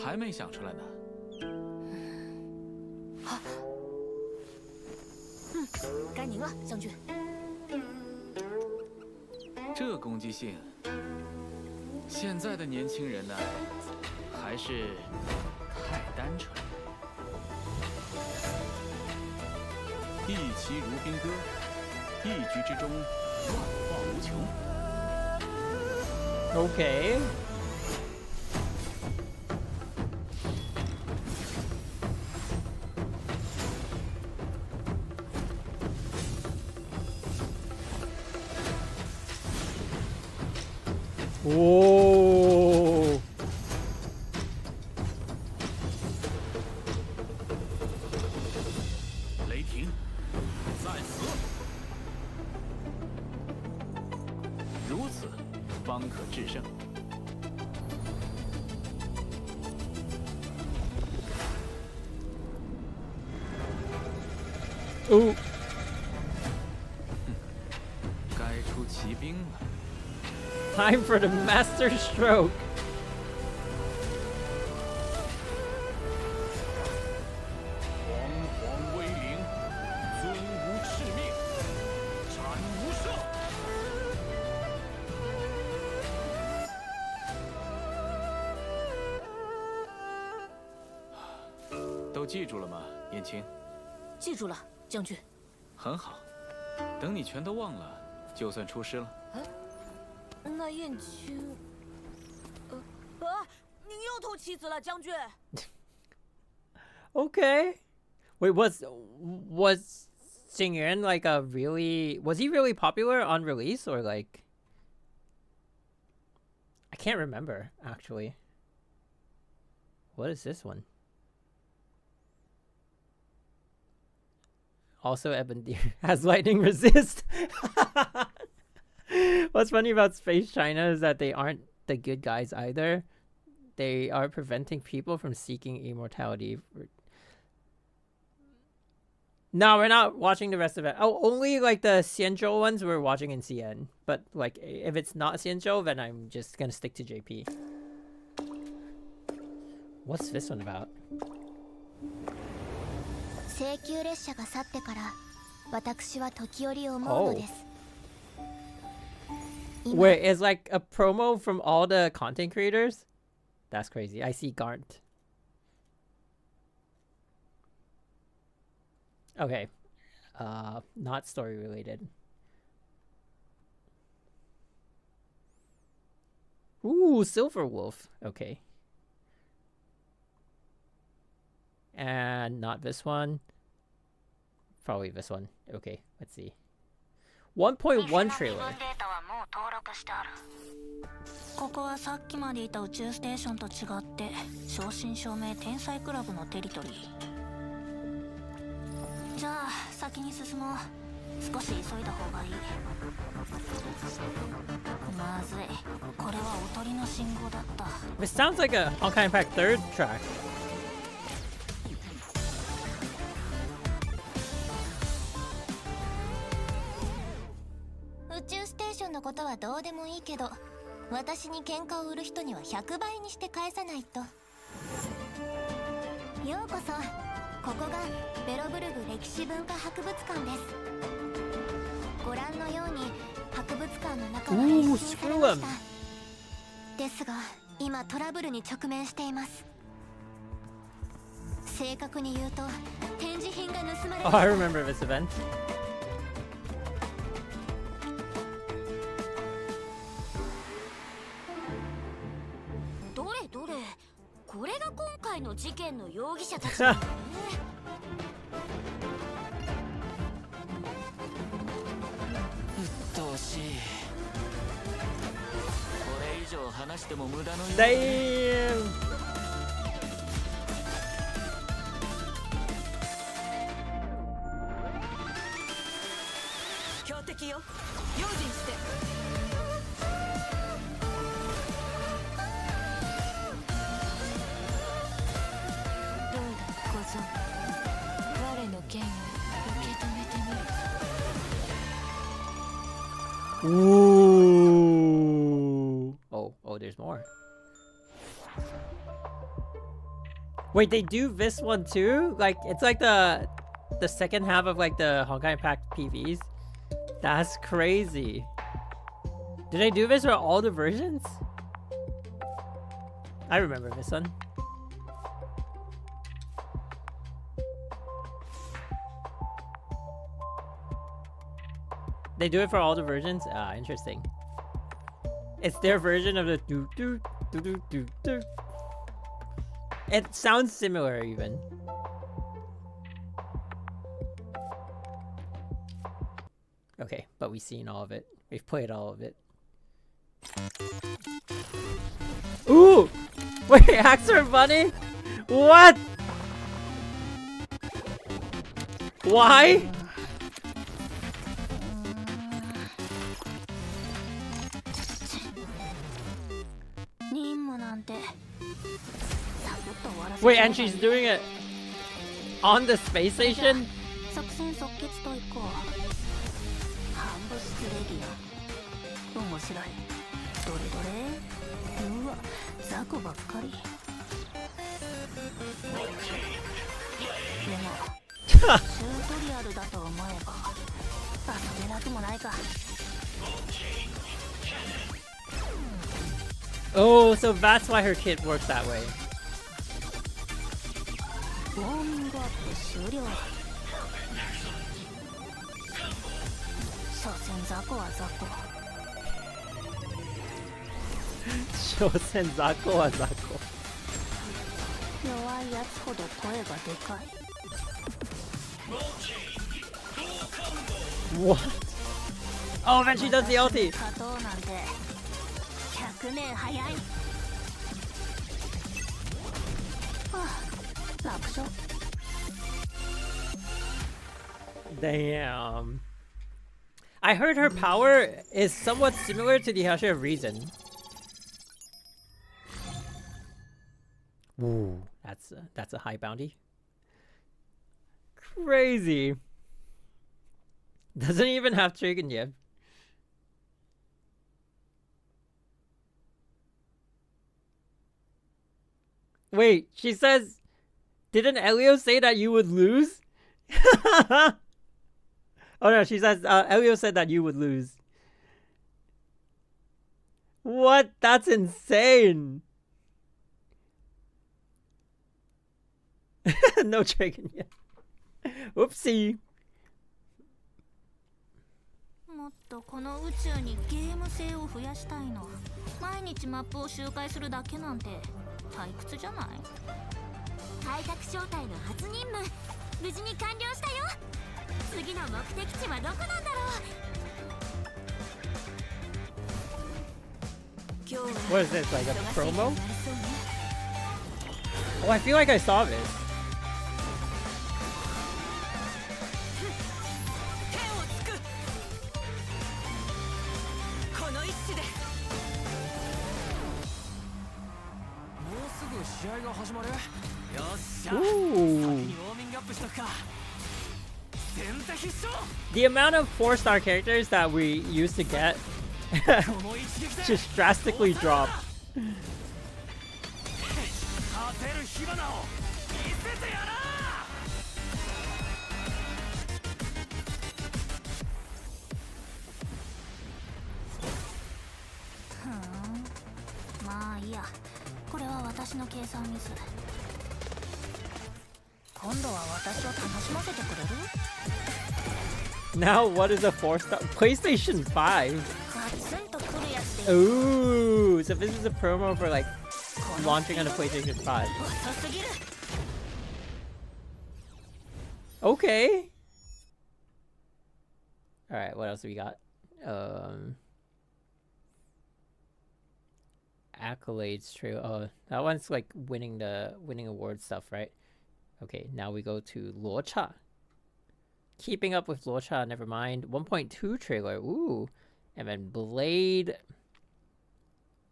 还没想出来呢？该您了，将军。这攻击性，现在的年轻人呢，还是太单纯。一骑如兵戈，一局之中，万化无穷。Okay. Whoa. Ooh. 该出奇兵了。 Time for the master stroke. “都记住了吗，燕青？”记住了，将军。很好，等你全都忘了，就算出师了。那燕青，您又偷棋子了，将军。Okay. Wait, was Xing Yuan like was he really popular on release, or like I can't remember actually. What is this one? Also, Ebendir has lightning resist. What's funny about Space China is that they aren't the good guys either. They are preventing people from seeking immortality. No, we're not watching the rest of it. Oh, only like the Xianzhou ones we're watching in CN. But like, if it's not Xianzhou, then I'm just gonna stick to JP. What's this one about? Wait, it's like a promo from all the content creators? That's crazy. I see Garnt. Okay. Not story related. Ooh, Silver Wolf. Okay. And not this one. Probably this one. Okay, let's see. 1.1 trailer. ここはさっきまでいた宇宙ステーションと違って正真正銘天才クラブのテリトリー。じゃあ先に進もう。少し急いだ方がいい。まずい。これはおとりの信号だった。 This sounds like a Honkai Impact 3rd track. 宇宙ステーションのことはどうでもいいけど、私に喧嘩を売る人には100倍にして返さないと。ようこそ。ここがベロブルグ歴史文化博物館です。ご覧のように博物館の中は一新されました。ですが今トラブルに直面しています。正確に言うと展示品が盗まれて。Oh, I remember this event. どれどれ、これが今回の事件の容疑者たちだね。鬱陶しい。これ以上話しても無駄のよう。Damn. 撃よ。用心して。どうだ小僧、我の剣を受け止めてみる。 Ooh. Oh, there's more. Wait, they do this one too? Like, it's like the second half of like the Honkai Impact PVs? That's crazy. Did they do this for all the versions? I remember this one. They do it for all the versions? Ah, interesting. It's their version of the do do do do do do. It sounds similar even. Okay, but we've seen all of it. We've played all of it. Ooh! Wait, Axor Bunny? What? Why? Wait, and she's doing it on the space station? Oh, so that's why her kit works that way. Shosen Zako wa Zako. What? Oh, then she does the ulti. Damn. I heard her power is somewhat similar to the Hashira of Reason. Ooh, that's a high bounty. Crazy. Doesn't even have Trigon yet. Wait, she says, didn't Elio say that you would lose? Oh no, she says, Elio said that you would lose. What? That's insane. No Dragon yet. Oopsie. もっとこの宇宙にゲーム性を増やしたいの。毎日マップを周回するだけなんて退屈じゃない？開拓招待の初任務、無事に完了したよ。次の目的地はどこなんだろう。 What is this, like a promo? Oh, I feel like I saw this. Ooh. The amount of 4-star characters that we used to get just drastically dropped. Now what is a 4-star? PlayStation 5? Ooh, so this is a promo for like launching on a PlayStation 5. Okay. Alright, what else do we got? Accolades trail. Oh, that one's like winning award stuff, right? Okay, now we go to Luocha. Keeping Up with Locha, never mind. 1.2 trailer, ooh. And then Blade.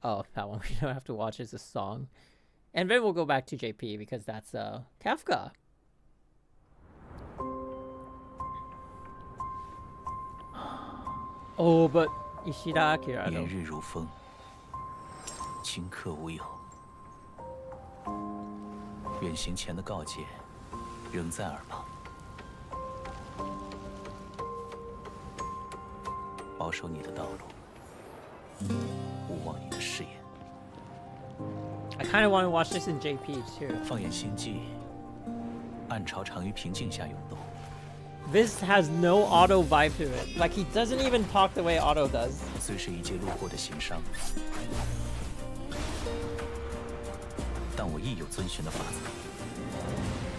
Oh, that one we don't have to watch, it's a song. And then we'll go back to JP because that's Kafka. Oh, but Ishida Akira. 炎日如风，顷刻无有。远行前的告诫仍在耳旁，保守你的道路，勿忘你的誓言。 I kind of want to watch this in JP too. 放眼星际，暗潮常于平静下涌动。 This has no Otto vibe to it. Like he doesn't even talk the way Otto does. 虽是一介路过的行商，但我亦有遵循的法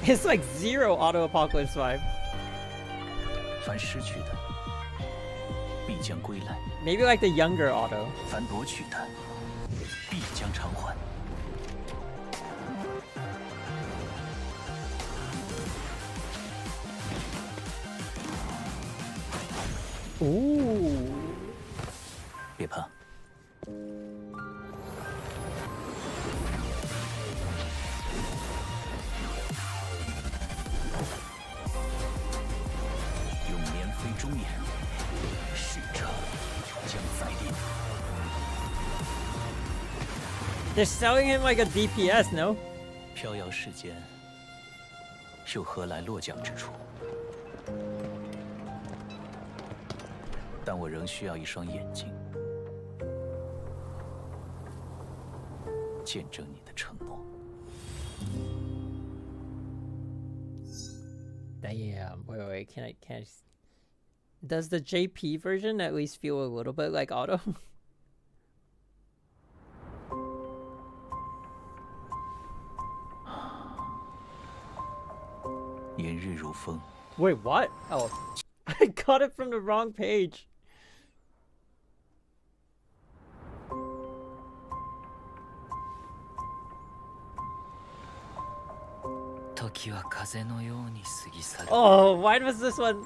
则。 It's like zero Otto Apocalypse vibe. 凡失去的，必将归来。 Maybe like the younger Otto. 凡夺取的，必将偿还。 Ooh. 别怕，用绵飞中眼，使者将再临。 They're selling him like a DPS, no? 飘摇世间，又何来落脚之处？ 但我仍需要一双眼睛，见证你的承诺。Damn, wait, can I? Does the JP version at least feel a little bit like Otto? 炎日如风。 Wait, what? Oh, I got it from the wrong page. 時は風のように過ぎ去る。 Oh, why was this one?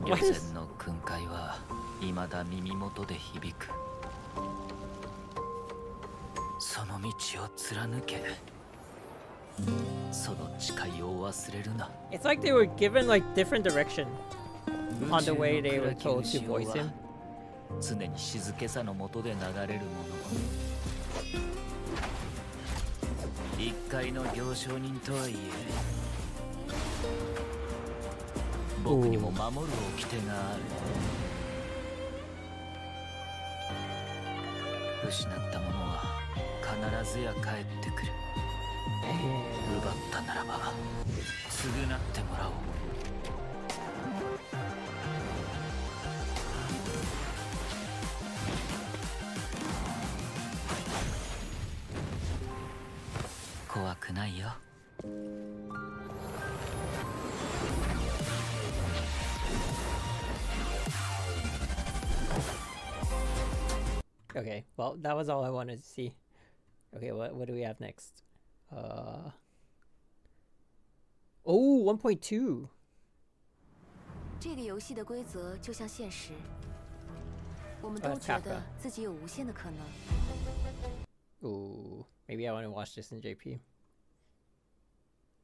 予選の訓戒は未だ耳元で響く。その道を貫け。その誓いを忘れるな。 It's like they were given like different direction on the way they were told to voice him. 常に静けさの下で流れるもの。一介の行商人とはいえ、僕にも守る掟がある。失ったものは必ずや帰ってくる。奪ったならば償ってもらおう。怖くないよ。Okay, well, that was all I wanted to see. Okay, what do we have next? Oh, 1.2. 这个游戏的规则就像现实，我们都觉得自己有无限的可能。 Ooh, maybe I want to watch this in JP.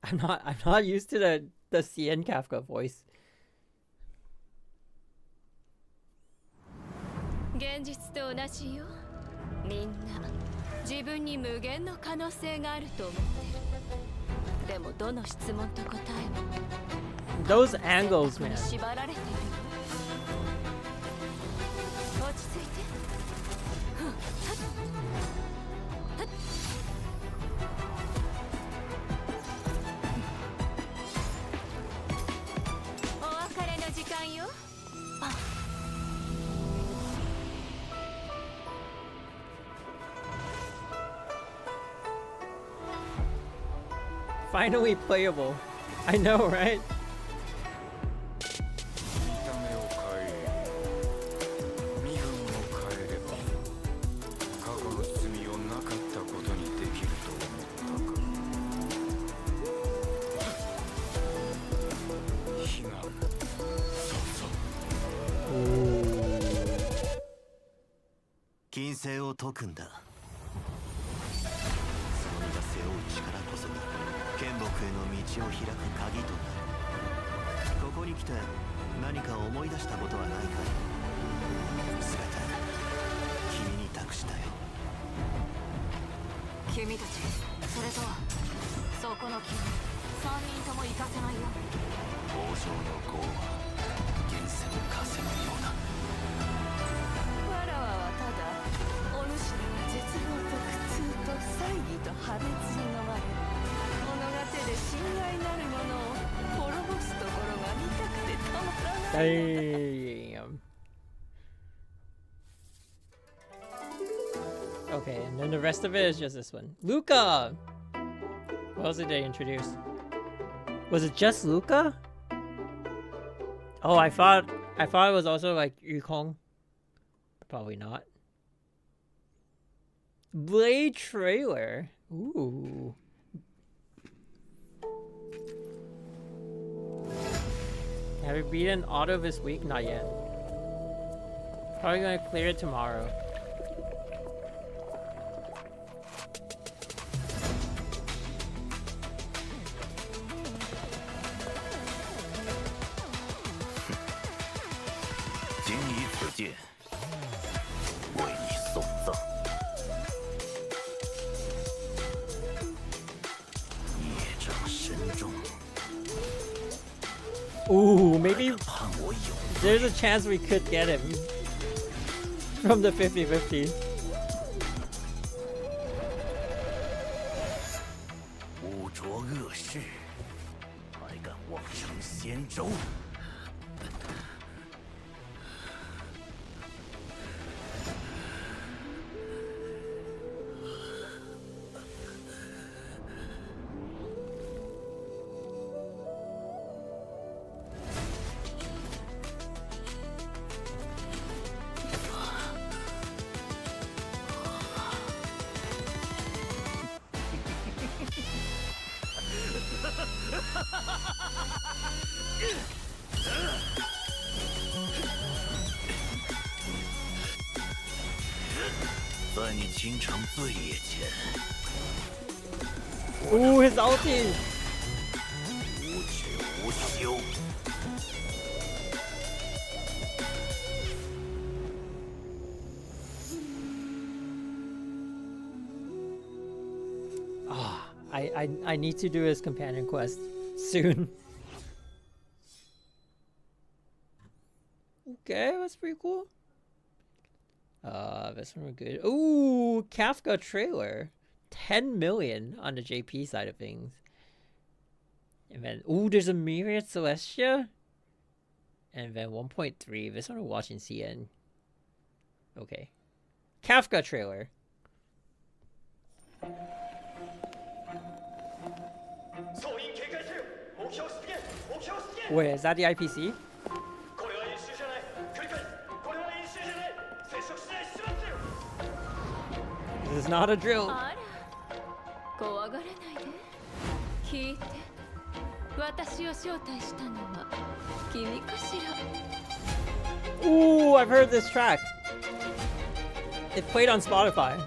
I'm not used to the CN Kafka voice. 現実と同じよ。みんな自分に無限の可能性があると思ってる。でもどの質問と答えも Those angles, man. 縛られている。落ち着いて。ふん、はっ。お別れの時間よ。Finally playable. I know, right? 見た目を変え、身分を変えれば、過去の罪をなかったことにできると思ったか。勢を解くんだ。その身が背負う力こそが剣木への道を開く鍵となる。ここに来て何か思い出したことはないかい？全て君に託したよ。君たち、それとそこの君、3人とも行かせないよ。王将の業は源泉風のような。わらわはただお主らが絶望と苦痛と猜疑と破滅に飲まれ己が手で親愛なる者を滅ぼすところが見たくてたまらない。Damn. Okay, and then the rest of it is just this one. Luca! What else did they introduce? Was it just Luca? Oh, I thought it was also like Yukong. Probably not. Blade trailer. Ooh. Have you beaten auto this week? Not yet. Probably gonna clear it tomorrow. Ooh, maybe there's a chance we could get him from the 50-50. 污浊恶世，还敢妄称仙州？在你倾城醉夜前， Ooh, his ulti! 无止无休。Ah, I need to do his companion quest soon. Okay, that's pretty cool. This one we're good. Ooh, Kafka trailer. 10 million on the JP side of things. And then, ooh, there's a Myriad Celestia. And then 1.3. This one we're watching CN. Okay. Kafka trailer. Wait, is that the IPC? This is not a drill. Ooh, I've heard this track. It played on Spotify.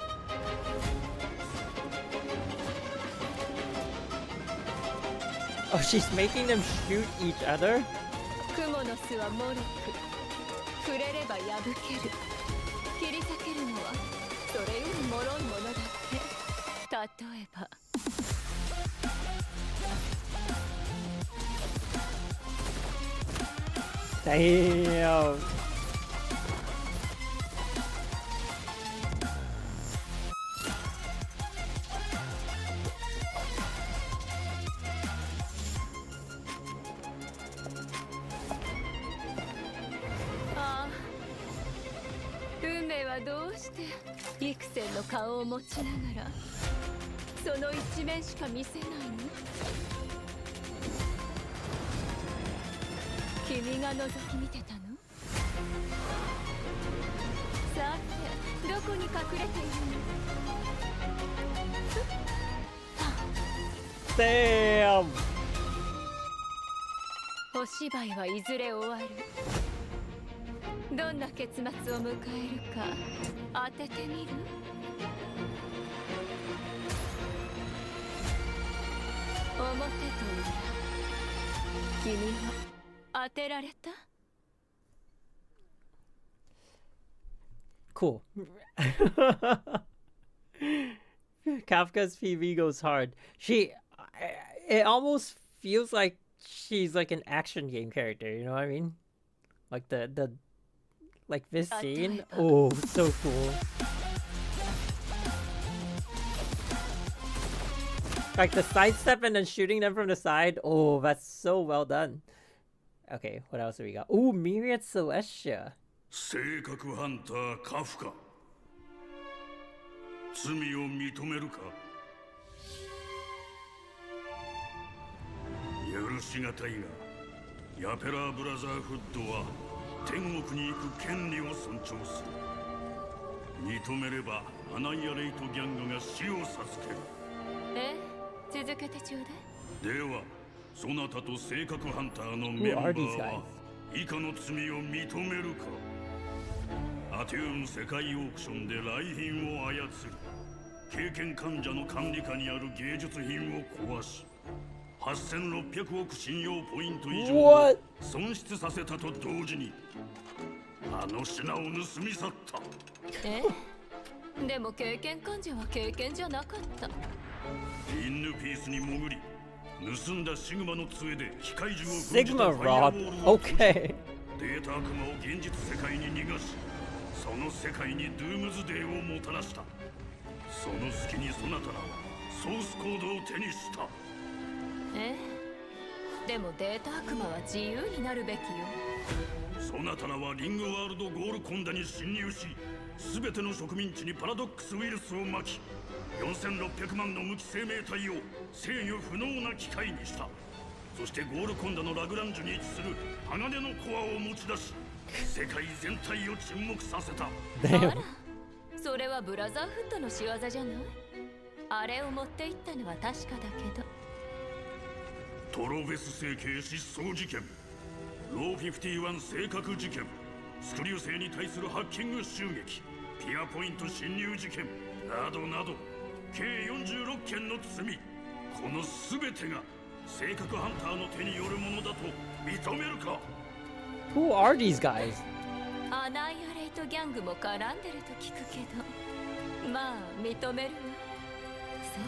Oh, she's making them shoot each other? Damn. Damn. お芝居はいずれ終わる。どんな結末を迎えるか当ててみる？表と裏、君は当てられた？Cool. Kafka's PV goes hard. It almost feels like she's like an action game character, you know what I mean? Like like this scene. Oh, so cool. Like the sidestep and then shooting them from the side. Oh, that's so well done. Okay, what else do we got? Oh, Myriad Celestia. 性格ハンターカフカ、罪を認めるか？許しがたいが、ヤペラーブラザーフッドは天国に行く権利を尊重する。認めればアナイアレイトギャングが死を授ける。続けてちょうだい。では、そなたと性格ハンターのメンバーは以下の罪を認めるか？アテューン世界オークションで来賓を操り、経験患者の管理下にある芸術品を壊し、8600億信用ポイント以上を損失させたと同時に、あの品を盗み去った。でも経験患者は経験じゃなかった。インヌピースに潜り、盗んだシグマの杖で機械銃を封じたファイアウォールを閉じ、データ悪魔を現実世界に逃がし、その世界にドゥームズデーをもたらした。その隙にそなたらはソースコードを手にした。でもデータ悪魔は自由になるべきよ。そなたらはリングワールドゴールコンダに侵入し、すべての植民地にパラドックスウイルスをまき、4600万の無機生命体を制御不能な機械にした。そしてゴールコンダのラグランジュに位置する鋼のコアを持ち出し、世界全体を沈黙させた。あら、それはブラザーフッドの仕業じゃない？あれを持って行ったのは確かだけど。トロベス星系失踪事件、ロー51性格事件、スクリュー星に対するハッキング襲撃、ピアポイント侵入事件などなど、計46件の罪、この全てが性格ハンターの手によるものだと認めるか？ Who are these guys? アナイアレイトギャングも絡んでると聞くけど、まあ認めるわ。そう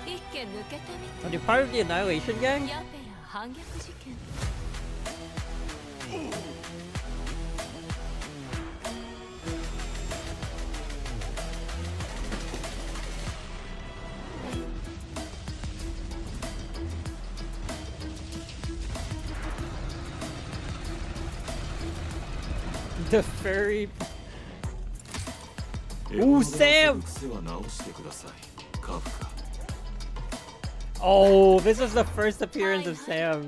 だ、一件抜けたみたい。 Are they part of the Annihilation Gang? ヤペラ反逆事件。The furry. Ooh, Sam! Oh, this was the first appearance of Sam.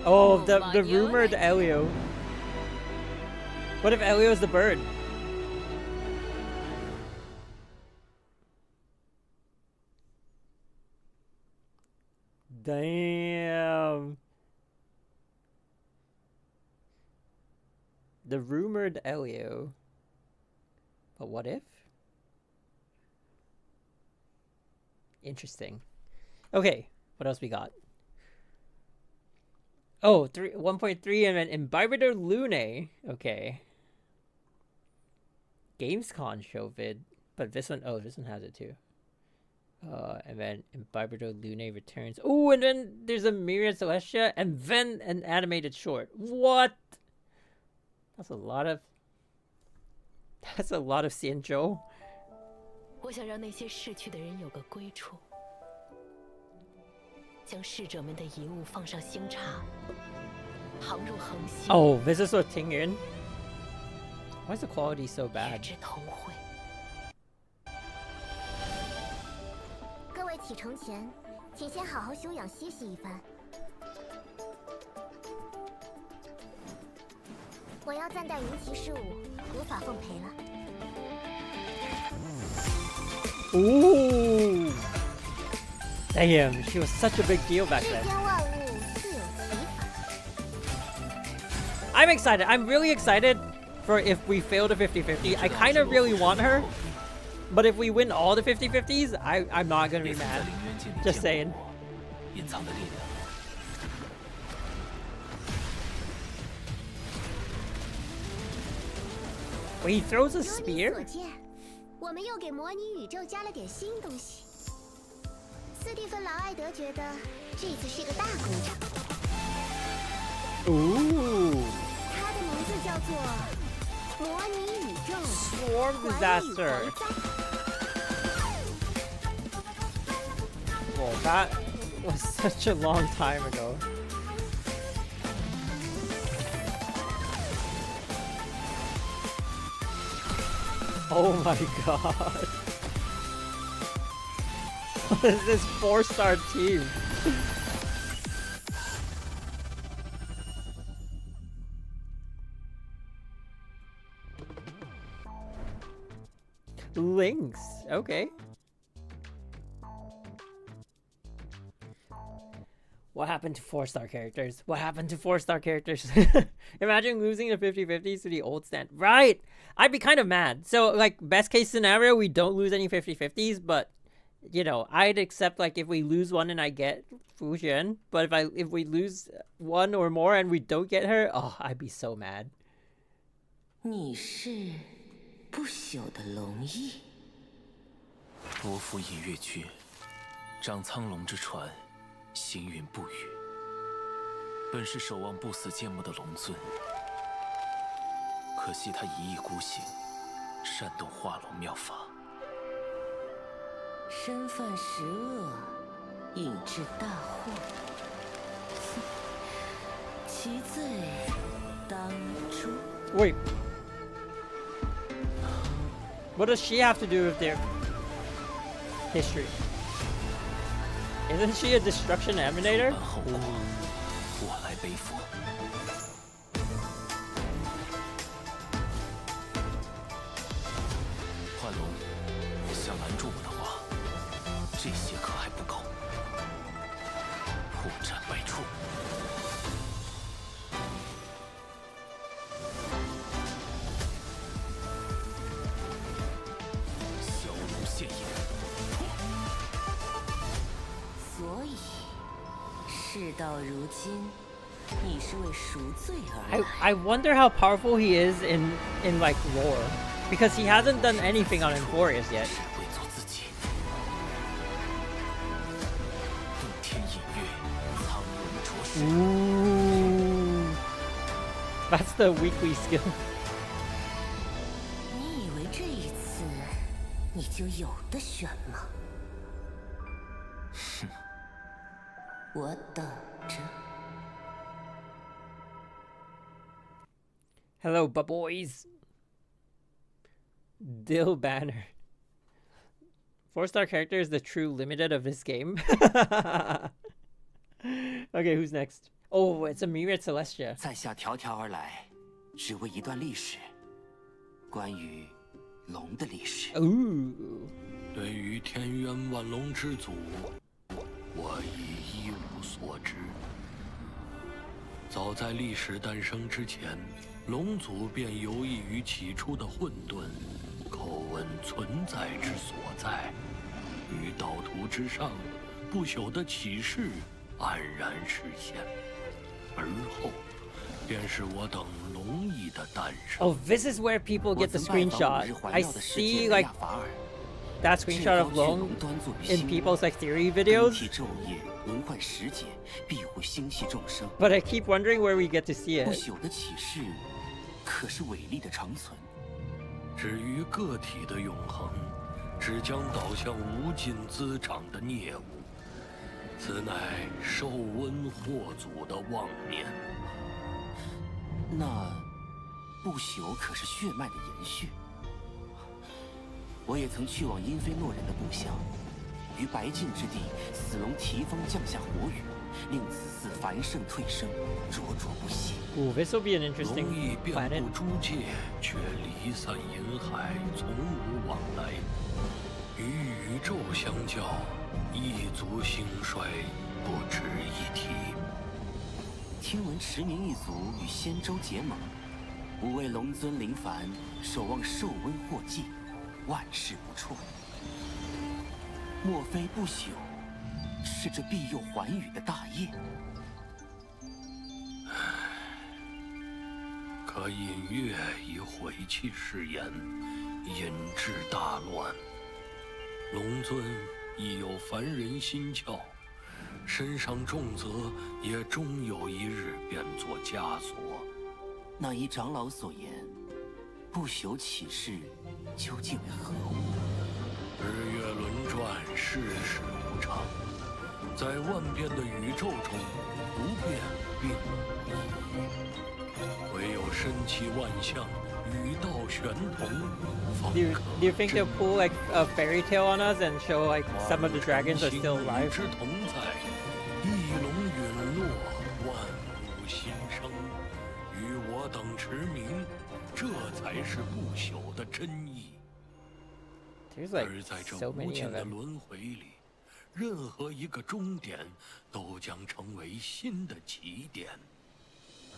Oh, the rumored Elio. What if Elio is the bird? Damn. The rumored Elio. But what if? Interesting. Okay, what else we got? Oh, 1.3 and then Imbibitor Lune. Okay. Gamescom show vid. But this one, oh, this one has it too. And then Imbibitor Lune returns. Oh, and then there's a Myriad Celestia and then an animated short. What? That's a lot of Xianzhou. 我想让那些逝去的人有个归处，将逝者们的遗物放上星叉，航入恒星。Oh, this is what Tingyun. Why is the quality so bad? 各位启程前，请先好好休养歇息一番。我要暂代云骑事务，无法奉陪了。 Ooh! Damn, she was such a big deal back then. 世间万物自有其法， I'm excited. I'm really excited for if we fail the 50-50. I kind of really want her. But if we win all the 50-50s, I'm not gonna be mad. Just saying. Wait, he throws a spear? 我们又给模拟宇宙加了点新东西。斯蒂芬·劳埃德觉得这次是个大工程。Ooh. 它的名字叫做模拟宇宙 Swarm Disaster. Well, that was such a long time ago. Oh my god. What is this 4-star team? Lynx, okay. What happened to 4-star characters? What happened to 4-star characters? Imagine losing the 50-50s to the old stand. Right! I'd be kind of mad. So, like, best case scenario, we don't lose any 50-50s, but, you know, I'd accept, like, if we lose one and I get Fujian, but if we lose one or more and we don't get her, oh, I'd be so mad. 你是不朽的龙翼。伯父隐月居，掌苍龙之船。 行云不语，本是守望不死剑幕的龙尊，可惜他一意孤行，煽动化龙妙法，身犯十恶，引致大祸，其罪当诛。Wait, what does she have to do with their history? Isn't she a destruction emanator? 我来背负。幻龙，想拦住我的话，这些可还不够。破绽百出。小龙现影。 所以，事到如今，你是为赎罪而来。I wonder how powerful he is in like lore, because he hasn't done anything on Emporius yet. Ooh, that's the weekly skill. 你以为这一次你就有的选吗？哼。 我等着。 Hello, boys. Dill Banner. 4-star character is the true limited of this game. Okay, who's next? Oh, it's a Myriad Celestia. 在下迢迢而来，只为一段历史，关于龙的历史。Ooh. 对于天渊万龙之祖。 我已一无所知。早在历史诞生之前，龙族便游弋于起初的混沌，叩问存在之所在，于道途之上，不朽的启示黯然实现。而后，便是我等龙翼的诞生。 Oh, this is where people get the screenshot. I see like. That screenshot of Long in people's like theory videos. But I keep wondering where we get to see it. 可是伟力的长存。至于个体的永恒，只将导向无尽滋长的孽物，此乃受温惑祖的妄念。那不朽可是血脉的延续。 我也曾去往因菲诺人的故乡，于白境之地，死龙提风降下火雨，令此次繁盛退生，灼灼不息。Ooh, this will be an interesting planet. 遍布诸界，却离散银海，从无往来。与宇宙相较，一族兴衰不值一提。听闻驰名一族与仙州结盟，5位龙尊临凡，守望寿温祸忌，万事不辍。莫非不朽是这庇佑寰宇的大业？可隐月已毁弃誓言，引致大乱。龙尊亦有凡人心窍，身上重责也终有一日变作枷锁。那依长老所言，不朽启示究竟为何物？日月轮转，世事无常，在万变的宇宙中，不变并无意义。唯有身气万象，与道玄同，方 Do you think they'll pull like a fairy tale on us and show like some of the dragons are still alive? 之同在，一龙陨落，万物新生，与我等驰名，这才是不朽的真意。而在这无尽的轮回里，任何一个终点都将成为新的起点。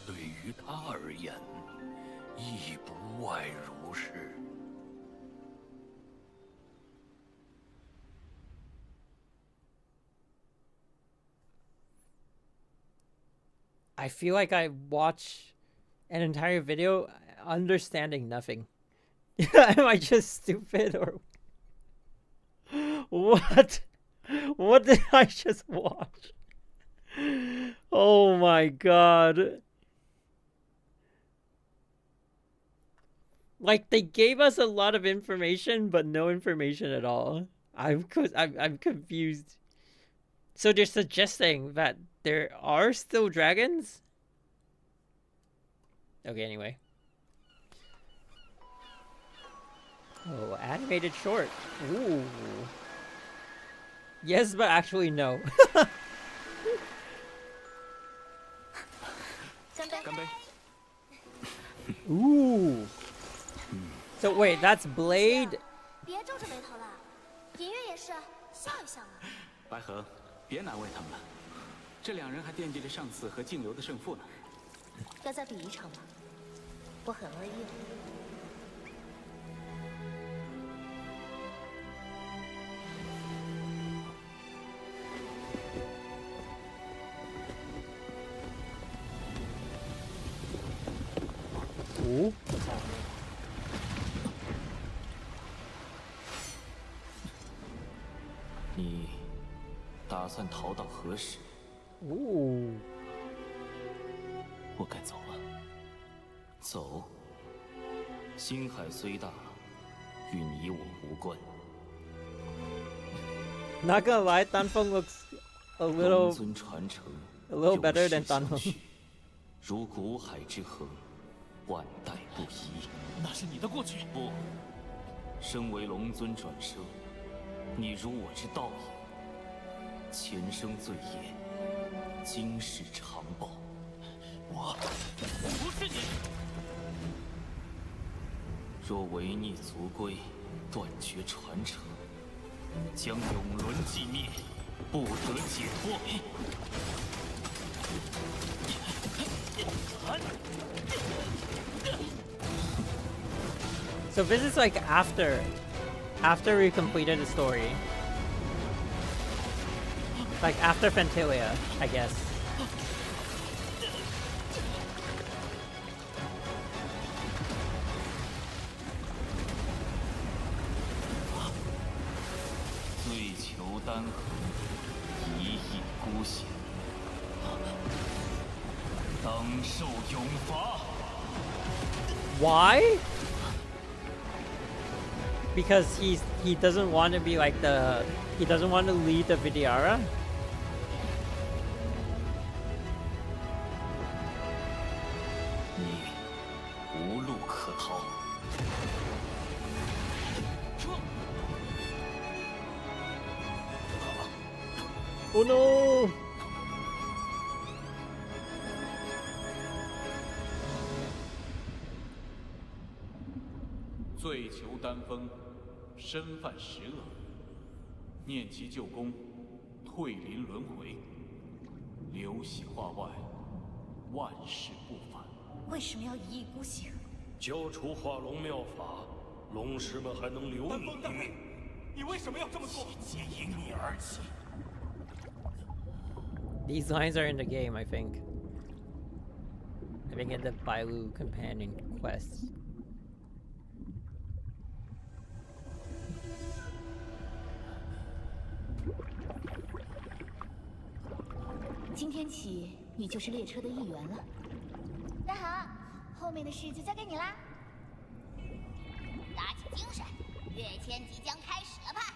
对于他而言，亦不外如是。I feel like I watch an entire video understanding nothing. Am I just stupid or what? What did I just watch? Oh my god. Like, they gave us a lot of information, but no information at all. I'm confused. So they're suggesting that there are still dragons? Okay, anyway. Oh, animated short. Ooh. Yes, but actually no. Ooh. So wait, that's Blade? 别皱着眉头了，隐月也是，笑一笑嘛。白河，别难为他们了，这两人还惦记着上次和静流的胜负呢。要再比一场吗？我很乐意。Ooh. 你打算逃到何时？我该走了。走。星海虽大，与你我无关。Not gonna lie, Danfeng looks a little better than Danfeng. 如古海之河，万代不移。那是你的过去。不，身为龙尊转生，你如我之道也。前生罪业，今世偿报。我不是你。若违逆族规，断绝传承，将永伦寂灭，不得解脱。So this is like after we completed the story. Like after Fantalia, I guess. 醉囚丹河，一意孤行，当受永罚。Why? Because he doesn't want to be like he doesn't want to lead the Vidyara? 你无路可逃。Oh no! 醉囚丹峰，身犯十恶，念其旧功，退临轮回，流徙化外，万事不返。为什么要一意孤行？交出化龙妙法，龙师们还能留你？你为什么要这么做？皆因你而起。 These lines are in the game, I think. I think in the Bailu companion quests. 今天起，你就是列车的一员了。那好，后面的事就交给你啦。打起精神，跃迁即将开始了吧？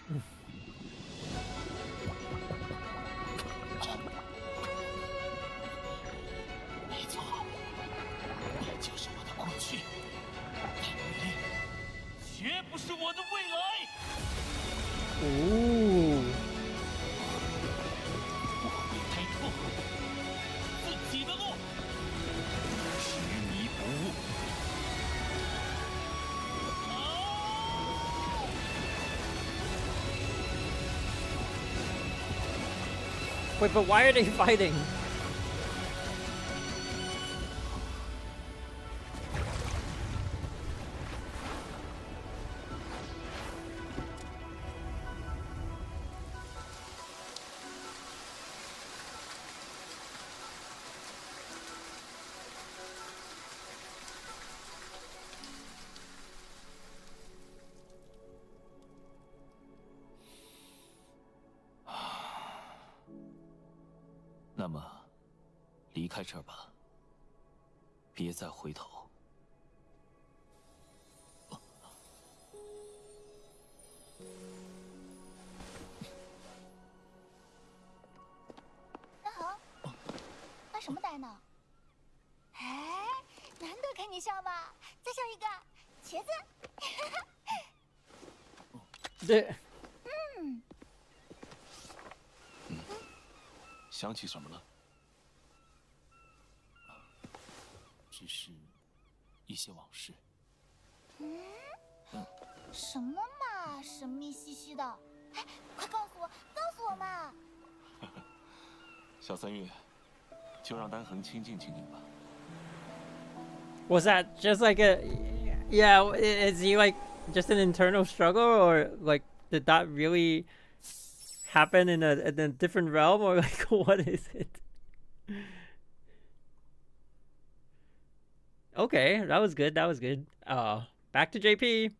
没错，那就是我的过去，但你绝不是我的未来。Ooh. 自己的路，执迷不悟。Wait, but why are they fighting? Ah. 那么，离开这儿吧，别再回头。那好，发什么呆呢？哎，难得看你笑吧，再笑一个，茄子。对。想起什么了？只是一些往事。什么嘛，神秘兮兮的。哎，快告诉我，告诉我嘛！小三月，就让丹恒亲近亲近吧。Was that just like a... Yeah, is he like just an internal struggle, or like did that really happen in a different realm, or like what is it? Okay, that was good. That was good. Back to JP.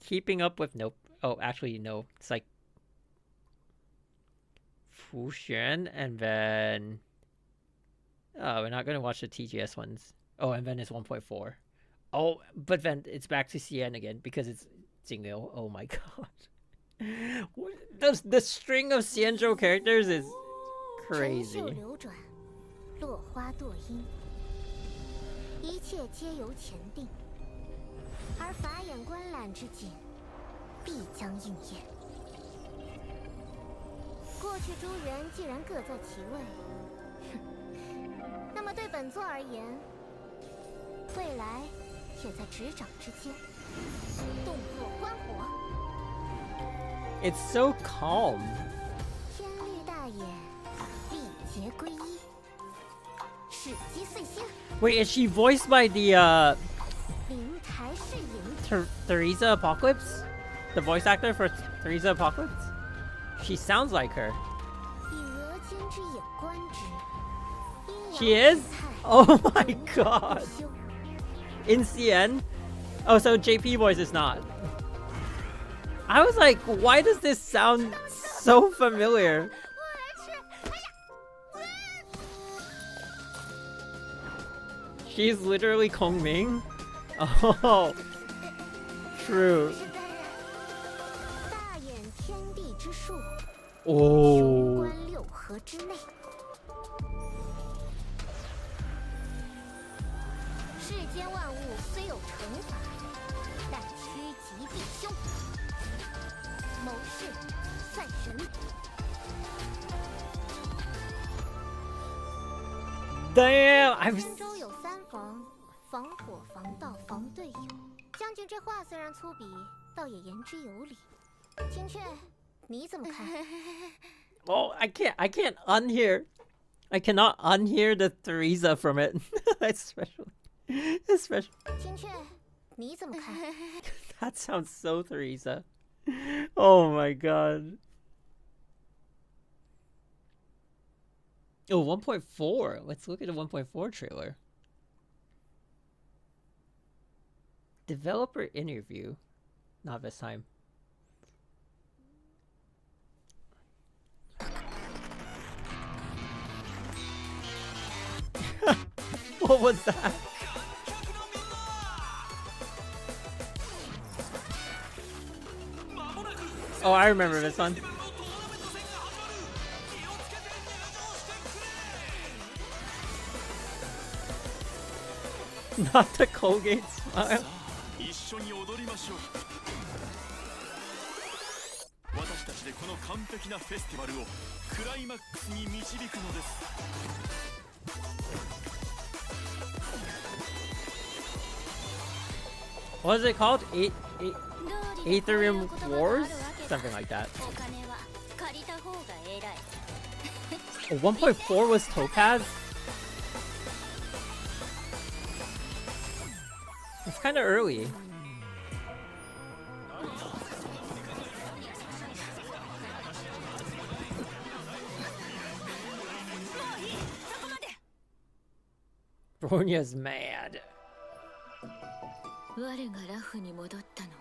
Keeping up with nope. Oh, actually no. It's like Fuxian, and then we're not gonna watch the TGS ones. Oh, and then it's 1.4. Oh, but then it's back to CN again because it's Jingliu. Oh my god. The string of Xianzhou characters is crazy. 落花堕樱，一切皆由前定，而法眼观览之景，必将应验。过去诸人既然各在其位，那么对本座而言，未来也在执掌之间。动若观火。 It's so calm. 天律大眼，历劫归一，始极碎心。Wait, is she voiced by the 灵台是影。Theresa Apocalypse? The voice actor for Theresa Apocalypse? She sounds like her. 以额间之眼观之。 She is? Oh my god. In CN? Oh, so JP voice is not. I was like, why does this sound so familiar? She's literally Kong Ming? Oh, true. Oh. 世间万物虽有成法，但趋吉避凶。谋事算神。Damn, I'm. 神州有三防：防火、防盗、防队友。将军这话虽然粗鄙，倒也言之有理。青雀，你怎么看？ Oh, I can't unhear I cannot unhear the Theresa from it. Especially. That sounds so Theresa. Oh my god. Oh, 1.4. Let's look at the 1.4 trailer. Developer interview. Not this time. What was that? Oh, I remember this one. Not the Colgate smile. 私たちでこの完璧なフェスティバルをクライマックスに導くのです。What is it called? Aetherium Wars? Something like that. Oh, 1.4 was Topaz? It's kind of early. Bronya's mad. 我がラフに戻ったのは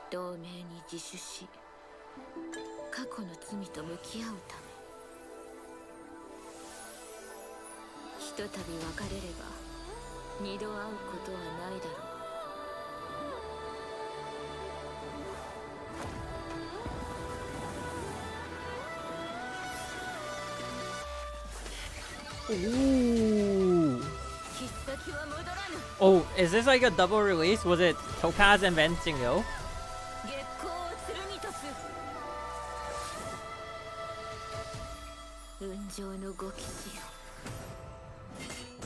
同盟に自首し過去の罪と向き合うため。ひとたび別れれば二度会うことはないだろう。 Ooh. Oh, is this like a double release? Was it Topaz and then Jingle? 雲上のご騎士よ。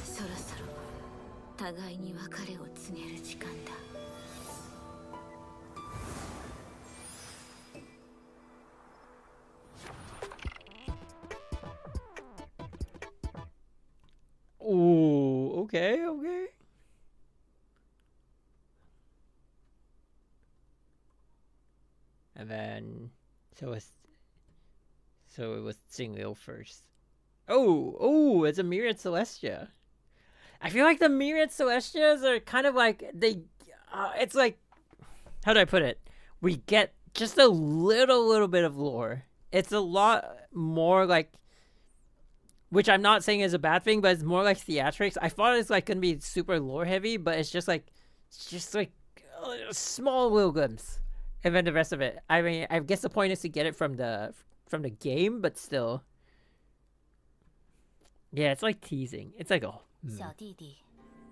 そろそろ互いに別れを告げる時間だ。 Ooh, okay, okay. And then, so it was Jingle first. Oh, it's a Myriad Celestia. I feel like the Myriad Celestias are kind of like it's like, how do I put it? We get just a little bit of lore. It's a lot more like. Which I'm not saying is a bad thing, but it's more like theatrics. I thought it was like gonna be super lore heavy, but it's just like a small little glimpse, and then the rest of it. I mean, I guess the point is to get it from the game, but still, yeah, it's like teasing. It's like oh, 小弟弟，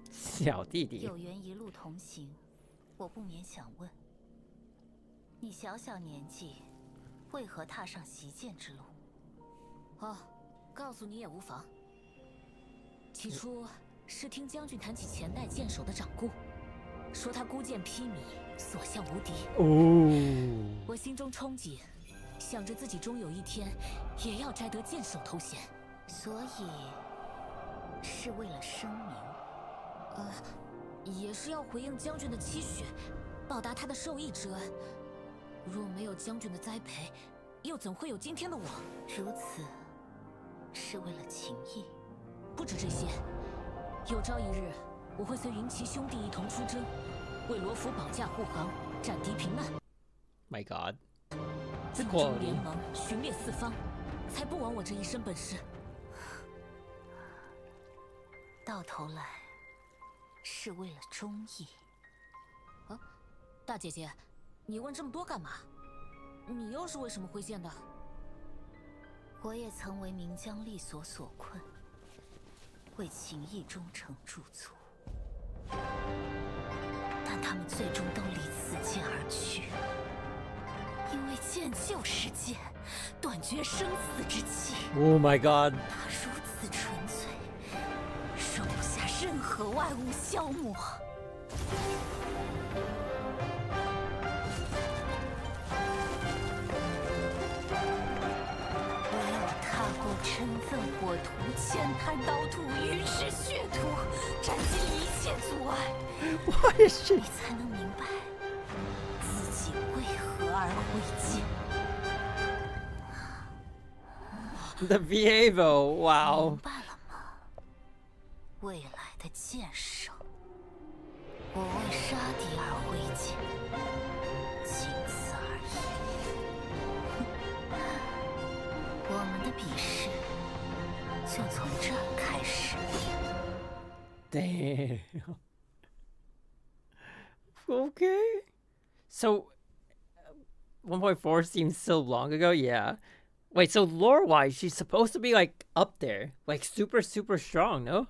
小弟弟，有缘一路同行，我不免想问，你小小年纪，为何踏上习剑之路？哦。 告诉你也无妨。起初是听将军谈起前代剑手的掌故，说他孤剑披靡，所向无敌。哦，我心中憧憬，想着自己终有一天也要摘得剑手头衔，所以是为了声名，也是要回应将军的期许，报答他的授意之恩。若没有将军的栽培，又怎会有今天的我？如此。 是为了情谊，不止这些。有朝一日，我会随云奇兄弟一同出征，为罗浮保驾护航，斩敌平难。My God！ 进军联盟，寻猎四方，才不枉我这一身本事。到头来，是为了忠义。啊，大姐姐，你问这么多干嘛？你又是为什么挥剑的？ 我也曾为名将利索所困，为情义忠诚驻足，但他们最终都离此剑而去，因为剑就是剑，断绝生死之气。Oh my God！ 它如此纯粹，容不下任何外物消磨。 这千滩刀土，鱼池血土，斩尽一切阻碍，你才能明白自己为何而挥剑。The Vievo, wow. 明白了吗？未来的剑圣，我为杀敌而挥剑，仅此而已。我们的比试就从这儿开始。Damn. Okay. So, 1.4 seems so long ago, yeah. Wait, so lore-wise, she's supposed to be, like, up there. Like, super, super strong, no?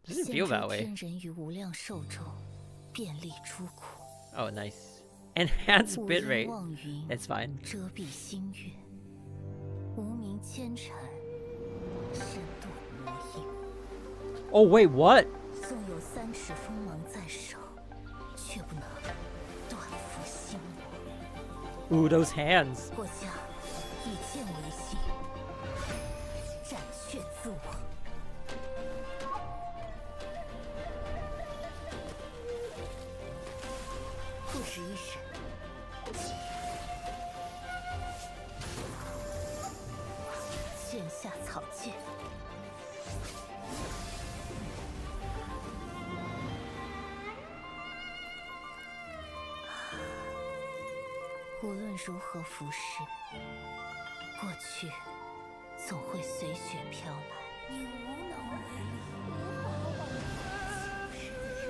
Doesn't feel that way. Oh, nice. Enhanced bitrate. It's fine. Oh, wait, what? Ooh, those hands.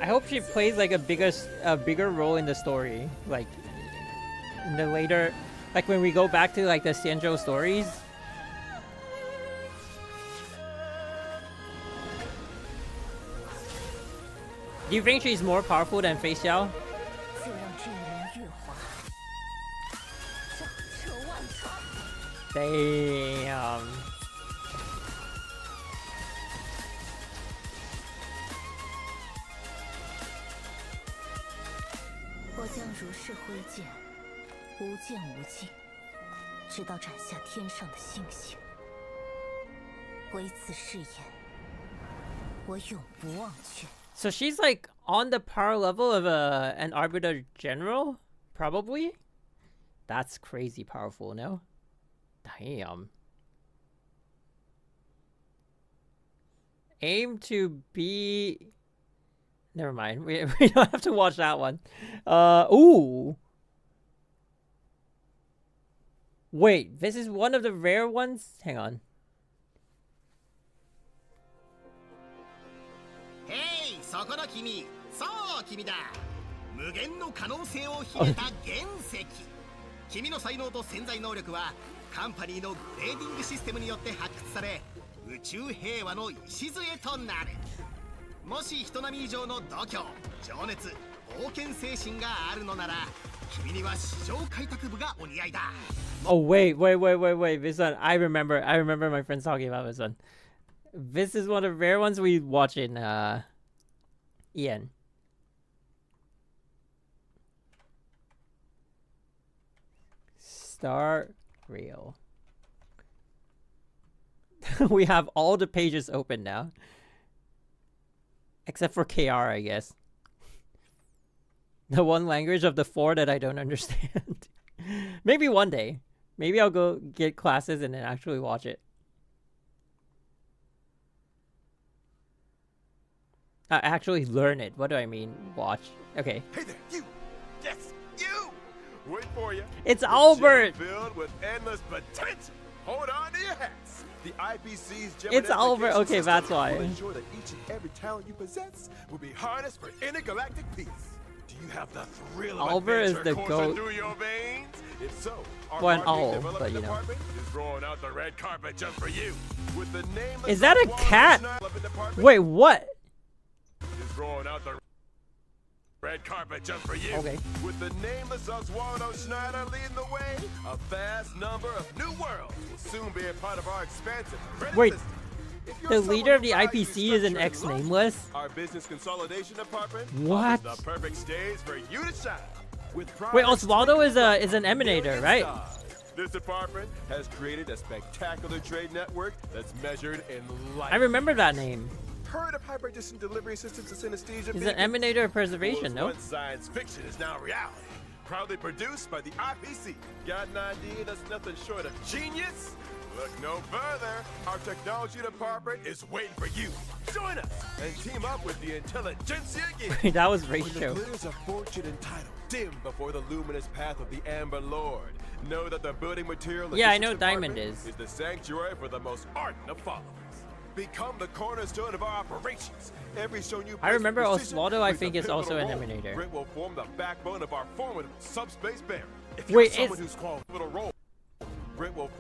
I hope she plays like a bigger role in the story, like in the later, like when we go back to like the Sanjo stories. Do you think she's more powerful than Fei Xiao? Damn. So she's like on the power level of an Arbiter General? Probably? That's crazy powerful, no? Damn. Aim to be... Never mind. We don't have to watch that one. Ooh. Wait, this is one of the rare ones? Hang on. Hey, そこの君。そう君だ。無限の可能性を秘めた原石。君の才能と潜在能力はカンパニーのグレーディングシステムによって発掘され、宇宙平和の礎となる。もし人並み以上の度胸、情熱、冒険精神があるのなら、君には市場開拓部がお似合いだ。Oh wait. This one, I remember my friends talking about this one. This is one of the rare ones we watch in Ian. Star Rail. We have all the pages open now. Except for KR, I guess. The one language of the four that I don't understand. Maybe one day. Maybe I'll go get classes and then actually watch it. Actually learn it. What do I mean? Watch. Okay. Hey there, you! Yes, you! Wait for you. It's Albert! Filled with endless potential. Hold on to your hats. The IPC's It's Albert. Okay, that's why. Will ensure that each and every talent you possess will be harnessed for intergalactic peace. Do you have the thrill of Albert is the coursing goat. through your veins? If so, our Well, an marketing owl, development but you know. department is rolling out the red carpet just for you. With the nameless Is that a Oswaldo cat? Schneider department Wait, what? is rolling out the red carpet just for you. Okay. With the nameless Oswaldo Schneider leading the way, a vast number of new worlds will soon be a part of our expansive credit Wait, system. If you're the someone leader of who the values IPC is an structure and ex-nameless? Our business consolidation department What? offers the perfect stage for you to shine. With Wait, products Oswaldo is an emanator, right? This department has created a spectacular trade network that's measured in light. I remember that name. Heard of hyper-distant delivery systems and synesthesia? He's an emanator of preservation, no? Once science fiction is now reality. Proudly produced by the IPC. Got an idea that's nothing short of genius? Look no further. Our technology department is waiting for you. Join us and team up with the intelligentsia again. That was When ratio. the glitters of fortune and title dim before the luminous path of the Amber Lord, know that the building material Yeah, I know logistics Diamond department is the sanctuary for the most ardent of followers. Become the cornerstone of our operations. Every stone you I place remember with precision Oswaldo, I plays a think, is also an pivotal role. emanator. Grit will form the backbone of our formidable subspace barrier. If Wait, you're someone is- who's called pivotal role, Grit will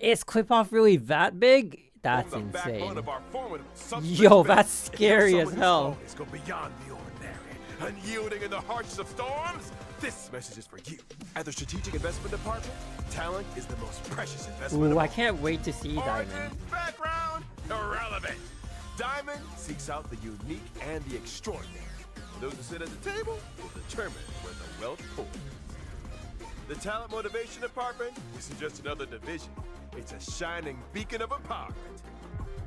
Is Clip-Off really that big? That's form the backbone insane. of our formidable subspace Yo, barrier. that's scary as hell. It's go beyond the ordinary, unyielding in the harshest of storms. This message is for you. At the Strategic Investment Department, talent is the most precious investment. Ooh, of I all. can't wait to see Diamond. Origin, background, irrelevant. Diamond seeks out the unique and the extraordinary. Those who sit at the table will determine where the wealth pours. The Talent Motivation Department isn't just another division. It's a shining beacon of empowerment.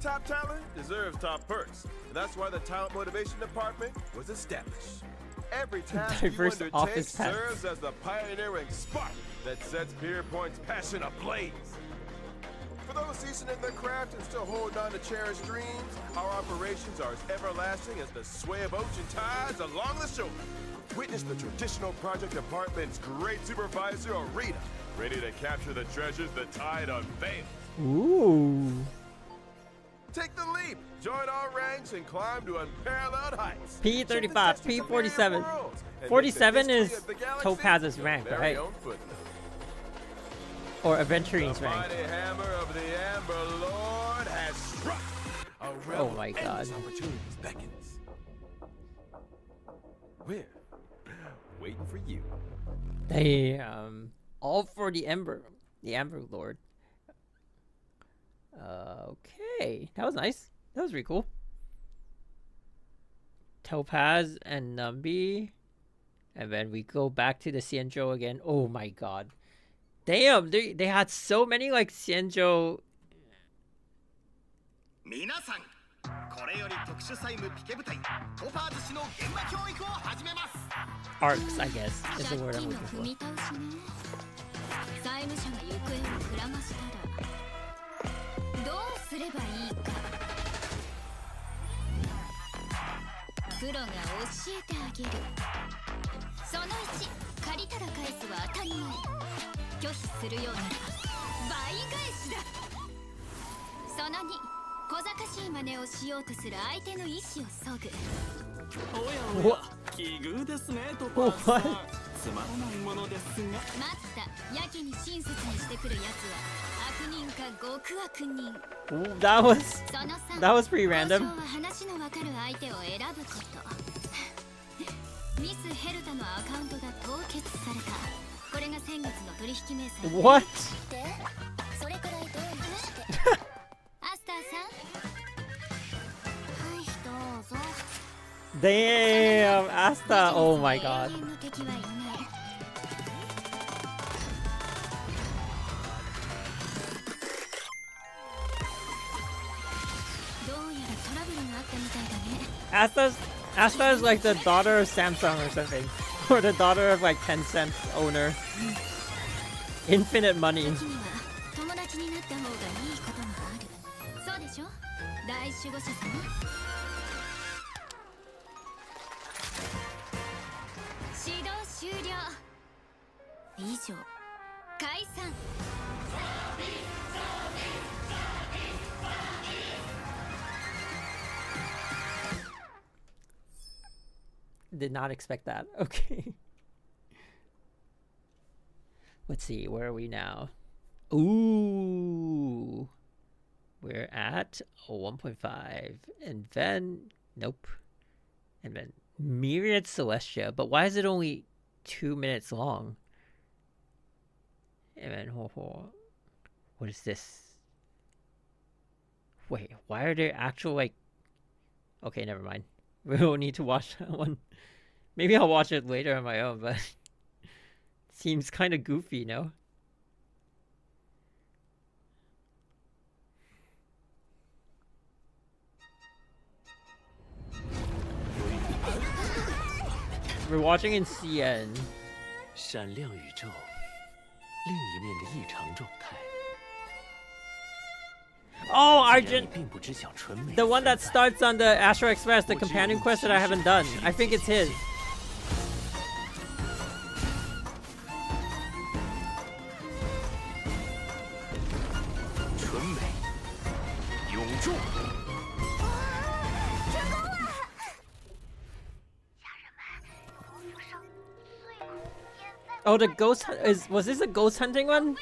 Top talent deserves top perks, and that's why the Talent Motivation Department was established. Every task you Diverse undertake office tasks. serves as the pioneering spark that sets Pierpoint's passion ablaze. For those seasoned in their craft and still hold on to cherished dreams, our operations are as everlasting as the sway of ocean tides along the shore. Witness the traditional project department's great supervisor, Arita, ready to capture the treasures the tide unveils. Ooh. Take the leap, join our ranks, and climb to unparalleled heights. P35, P47. 47 is Topaz's rank, right? Or Aventurine's The rank. mighty hammer of the Amber Lord has struck. A Oh realm my of god. endless opportunities beckons. We're waiting for you. Damn. All for the Amber Lord. Okay. That was nice. That was really cool. Topaz and Numby. And then we go back to the Xianzhou again. Oh my god. Damn, they had so many like Xianzhou 皆さん、これより特殊債務ピケ部隊トパーズ氏の現場教育を始めます。 arcs, I guess, is the word I'm 借金の looking 踏 for. み倒しね。債務者が行方をくらましたらどうすればいいかプロが教えてあげる。その1、借りたら返すは当たり前。拒否するようなら倍返しだ。その2、小賢しい真似をしようとする相手の意思をそぐ。おやおや奇遇ですねトパーさんつまらないものですが待ったやけに親切にしてくるやつは悪人か極悪人。 Ooh, that was その3、 that was pretty 交 random. 渉は話のわかる相手を選ぶこと。ミスヘルタのアカウントが凍結された。これが先月の取引明細。 What? で、それくらいどうにかして。アスターさん。はい、どうぞ。 Damn, Asta. Oh my god. 永遠の敵はいない。どうやらトラブルがあったみたいだね。 Asta is like the daughter of Samsung or something. Or the daughter of like Tencent's owner. Infinite money. 時には友達になった方がいいこともある。そうでしょ？大守護者様。指導終了。以上。解散。 Did not expect that. Okay. Let's see, where are we now? Ooh. We're at 1.5. And then, nope. And then Myriad Celestia. But why is it only 2 minutes long? And then, what is this? Wait, why are there actual, like... Okay, never mind. We don't need to watch that one. Maybe I'll watch it later on my own, but... Seems kind of goofy, no? We're watching in CN. 闪亮宇宙，另一面的异常状态。 Oh, Arjun! The one that starts on the Astro Express, the companion quest that I haven't done. I think it's his. Oh, the ghost was this a ghost hunting one?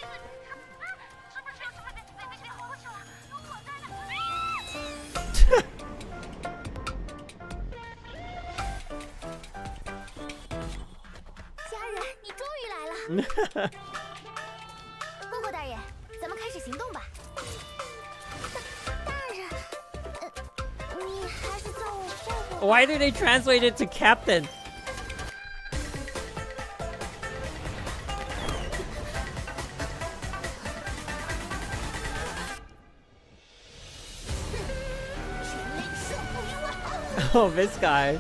Why did they translate it to captain? Oh, this guy.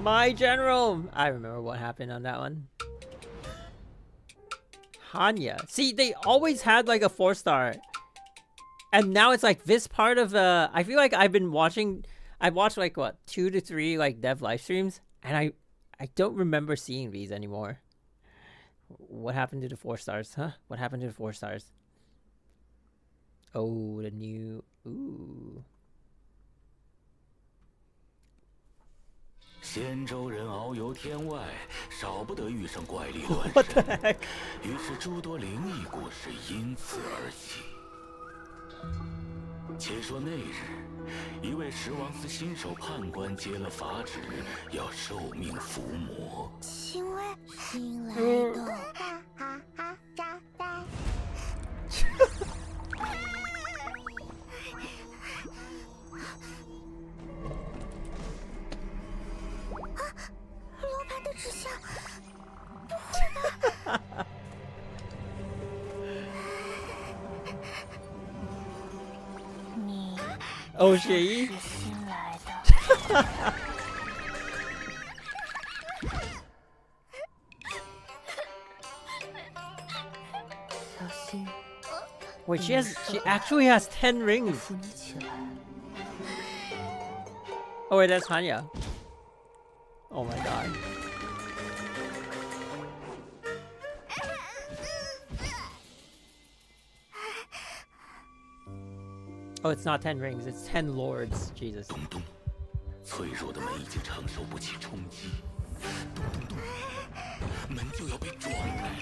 My general! I remember what happened on that one. Hanya. See, they always had like a 4-star. And now it's like this part of the... I feel like I've watched like what, 2 to 3 like dev live streams. And I don't remember seeing these anymore. What happened to the 4 stars, huh? What happened to the 4 stars? Oh, the new... Ooh. 仙州人遨游天外，少不得遇上怪力乱神，于是诸多灵异故事因此而起。且说那日，一位十王司新手判官接了法旨，要受命伏魔。新威，新来的炸弹。罗盘的指向，不会吧？你哦，雪姨是新来的。小心。Wait, she actually has 10 rings. Oh wait, that's Hanya. Oh my god. Oh, it's not 10 rings, it's 10 lords. Jesus. 咚咚，脆弱的门已经承受不起冲击。咚咚咚，门就要被撞开了。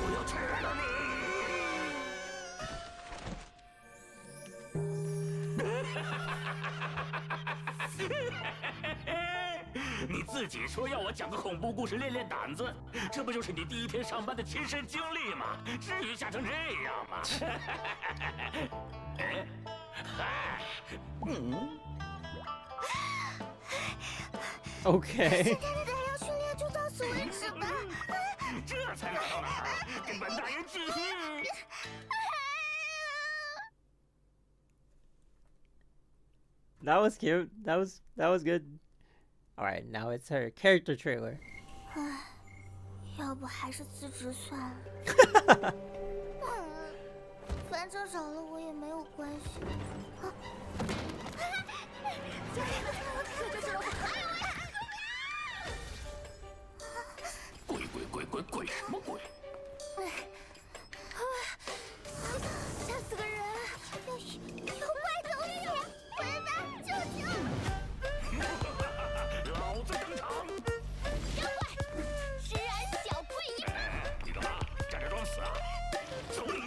我要吃了你！你自己说要我讲个恐怖故事练练胆子，这不就是你第一天上班的亲身经历吗？至于吓成这样吗？哎，嗯。Okay. 今天的太阳训练就到此为止吧。这才哪到哪儿？跟本大人继续。That was cute. That was good. All right, now it's her character trailer. 唉，要不还是辞职算了。反正找了我也没有关系。啊！鬼什么鬼？吓死个人！有怪东西！回来，救救！老子登场！妖怪，居然小贵一把！你干嘛站着装死啊？走你！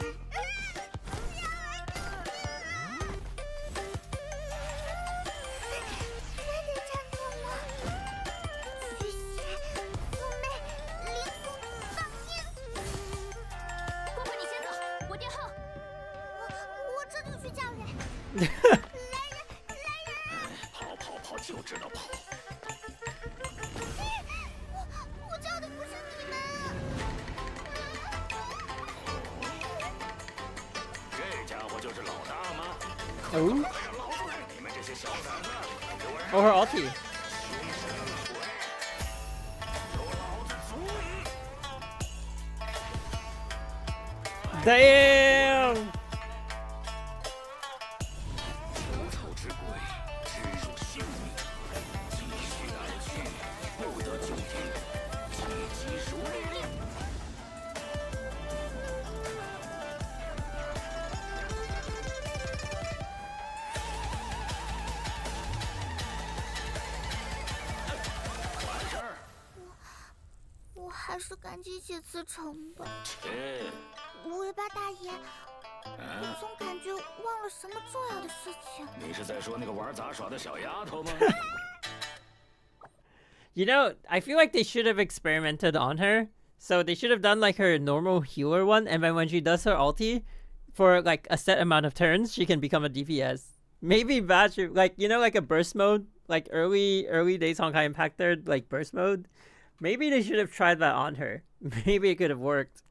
跑，就知道跑。我叫的不是你们。Oh. Oh, her ulti. Damn!我还是赶紧解辞呈吧。尾巴大爷，我总感觉忘了什么重要的事情。你是在说那个玩杂耍的小丫头吗？ You know, I feel like they should have experimented on her. So they should have done like her normal healer one, and then when she does her ulti, for like a set amount of turns, she can become a DPS. Maybe batch, like, you know, like a burst mode, like early days Honkai Impact Third, like burst mode. Maybe they should have tried that on her. Maybe it could have worked.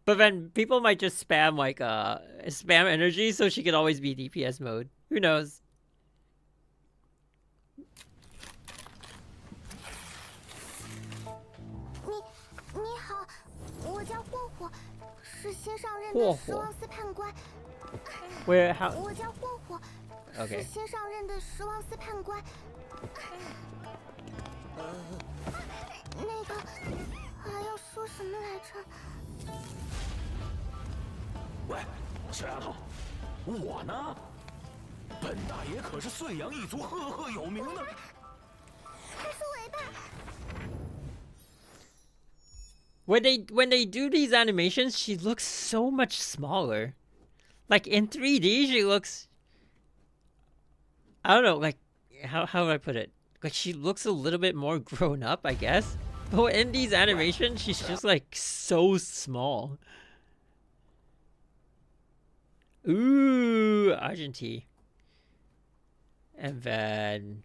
But then people might just spam like spam energy so she could always be DPS mode. Who knows? 你好，我叫霍霍，是先上任的十王司判官。Where how? 我叫霍霍，是先上任的十王司判官。那个还要说什么来着？喂，小丫头，我呢？本大爷可是燧阳一族赫赫有名的。还是尾巴。 When they do these animations, she looks so much smaller. Like in 3D, she looks, I don't know, like how do I put it? Like she looks a little bit more grown up, I guess. But in these animations, she's just like so small. Ooh, Argentine. And then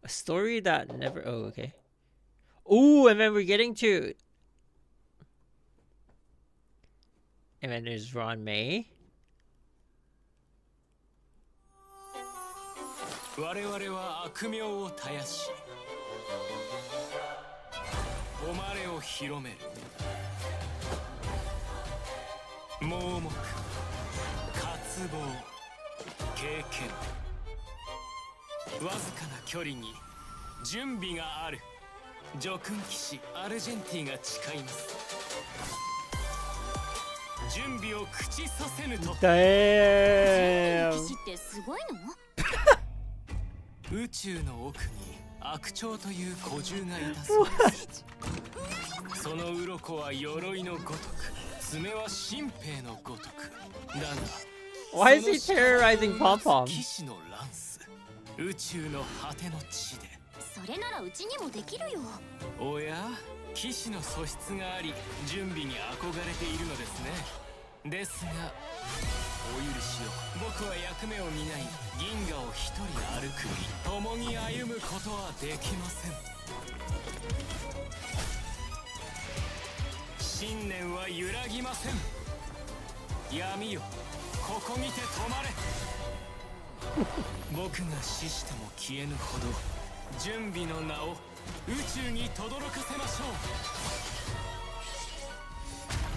a story that never. Oh, okay. Ooh, and then we're getting to... And then there's Ron May. 我々は悪名を絶やし誉れを広める盲目渇望経験わずかな距離に準備がある 叙勲騎士アルジェンティが誓います準備を口させぬと Damn 騎士ってすごいの？宇宙の奥に悪鳥という古獣がいたそうですその鱗は鎧のごとく爪は神兵のごとくだが Why is he terrorizing Pom-Pom? 騎士のランス宇宙の果ての地で それならうちにもできるよ。おや、騎士の素質があり、準備に憧れているのですね。ですが、お許しを。僕は役目を担い、銀河を一人歩くに、共に歩むことはできません。信念は揺らぎません。闇よ、ここにて止まれ。僕が死しても消えぬほど。 準備の名を宇宙に轟かせましょう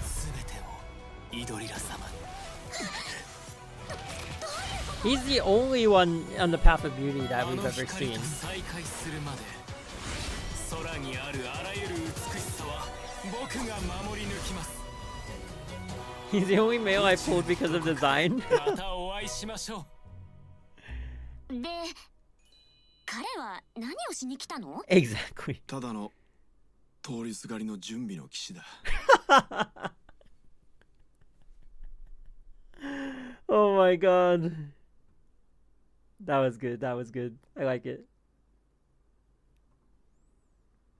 すべてをイドリラ様に He's the only one on the path of beauty that we've ever seen. 再会するまで空にあるあらゆる美しさは僕が守り抜きます He's the only male I pulled because of design. またお会いしましょうで 彼は何をしに来たの？ Exactly. ただの通りすがりの準備の騎士だ。Oh my god. That was good. That was good. I like it.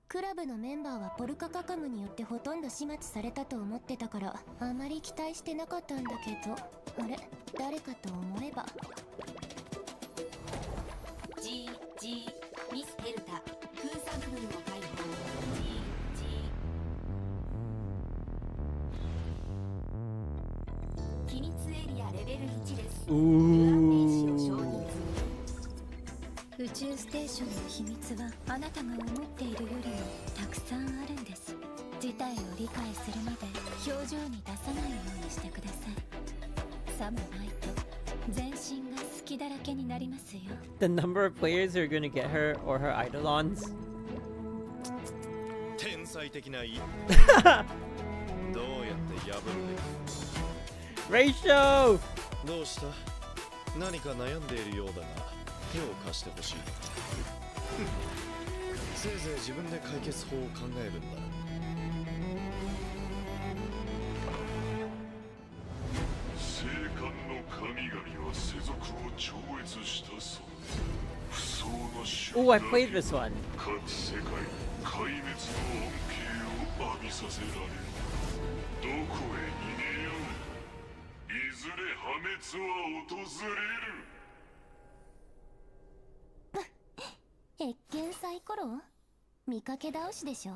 クラブのメンバーはポルカカカムによってほとんど始末されたと思ってたからあまり期待してなかったんだけどあれ誰かと思えば G ミスデルタ空散分の解放 G 宇宙ステーションの秘密はあなたが思っているよりもたくさんあるんです。事態を理解するまで表情に出さないようにしてください。さもないと全身が隙だらけになりますよ。The number of players who are going to get her or her eidolons. 天才的などうやって破るべき Ratio! どうした何か悩んでいるようだが手を貸してほしいせいぜい自分で解決法を考えるんだ聖冠の神々は世俗を超越したそう不相の種 Oh, I played this one. 各世界壊滅の恩恵を浴びさせられるどこへ逃げよういずれ破滅は訪れる越見サイコロ見かけ倒しでしょ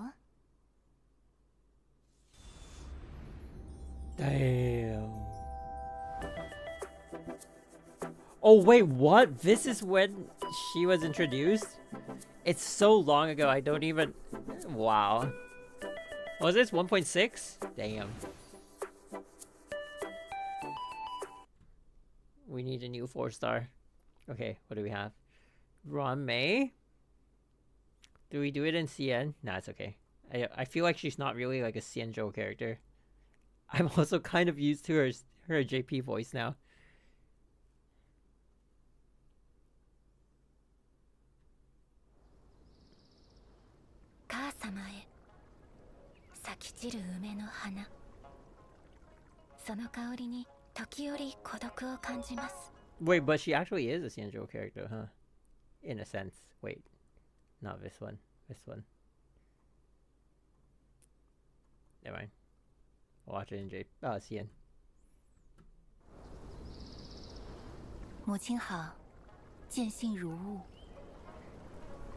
Damn. Oh wait, what? This is when she was introduced? It's so long ago, I don't even... Wow. Was this 1.6? Damn. We need a new 4-star. Okay, what do we have? Ron May? Do we do it in CN? Nah, it's okay. I feel like she's not really like a CN character. I'm also kind of used to her JP voice now. Wait, but she actually is a Sanjo character, huh? In a sense. Wait. Not this one. This one. Never mind. I'll watch it in CN. 母亲好，见信如晤。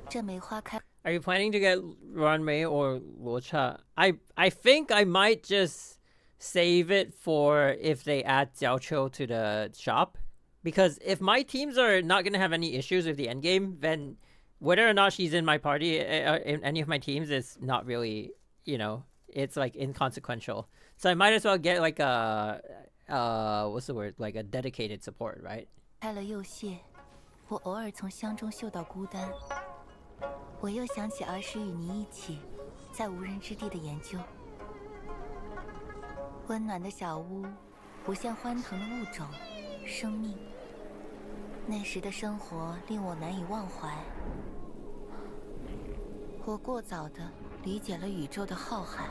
这梅花开。Are you planning to get Ranmei or Luocha? I think I might just save it for if they add Xiaoqiu to the shop. Because if my teams are not going to have any issues with the endgame, then whether or not she's in my party, in any of my teams, is not really, you know, it's like inconsequential. So I might as well get like a, what's the word? Like a dedicated support, right? 开了又谢，我偶尔从乡中嗅到孤单。我又想起儿时与你一起在无人之地的研究。温暖的小屋，不像欢腾的物种，生命。那时的生活令我难以忘怀。我过早地理解了宇宙的浩瀚。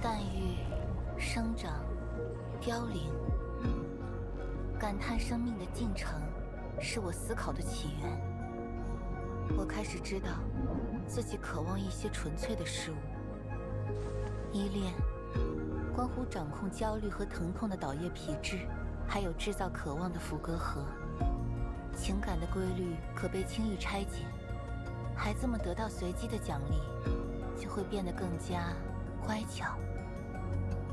诞育、生长、凋零，感叹生命的进程，是我思考的起源。我开始知道，自己渴望一些纯粹的事物。依恋，关乎掌控焦虑和疼痛的岛叶皮质，还有制造渴望的伏隔核。情感的规律可被轻易拆解，孩子们得到随机的奖励，就会变得更加乖巧。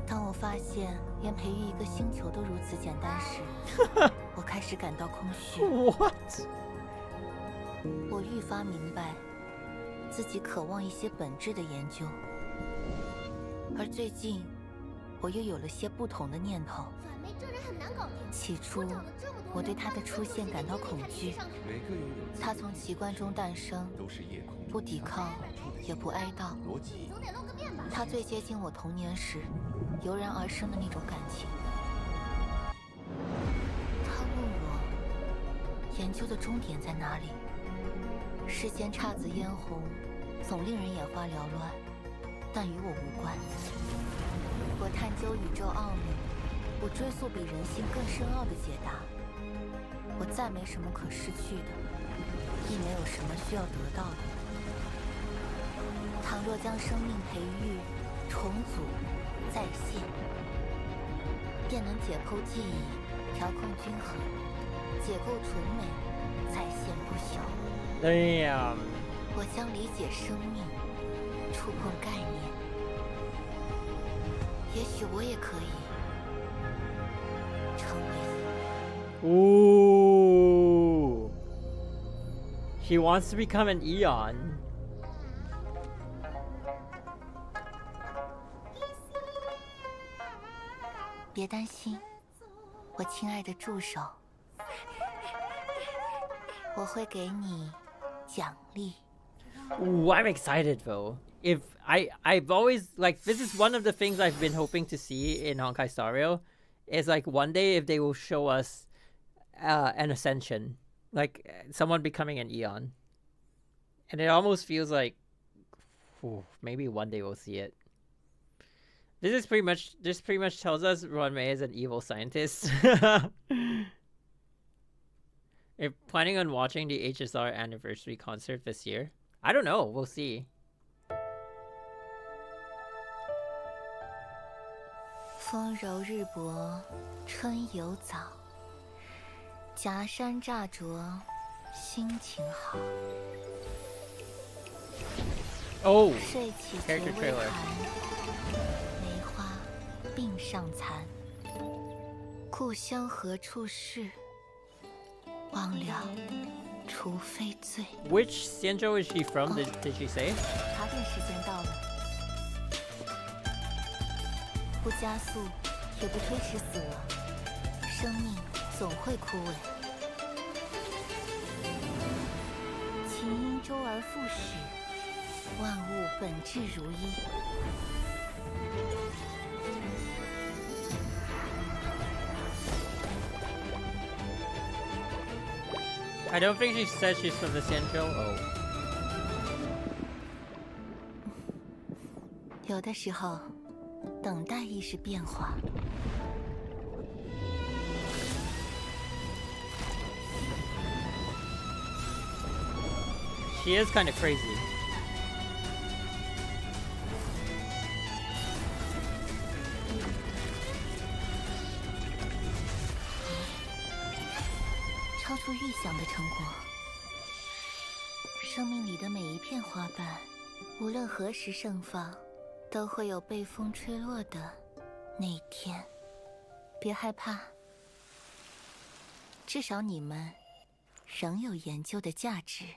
当我发现连培育一个星球都如此简单时，我开始感到空虚。What？ 我愈发明白，自己渴望一些本质的研究。而最近，我又有了些不同的念头。起初，我对它的出现感到恐惧。它从奇观中诞生，不抵抗，也不哀悼。它最接近我童年时油然而生的那种感情。他问我，研究的终点在哪里？世间姹紫嫣红，总令人眼花缭乱，但与我无关。我探究宇宙奥秘，我追溯比人性更深奥的解答。我再没什么可失去的，亦没有什么需要得到的。倘若将生命培育、重组、再现，便能解剖记忆，调控均衡，解构纯美，再现不朽。Damn. 我将理解生命，触碰概念。也许我也可以成为。Ooh. She wants to become an Eon. 别担心，我亲爱的助手，我会给你奖励。 Ooh, I'm excited though. If I've always like this is one of the things I've been hoping to see in Honkai Star Rail is like one day if they will show us an ascension, like someone becoming an Eon, and it almost feels like maybe one day we'll see it. This pretty much tells us Ronmei is an evil scientist. If planning on watching the HSR anniversary concert this year, I don't know. We'll see. 风柔日薄，春犹早。夹山乍着，心情好。 Oh, 睡起觉 character 微 trailer. 寒，梅花鬓上残。故乡何处是？忘了，除非醉。 Which Xianzhou is she from? Did she say? 茶点时间到了，不加速，也不推迟死亡，生命总会枯萎。情因周而复始，万物本质如一。 I don't think she said she's from the Xianzhou. Oh. 有的时候，等待亦是变化。 She is kind of crazy. "超出预想的成果。生命里的每一片花瓣，无论何时盛放，都会有被风吹落的那一天。别害怕，至少你们仍有研究的价值。"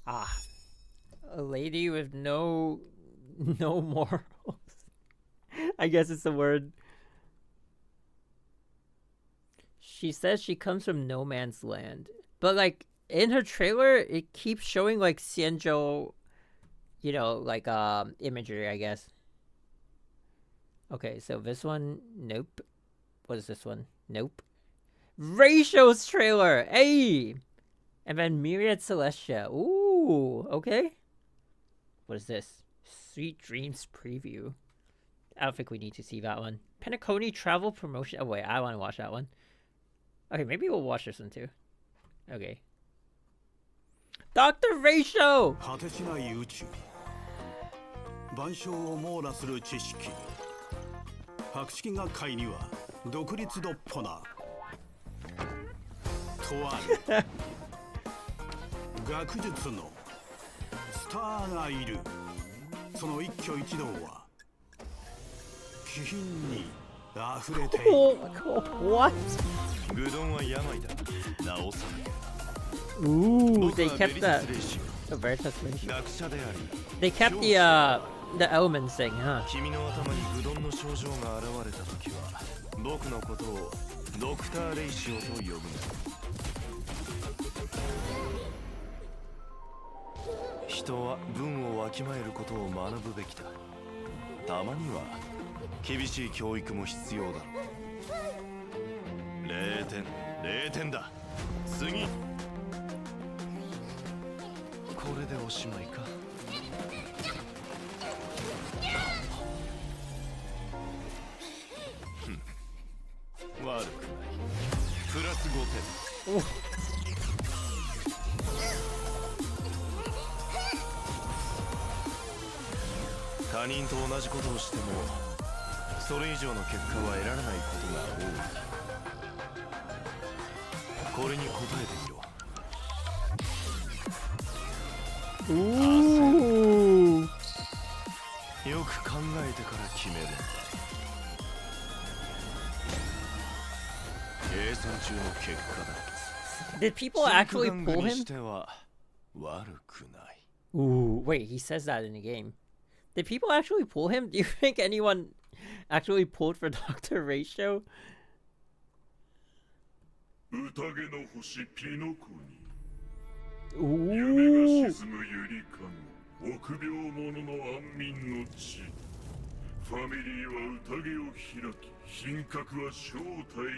Ah, a lady with no morals. I guess it's the word. She says she comes from no man's land, but like in her trailer, it keeps showing like Xianzhou, you know, like imagery, I guess. Okay, so this one, nope. What is this one? Nope. Ratio's trailer, hey, and then Myriad Celestia. Ooh, okay. What is this? Sweet Dreams preview. I don't think we need to see that one. Penacony travel promotion. Oh wait, I want to watch that one. Okay, maybe we'll watch this one too. Okay. Dr. Ratio! 果てしない宇宙万象を網羅する知識博識学会には独立独歩なとある学術のスターがいるその一挙一動は気品に溢れている What? 愚鈍は病だ治さなきゃ Ooh, they kept that. The Veritas ratio. They kept the elements thing, huh? 君の頭に愚鈍の症状が現れた時は僕のことをドクター・レイシオと呼ぶんだ人は文をわきまえることを学ぶべきだたまには厳しい教育も必要だろう0点だ次これでおしまいか悪くないプラス5点他人と同じことをしてもそれ以上の結果は得られないことが多いこれに答えてみろ。Ooh. よく考えてから決めるんだ。計算中の結果だ。 Did people actually pull に him? しては悪くない。 Ooh, wait, he says that in the game. Did people actually pull him? Do you think anyone actually pulled for Dr. Ratio? 宴の星ピノコに Ooh. 夢が沈むゆりかご臆病者の安眠の地ファミリーは宴を開き品格は正体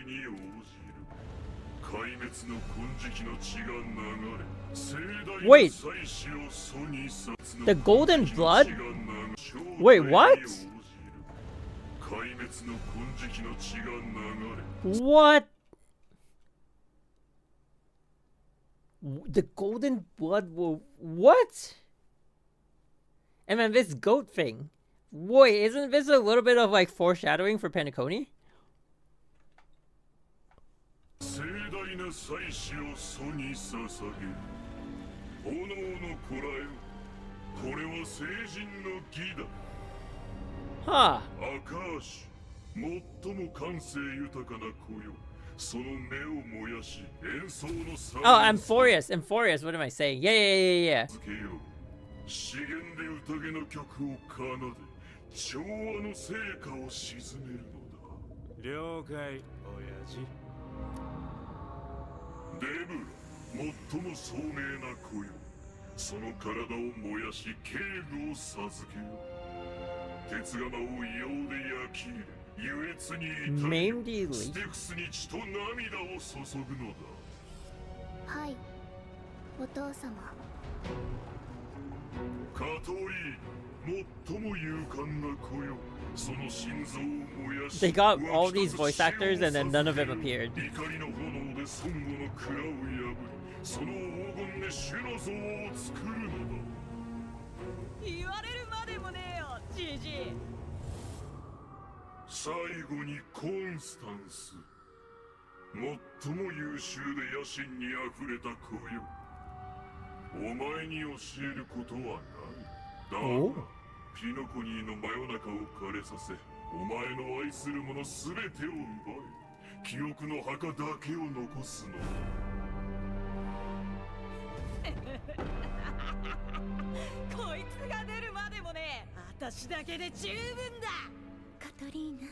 に応じる壊滅の金色の血が流れ盛大な祭祀を祖に殺の The golden blood? Wait, what? 壊滅の金色の血が流れ What? The golden blood will... What? And then this goat thing. Wait, isn't this a little bit of like foreshadowing for Penacony? 盛大な祭祀を祖に捧げ炎のこらえこれは聖人の義だ Huh. 赤足最も感性豊かな子よその目を燃やし演奏の際 Oh, Amphorius. Amphorius, what am I saying? Yeah. 資源で宴の曲を奏で調和の成果を鎮めるのだ了解親父デブラ最も聡明な子よその体を燃やし警具を授けよ鉄釜を硫黄で焼き入れ優越に至りステクスに血と涙を注ぐのだはいお父様カトリー最も勇敢な子よその心臓を燃やし They got all these voice actors and then none of them appeared. 怒りの炎で孫悟の蔵を破りその黄金で主の像を作るのだ言われるまでもねえよジジ最後にコンスタンス最も優秀で野心にあふれた子よお前に教えることはないだがピノコニーの真夜中を枯れさせお前の愛するもの全てを奪い記憶の墓だけを残すのだこいつが出るまでもね私だけで十分だカトリーヌ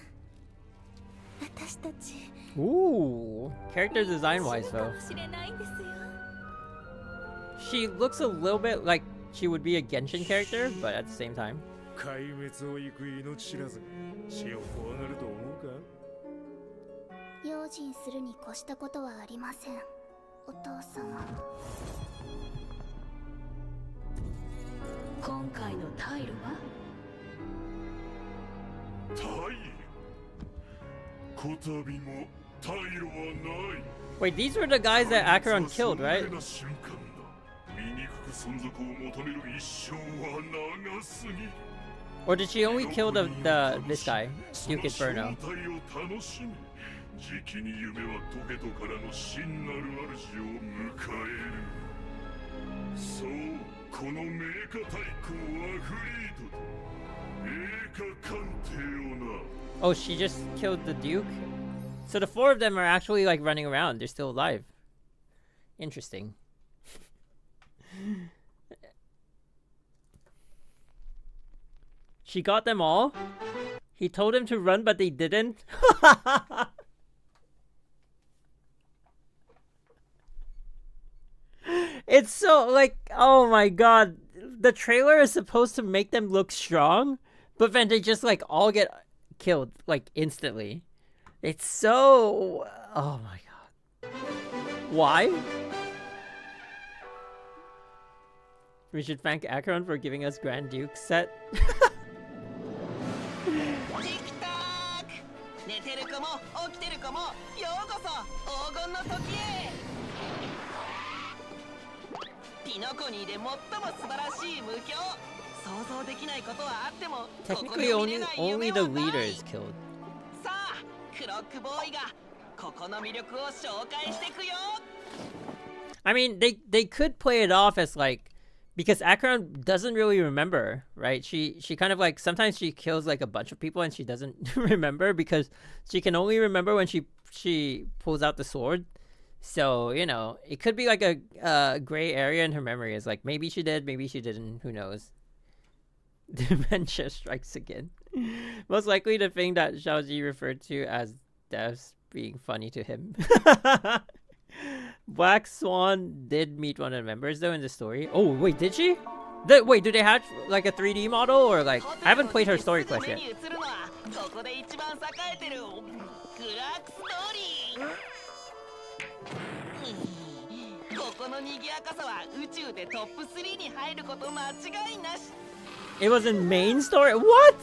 私たち Ooh. Character design wise though. かもしれないんですよ She looks a little bit like she would be a Genshin character, but at the same time. 壊滅を行く命知らず死を怖がると思うか用心するに越したことはありませんお父様今回のタイルはタイルこたびもタイルはない Wait, these were the guys that Acheron killed, right? 醜く存続を求める一生は長すぎる Or did she only kill this guy, Duke Inferno? じきに夢はトゲトからの真なる主を迎えるそうこの名家太鼓アフリートと名家鑑定をな Oh, she just killed the Duke? So the four of them are actually like running around. They're still alive. Interesting. She got them all? He told him to run, but they didn't? It's so, like, oh my god. The trailer is supposed to make them look strong, but then they just, like, all get killed, like, instantly. It's so... Oh my god. Why? We should thank Acheron for giving us Grand Duke set. 寝てる子も起きてる子もようこそ黄金の時へピノコニーで最も素晴らしい無教想像できないことはあっても Technically only the leader is killed. さあクロックボーイがここの魅力を紹介してくよ I mean, they could play it off as like, because Akron doesn't really remember, right? She kind of like, sometimes she kills like a bunch of people and she doesn't remember because she can only remember when she pulls out the sword. So, you know, it could be like a gray area in her memory. Is like, maybe she did, maybe she didn't, who knows. Dementia strikes again. Most likely the thing that Xiaoji referred to as deaths being funny to him. Black Swan did meet one of the members though in the story. Oh wait, did she? Wait, do they have like a 3D model or like? I haven't played her story quest yet. ここの賑やかさは宇宙でトップ3に入ること間違いなし。 It was in main story. What?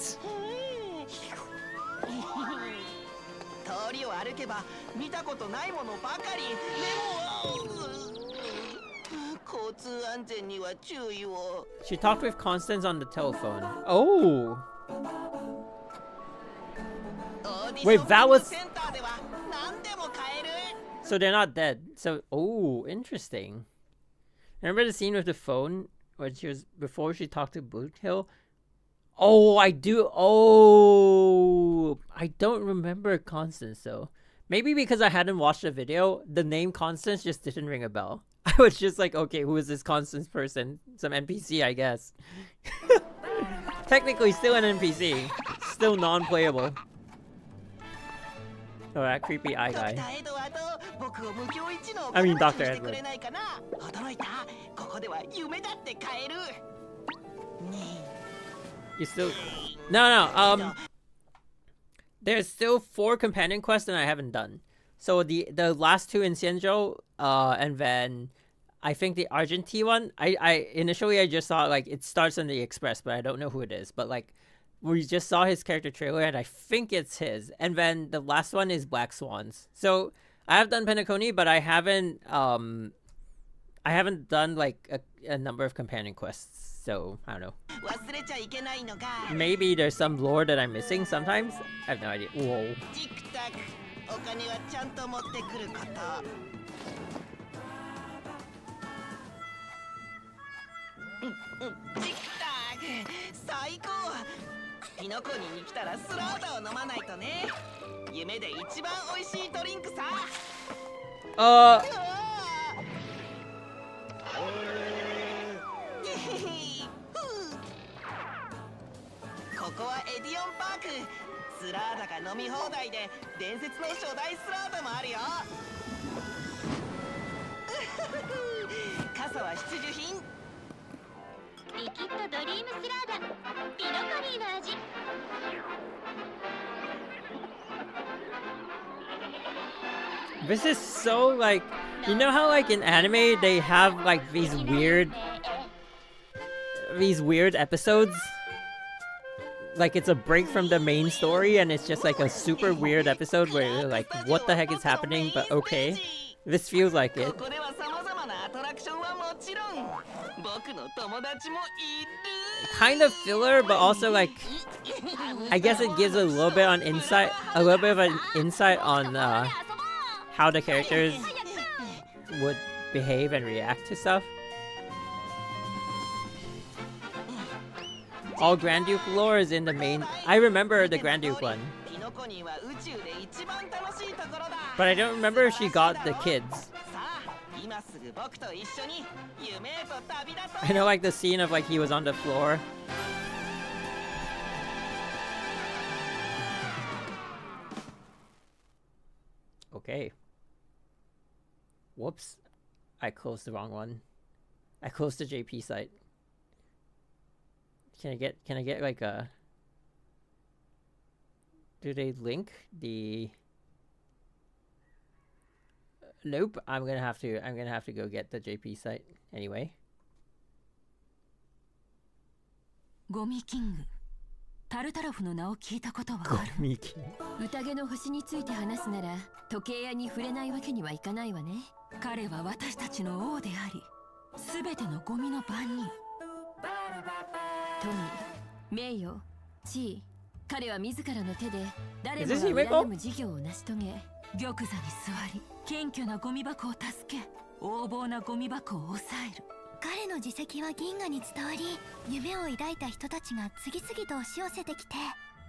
通りを歩けば見たことないものばかり。でも交通安全には注意を。 She talked with Constance on the telephone. Oh. Wait, that was. So they're not dead. So, oh, interesting. Remember the scene with the phone when she was before she talked to Boothill? Oh, I do. Oh, I don't remember Constance though. Maybe because I hadn't watched the video, the name Constance just didn't ring a bell. I was just like, okay, who is this Constance person? Some NPC, I guess. Technically, still an NPC, still non-playable. Oh, that creepy eye guy. I mean, Dr. Edward. You still... No. There's still 4 companion quests that I haven't done. So the last 2 in Xianzhou, and then I think the Argentine one, I initially I just saw like it starts on the Express, but I don't know who it is. But like we just saw his character trailer and I think it's his. And then the last one is Black Swans. So I have done Penacony, but I haven't done like a number of companion quests. So I don't know. Maybe there's some lore that I'm missing sometimes. I have no idea. Whoa. This is so like, you know how like in anime they have like these weird episodes? Like it's a break from the main story and it's just like a super weird episode where you're like, what the heck is happening? But okay, this feels like it. Kind of filler, but also like, I guess it gives a little bit of an insight on how the characters would behave and react to stuff. All Grand Duke lore is in the main. I remember the Grand Duke one, but I don't remember if she got the kids. I know like the scene of like he was on the floor. Okay. Whoops. I closed the wrong one. I closed the JP site. Can I get like a... Do they link the... Nope, I'm gonna have to go get the JP site anyway. ゴミキングタルタロフの名を聞いたことはある。宴の星について話すなら時計屋に触れないわけにはいかないわね。彼は私たちの王であり、すべてのゴミの番人。富、名誉、地位、彼は自らの手で誰もが羨む事業を成し遂げ、玉座に座り、謙虚なゴミ箱を助け、横暴なゴミ箱を抑える。彼の自責は銀河に伝わり、夢を抱いた人たちが次々と押し寄せてきて、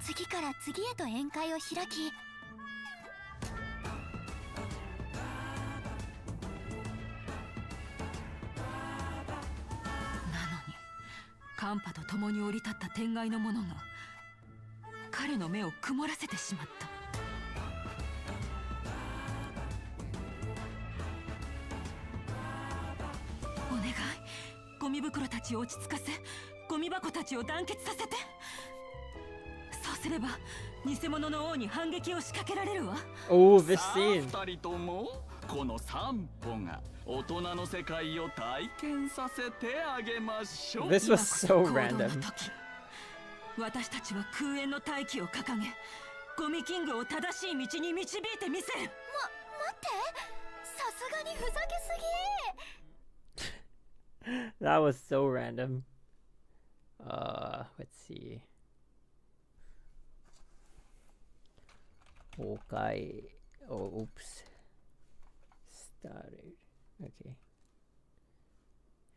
次から次へと宴会を開き、カンパと共に降り立った天外の者が彼の目を曇らせてしまった。お願い、ゴミ袋たちを落ち着かせ、ゴミ箱たちを団結させて。そうすれば偽物の王に反撃を仕掛けられるわ。Oh, this scene. 2人ともこの散歩が大人の世界を体験させてあげましょう。 This was so random. 私たちは空縁の大気を掲げ、ゴミキングを正しい道に導いてみせる。待って、さすがにふざけすぎ。That was so random. Let's see. Okay. Oh, oops. Started. Okay.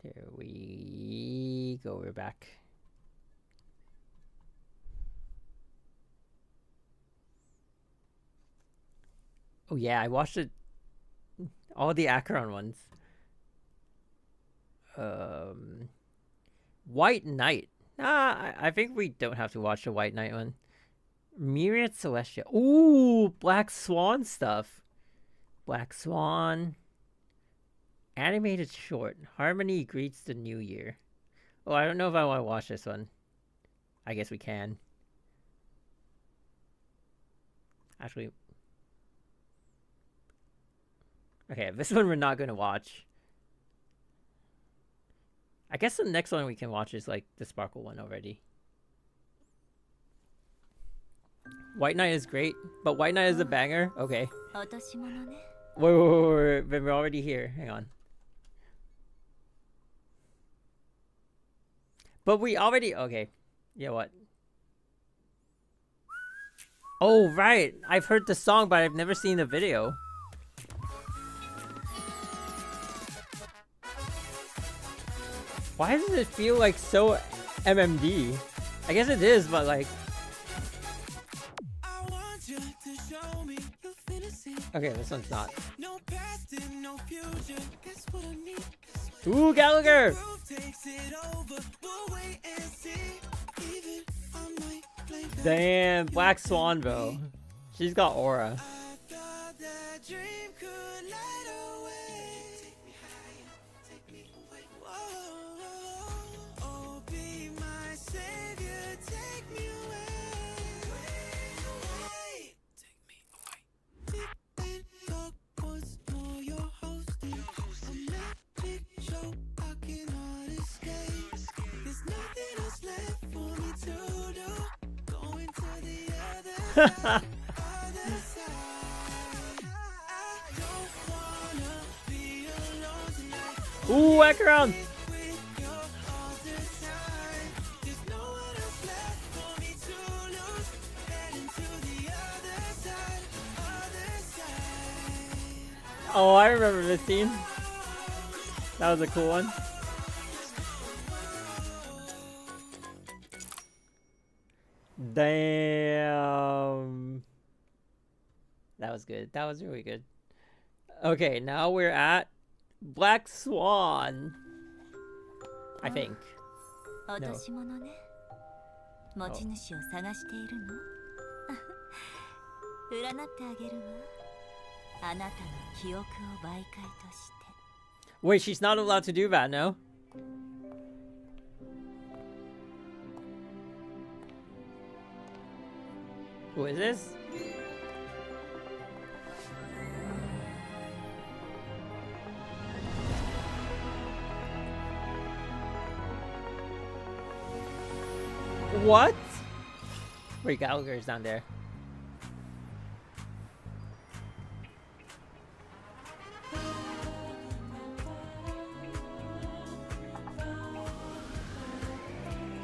There we go. We're back. Oh yeah, I watched it. All the Acheron ones. White Knight. I think we don't have to watch the White Knight one. Myriad Celestia. Ooh, Black Swan stuff. Black Swan. Animated short. Harmony greets the new year. Oh, I don't know if I want to watch this one. I guess we can. Actually. Okay, this one we're not going to watch. I guess the next one we can watch is like the Sparkle one already. White Knight is great, but White Knight is a banger? Okay. Wait, we're already here. Hang on. But we already... Okay. Yeah, what? Oh, right. I've heard the song, but I've never seen the video. Why does it feel like so MMD? I guess it is, but like... Okay, this one's not. Ooh, Gallagher! Damn, Black Swan, bro. She's got aura. Ooh, whack around! Oh, I remember this scene. That was a cool one. Damn. That was good. That was really good. Okay, now we're at Black Swan. I think. No. 持ち主を探しているの？占ってあげるわ。あなたの記憶を媒介として。 Wait, she's not allowed to do that, no? Who is this? What? Wait, Gallagher's down there.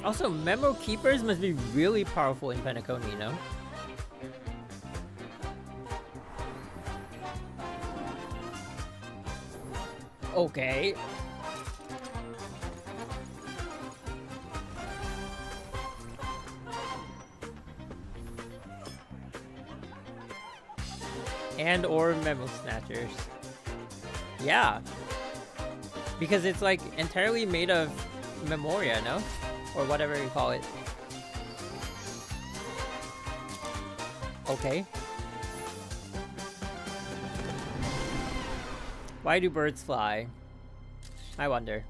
Also, Memo Keepers must be really powerful in Penacony, you know? Okay. And or memo snatchers. Yeah. Because it's like entirely made of memoria, no? Or whatever you call it. Okay. Why do birds fly? I wonder.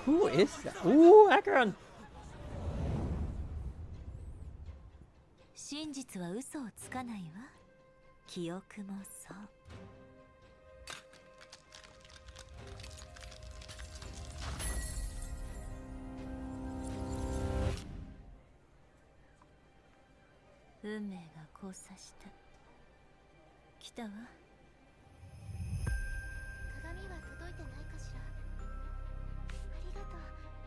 Who is that? Ooh, Akron! 真実は嘘をつかないわ。記憶もそう。運命が交差した。来たわ。鏡は届いてないかしら。ありがとう。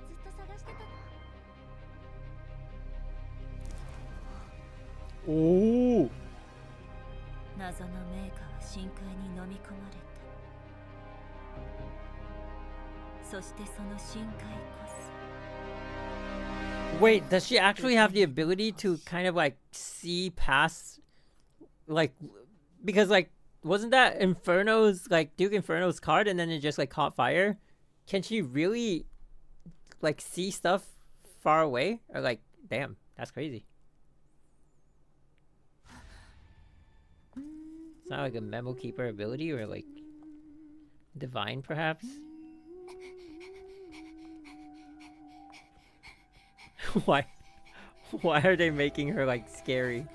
ずっと探してたの。おお。謎の名家は深海に飲み込まれた。そしてその深海こそ。Wait, does she actually have the ability to kind of like see past, like, because like, wasn't that Inferno's, like Duke Inferno's card and then it just like caught fire? Can she really like see stuff far away? Or like, damn, that's crazy. It's not like a memo keeper ability or like divine perhaps? Why are they making her like scary?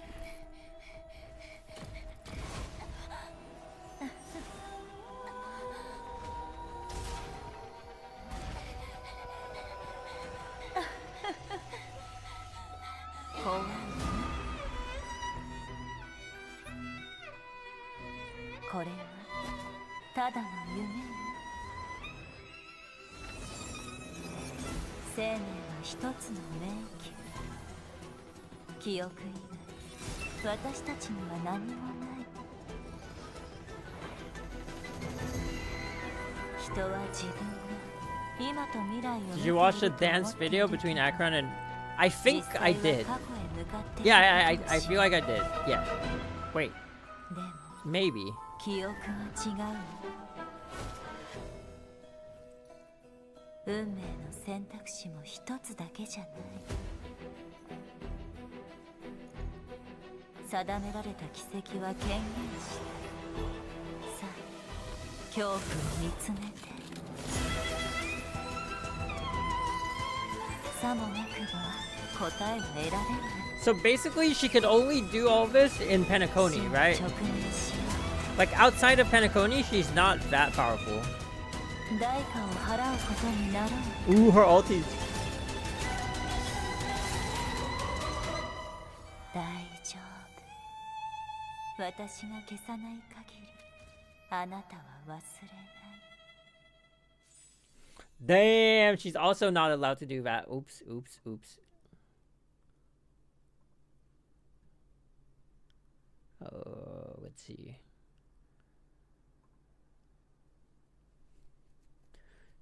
Did you watch the dance video between Akron and... I think I did. Yeah, I feel like I did. Yeah. Wait. Maybe. So basically she could only do all this in Penacony, right? Like outside of Penacony, she's not that powerful. Ooh, her ulti. Damn, she's also not allowed to do that. Oops, oops, oops. Oh, let's see.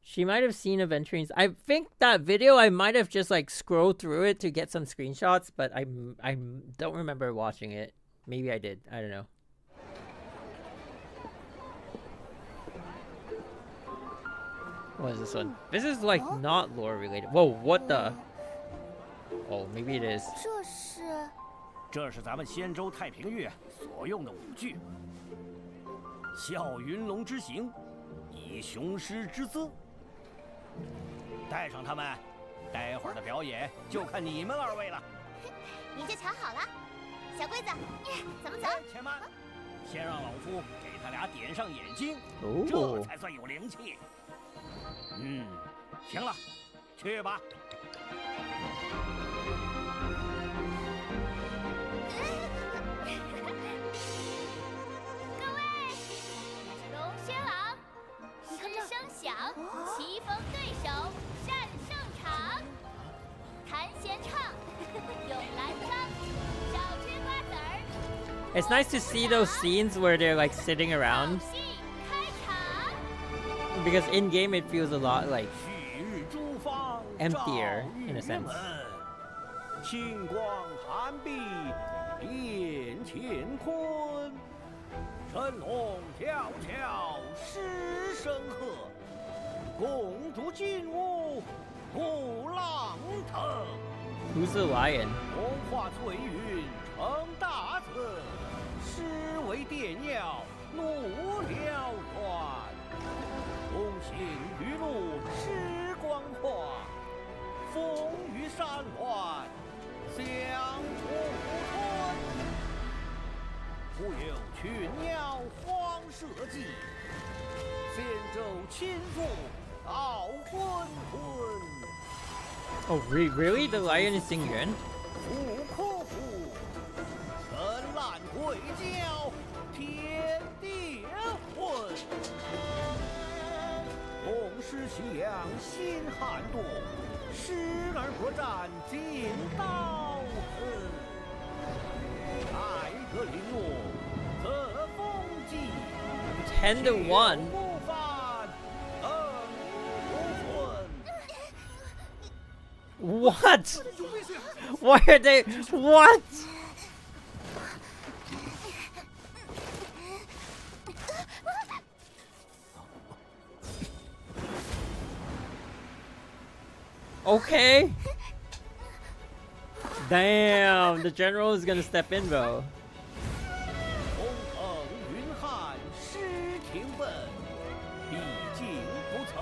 She might have seen Aventurines. I think that video I might have just like scrolled through it to get some screenshots, but I don't remember watching it. Maybe I did. I don't know. What is this one? This is like not lore related. Whoa, what the? Oh, maybe it is. 这是咱们仙州太平域所用的武具，笑云龙之形，以雄狮之姿。带上它们，待会儿的表演就看你们二位了。您就瞧好了，小龟子，怎么走？且慢，先让老夫给他俩点上眼睛，哦、这才算有灵气。嗯，行了，去吧。各位，龙轩昂，师声响，棋逢对手战胜场，弹弦唱。It's nice to see those scenes where they're like sitting around. Because in game it feels a lot like emptier in a sense. 星光寒碧殿乾坤，神龙迢迢狮声鹤，共筑金屋鼓浪腾。 Who's the lion? 风化翠云成大泽，诗为电鸟怒燎原。同行雨露时光华，风雨山峦相互春。复有群鸟黄社稷，仙舟亲赴傲魂魂。 Oh, really? The lion is singing Yuan? 不可负，深蓝鬼叫天地魂。同是夕阳心寒冻，时而国战尽刀痕。爱得零落则风纪10 to 1. 不凡恩不分。 What? Why are they? What? Okay. Damn, the general is gonna step in though. 风腾云汉诗情本，毕竟不曾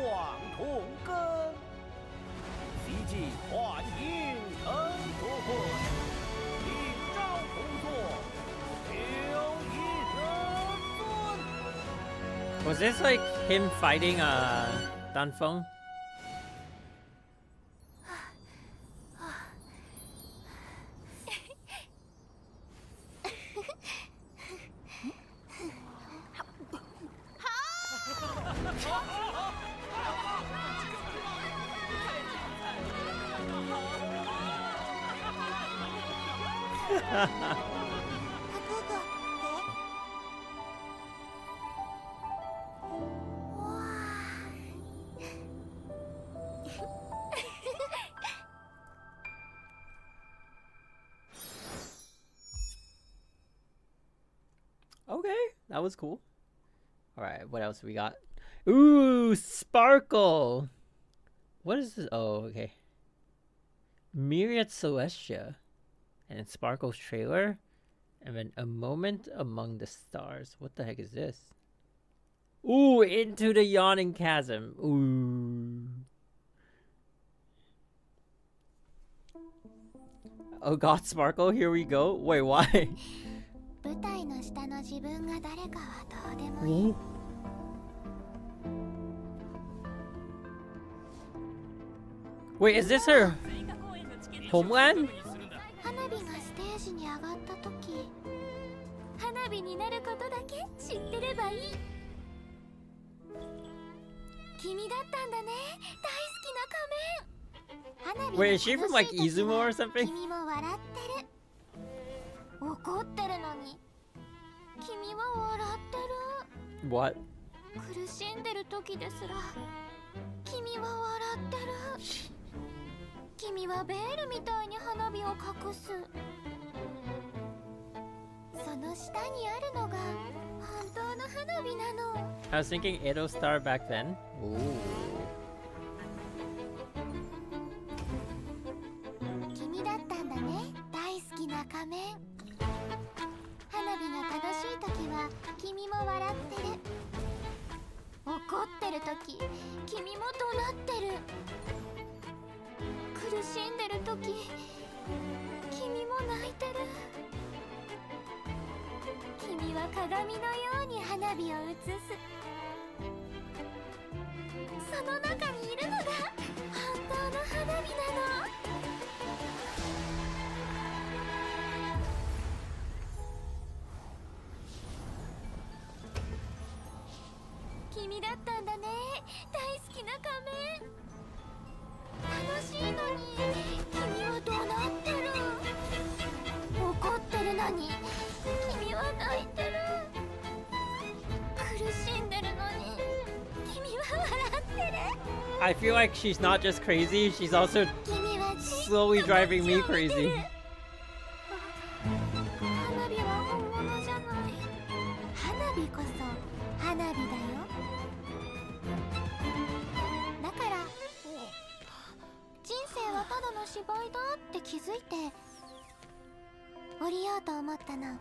忘同根。洗尽幻影成夺魂，应招同坐留一人尊。 Was this like him fighting Danfeng? Okay, that was cool. Alright, what else we got? Ooh, Sparkle! What is this? Oh, okay. Myriad Celestia. And then Sparkle's trailer. And then A Moment Among the Stars. What the heck is this? Ooh, Into the Yawning Chasm. Ooh. Oh god, Sparkle, here we go. Wait, why? 舞台の下の自分が誰かはどうでもいい。Wait, is this her homeland? 花火がステージに上がった時、花火になることだけ知ってればいい。君だったんだね、大好きな仮面。 Wait, is she from like Izumo or something? 君も笑ってる。怒ってるのに君は笑ってる。 What? 苦しんでる時ですら君は笑ってる。君はベールみたいに花火を隠す。その下にあるのが本当の花火なの。 I was thinking Edo Star back then. Ooh. 君だったんだね、大好きな仮面。花火が楽しい時は君も笑ってる。怒ってる時君も怒鳴ってる。苦しんでる時君も泣いてる。君は鏡のように花火を映す。その中にいるのが本当の花火なの。君だったんだね、大好きな仮面。楽しいのに君はどうなってる？怒ってるのに君は泣いてる。苦しんでるのに君は笑ってる。 I feel like she's not just crazy, she's also slowly driving me crazy. 花火は本物じゃない。花火こそ花火だよ。だから人生はただの芝居だって気づいて降りようと思ったの。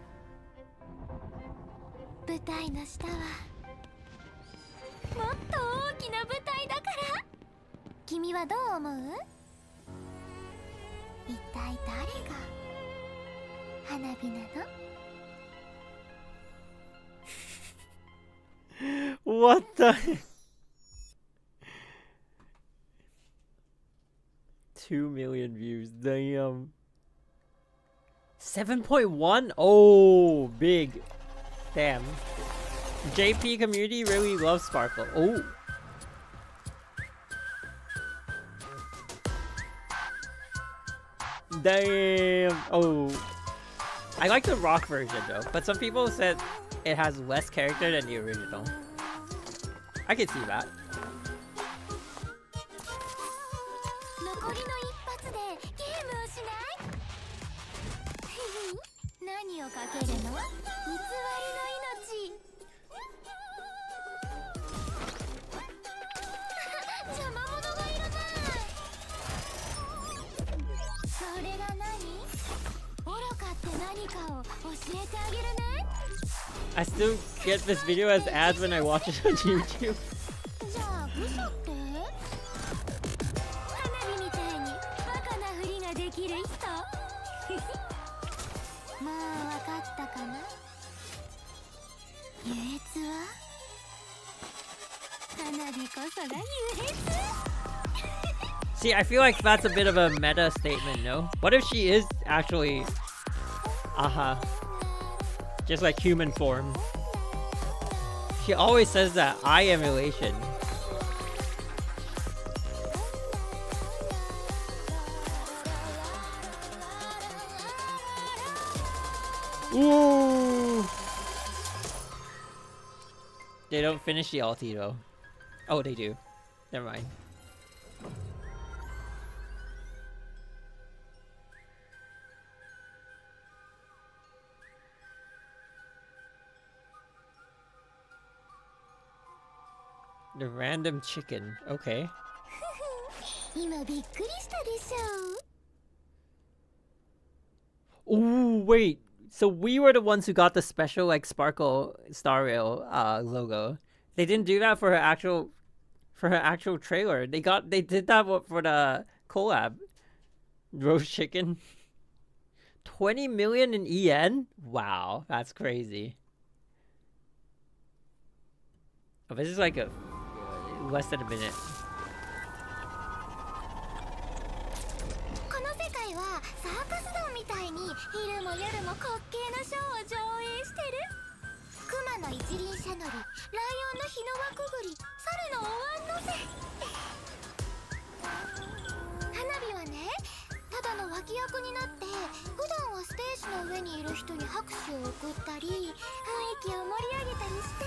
舞台の下はもっと大きな舞台だから。君はどう思う？一体誰が花火なの？ What the? 2 million views. Damn. 7.1? Oh, big. Damn. JP community really loves Sparkle. Oh. Damn. Oh. I like the rock version though, but some people said it has less character than the original. I can see that. 残りの一発でゲームをしない？何をかけるの？偽りの命。邪魔者がいらない。それが何？愚かって何かを教えてあげるね。 I still get this video as ads when I watch it on YouTube. じゃあ嘘って？花火みたいにバカなふりができる人？もうわかったかな？優越は？花火こそが優越。 See, I feel like that's a bit of a meta statement, no? What if she is actually... just like human form? She always says that, I emulation. Ooh! They don't finish the ulti though. Oh, they do. Never mind. The random chicken. Okay. 今びっくりしたでしょ。 Oh, wait. So we were the ones who got the special like Sparkle Star Rail logo. They didn't do that for her actual trailer. They did that for the collab. Roast chicken. 20 million in EN? Wow, that's crazy. Oh, this is like less than a minute. この世界はサーカス団みたいに昼も夜も滑稽なショーを上映してる。熊の一輪車乗り、ライオンの日の輪くぐり、猿のお椀乗せ。花火はね、ただの脇役になって普段はステージの上にいる人に拍手を送ったり、雰囲気を盛り上げたりして、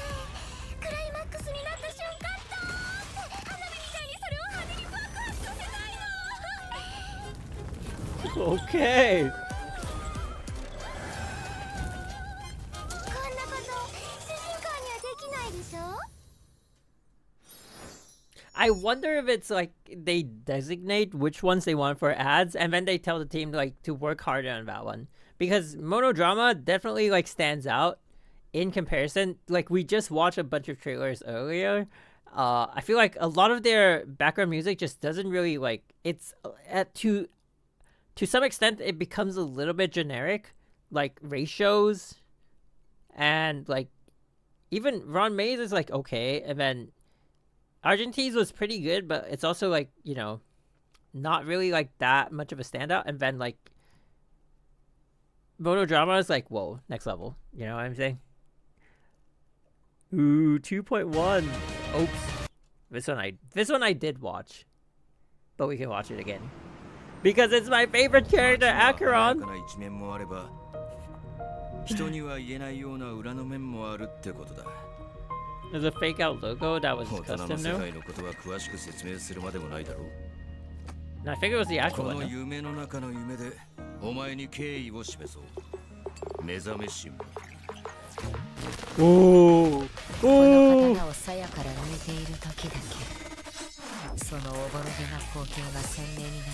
クライマックスになった瞬間ドーンって花火みたいにそれを派手に爆発させたいの。 Okay. こんなこと主人公にはできないでしょ。 I wonder if it's like they designate which ones they want for ads and then they tell the team like to work harder on that one, because Monodrama definitely like stands out in comparison. Like we just watched a bunch of trailers earlier. I feel like a lot of their background music just doesn't really like, it's to some extent it becomes a little bit generic, like ratios, and like even Ron Mays is like okay, and then Argentines was pretty good, but it's also like, you know, not really like that much of a standout. And then like Monodrama is like, whoa, next level. You know what I'm saying? Ooh, 2.1. Oops. This one I did watch. but we can watch it again because it's my favorite character, Acheron. 人には言えないような裏の面もあるってことだ。 There's a fake out logo that was 大人 custom の世 now. 界のことは詳しく説明するまでもないだろう。 And I figured it was the actual こ one. の No? 夢の中の夢でお前に敬意を示そう。目覚め神。 Ooh. この刀を鞘から抜いている時だけそのおぼろげな光景が鮮明になるん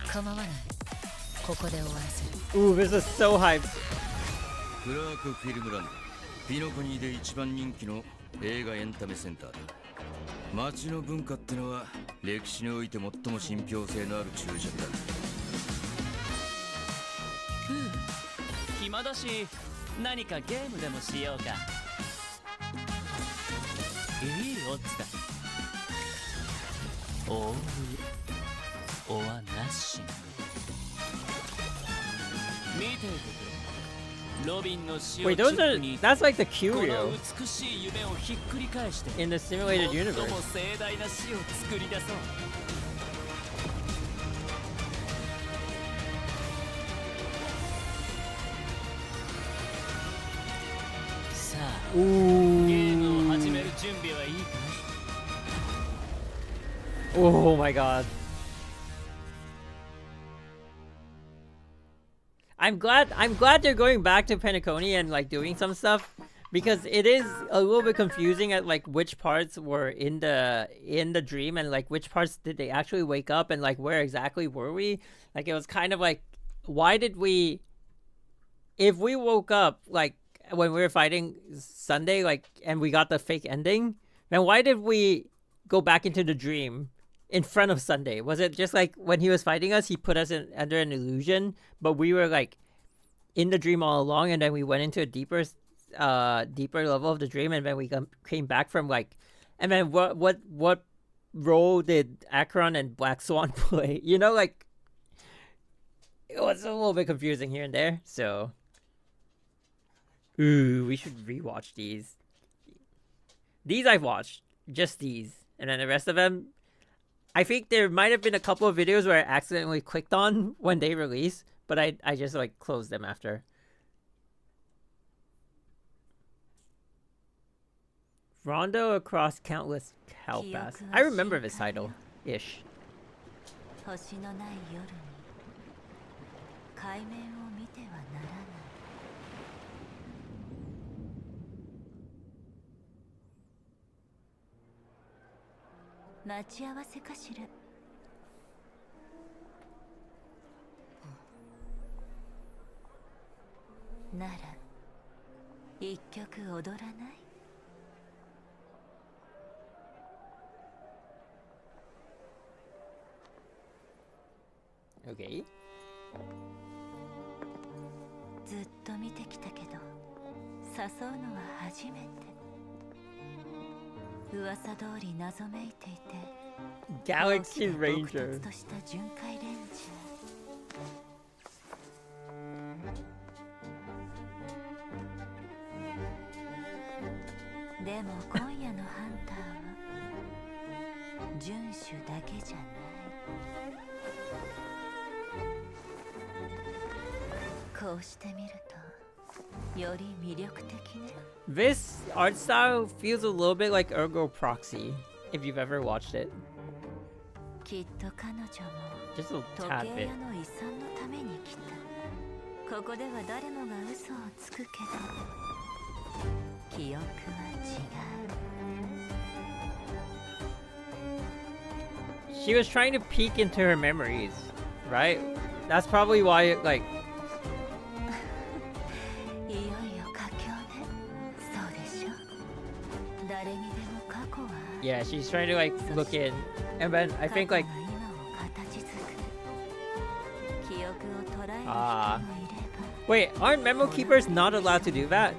だ。構わない。ここで終わらせる。 Ooh, this is so hyped. クラークフィルムランド、ピノコニーで一番人気の映画エンタメセンターだ。街の文化ってのは歴史において最も信憑性のある注釈だ。暇だし何かゲームでもしようか。いいオッズだ。オールオアナッシング。見ていてくれ。ロビンの死を Wait, チ those ッ are プに that's like the こ curio の美しい夢をひっくり返して in the simulated 最 universe. も盛大な死を作り出そう。さあ、ゲームを始める準備はいいかい？ Oh my god. I'm glad they're going back to Penacony and like doing some stuff because it is a little bit confusing at like which parts were in the dream and like which parts did they actually wake up and like where exactly were we? Like it was kind of like why did we if we woke up like when we were fighting Sunday like and we got the fake ending, then why did we go back into the dream in front of Sunday? Was it just like when he was fighting us, he put us under an illusion, but we were like in the dream all along, and then we went into a deeper level of the dream, and then we came back from like, and then what role did Acheron and Black Swan play? You know, like it was a little bit confusing here and there. So, ooh, we should rewatch these. These I've watched, just these, and then the rest of them. I think there might have been a couple of videos where I accidentally clicked on when they release, but I just like closed them after. Rondo across countless hellpaths. I remember this title, ish. 星のない夜に海面を見てはならない。待ち合わせかしら。なら一曲踊らない？ Okay. ずっと見てきたけど誘うのは初めて。噂通り謎めいていて Galaxy Ranger. とした巡回レンジャー。でも今夜のハンターは遵守だけじゃない。こうして見るとより魅力的ね。 This art style feels a little bit like Ergo Proxy, if you've ever watched it. きっと彼女も Just a 時 tad 計 bit. 屋の遺産のために来た。ここでは誰もが嘘をつくけど記憶は違う。 She was trying to peek into her memories, right? That's probably why it like いよいよ佳境ね。そうでしょ。誰にでも過去は yeah, she's trying to like look in and then I think like 今を形作る。記憶を捉える人もいれば wait, aren't memo keepers not allowed to do that?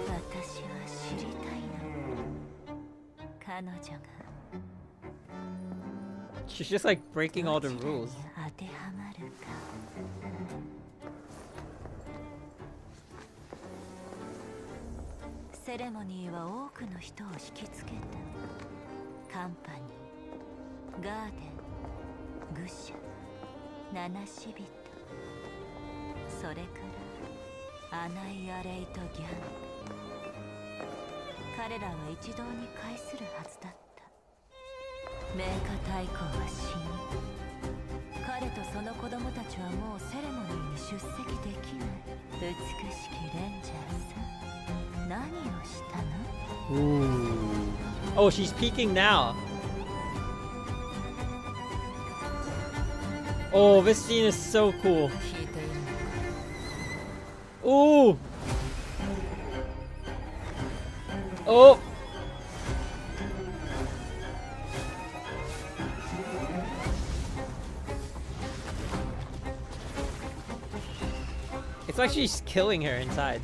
私は知りたいの。彼女が She's just like breaking all the rules. 当てはまるか。セレモニーは多くの人を引きつけた。カンパニー、ガーデン、愚者、七死人、それからアナイアレイト・ギャング。彼らは一堂に会するはずだった。名家太后は死に、彼とその子供たちはもうセレモニーに出席できない。美しきレンジャーさん、何をしたの？ Ooh. Oh, she's peeking now. Oh, this scene is so cool. Ooh. Oh. It's like she's killing her inside.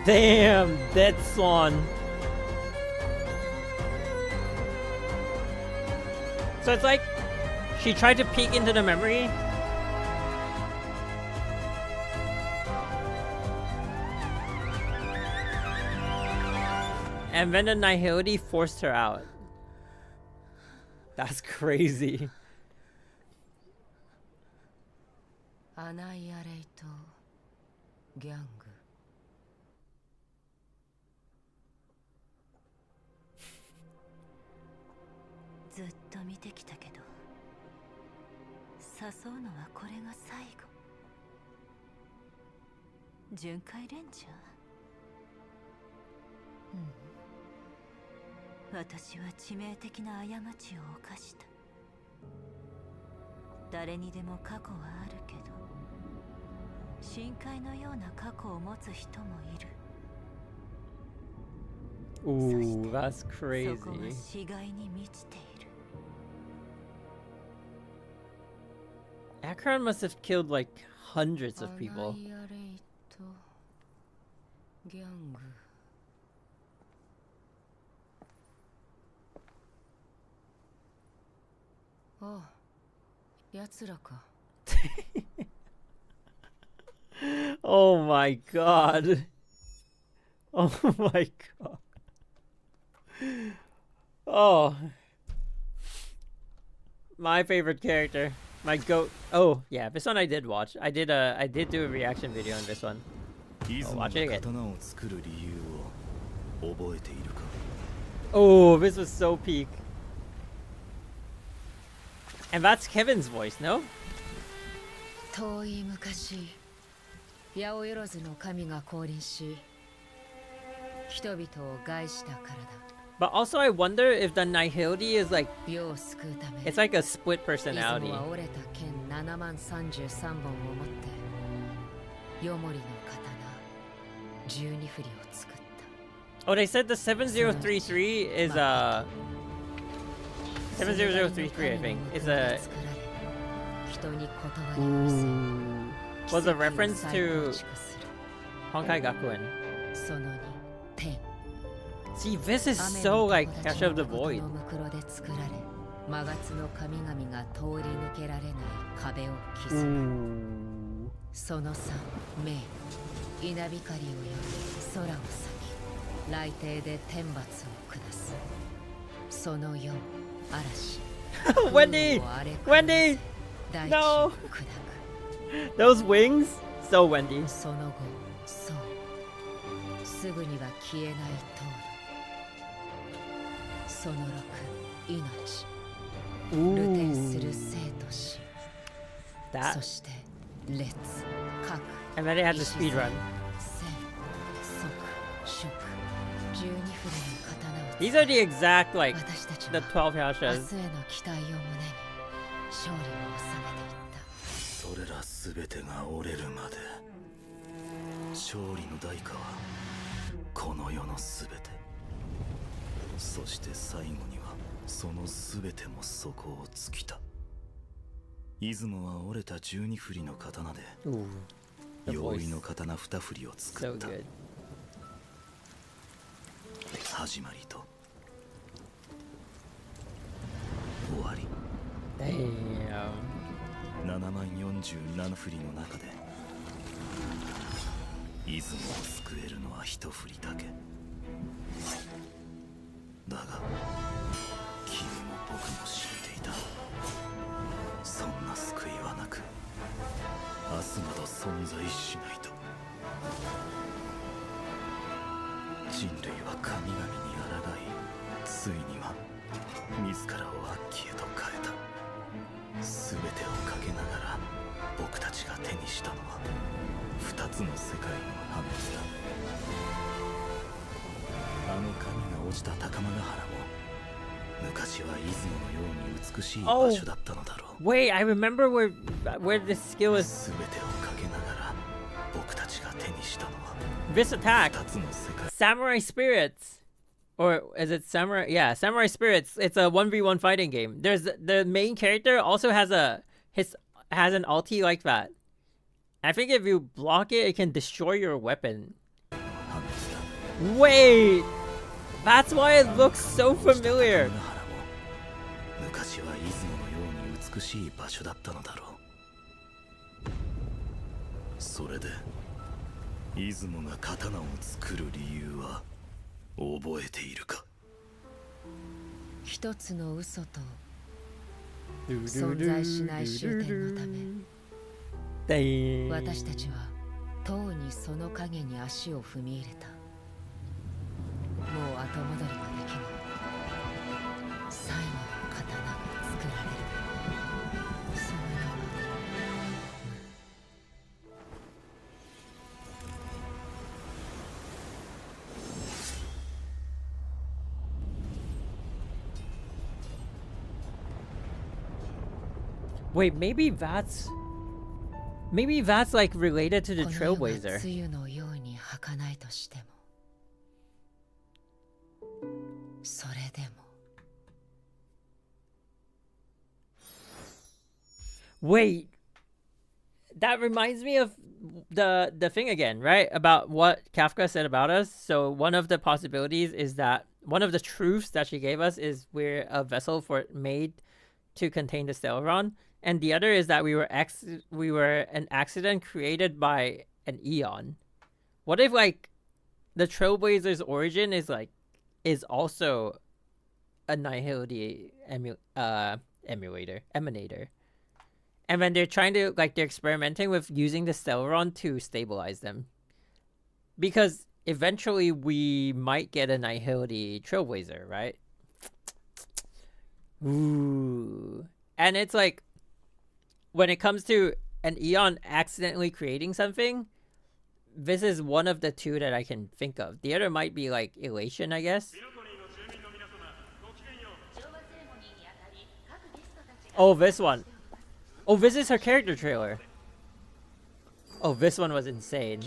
Damn, dead swan. So it's like she tried to peek into the memory. And then the Nihility forced her out. That's crazy. Annihilate gang. ずっと見てきたけど、誘うのはこれが最後。巡回レンジャー？私は致命的な過ちを犯した。誰にでも過去はあるけど、深海のような過去を持つ人もいる。Ooh, that's そこが crazy. 死骸に満ちている。Akron must have killed like hundreds of people. Annihilate gang. ああ、奴らか。Oh my god. Oh my god. Oh. My favorite character. My goat. Oh, yeah, this one I did watch. I did do a reaction video on this one. Oh, watch it again. Oh, this was so peak. And that's Kevin's voice, no? 遠い昔、八百万の神が降臨し、人々を害したからだ。But also I wonder if the Nihility is like, it's like a split personality. Oh, they said the 7033 is 7033 I think is a was a reference to Honkai Gakuen. See, this is so like Cash of the Void. 魔月の神々が通り抜けられない壁を築く。その3、名、稲光を呼び空を裂き、雷霆で天罰を下す。その4、嵐。Wendy! Wendy! No! Those wings? So Wendy. その後、そう。すぐには消えない通る。その6、命。露天する生と死。そして列、核。And then they had the speed run. These are the exact like the 12 Yashas. それらすべてが折れるまで勝利の代価はこの世のすべて、そして最後にはそのすべても底を尽きた。出雲は折れた12振りの刀で容易の刀二振りを作った。 So good. 始まりと終わり。 Damn. 7万47振りの中で出雲を救えるのは一振りだけ。だが君も僕も知っていた。そんな救いはなく明日など存在しないと。人類は神々に抗い、ついには自らを悪鬼へと変えた。全てをかけながら僕たちが手にしたのは二つの世界の破滅だ。あの神が落ちた高間ヶ原も昔は出雲のように美しい場所だったのだろう。 Wait, I remember where this skill is. 全てをかけながら僕たちが手にしたのは This attack. 二つの世界。 Samurai Spirits. Or is it Samurai? Yeah, Samurai Spirits. It's a 1v1 fighting game. There's the main character also has an ulti like that. I think if you block it, it can destroy your weapon. Wait, that's why it looks so familiar. 昔は出雲のように美しい場所だったのだろう。それで出雲が刀を作る理由は覚えているか。一つの嘘と存在しない終点のため、私たちはとうにその影に足を踏み入れた。もう後戻りができない最後の刀が作られる。その名は Wait, maybe that's like related to the Trailblazer. 梅雨のように儚いとしても、それでも。 Wait, that reminds me of the thing again, right? About what Kafka said about us. So one of the possibilities is that one of the truths that she gave us is we're a vessel made to contain the Celeron. And the other is that we were an accident created by an Eon. What if like the Trailblazer's origin is also a Nihility emanator? And then they're trying to they're experimenting with using the Celeron to stabilize them. Because eventually we might get a Nihility Trailblazer, right? Ooh. And it's like when it comes to an Eon accidentally creating something, this is one of the two that I can think of. The other might be like Elation, I guess. Oh, this one. Oh, this is her character trailer. Oh, this one was insane.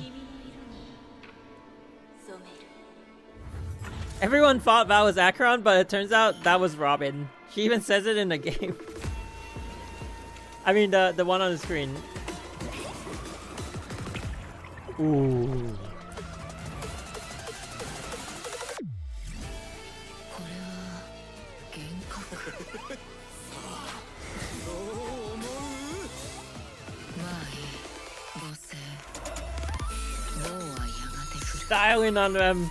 Everyone thought that was Acheron, but it turns out that was Robin. She even says it in the game. I mean, the one on the screen. Ooh. Styling on them.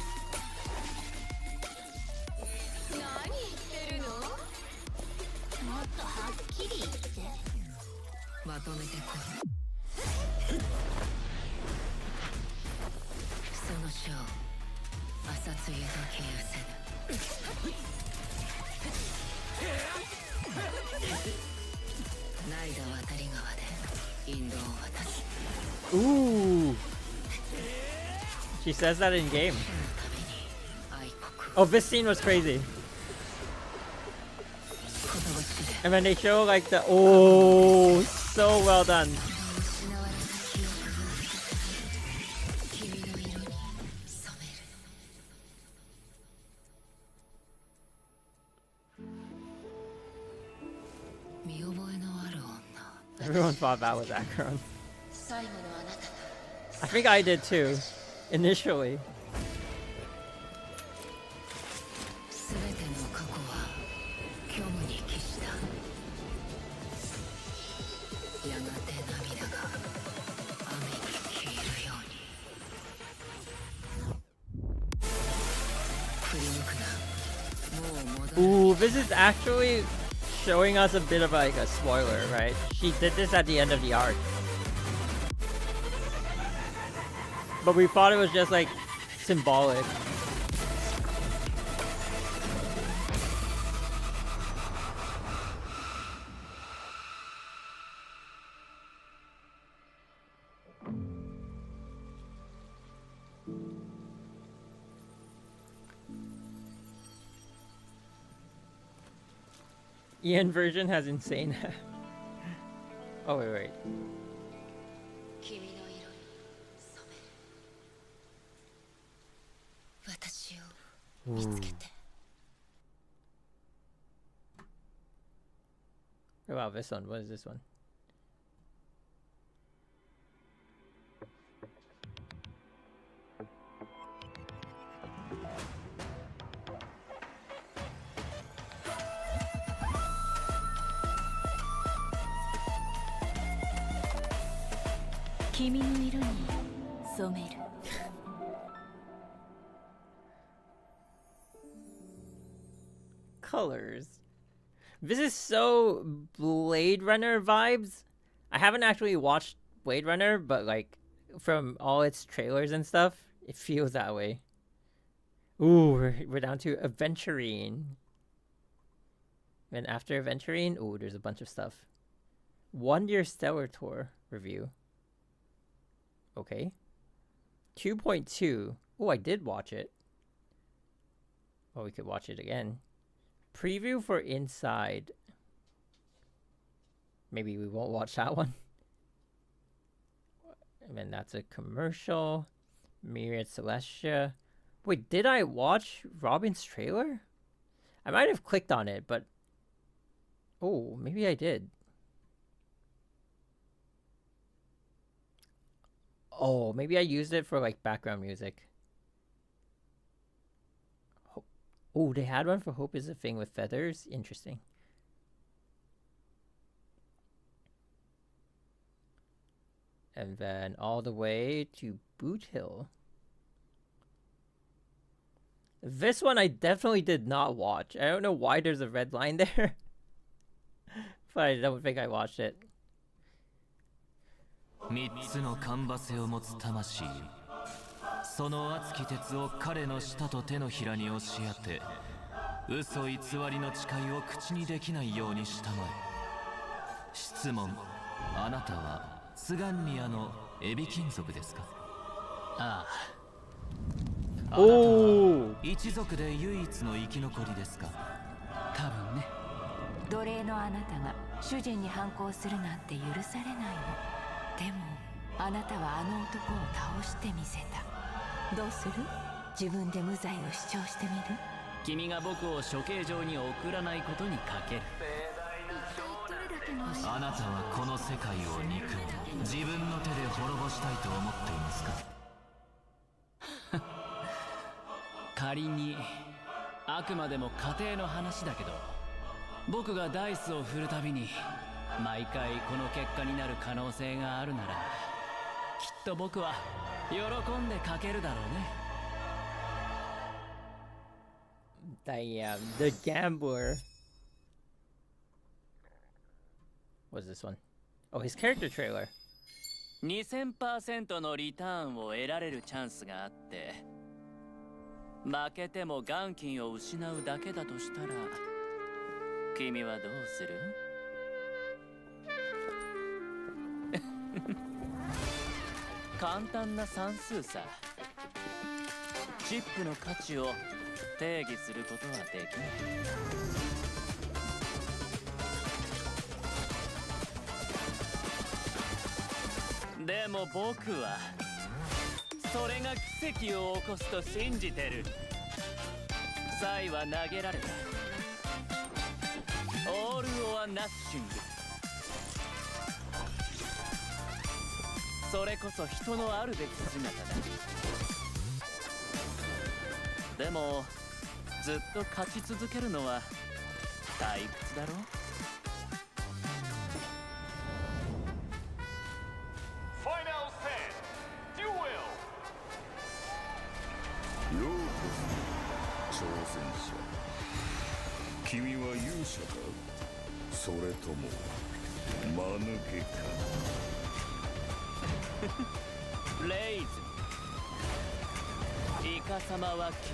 Ooh. She says that in game. Oh, this scene was crazy. And then they show like the oh, so well done. Everyone thought that was Acheron. I think I did too, initially. Ooh, this is actually showing us a bit of like a spoiler, right? She did this at the end of the arc. But we thought it was just like symbolic. Ian version has insane. Oh wait. Ooh. Oh, wow, this one. What is this one? Colors. This is so Blade Runner vibes. I haven't actually watched Blade Runner, but like from all its trailers and stuff, it feels that way. Ooh, we're down to Aventurine. And after Aventurine, ooh, there's a bunch of stuff. 1 Year Stellar Tour review. Okay. 2.2. Oh, I did watch it. Oh, we could watch it again. Preview for Inside. Maybe we won't watch that one. And then that's a commercial. Myriad Celestia. Wait, did I watch Robin's trailer? I might have clicked on it, but... Oh, maybe I did. Oh, maybe I used it for like background music. Oh, they had one for Hope is a Thing with Feathers. Interesting. And then all the way to Boot Hill. This one I definitely did not watch. I don't know why there's a red line there. But I don't think I watched it. 3つのカンバセを持つ魂、その熱き鉄を彼の舌と手のひらに押し当て、嘘偽りの誓いを口にできないようにしたまえ。質問、あなたはスガンニアのエビ金属ですか？ああ。あなたは一族で唯一の生き残りですか？多分ね。奴隷のあなたが主人に反抗するなんて許されないの。でもあなたはあの男を倒してみせた。どうする？自分で無罪を主張してみる？君が僕を処刑場に送らないことにかける。あなたはこの世界を憎み、自分の手で滅ぼしたいと思っていますか？仮にあくまでも家庭の話だけど、僕がダイスを振るたびに毎回この結果になる可能性があるなら、きっと僕は喜んでかけるだろうね。Damn, the gambler. What's this one? Oh, his character trailer. 2000% のリターンを得られるチャンスがあって、負けても元金を失うだけだとしたら、君はどうする？簡単な算数さ。チップの価値を定義することはできない。でも僕はそれが奇跡を起こすと信じてる。サイは投げられた。オール・オア・ナッシング。それこそ人のあるべき姿だ。でもずっと勝ち続けるのは退屈だろ。ようこそ挑戦者。君は勇者か、それとも間抜けか。レイズ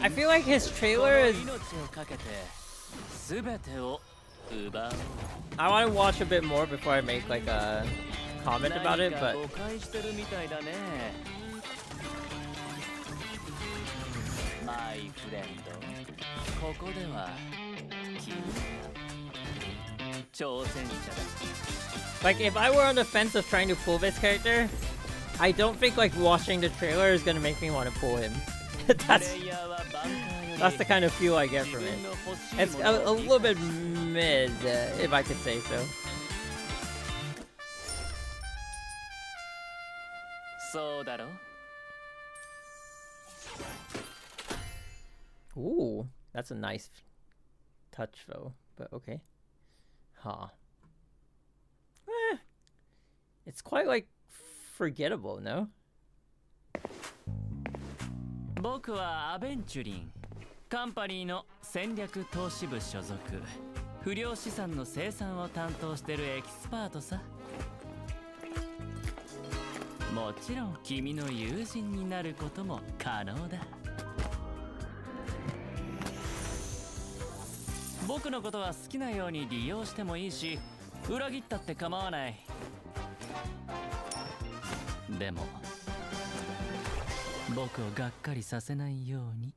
I feel like his trailer is... I want to watch a bit more before I make like a comment about it, but... My friend, like, if I were on the fence of trying to pull this character, I don't think like watching the trailer is gonna make me want to pull him. That's the kind of feel I get from it. It's a little bit mid, if I could say so. Ooh, that's a nice touch though, but okay. Huh. It's quite like forgettable, no? 僕はアベンチュリンカンパニーの戦略投資部所属不良資産の生産を担当してるエキスパートさ。もちろん君の友人になることも可能だ。僕のことは好きなように利用してもいいし裏切ったって構わない。でも僕をがっかりさせないように。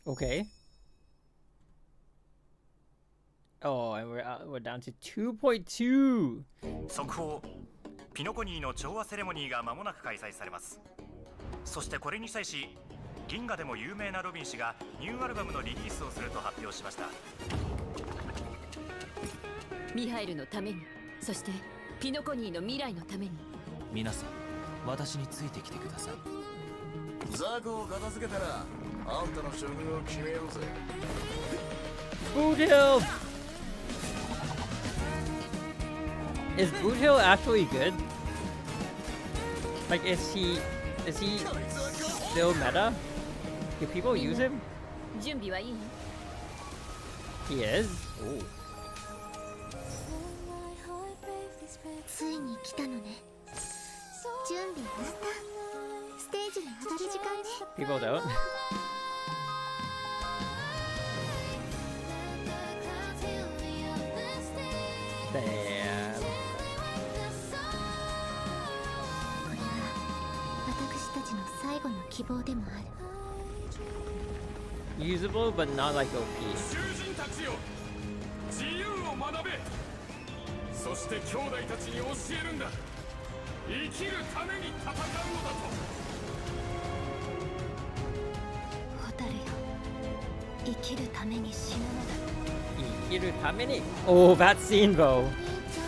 Okay. Oh, and we're down to 2.2. 速報。ピノコニーの調和セレモニーが間もなく開催されます。そしてこれに際し、銀河でも有名なロビン氏がニューアルバムのリリースをすると発表しました。ミハイルのために、そしてピノコニーの未来のために。皆さん、私についてきてください。ザコを片付けたら、あんたの処遇を決めようぜ。Boot Hill! Is Boot Hill actually good? Like, is he still meta? Do people use him? 準備はいい？ He is? Oh. ついに来たのね。準備終わった。ステージに上がる時間ね。People don't. Damn. これは私たちの最後の希望でもある。Usable, but not like OP. 囚人たちよ、自由を学べ。そして兄弟たちに教えるんだ。生きるために戦うのだと。ホタルよ、生きるために死ぬのだ。生きるために. Oh, that scene though.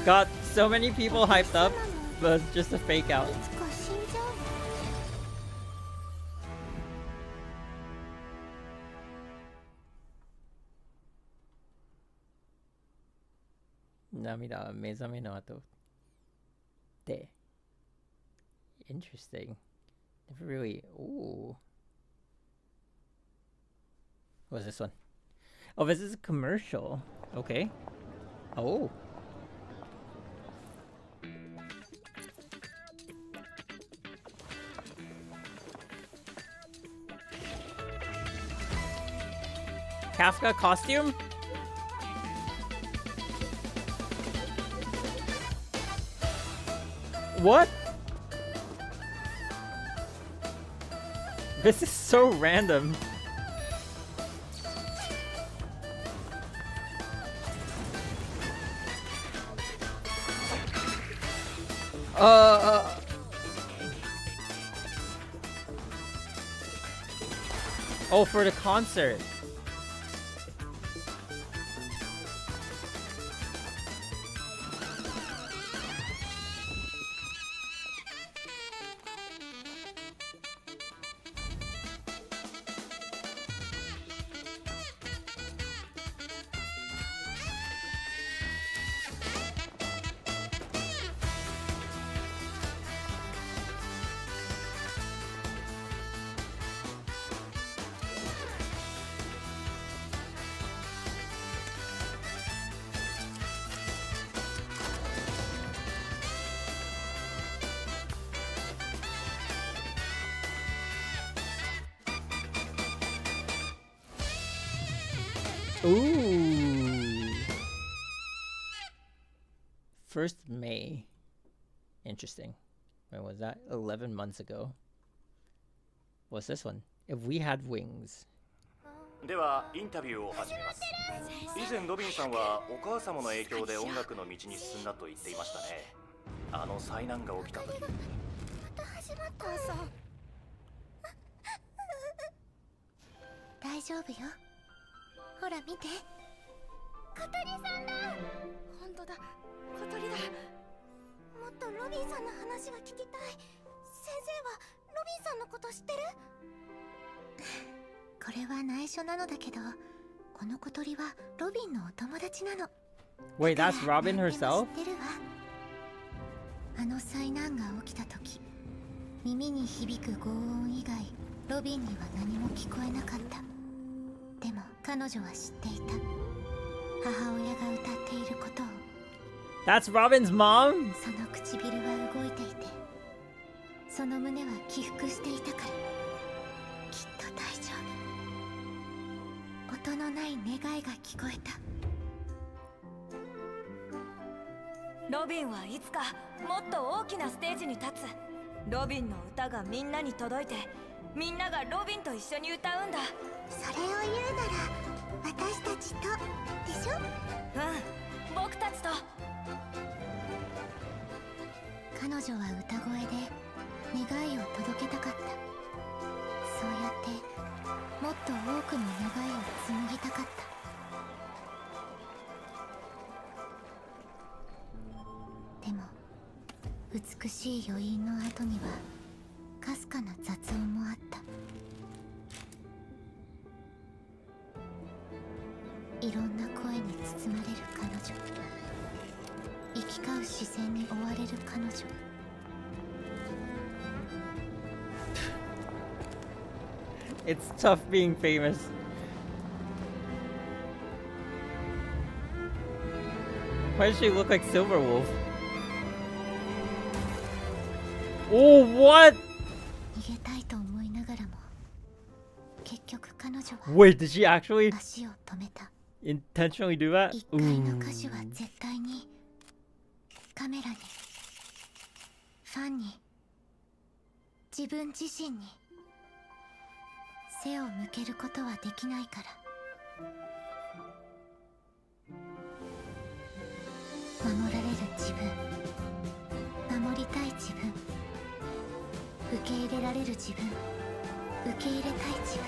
Got so many people hyped up, but just a fake out. いつか死んじゃうの。涙は目覚めの後で Interesting. Never really. Ooh. What was this one? Oh, this is a commercial. Okay. Oh. Kafka costume? What? This is so random. Oh, for the concert. Ooh. 1st May. Interesting. When was that? 11 months ago. What's this one? If we had wings. ではインタビューを始めます。以前ロビンさんはお母様の影響で音楽の道に進んだと言っていましたね。あの災難が起きた時。また始まったさ。大丈夫よ。ほら見て。小鳥さんだ。本当だ。小鳥だ。もっとロビンさんの話が聞きたい。先生はロビンさんのこと知ってる？これは内緒なのだけど、この小鳥はロビンのお友達なの。Wait, that's Robin herself? 知ってるわ。あの災難が起きた時、耳に響く轟音以外、ロビンには何も聞こえなかった。でも彼女は知っていた。母親が歌っていることを。That's Robin's mom? その唇は動いていて、その胸は起伏していたから、きっと大丈夫。音のない願いが聞こえた。ロビンはいつかもっと大きなステージに立つ。ロビンの歌がみんなに届いて、みんながロビンと一緒に歌うんだ。それを言うなら私たちとでしょ？うん、僕たちと。彼女は歌声で願いを届けたかった。そうやってもっと多くの願いを紡ぎたかった。でも美しい余韻の後にはかすかな雑音もあった。いろんな声に包まれる彼女、行き交う視線に追われる彼女。It's tough being famous. Why does she look like Silverwolf? Oh, what? 逃げたいと思いながらも、結局彼女は Wait, did she actually 足を止めた。intentionally do that? 一回の歌手は絶対にカメラに、ファンに、自分自身に背を向けることはできないから。守られる自分、守りたい自分、受け入れられる自分、受け入れたい自分、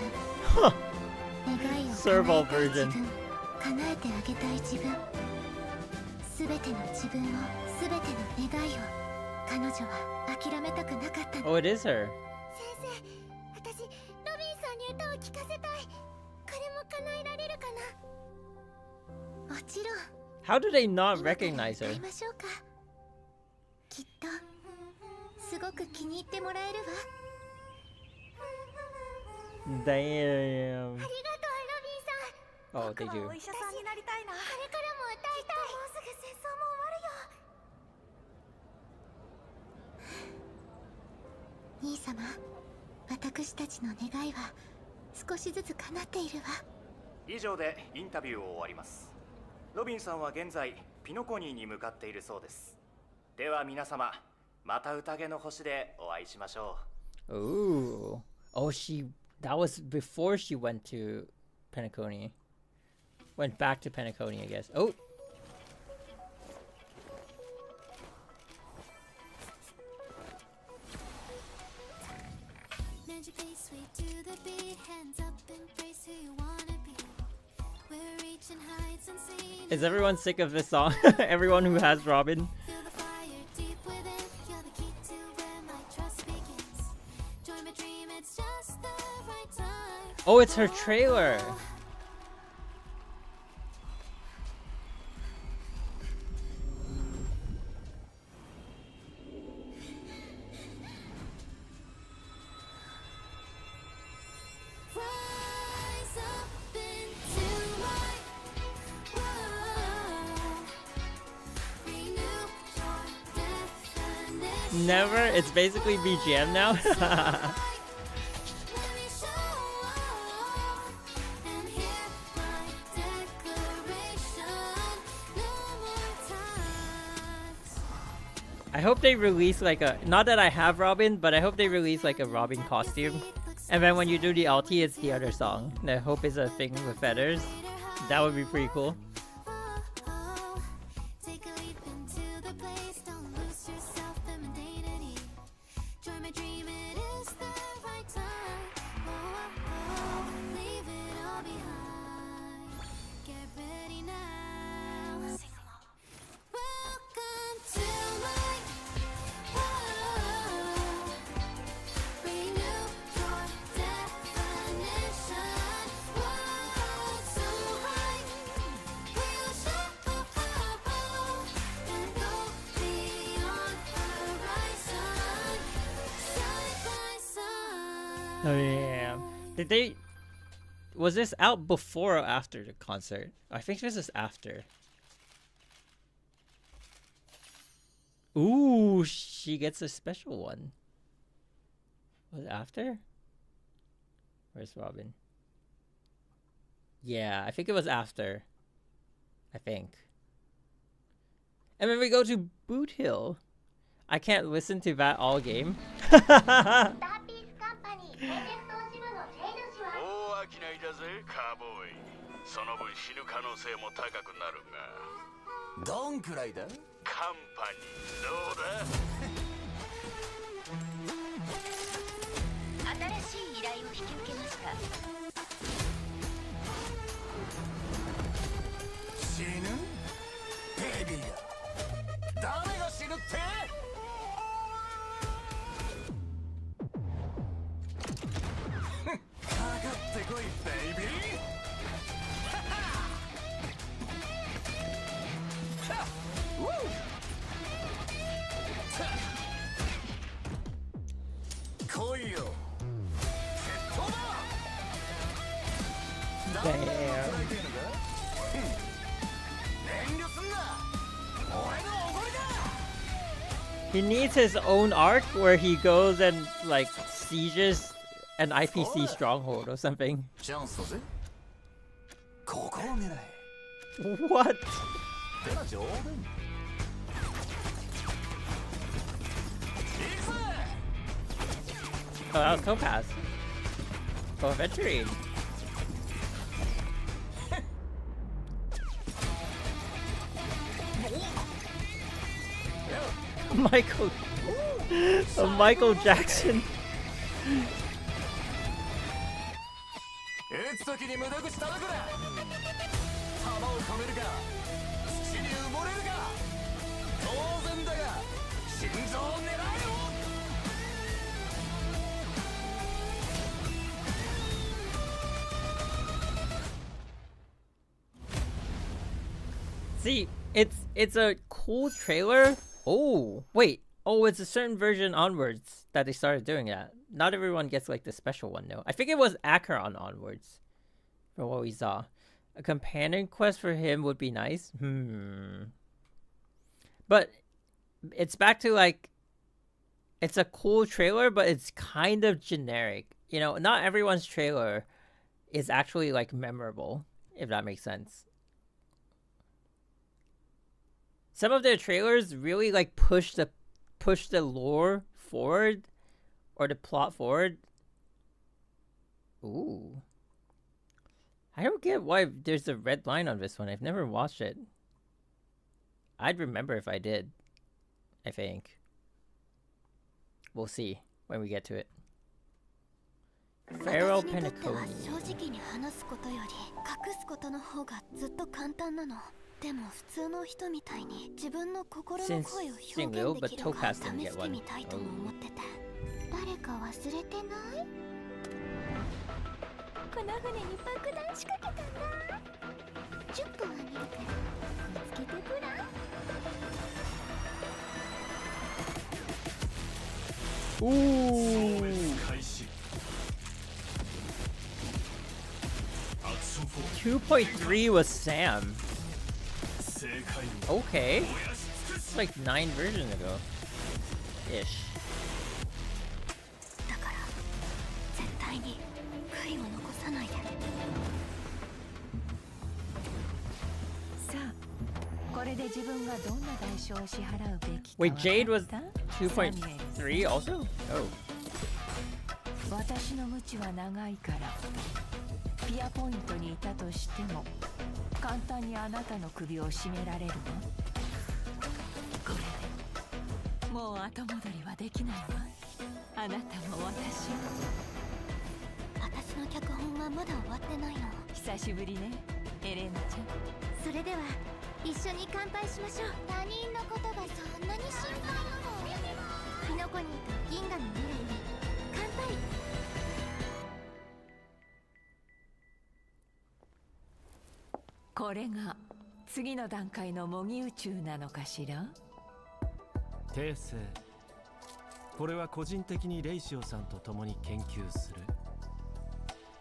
願いを叶えたい自分、叶えてあげたい自分、すべての自分を、すべての願いを彼女は諦めたくなかったの。Oh, it is her. 先生、私ロビンさんに歌を聴かせたい。これも叶えられるかな？もちろん。 How do they not recognize her? 歌いましょうか。きっとすごく気に入ってもらえるわ。 Damn. ありがとう、ロビンさん。 Oh, they do. お医者さんになりたいな。これからも歌いたい。もうすぐ戦争も終わるよ。兄様、私たちの願いは少しずつ叶っているわ。以上でインタビューを終わります。ロビンさんは現在ピノコニーに向かっているそうです。では皆様、また宴の星でお会いしましょう。Ooh. Oh, that was before she went to Penacony. Went back to Penacony, I guess. Oh. Is everyone sick of this song? Everyone who has Robin? Oh, it's her trailer. Never? It's basically BGM now? I hope they release like a, not that I have Robin, but I hope they release like a Robin costume. And then when you do the ulti, it's the other song. I hope it's a thing with feathers. That would be pretty cool. Oh yeah. Did they... Was this out before or after the concert? I think this is after. Ooh, she gets a special one. Was it after? Where's Robin? Yeah, I think it was after. I think. And then we go to Boot Hill. I can't listen to that all game. その分死ぬ可能性も高くなるがどんくらいだカンパニーどうだ新しい依頼を引き受けました。死ぬベビーが誰が死ぬってかかってこいベイビー来いよ決闘だ誰が働いてんのか遠慮すんな俺のおごりだ He needs his own arc where he goes and like sieges an IPC stronghold or something. チャンスだぜここを狙え What? てな冗談 Oh, that was Topaz. Oh, Venturine. Michael. Michael Jackson. 打つ時に無駄口叩くな弾を込めるか土に埋もれるか当然だが心臓を狙えよ See, it's a cool trailer. Oh, wait. Oh, it's a certain version onwards that they started doing that. Not everyone gets like the special one though. I think it was Acheron onwards from what we saw. A companion quest for him would be nice. But it's back to like, it's a cool trailer, but it's kind of generic. You know, not everyone's trailer is actually like memorable, if that makes sense. Some of their trailers really like push the lore forward or the plot forward. Ooh. I don't get why there's a red line on this one. I've never watched it. I'd remember if I did. I think. We'll see when we get to it. Pharaoh Penacony. でも普通の人みたいに自分の心の声を表現できるか試してみたいとも思ってて誰か忘れてないこの船に爆弾仕掛けたんだ10分あげるから見つけてごらん Ooh. 2.3 was Sam. Okay. It's like 9 versions ago. Ish. だから絶対に悔いを残さないで。さあ、これで Wait, Jade was 2.3 also? Oh. 私の無知は長いからピアポイントにいたとしても簡単にあなたの首を絞められるわ。これでもう後戻りはできないわ。あなたも私も。私の脚本はまだ終わってないの。久しぶりね、エレーナちゃん。それでは一緒に乾杯しましょう。他人のことがそんなに心配なの？キノコニーと銀河の未来に乾杯。これが次の段階の模擬宇宙なのかしら。訂正。これは個人的にレイシオさんと共に研究する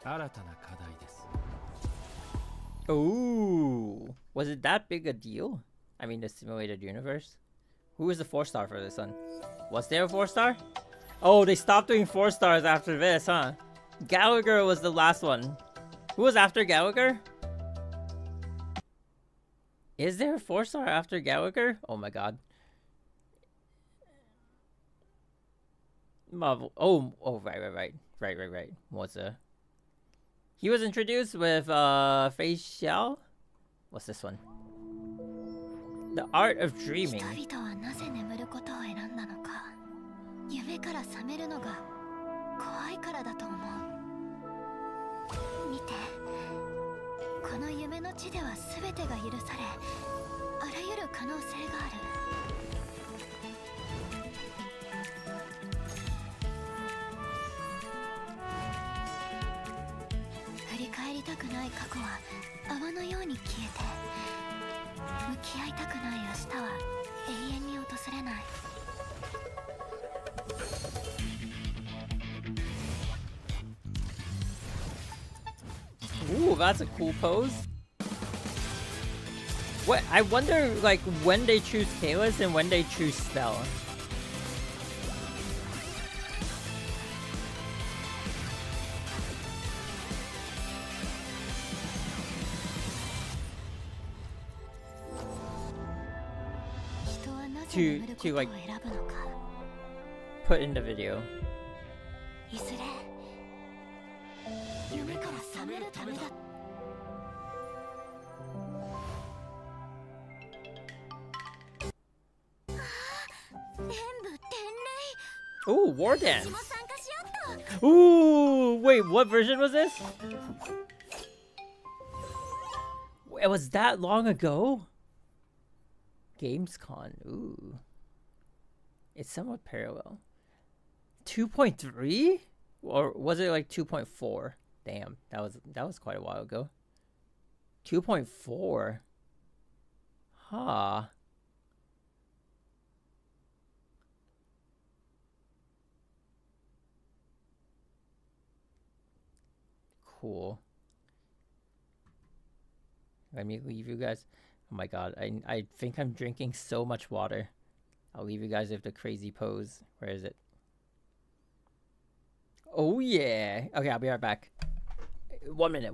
新たな課題です。Ooh, was it that big a deal? I mean, the simulated universe? Who was the 4-star for this one? Was there a 4-star? Oh, they stopped doing 4 stars after this, huh? Gallagher was the last one. Who was after Gallagher? Is there a 4-star after Gallagher? Oh my god. Marvel. Oh, right. What's he was introduced with facial. What's this one? The Art of Dreaming. 人々はなぜ眠ることを選んだのか。夢から覚めるのが怖いからだと思う。見て、この夢の地では全てが許され、あらゆる可能性がある。振り返りたくない過去は泡のように消えて、向き合いたくない明日は永遠に訪れない。Ooh, that's a cool pose. What? I wonder, like, when they choose Kalis and when they choose Spell. To like put in the video. いずれ夢から覚めるためだ。全部伝令。 Ooh, War Dance. Ooh, wait, what version was this? It was that long ago? Gamescom. Ooh. It's somewhat parallel. 2.3? Or was it like 2.4? Damn, that was quite a while ago. 2.4. Huh. Cool. Let me leave you guys. Oh my god, I think I'm drinking so much water. I'll leave you guys with the crazy pose. Where is it? Oh yeah. Okay, I'll be right back. 1 minute.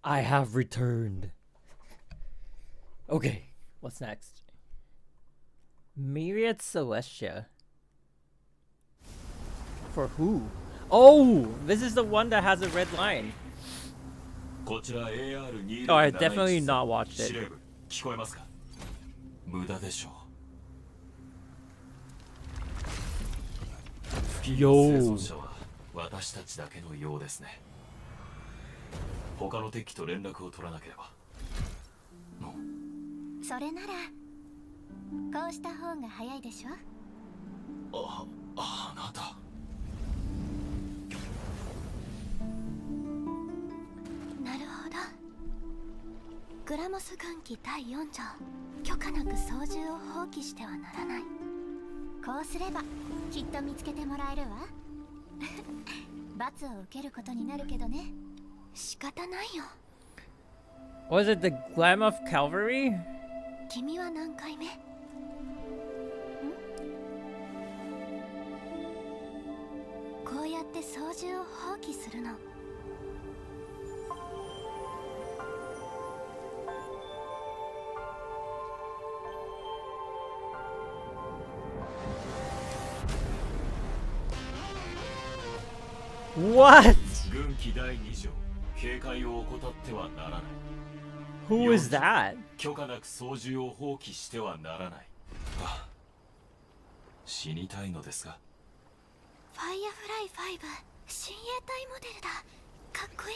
I have returned. Okay, what's next? Myriad Celestia. For who? Oh, this is the one that has a red line. Oh, I definitely not watched it. Yo. 私たちだけのようですね。他の敵と連絡を取らなければ。それならこうした方が早いでしょ。あなた。なるほど。グラモス軍記第4条、許可なく操縦を放棄してはならない。こうすればきっと見つけてもらえるわ。罰を受けることになるけどね。仕方ないよ。Was it the Glam of Calvary? 君は何回目？こうやって操縦を放棄するの。What? 軍記第2条、警戒を怠ってはならない。Who is that? 許可なく操縦を放棄してはならない。死にたいのですが。ファイアフライ5、親衛隊モデルだ。かっこい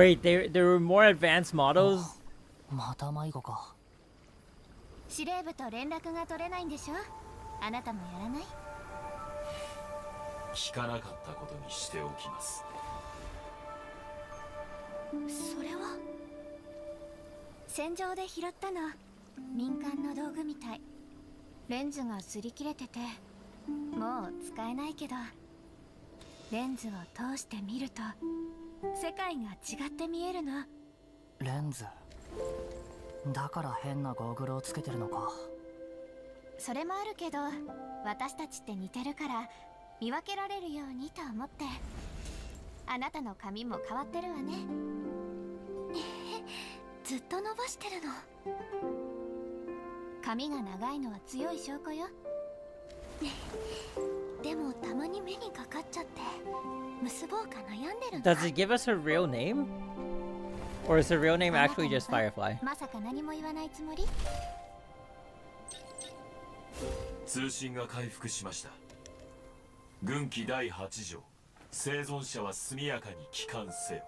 い。 Wait, there were more advanced models? また迷子か。司令部と連絡が取れないんでしょ。あなたもやらない？聞かなかったことにしておきます。それは戦場で拾ったの。民間の道具みたい。レンズが擦り切れててもう使えないけど、レンズを通して見ると世界が違って見えるの。レンズだから変なゴーグルをつけてるのか。それもあるけど、私たちって似てるから見分けられるようにと思って。あなたの髪も変わってるわね。ずっと伸ばしてるの。髪が長いのは強い証拠よ。でもたまに目にかかっちゃって結ぼうか悩んでるんだ。 Does it give us her real name? Or is her real name actually just Firefly? まさか何も言わないつもり？通信が回復しました。軍記第8条、生存者は速やかに帰還せよ。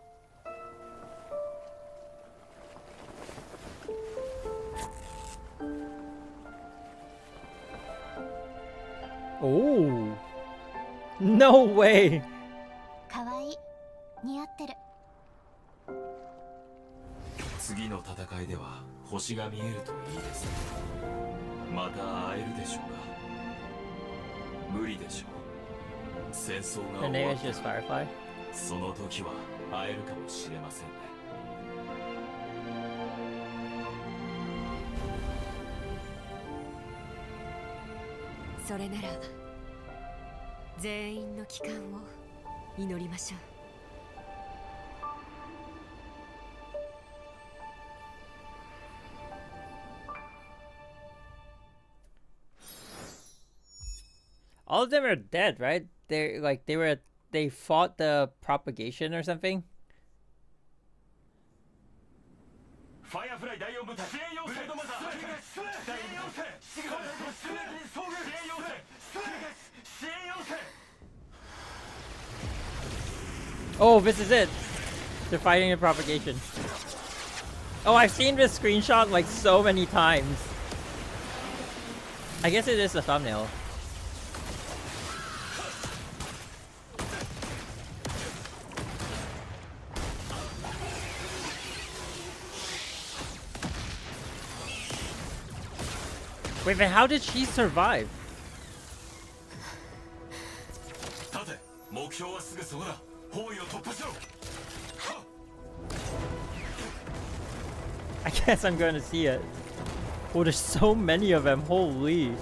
Oh, no way. かわいい。似合ってる。次の戦いでは星が見えるといいですね。また会えるでしょうか。無理でしょう。戦争が Her 終 name わ is った just Firefly? その時は会えるかもしれませんね。それなら全員の帰還を祈りましょう。All of them are dead, right? They fought the propagation or something. Firefly 第4部隊、支援要請のまず第2要請、支援要請、支援要請。 Oh, this is it. They're fighting the propagation. Oh, I've seen this screenshot like so many times. I guess it is a thumbnail. Wait, but how did she survive? 立て、目標はすぐそこだ。包囲を突破しろ。I guess I'm going to see it. Oh, there's so many of them. Holy.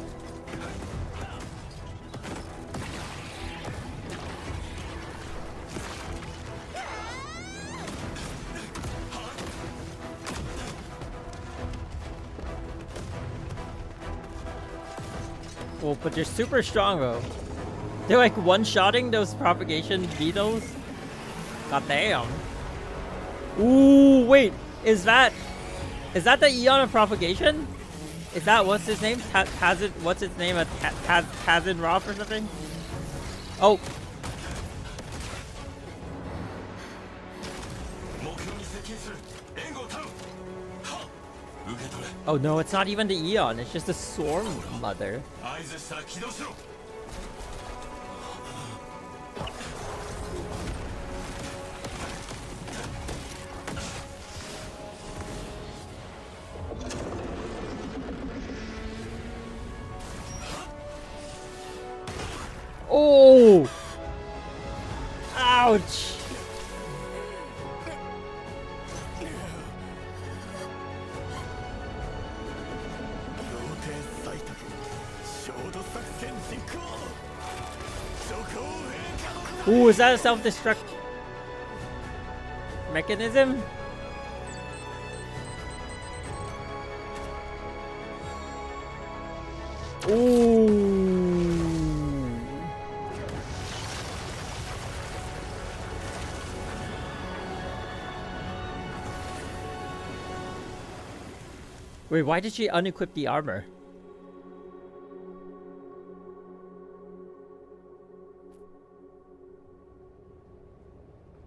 Well, but they're super strong though. They're like one-shotting those propagation beetles. God damn. Ooh, wait. Is that the Eon of propagation? Is that what's his name? What's his name? Tazin Roth or something? Oh. Oh no, it's not even the Eon. It's just the Swarm Mother. Oh! Ouch! Ooh, is that a self-destruct mechanism? Ooh. Wait, why did she unequip the armor?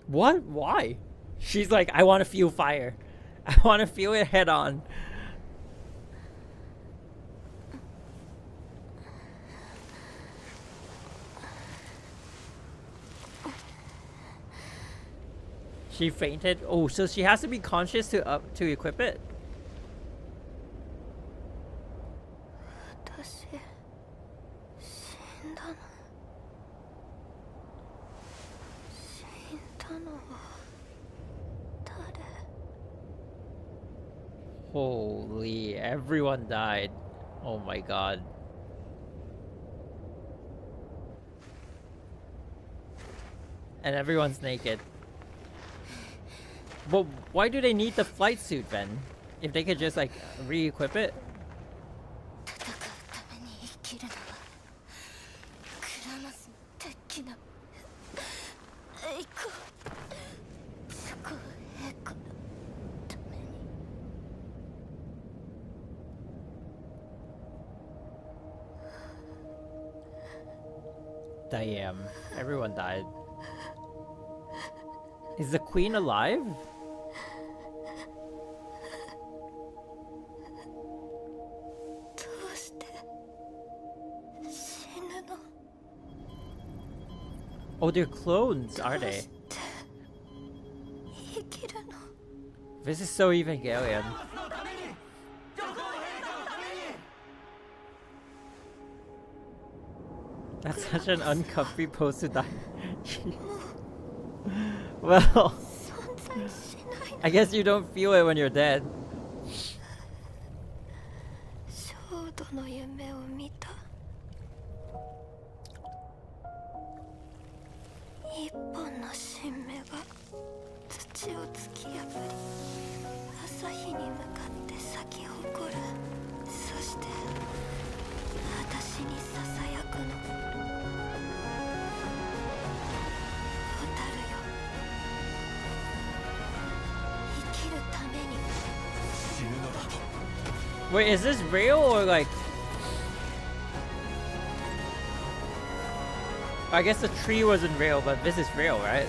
What? Why? She's like, I want to feel fire. I want to feel it head on. She fainted? Oh, so she has to be conscious to equip it? Holy, everyone died. Oh my god. And everyone's naked. But why do they need the flight suit then? If they could just like re-equip it? Damn, everyone died. Is the queen alive? Oh, they're clones, are they? This is so Evangelion. That's such an uncomfy pose to die. Well, I guess you don't feel it when you're dead. Wait, is this real or like... I guess the tree wasn't real, but this is real, right?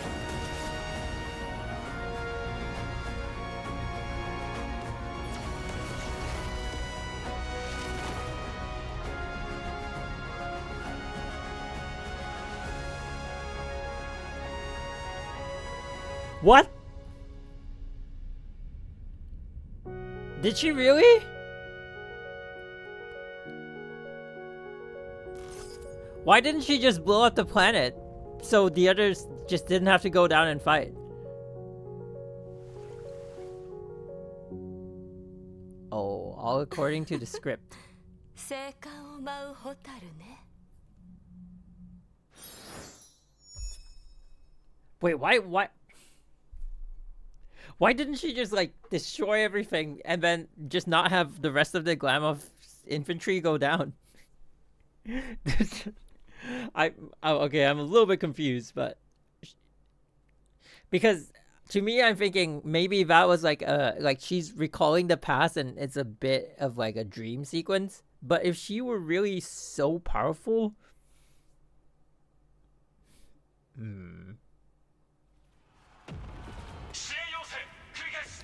What? Did she really? Why didn't she just blow up the planet so the others just didn't have to go down and fight? Oh, all according to the script. Wait, why didn't she just like destroy everything and then just not have the rest of the glam of infantry go down? Okay, I'm a little bit confused, but because to me, I'm thinking maybe that was like she's recalling the past and it's a bit of like a dream sequence. But if she were really so powerful,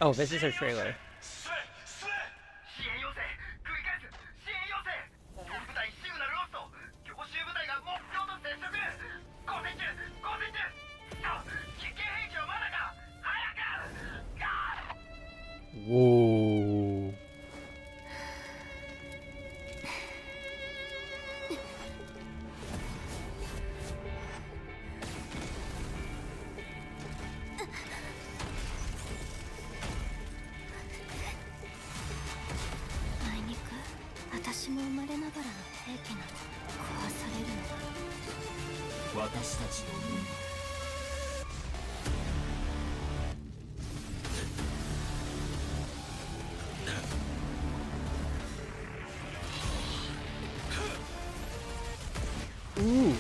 Oh, this is her trailer. Whoa. Ooh.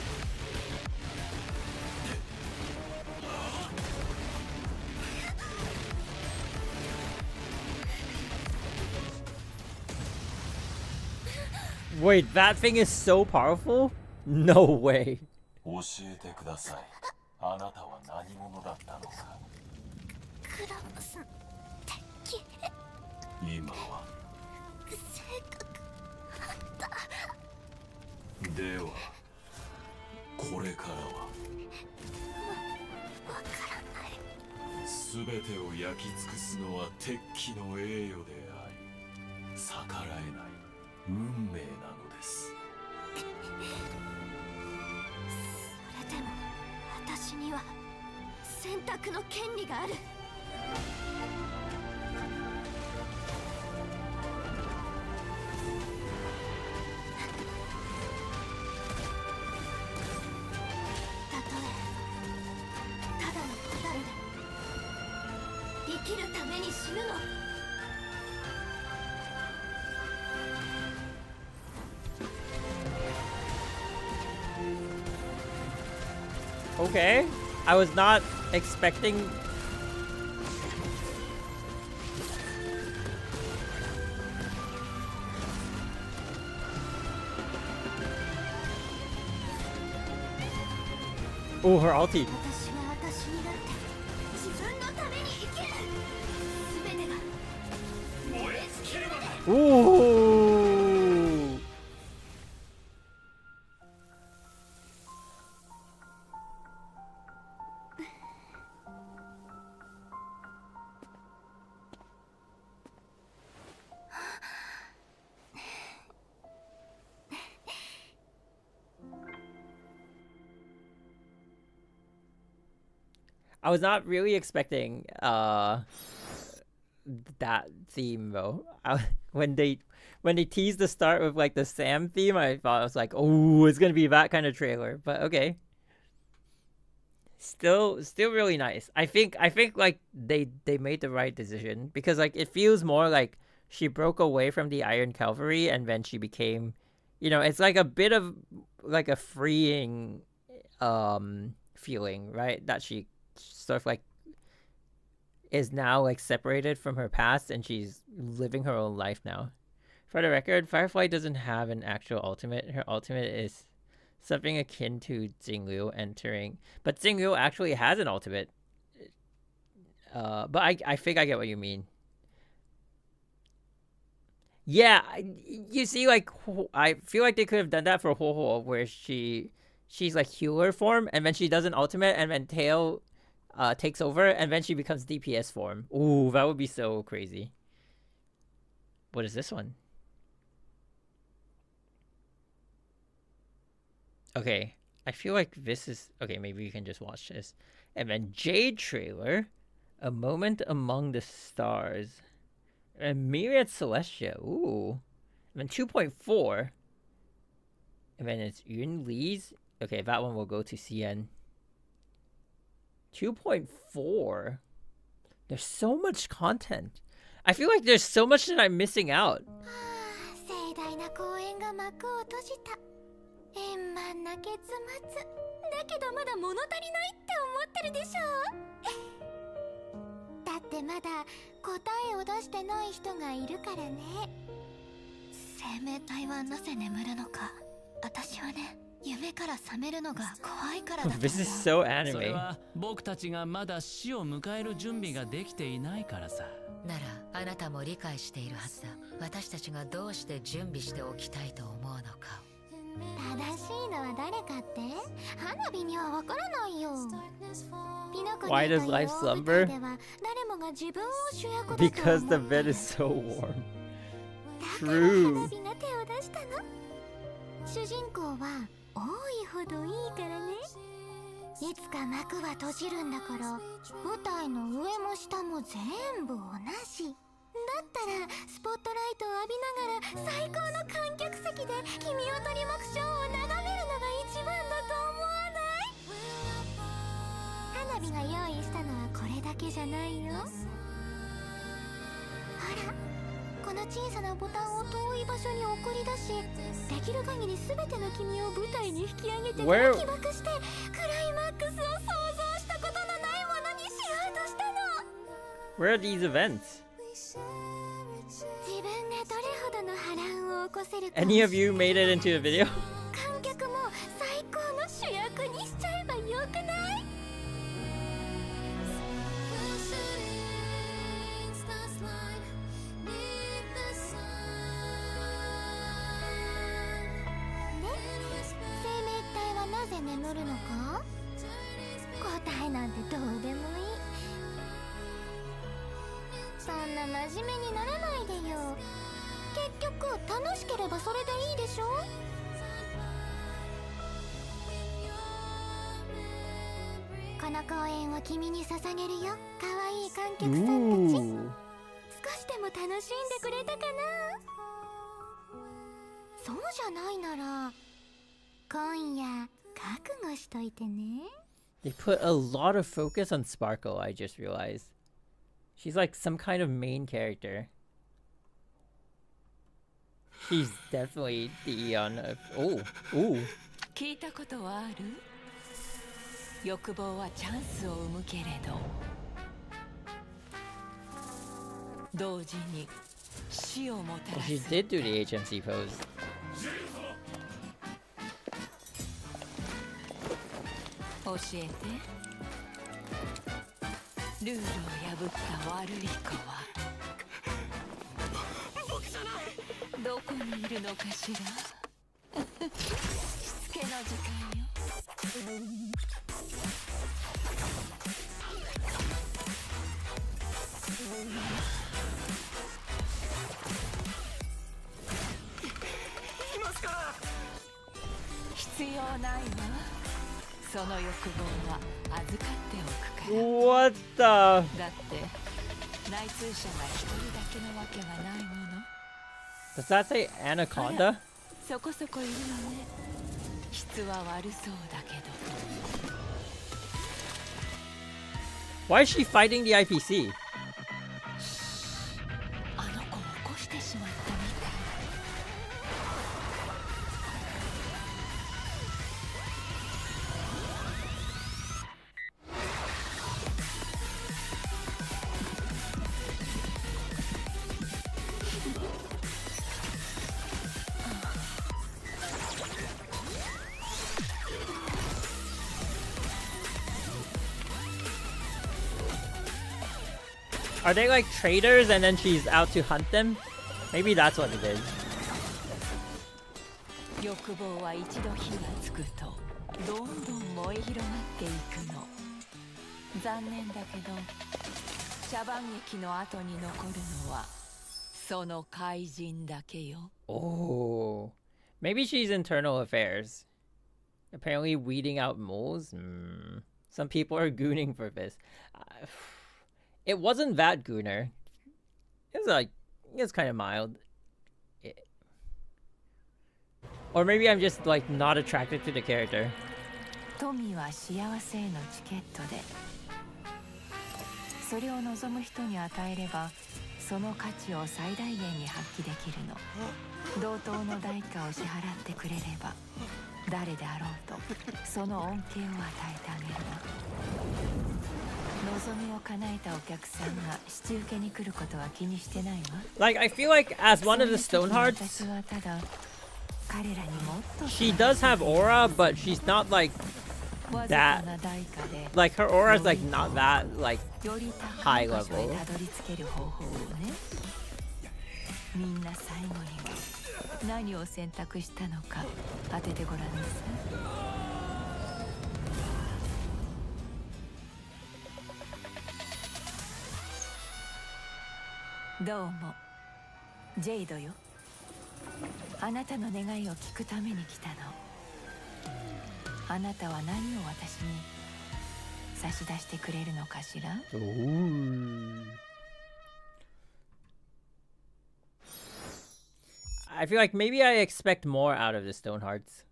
Wait, that thing is so powerful? No way. 教えてください。あなたは何者だったのか。クラムス敵。今は。性格あった。では、これからは。わからない。すべてを焼き尽くすのは鉄器の栄誉であり、逆らえない運命なのです。それでも私には選択の権利がある。たとえただの蛍で生きるために死ぬの。Okay, I was not expecting. Oh, her ulti. Ooh. I was not really expecting that theme though. When they teased the start with like the Sam theme, I thought I was like, oh, it's gonna be that kind of trailer. But okay, still really nice. I think like they made the right decision because like it feels more like she broke away from the Iron Cavalry and then she became, you know, it's like a bit of like a freeing feeling, right? That she sort of like is now like separated from her past and she's living her own life now. For the record, Firefly doesn't have an actual ultimate. Her ultimate is something akin to Jinglu entering, but Jinglu actually has an ultimate. But I think I get what you mean. Yeah, you see, like I feel like they could have done that for Ho Ho, where she's like healer form, and then she does an ultimate, and then Tail takes over, and then she becomes DPS form. Ooh, that would be so crazy. What is this one? Okay, I feel like this is... Okay, maybe you can just watch this. And then Jade trailer. A Moment Among the Stars. And Myriad Celestia. Ooh. And then 2.4. And then it's Yun Lee's. Okay, that one will go to CN. 2.4. There's so much content. I feel like there's so much that I'm missing out. 円満な結末だけどまだ物足りないって思ってるでしょ。だってまだ答えを出してない人がいるからね。生命体はなぜ眠るのか、私はね、夢から覚めるのが怖いからだと思う。 This is so それ anime. は僕たちがまだ死を迎える準備ができていないからさ。ならあなたも理解しているはずだ。私たちがどうして準備しておきたいと思うのか。正しいのは誰かって花火にはわからないよ。ピノコ Why ニ does という life 大舞台 slumber? では誰もが自分を主役だと思う。 Because the bed is so warm. だから True. 花火が手を出したの。主人公は多いほどいいからね。いつか幕は閉じるんだから、舞台の上も下も全部同じ。だったらスポットライトを浴びながら最高の観客席で君を取り巻くショーを眺めるのが一番だと思わない？花火が用意したのはこれだけじゃないよ。ほら、この小さなボタンを遠い場所に送り出し、できる限り全ての君を舞台に引き上げてバキバクしてクライマックスを想像したことのないものにしようとしたの。 Where are these events? 自分がどれほどの波乱を起こせるか。 Any of you made it into a video? 観客も最高の主役にしちゃえばよくない？生命体はなぜ眠るのか？答えなんてどうでもいい。そんな真面目にならないでよ。結局楽しければそれでいいでしょ。この公演を君に捧げるよ。可愛い観客さんたち。 Ooh. 少しでも楽しんでくれたかな？そうじゃないなら今夜覚悟しといてね。 They put a lot of focus on Sparkle, I just realized. She's like some kind of main character. She's definitely the Eon of... Oh, ooh. 聞いたことはある？欲望はチャンスを生むけれど、同時に死をもた Well, ら she す。 did do the HMC pose. 教えて。ルールを破った悪い子は僕じゃない。どこにいるのかしら。しつけの時間よ。今しから。必要ないわ。その欲望は預かっておくから。 What the? だって内通者が一人だけのわけはないもの。 Does that say Anaconda? そこそこいるのね。質は悪そうだけど。 Why is she fighting the IPC? あの子を起こしてしまったみたい。 Are they like traders and then she's out to hunt them? Maybe that's what it is. 欲望は一度火がつくとどんどん燃え広がっていくの。残念だけど茶番劇の後に残るのはその怪人だけよ。 Oh. Maybe she's internal affairs. Apparently weeding out moles? Some people are gooning for this. It wasn't that gooner. It was kind of mild. Or maybe I'm just like not attracted to the character. 富は幸せへのチケットで、それを望む人に与えればその価値を最大限に発揮できるの。同等の代価を支払ってくれれば誰であろうとその恩恵を与えてあげるわ。望みを叶えたお客さんが引き受けに来ることは気にしてないわ。Like, I feel like as one of the Stonehearts, 私はただ彼らにもっと she does have aura, but she's not like that. Like, her aura is like not that like high level. みんな最後には何を選択したのか当ててごらんなさい。どうも、ジェイドよ。あなたの願いを聞くために来たの。あなたは何を私に差し出してくれるのかしら？ I feel like maybe I expect more out of the Stonehearts.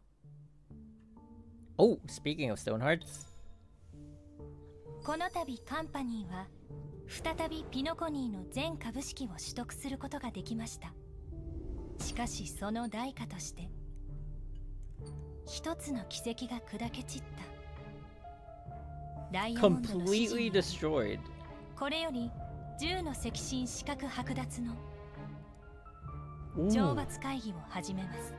Oh, speaking of Stonehearts. この度カンパニーは再びピノコニーの全株式を取得することができました。しかしその代価として一つの奇跡が砕け散った。ダイヤモンドの指示により Completely destroyed. これより10の赤心資格剥奪の懲罰会議を始めます。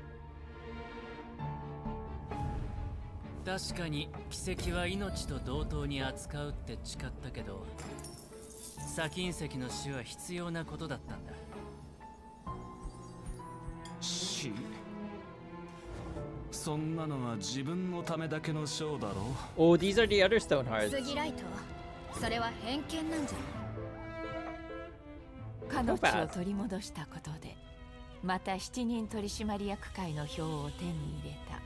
確かに奇跡は命と同等に扱うって誓ったけど、砂金石の死は必要なことだったんだ。死？そんなのは自分のためだけのショーだろう。Oh, these are the other Stonehearts. 杉ライト、それは偏見なんじゃない？彼女を取り戻したことでまた7人取締役会の票を手に入れた。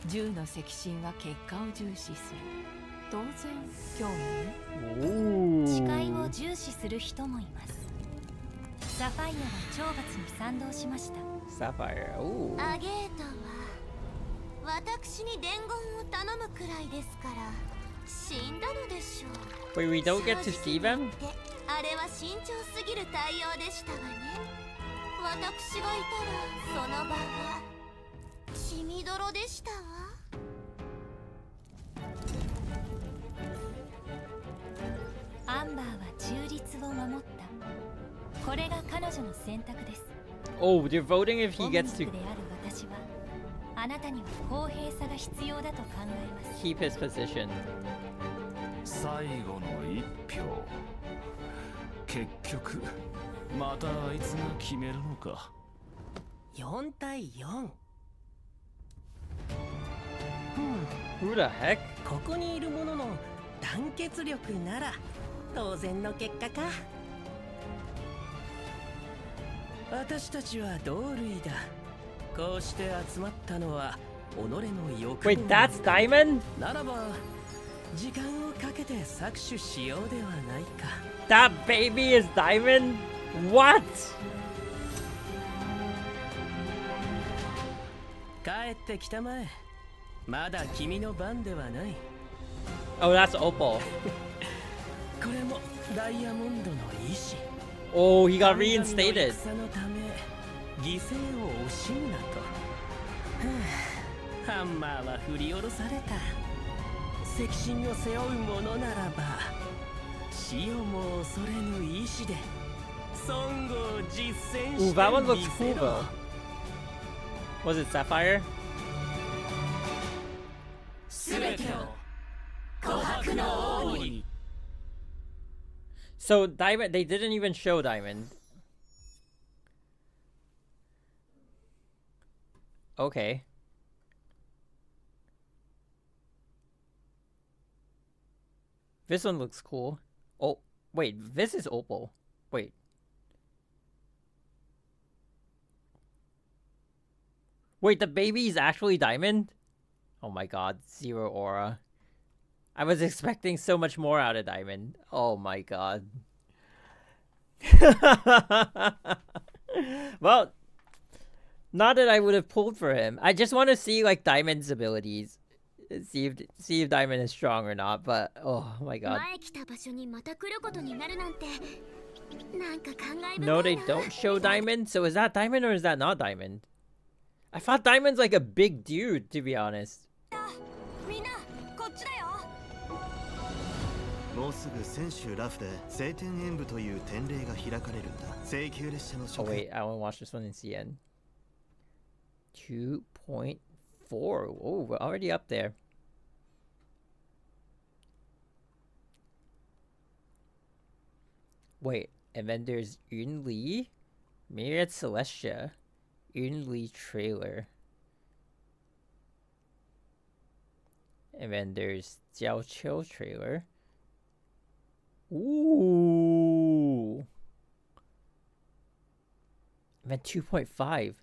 10の赤心は結果を重視する。当然興味ね。誓いを重視する人もいます。サファイアは懲罰に賛同しました。サファイア、おアゲートは私に伝言を頼むくらいですから死んだのでしょう。 Wait, we don't get to see them? あれは慎重すぎる対応でしたわね。私がいたらその場は血みどろでしたわ。アンバーは中立を守った。これが彼女の選択です。Oh, they're voting if he gets to である私はあなたには公平さが必要だと考えます。 keep his position. 最後の一票。結局またあいつが決めるのか。4対4。Who the heck? ここにいる者の団結力なら当然の結果か。私たちは同類だ。こうして集まったのは己の欲望。 Wait, that's Diamond? ならば時間をかけて搾取しようではないか。 That baby is Diamond? What? 帰ってきたまえ。まだ君の番ではない。 Oh, that's Opal. これもダイヤモンドの意志。 Oh, he got reinstated. 戦のため犠牲を惜しむなと。ハンマーは振り下ろされた。赤心を背負う者ならば死をも恐れぬ意志で孫悟を実践してみせろ。 Ooh, that one looks cool though. Was it Sapphire? 全てを琥珀の王に。 So Diamond, they didn't even show Diamond. Okay. This one looks cool. Oh, wait, this is Opal. Wait. Wait, the baby is actually Diamond? Oh my god, zero aura. I was expecting so much more out of Diamond. Oh my god. Well, not that I would have pulled for him. I just want to see like Diamond's abilities. See if Diamond is strong or not, but oh my god. No, they don't show Diamond? So is that Diamond or is that not Diamond? I thought Diamond's like a big dude, to be honest. みんなこっちだよ。もうすぐ泉州ラフで晴天演舞という典礼が開かれるんだ。請求列車の Oh wait, I want to watch this one in CN. 2.4. Oh, we're already up there. Wait, and then there's Yun Li, Myriad Celestia, Yun Li trailer. And then there's Jiao Qiu trailer. Ooh. And then 2.5.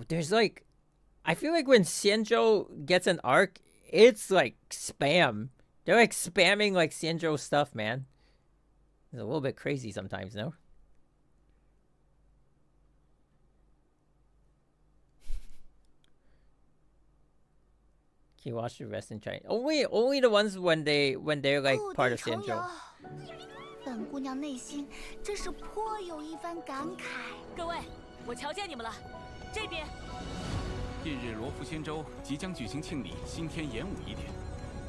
There's like, I feel like when Xianzhou gets an arc, it's like spam. They're like spamming like Xianzhou stuff, man. It's a little bit crazy sometimes, no? Can you watch the rest in China? Only the ones when they're like part of Xianzhou. 本姑娘内心真是颇有一番感慨。各位，我瞧见你们了，这边。近日罗浮仙州即将举行庆礼新天演武仪典，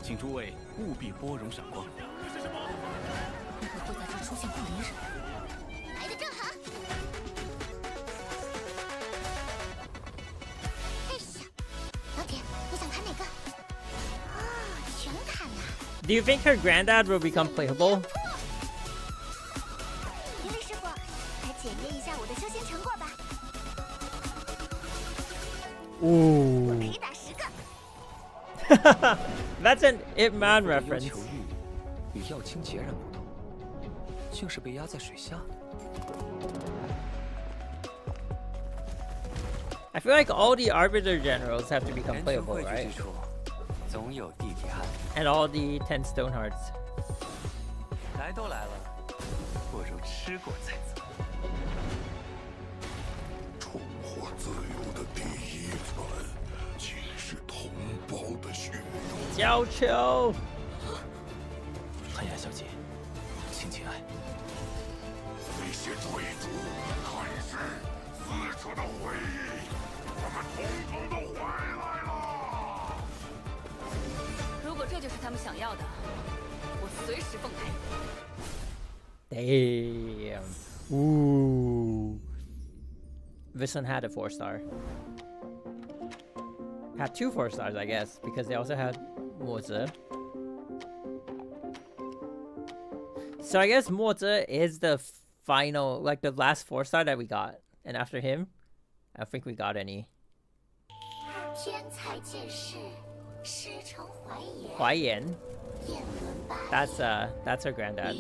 请诸位务必拨冗赏光。会不会在这出现不明人？来的正好。哎呀，老铁，你想砍哪个？哦，全砍了。Do you think her granddad will become playable? 林师傅，来检验一下我的修仙成果吧。 Ooh. That's an Ip Man reference. 与耀清截然不同，竟是被压在水下。 I feel like all the Arbiter generals have to become playable, right? 总有地铁汉。 And all the 10 Stone Hearts. 来都来了，不如吃过再走。重获自由的第一船，竟是同胞的血肉。娇秋，汉雅小姐，请节哀。那些追逐、探视、撕扯的回忆，我们统统都回来了。如果这就是他们想要的，我随时奉陪。 Damn. Ooh. This one had a 4-star. Had 2 4-stars, I guess, because they also had Mozi. So I guess Mozi is the final, like the last 4-star that we got. And after him, I don't think we got any. 天才剑士，师承怀言. That's her granddad.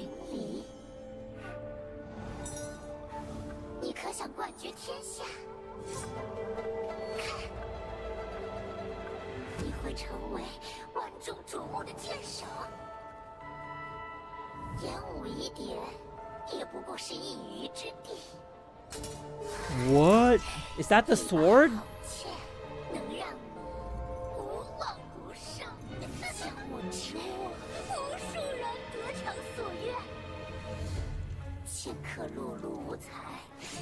你可想冠绝天下？看，你会成为万众瞩目的剑手。演武仪典也不过是一隅之地。 What? Is that the sword? 能让你无往不胜，将我之无数人得偿所愿。剑客碌碌无才，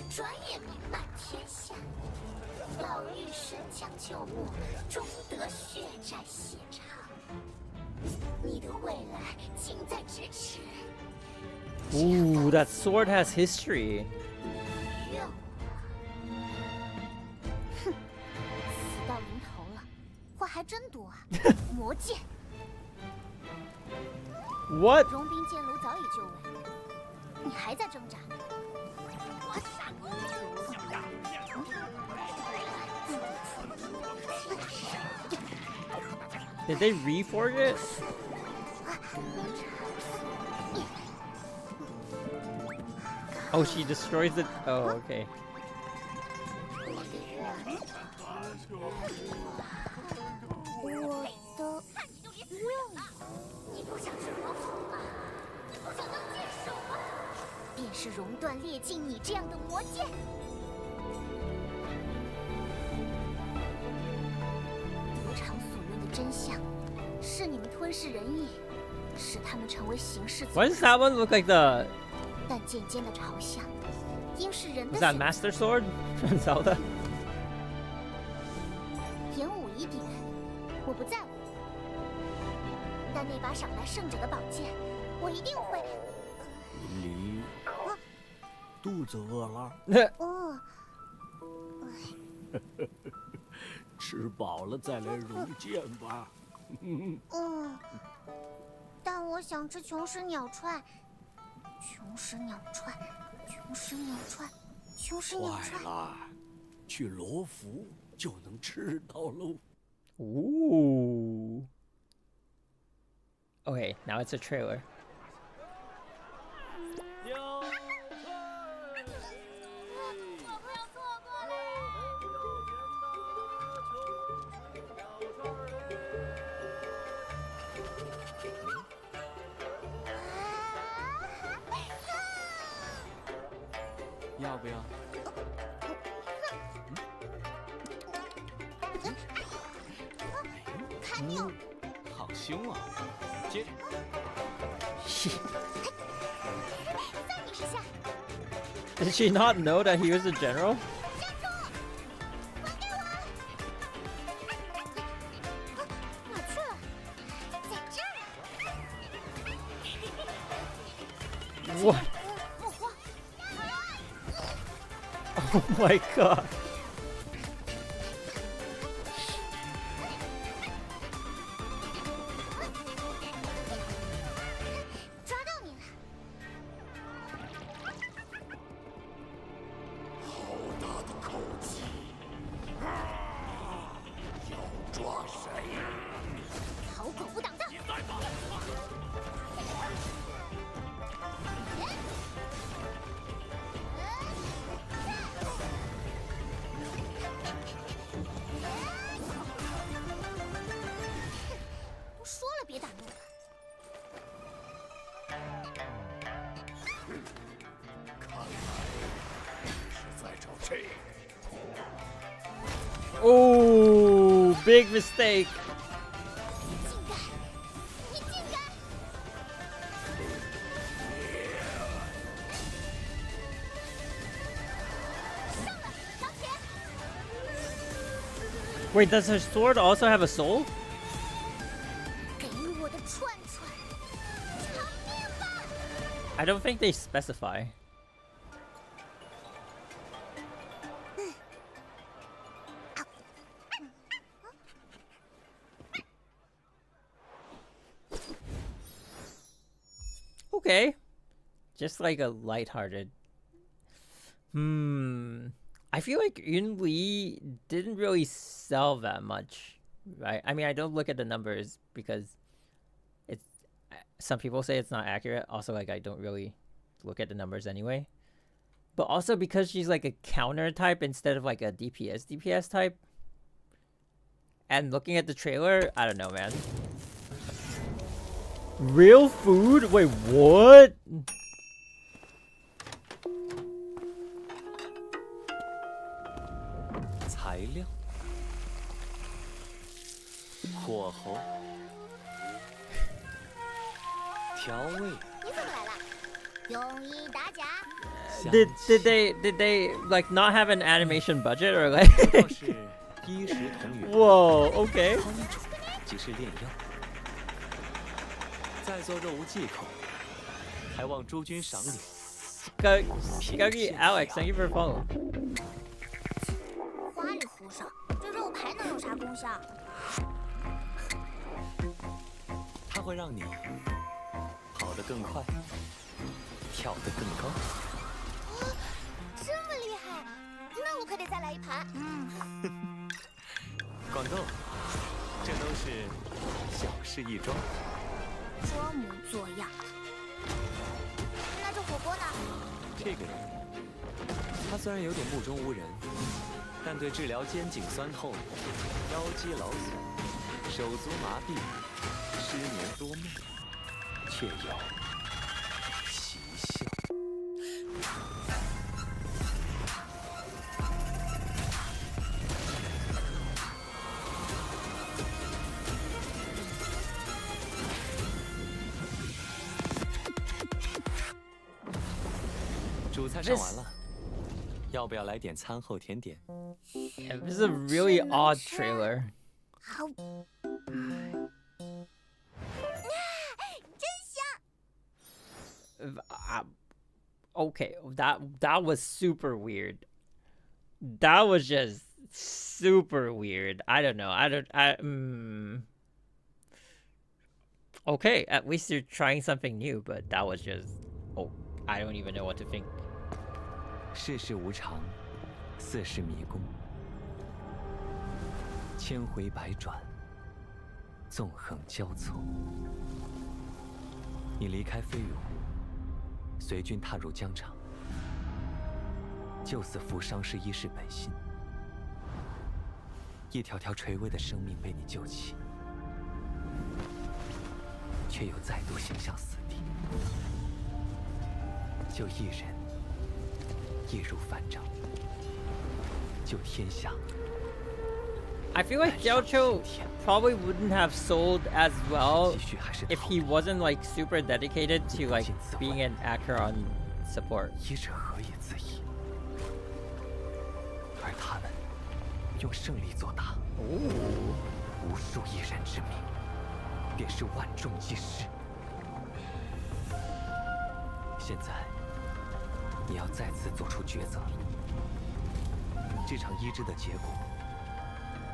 转眼名满天下。老妪神将就木，终得血债血偿。你的未来近在咫尺。 Ooh, that sword has history. 哼，死到临头了，话还真多啊！魔剑。What? 荣兵剑炉早已就位，你还在挣扎？我闪过！ Did they reforge it? Oh, she destroys it. Oh, okay. Why does that one look like the... 但渐渐的朝向，应是人的。 Is that Master Sword from Zelda? 一点，我不在乎。但那把赏来胜者的宝剑，我一定会。云离，肚子饿了？哦。吃饱了再来入剑吧。但我想吃琼石鸟串。琼石鸟串，琼石鸟串，琼石鸟串。坏了，去罗浮就能吃到喽。Ooh. Okay, now it's a trailer. Will 要不要？看你，好凶啊！接着。再你一下。Did she not know that he was a general? What? Oh my god. Oh, big mistake. Wait, does her sword also have a soul? I don't think they specify. Okay. Just like a lighthearted. I feel like Yun Li didn't really sell that much, right? I mean, I don't look at the numbers because it's some people say it's not accurate. Also, like, I don't really look at the numbers anyway. But also because she's like a counter type instead of like a DPS type. And looking at the trailer, I don't know, man. Real food? Wait, what? Did they like not have an animation budget or like? Whoa, okay. 在座若无忌口，还望诸君赏脸。Guggy Alex, thank you for following. 花里胡哨，这肉排能有啥功效？它会让你跑得更快，跳得更高。这么厉害，那我可得再来一盘。管够，这都是小事一桩。 装模作样。那这火锅呢？这个人，他虽然有点目中无人，但对治疗肩颈酸痛、腰肌劳损、手足麻痹、失眠多梦，却有奇效。主菜上完了，要不要来点餐后甜点？ This is a really odd trailer. 好，真香。Okay, that was super weird. That was just super weird. I don't know. Okay, at least you're trying something new, but that was just I don't even know what to think. 世事无常，似是迷宫，千回百转，纵横交错。你离开飞羽湖，随军踏入疆场，救死扶伤是一世本心。一条条垂危的生命被你救起，却又再度行向死地。救一人，易如反掌；救天下。 I feel like Jiaoqiu probably wouldn't have sold as well if he wasn't like super dedicated to like being an actor on support. 医者何以自医？而他们用胜利作答。无数一人之命，便是万众一失。现在，你要再次做出抉择。这场医治的结果。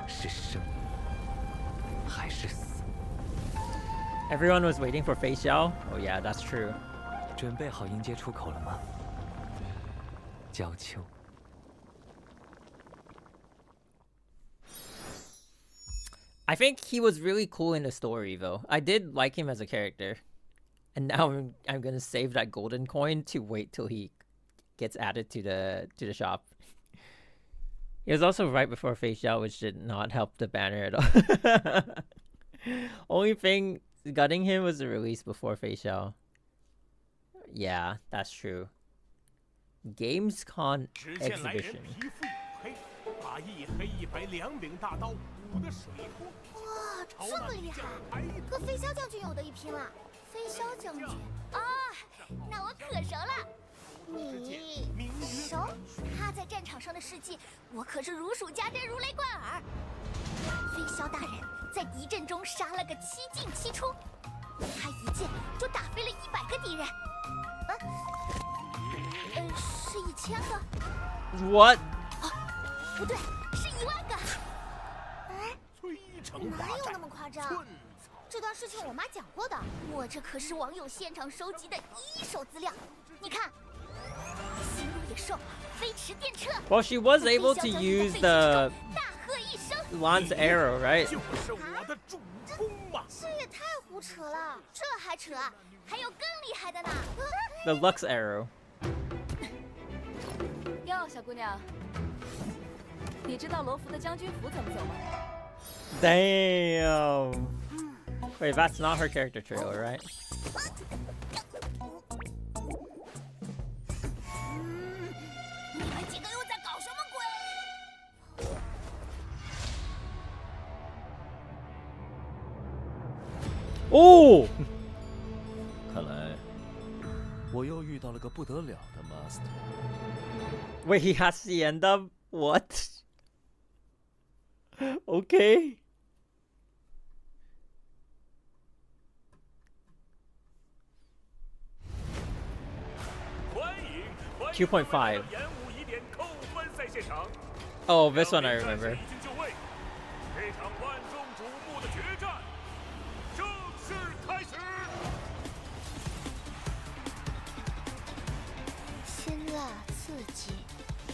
是生还是死 ？Everyone was waiting for Fei Xiao. Oh yeah, that's true. 准备好迎接出口了吗？焦秋。I think he was really cool in the story, though. I did like him as a character, and now I'm gonna save that golden coin to wait till he gets added to the shop. It was also right before Fei Xiao, which did not help the banner at all. Only thing gutting him was the release before Fei Xiao. Yeah, that's true. Gamescom exhibition. 哇，这么厉害，和飞霄将军有的一拼了。飞霄将军啊，那我可熟了。 你熟？他在战场上的事迹，我可是如数家珍，如雷贯耳。飞霄大人在敌阵中杀了个7进7出，他一剑就打飞了100个敌人。是1000个 ？What？ 不对，是1万个。哎，哪有那么夸张？这段事情我妈讲过的，我这可是网友现场收集的一手资料。你看。 Well, she was able to use the lance arrow, right? 这也太胡扯了，这还扯？还有更厉害的呢。The Lux arrow. 哟，小姑娘，你知道罗浮的将军府怎么走吗 Damn. Wait, that's not her character trailer, right? Oh! 看来我又遇到了个不得了的 master。 Wait, he has the end up? What? Okay. 2.5. Oh, this one I remember.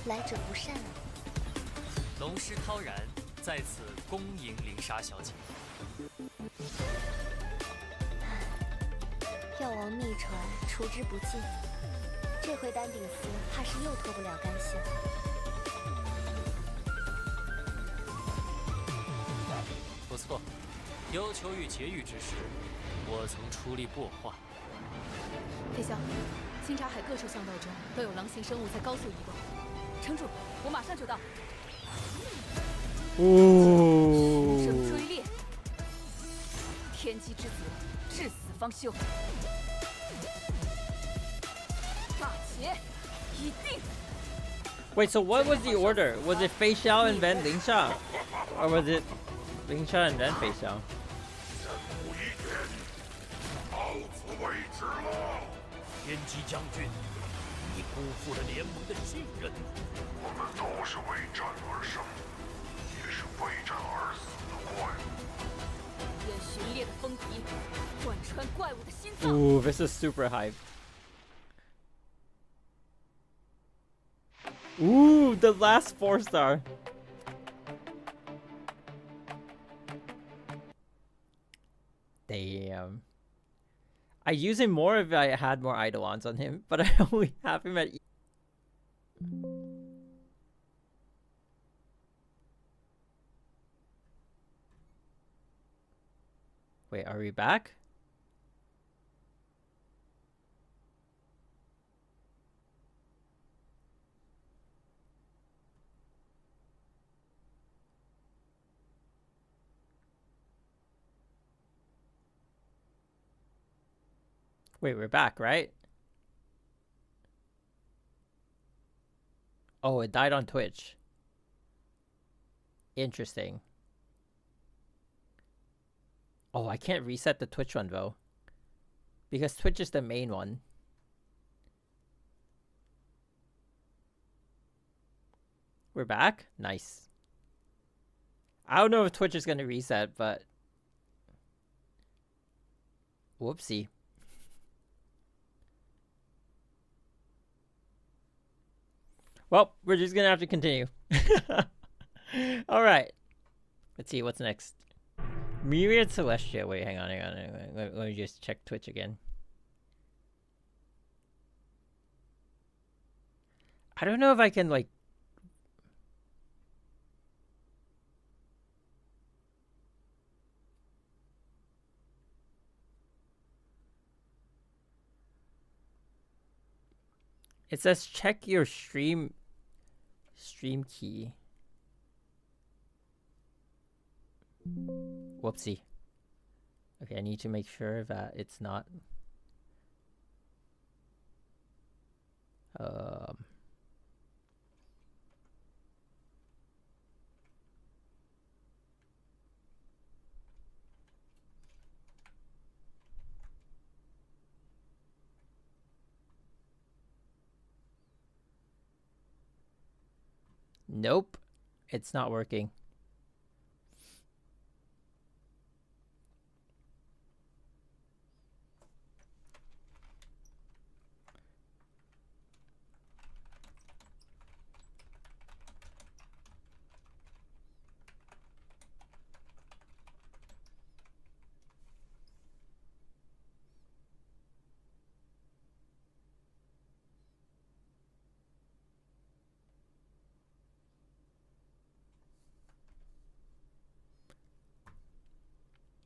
来者不善。龙师涛然在此恭迎灵莎小姐。药王秘传除之不尽，这回丹顶司怕是又脱不了干系了。不错，有求于劫狱之时，我曾出力擘画。飞霄，清茶海各处巷道中都有狼形生物在高速移动。 撑住，我马上就到。生追猎，天机之子，至死方休。大劫，一定。Wait, so what was the order? Was it Fei Xiao and then Ling Sha, or was it Wing Chun and then Fei Xiang. 到此为止了。天启将军，你辜负了联盟的信任。我们都是为战而生，也是为战而死的怪物。任寻猎的风笛贯穿怪物的心脏。 Ooh, this is super hype. Ooh, the last 4-star. Damn. I'd use him more if I had more Eidolons on him, but I only have him at... Wait, are we back? Wait, we're back, right? Oh, it died on Twitch. Interesting. Oh, I can't reset the Twitch one though. Because Twitch is the main one. We're back? Nice. I don't know if Twitch is gonna reset, but... Whoopsie. Well, we're just gonna have to continue. Alright. Let's see, what's next? Myriad Celestia. Wait, hang on. Let me just check Twitch again. I don't know if I can, like... It says check your stream key. Whoopsie. Okay, I need to make sure that it's not... Nope, it's not working.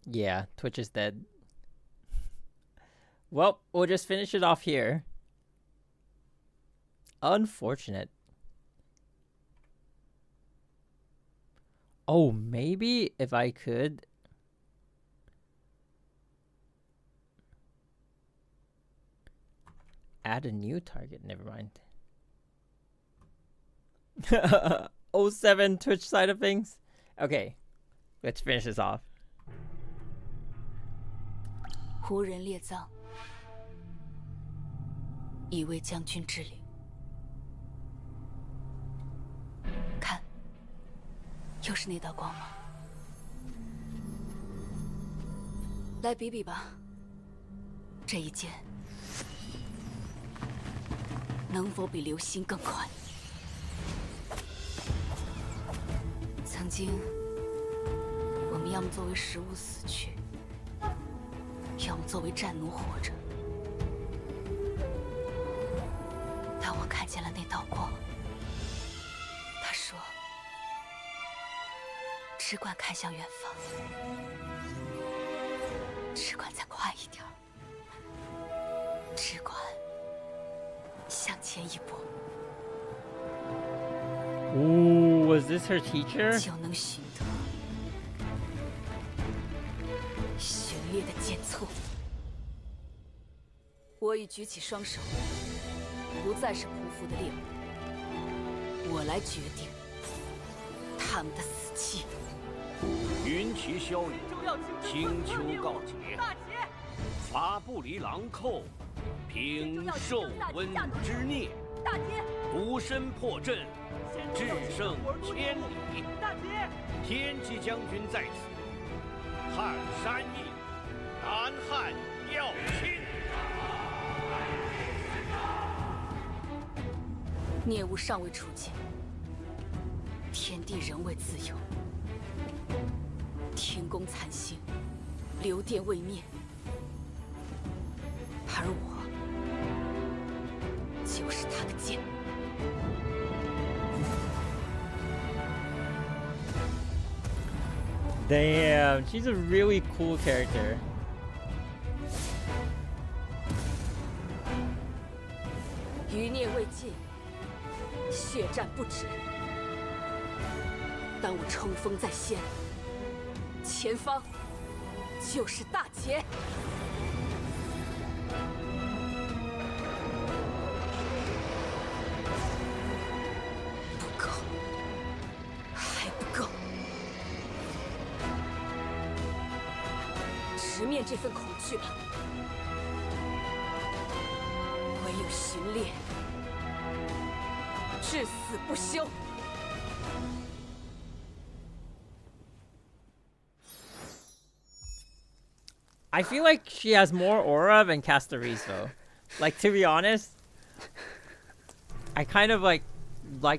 Yeah, Twitch is dead. Well, we'll just finish it off here. Unfortunate. Oh, maybe if I could... add a new target. Never mind. 07 Twitch side of things. Okay, let's finish this off. 胡人列藏，已为将军之领。看，又是那道光芒。来比比吧，这一剑能否比流星更快？曾经，我们要么作为食物死去。 要么作为战奴活着。当我看见了那道光，他说：“只管看向远方，只管再快一点，只管向前一步。” Ooh, was this her teacher? 就能寻得。 烈的剑簇，我已举起双手，不再是匍匐的猎物。我来决定他们的死期。云旗逍遥，青丘告捷，伐不离狼寇，平寿温之孽，独身破阵，制胜千里。天机将军在此，汉山义，南汉要亲。孽物尚未出境，天地仍未自由，天宫残星，流电未灭，而我就是他的剑。Damn, she's a really cool character. 余孽未尽，血战不止。当我冲锋在先，前方就是大捷。不够，还不够。直面这份恐惧吧，唯有寻猎，至死不休。I feel like she has more aura than Castoriz though. Like, to be honest, I kind of like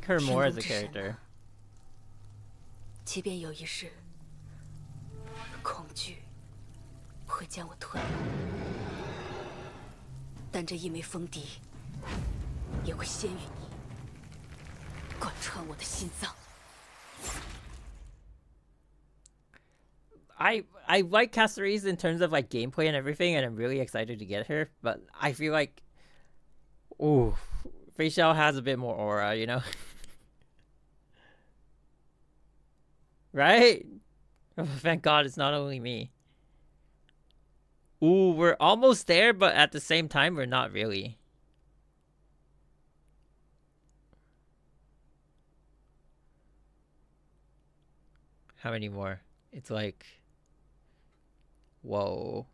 her more as a character. 即便有一日，恐惧会将我吞没，但这一枚风笛也会先于你，贯穿我的心脏。I like Castoriz in terms of like gameplay and everything, and I'm really excited to get her. But I feel like, ooh, Fei Xiao has a bit more aura, you know? Right? Oh, thank God it's not only me. Ooh, we're almost there, but at the same time, we're not really. How many more? It's like... Whoa.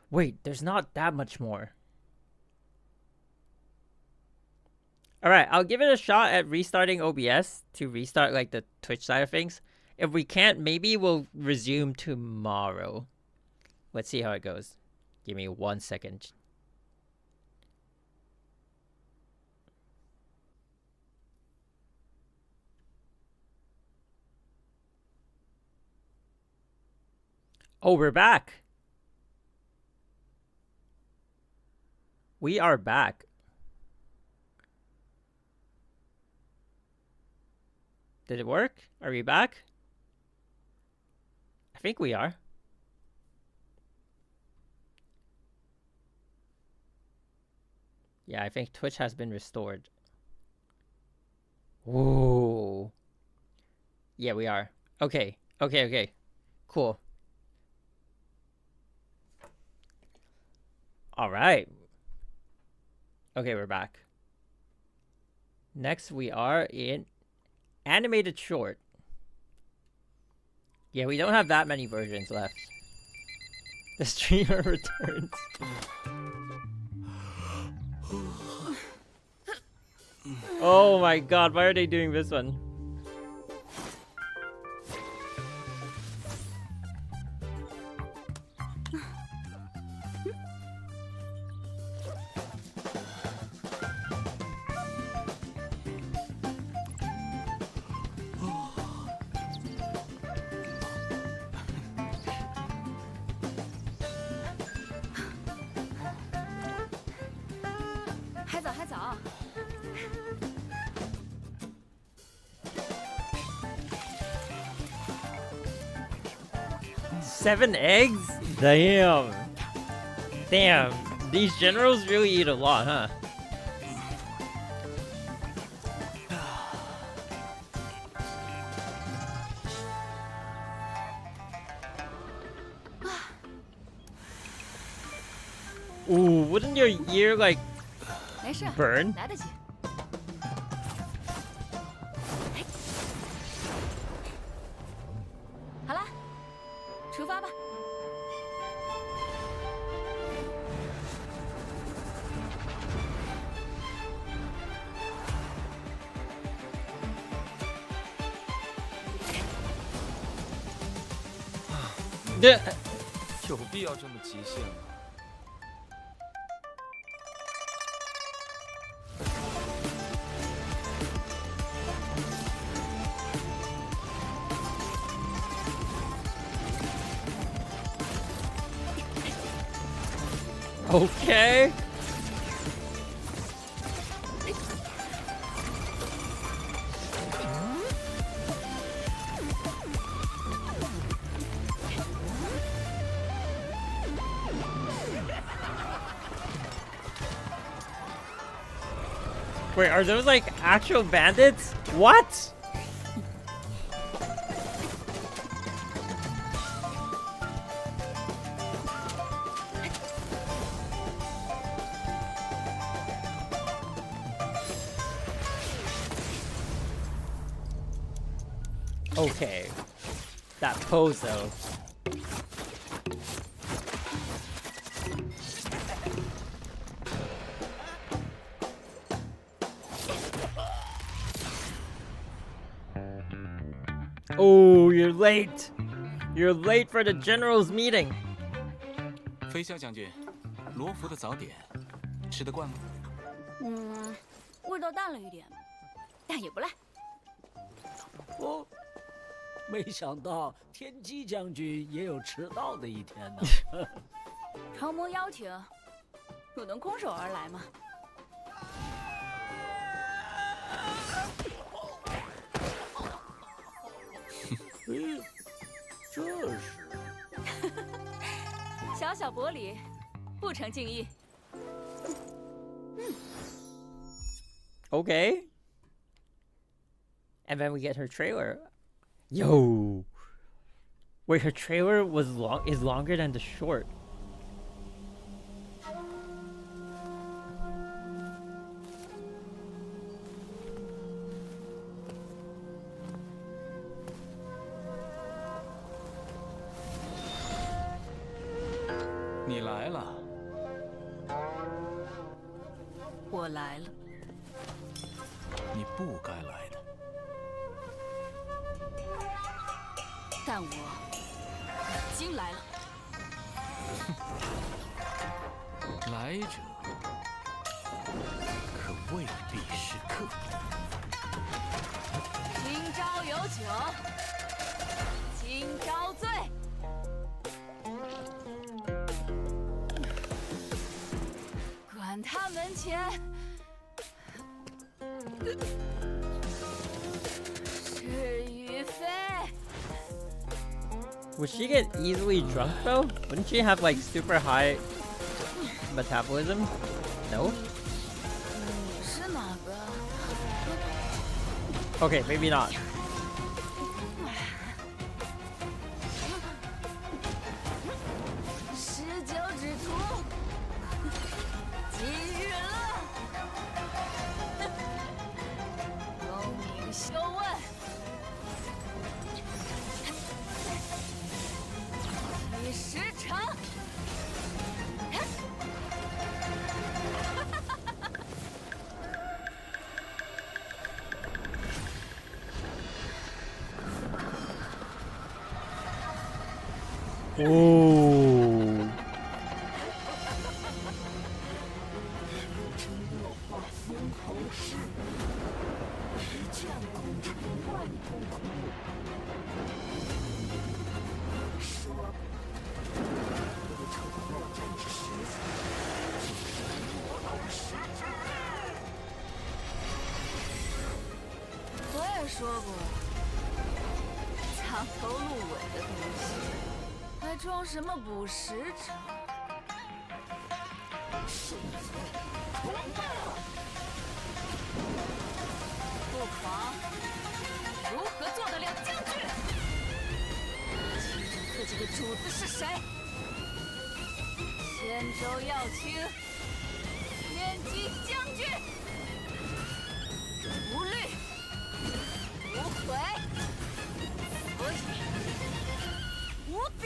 Wait, there's not that much more. Alright, I'll give it a shot at restarting OBS to restart like the Twitch side of things. If we can't, maybe we'll resume tomorrow. Let's see how it goes. Give me 1 second. Oh, we're back. We are back. Did it work? Are we back? I think we are. Yeah, I think Twitch has been restored. Whoa. Yeah, we are. Okay. Okay. Cool. Alright. Okay, we're back. Next, we are in animated short. Yeah, we don't have that many versions left. The streamer returns. Oh my god, why are they doing this one? Seven eggs? Damn. Damn. These generals really eat a lot, huh? Ooh, wouldn't your ear like burn? 有必要这么极限吗？ Okay. Wait, are those like actual bandits? What? Okay. That pose though. Oh, you're late. You're late for the general's meeting. 飞霄将军，罗浮的早点吃得惯吗？味道淡了一点，但也不赖。哦，没想到天机将军也有迟到的一天呢。承蒙邀请，我能空手而来吗？这是小小薄礼，不成敬意。Okay. And then we get her trailer. Yo. Wait, her trailer is longer than the short.你来了。我来了。你不该来的。但我已经来了。来者可未必是客。今朝有酒今朝醉。管他门前是与非。 Would she get easily drunk though? Wouldn't she have like super high metabolism? No? Okay, maybe not. Ooh.还装什么捕食者？不狂，如何做得了将军？记住自己的主子是谁？仙州要卿，天机将军，无虑，无悔，所以无敌。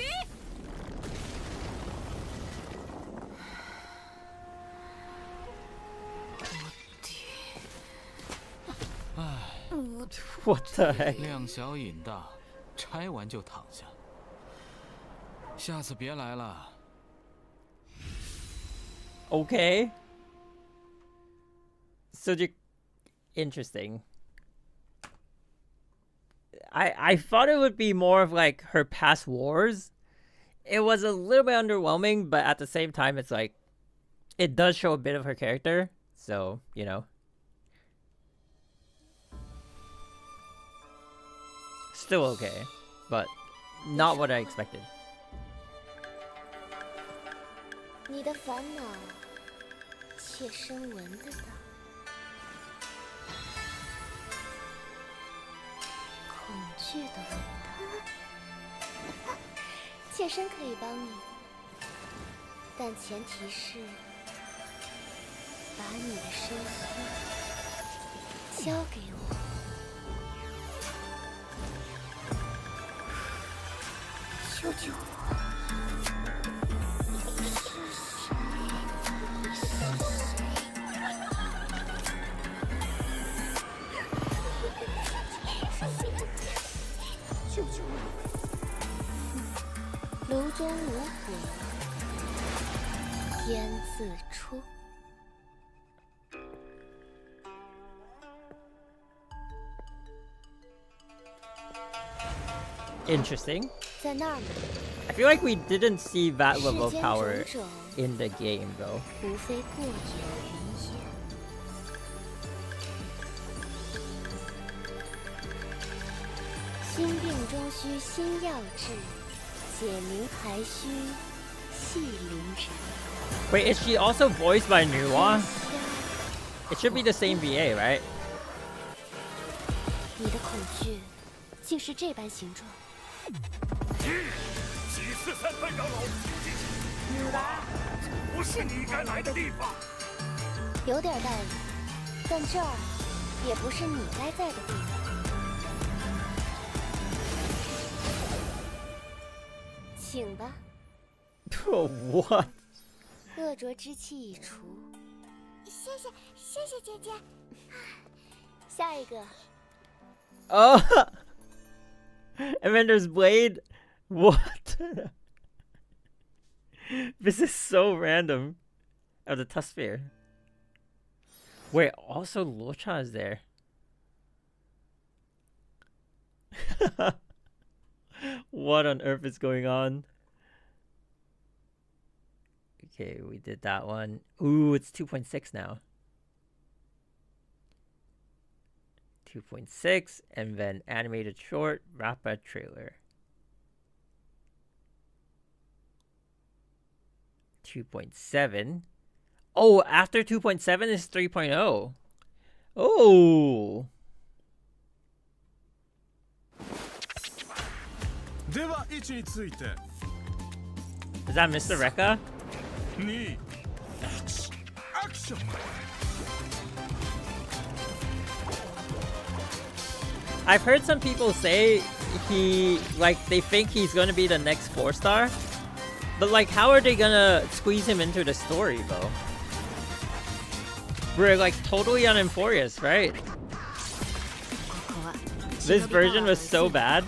What the heck? 量小饮大，拆完就躺下。下次别来了。 Okay. So interesting. I thought it would be more of like her past wars. It was a little bit underwhelming, but at the same time, it's like it does show a bit of her character. So, you know. Still okay, but not what I expected. 你的烦恼，妾身闻得到。恐惧的味道，妾身可以帮你，但前提是把你的身躯交给我。救救我！ 炉中无火，烟自出。 Interesting. 在那儿呢。 I feel like we didn't see that level of power in the game, though. 无非过眼云烟。心病中需心药治，解铃还需系铃人。 Wait, is she also voiced by Nuwa? It should be the same VA, right? 你的恐惧竟是这般形状。几次三番扰老，女娃，这不是你该来的地方。有点道理，但这儿也不是你该在的地方。请吧。What? 恶浊之气已除。谢谢姐姐。下一个。 Oh! And then there's Blade. What? This is so random. Oh, the Tusphere. Wait, also Locha is there. What on earth is going on? Okay, we did that one. Ooh, it's 2.6 now. 2.6, and then animated short, Rappa trailer. 2.7. Oh, after 2.7 is 3.0. Oh. Is that Mr. Rekka? Action! I've heard some people say they think he's gonna be the next 4-star. But like, how are they gonna squeeze him into the story, though? We're like totally on Euphorious, right? This version was so bad.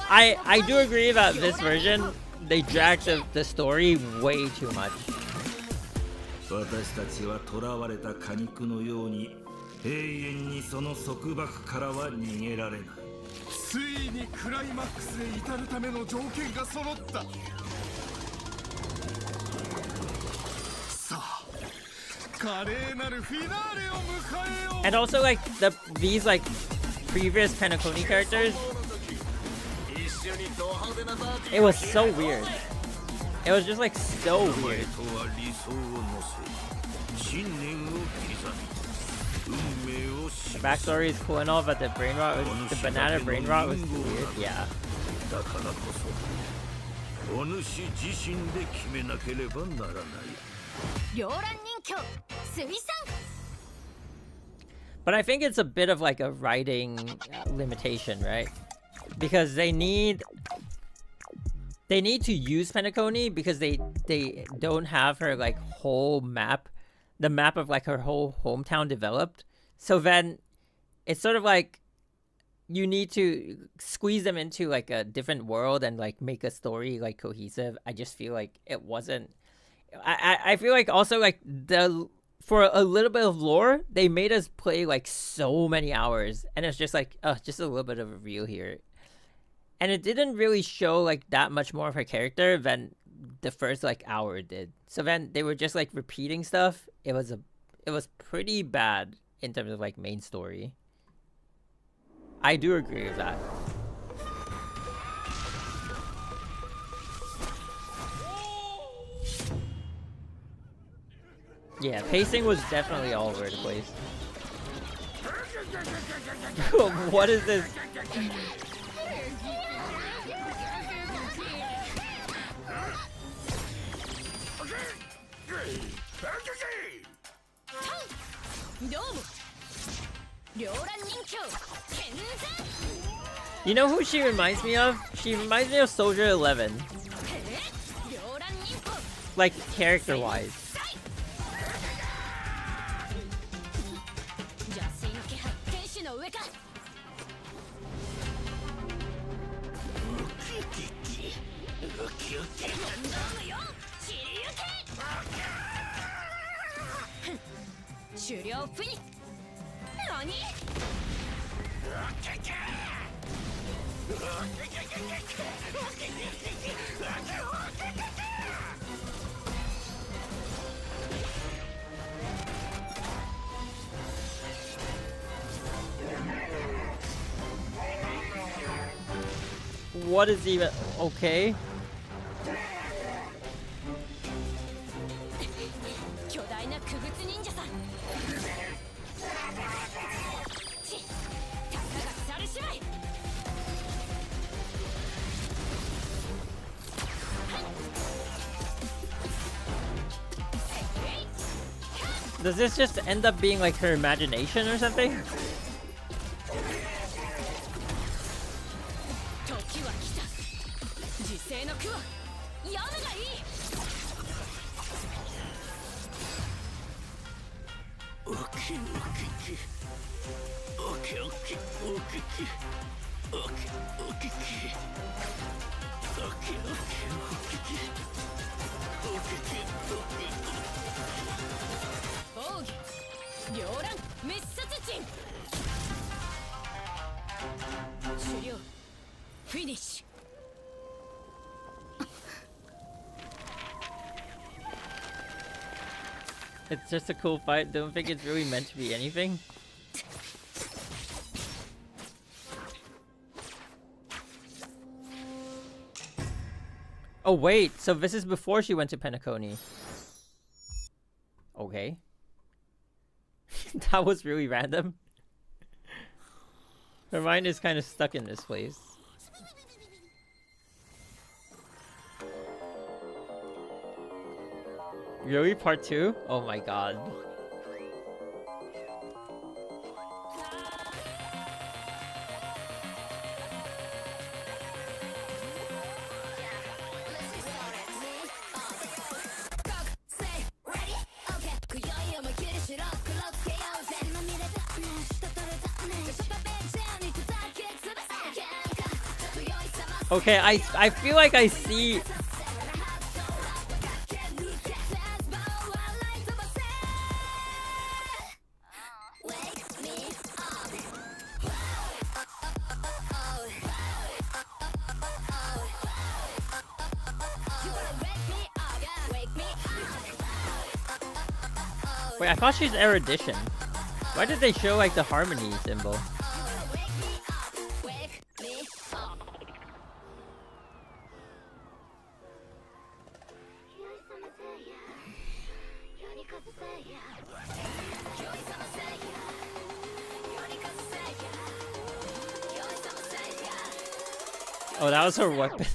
I do agree that this version, they dragged the story way too much. 私たちは囚われた果肉のように永遠にその束縛からは逃げられない。ついにクライマックスへ至るための条件が揃った。さあ、華麗なるフィナーレを迎えよう。 And also like these like previous Penacony characters, it was so weird. It was just like so weird. The backstory is cool and all, but the brain rot was, the banana brain rot was weird. Yeah. But I think it's a bit of like a writing limitation, right? Because they need to use Penacony because they don't have her like whole map, the map of like her whole hometown developed. So then it's sort of like you need to squeeze them into like a different world and like make a story like cohesive. I just feel like it wasn't. I feel like also like for a little bit of lore, they made us play like so many hours, and it's just like just a little bit of a review here, and it didn't really show like that much more of her character than the first like hour did. So then they were just like repeating stuff. It was pretty bad in terms of like main story. I do agree with that. Yeah, pacing was definitely all over the place. What is this? You know who she reminds me of? She reminds me of Soldier 11. Like, character-wise. What is even okay? Does this just end up being like her imagination or something? Finish. It's just a cool fight. Don't think it's really meant to be anything. Oh wait, so this is before she went to Penacony. Okay. That was really random. Her mind is kind of stuck in this place. Really? Part 2? Oh my god. Okay, I feel like I see. Wait, I thought she's erudition. Why did they show like the harmony symbol? Oh, that was her weapon.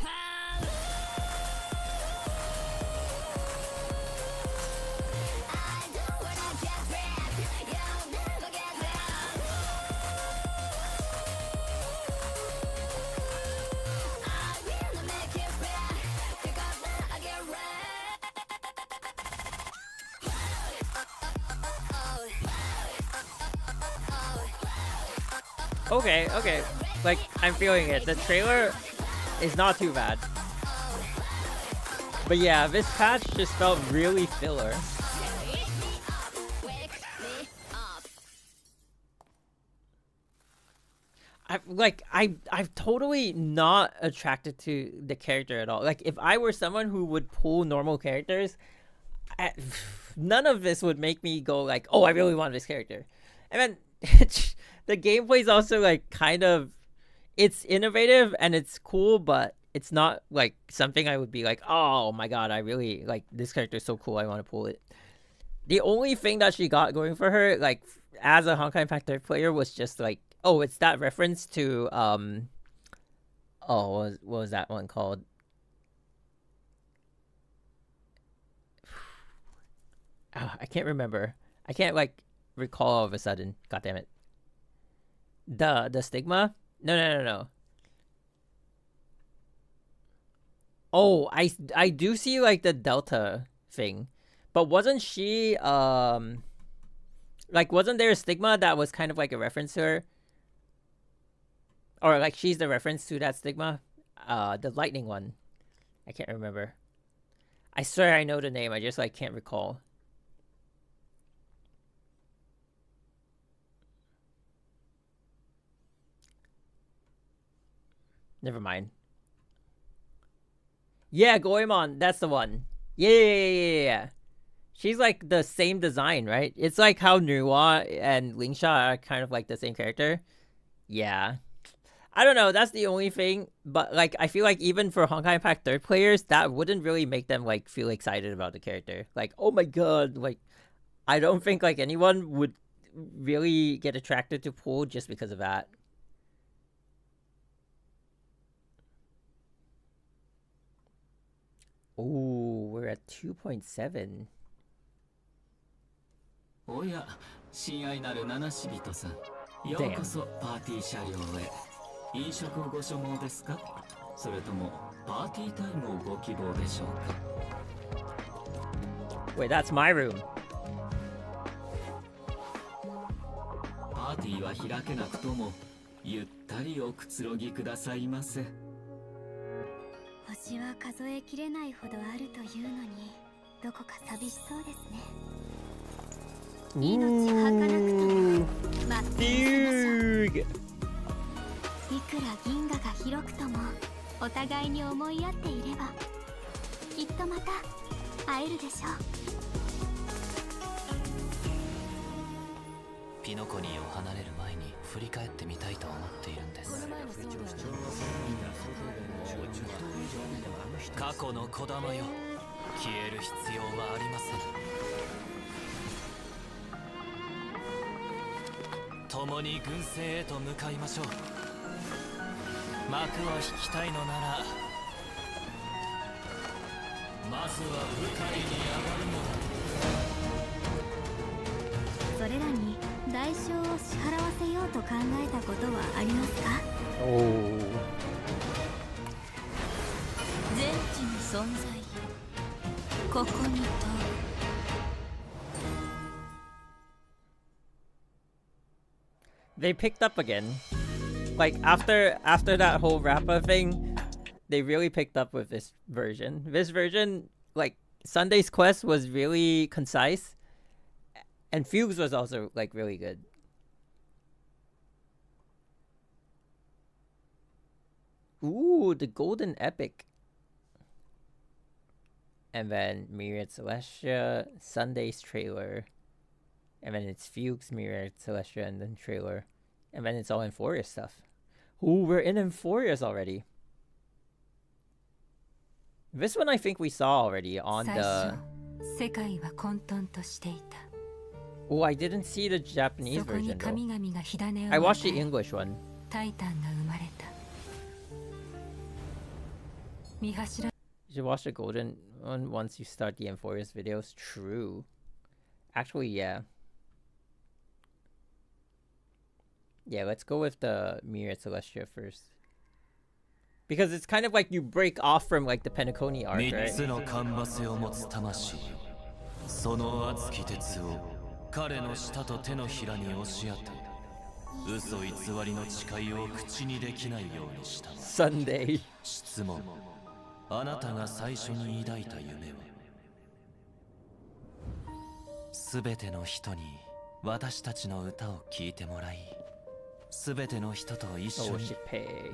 Okay, okay. Like, I'm feeling it. The trailer is not too bad. But yeah, this patch just felt really filler. I'm totally not attracted to the character at all. Like, if I were someone who would pull normal characters, none of this would make me go like, oh, I really want this character. And then the gameplay is also like kind of, it's innovative and it's cool, but it's not like something I would be like, oh my god, I really like this character is so cool, I want to pull it. The only thing that she got going for her, like as a Honkai Impact 3 player, was just like, oh, it's that reference to what was that one called? I can't remember. I can't like recall all of a sudden. God damn it. The stigma? No. Oh, I do see like the Delta thing. But wasn't she like wasn't there a stigma that was kind of like a reference to her? Or like she's the reference to that stigma? The lightning one. I can't remember. I swear I know the name, I just like can't recall. Never mind. Yeah, Goemon, that's the one. Yeah. She's like the same design, right? It's like how Nuwa and Lingsha are kind of like the same character. Yeah. I don't know, that's the only thing. But like, I feel like even for Honkai Impact 3 players, that wouldn't really make them like feel excited about the character. Like, oh my god, like, I don't think like anyone would really get attracted to Pool just because of that. Ooh, we're at 2.7. おや、親愛なる七死人さん。ようこそパーティー車両へ。飲食をご所望ですか？それともパーティータイムをご希望でしょうか？ Wait, that's my room. パーティーは開けなくとも、ゆったりおくつろぎくださいませ。星は数えきれないほどあるというのに、どこか寂しそうですね。命儚くとも待っていきましょう。いくら銀河が広くともお互いに思い合っていればきっとまた会えるでしょう。ピノコニーを離れる前に振り返ってみたいと思っているんです。過去の小玉よ、消える必要はありません。共に軍政へと向かいましょう。幕を引きたいのならまずは舞台に上がるのだ。それらに代償を支払わせようと考えたことはありますか？全知の存在、ここにと。They picked up again. Like after that whole Rappa thing, they really picked up with this version. This version, like Sunday's quest was really concise, and Fugues was also like really good. Ooh, the Golden Epic. And then Myriad Celestia, Sunday's trailer. And then it's Fugues, Myriad Celestia, and then trailer. And then it's all Euphorius stuff. Ooh, we're in Euphorius already. This one I think we saw already on the... Oh, I didn't see the Japanese version though. I watched the English one. You should watch the Golden one once you start the Euphorius videos. True. Actually, yeah. Yeah, let's go with the Myriad Celestia first. Because it's kind of like you break off from like the Penacony arc, right? その熱き鉄を彼の舌と手のひらに押し当て嘘偽りの誓いを口にできないようにした。 Sunday。 質問。あなたが最初に抱いた夢は？すべての人に私たちの歌を聴いてもらい、すべての人と一緒に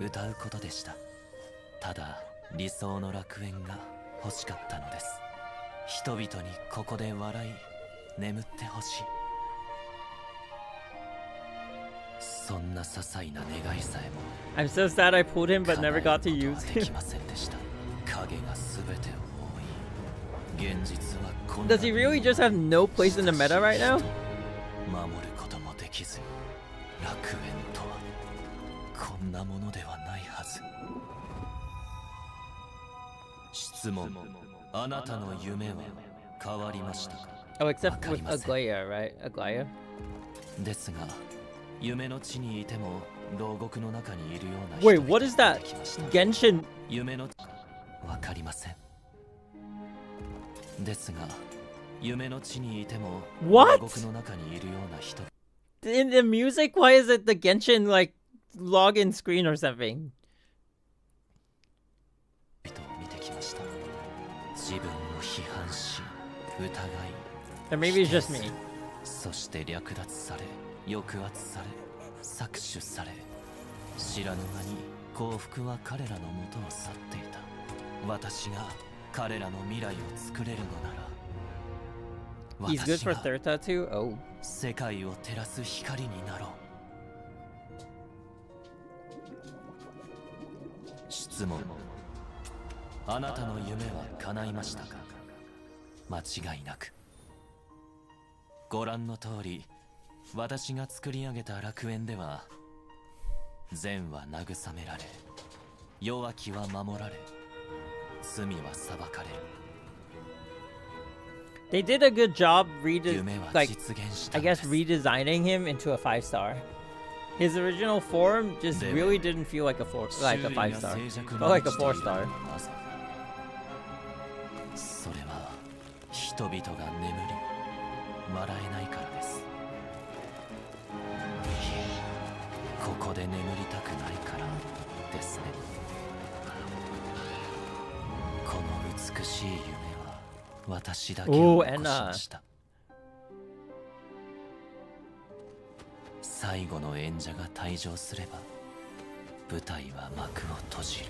歌うことでした。ただ理想の楽園が欲しかったのです。人々にここで笑い眠ってほしい。そんな些細な願いさえも I'm so sad I pulled him but never got to use him. 影が全てを覆い、現実はこん Does he really just have no place in the meta right now? 守ることもできず、楽園とはこんなものではないはず。質問。あなたの夢は変わりましたか？ Oh, except with Aglaya, right? Aglaya? ですが、夢の地にいても牢獄の中にいるような Wait, what is that? Genshin? 夢のわかりません。ですが、夢の地にいても牢獄の中にいるような人。 In the music, why is it the Genshin like login screen or something? 見てきました。自分を批判し、疑い。 Or maybe it's just me. そして略奪され、抑圧され、搾取され、知らぬ間に幸福は彼らの元を去っていた。私が彼らの未来を作れるのなら、 He's good for third tattoo? Oh. 世界を照らす光になろう。質問。あなたの夢は叶いましたか？間違いなく。ご覧の通り、私が作り上げた楽園では、善は慰められ、弱きは守られ、罪は裁かれる。 They did a good job I guess redesigning him into a 5-star. His original form just really didn't feel like a 5-star. Felt like a 4-star. それは人々が眠り笑えないからです。ここで眠りたくないからですね。この美しい夢は私だけを起こしました。最後の演者が退場すれば舞台は幕を閉じる。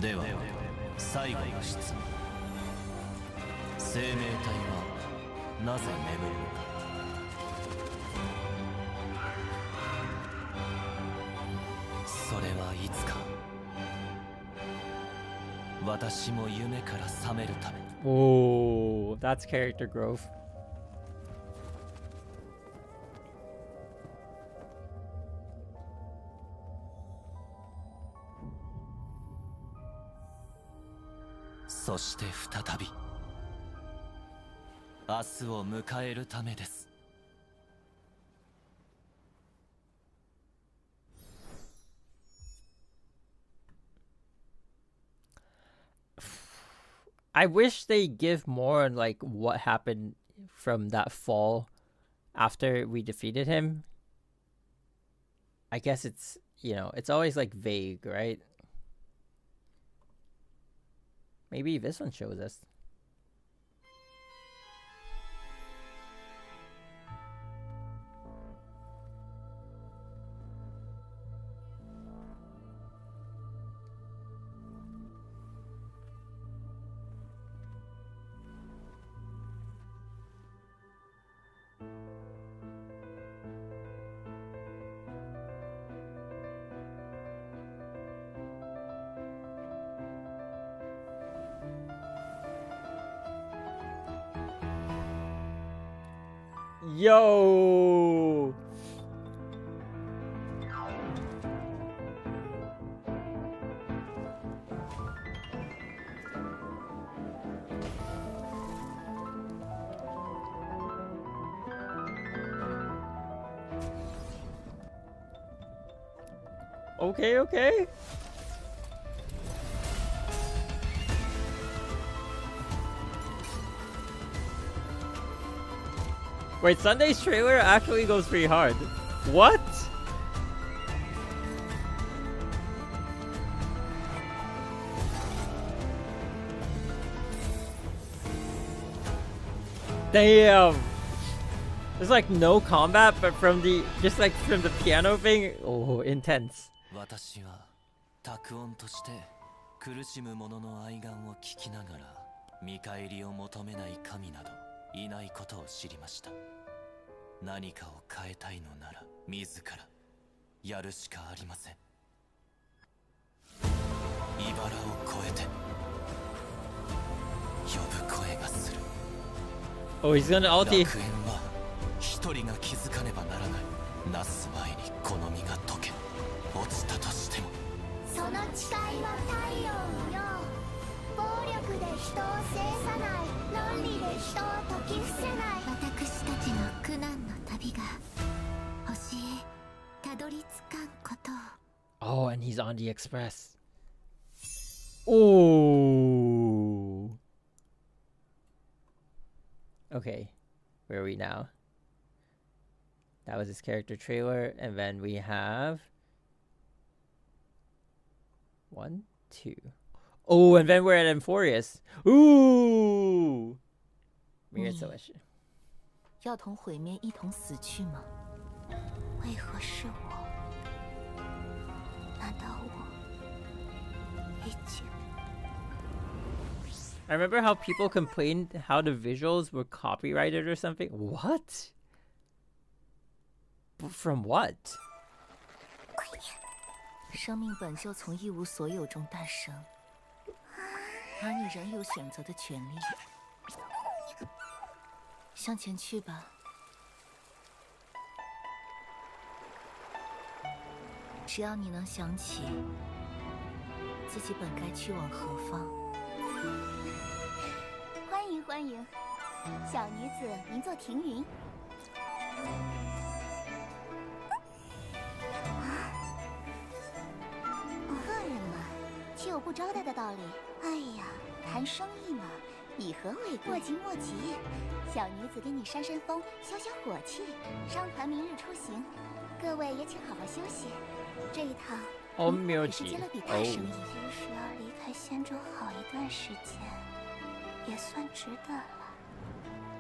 では最後の質問。生命体はなぜ眠るのか。それはいつか私も夢から覚めるため。 Oh, that's character growth. そして再び明日を迎えるためです。I wish they give more on like what happened from that fall after we defeated him. I guess it's, you know, it's always like vague, right? Maybe this one shows us. Yo! Okay, okay. Wait, Sunday's trailer actually goes pretty hard. What? Damn. There's like no combat, but from the from the piano thing, oh, intense. 私は卓音として苦しむ者の哀願を聞きながら見返りを求めない神などいないことを知りました。何かを変えたいのなら自らやるしかありません。茨を越えて呼ぶ声がする。Oh, he's gonna ulti. 楽園は一人が気づかねばならない。なす前にこの身が溶け落ちたとしても。その誓いは太陽よ。暴力で人を制さない。論理で人を解き伏せない。私たちの苦難の旅が星へたどり着かんことを。Oh, and he's on the express. Oh. Okay, where are we now? That was his character trailer, and then we have 1, 2. Oh, and then we're at Emphorius. Ooh. 要同毁灭一同死去吗？为何是我？难道我已经？ I remember how people complained how the visuals were copyrighted or something. What? From what? 生命本就从一无所有中诞生，而你仍有选择的权利。向前去吧。只要你能想起自己本该去往何方。欢迎欢迎，小女子名作庭云。客人嘛，岂有不招待的道理？哎呀，谈生意嘛，以和为贵。莫急莫急，小女子给你扇扇风，消消火气。商团明日出行，各位也请好好休息。这一趟，可是接了笔大生意，即使要离开仙州好一段时间，也算值得了。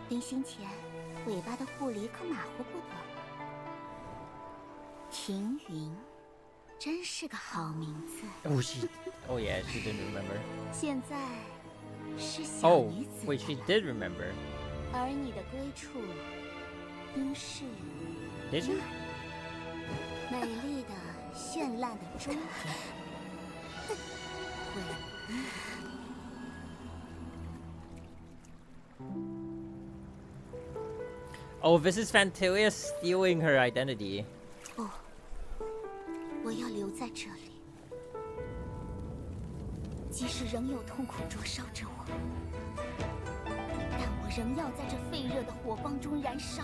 临行前，尾巴的护理可马虎不得。庭云。 真是个好名字。Oh yeah, she didn't remember. 现在是小女子。Oh, wait, she did remember. 而你的归处应是 Did she? 美丽的、绚烂的终点。Oh, this is Fantilia stealing her identity. 不。 我要留在这里，即使仍有痛苦灼烧着我，但我仍要在这沸热的火光中燃烧。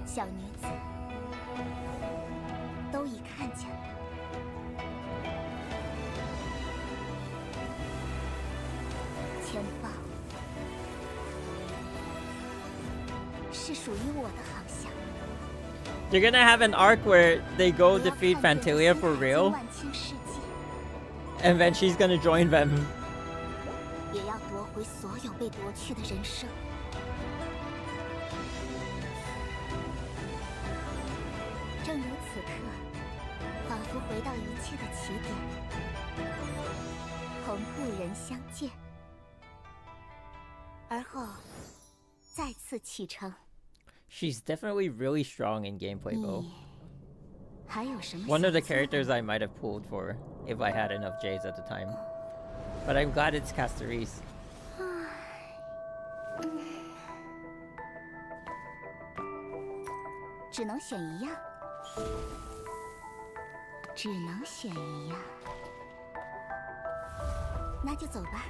小女子，都已看见了，前方是属于我的航向。 You're gonna have an arc where they go defeat Fantilia for real, and then she's gonna join them. 也要夺回所有被夺去的人生。正如此刻，仿佛回到一切的起点，同故人相见，而后再次启程。 She's definitely really strong in gameplay though. One of the characters I might have pulled for if I had enough J's at the time. But I'm glad it's Casteris. 只能选一样，只能选一样，那就走吧。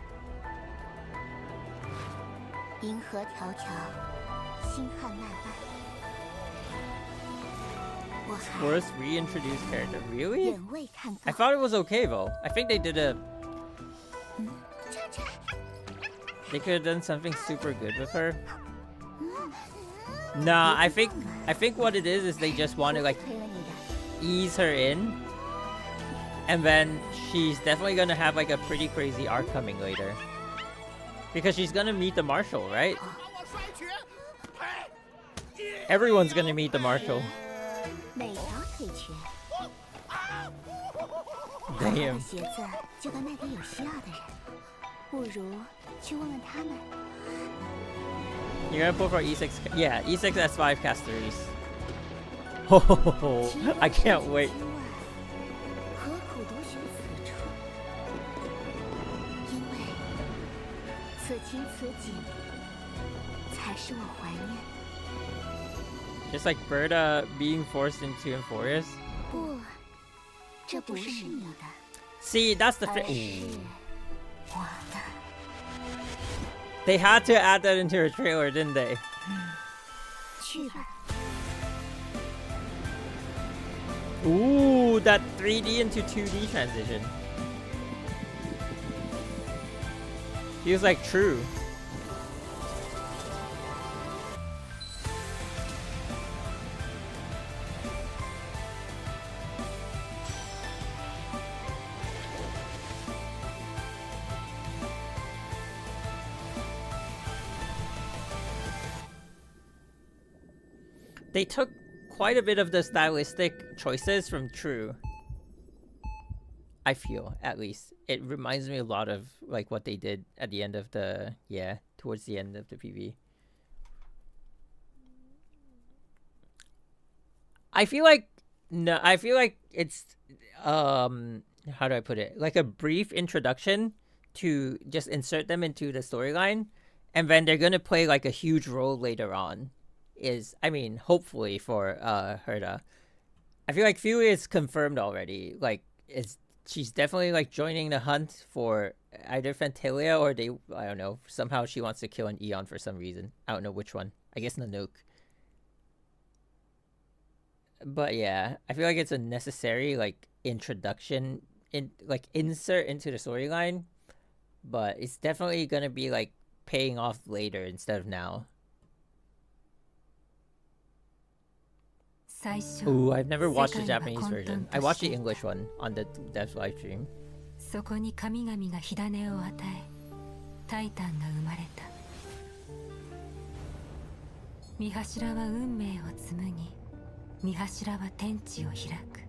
银河迢迢。 星汉奈外。First reintroduced character, really? I thought it was okay though. I think they did a. They could have done something super good with her. Nah, I think what it is they just want to like ease her in, and then she's definitely gonna have like a pretty crazy arc coming later, because she's gonna meet the Marshal, right? Everyone's gonna meet the Marshal. Damn. You're gonna pull for E6, yeah, E6 S5 casters. Oh, I can't wait. Just like Berta being forced into Euphorius. See, that's the they had to add that into her trailer, didn't they? Ooh, that 3D into 2D transition. Feels like true. They took quite a bit of the stylistic choices from True. I feel, at least. It reminds me a lot of like what they did at the end of the, yeah, towards the end of the PV. I feel like, no, I feel like it's, how do I put it? Like a brief introduction to just insert them into the storyline, and then they're gonna play like a huge role later on. I mean, hopefully for Herta. I feel like Fury is confirmed already. Like, she's definitely like joining the hunt for either Fantalia or I don't know, somehow she wants to kill an Eon for some reason. I don't know which one. I guess Nanook. But yeah, I feel like it's a necessary like introduction, insert into the storyline, but it's definitely gonna be like paying off later instead of now. Ooh, I've never watched the Japanese version. I watched the English one on the Dev's live stream. そこに神々が火種を与え、タイタンが生まれた。御柱は運命を紡ぎ、御柱は天地を開く。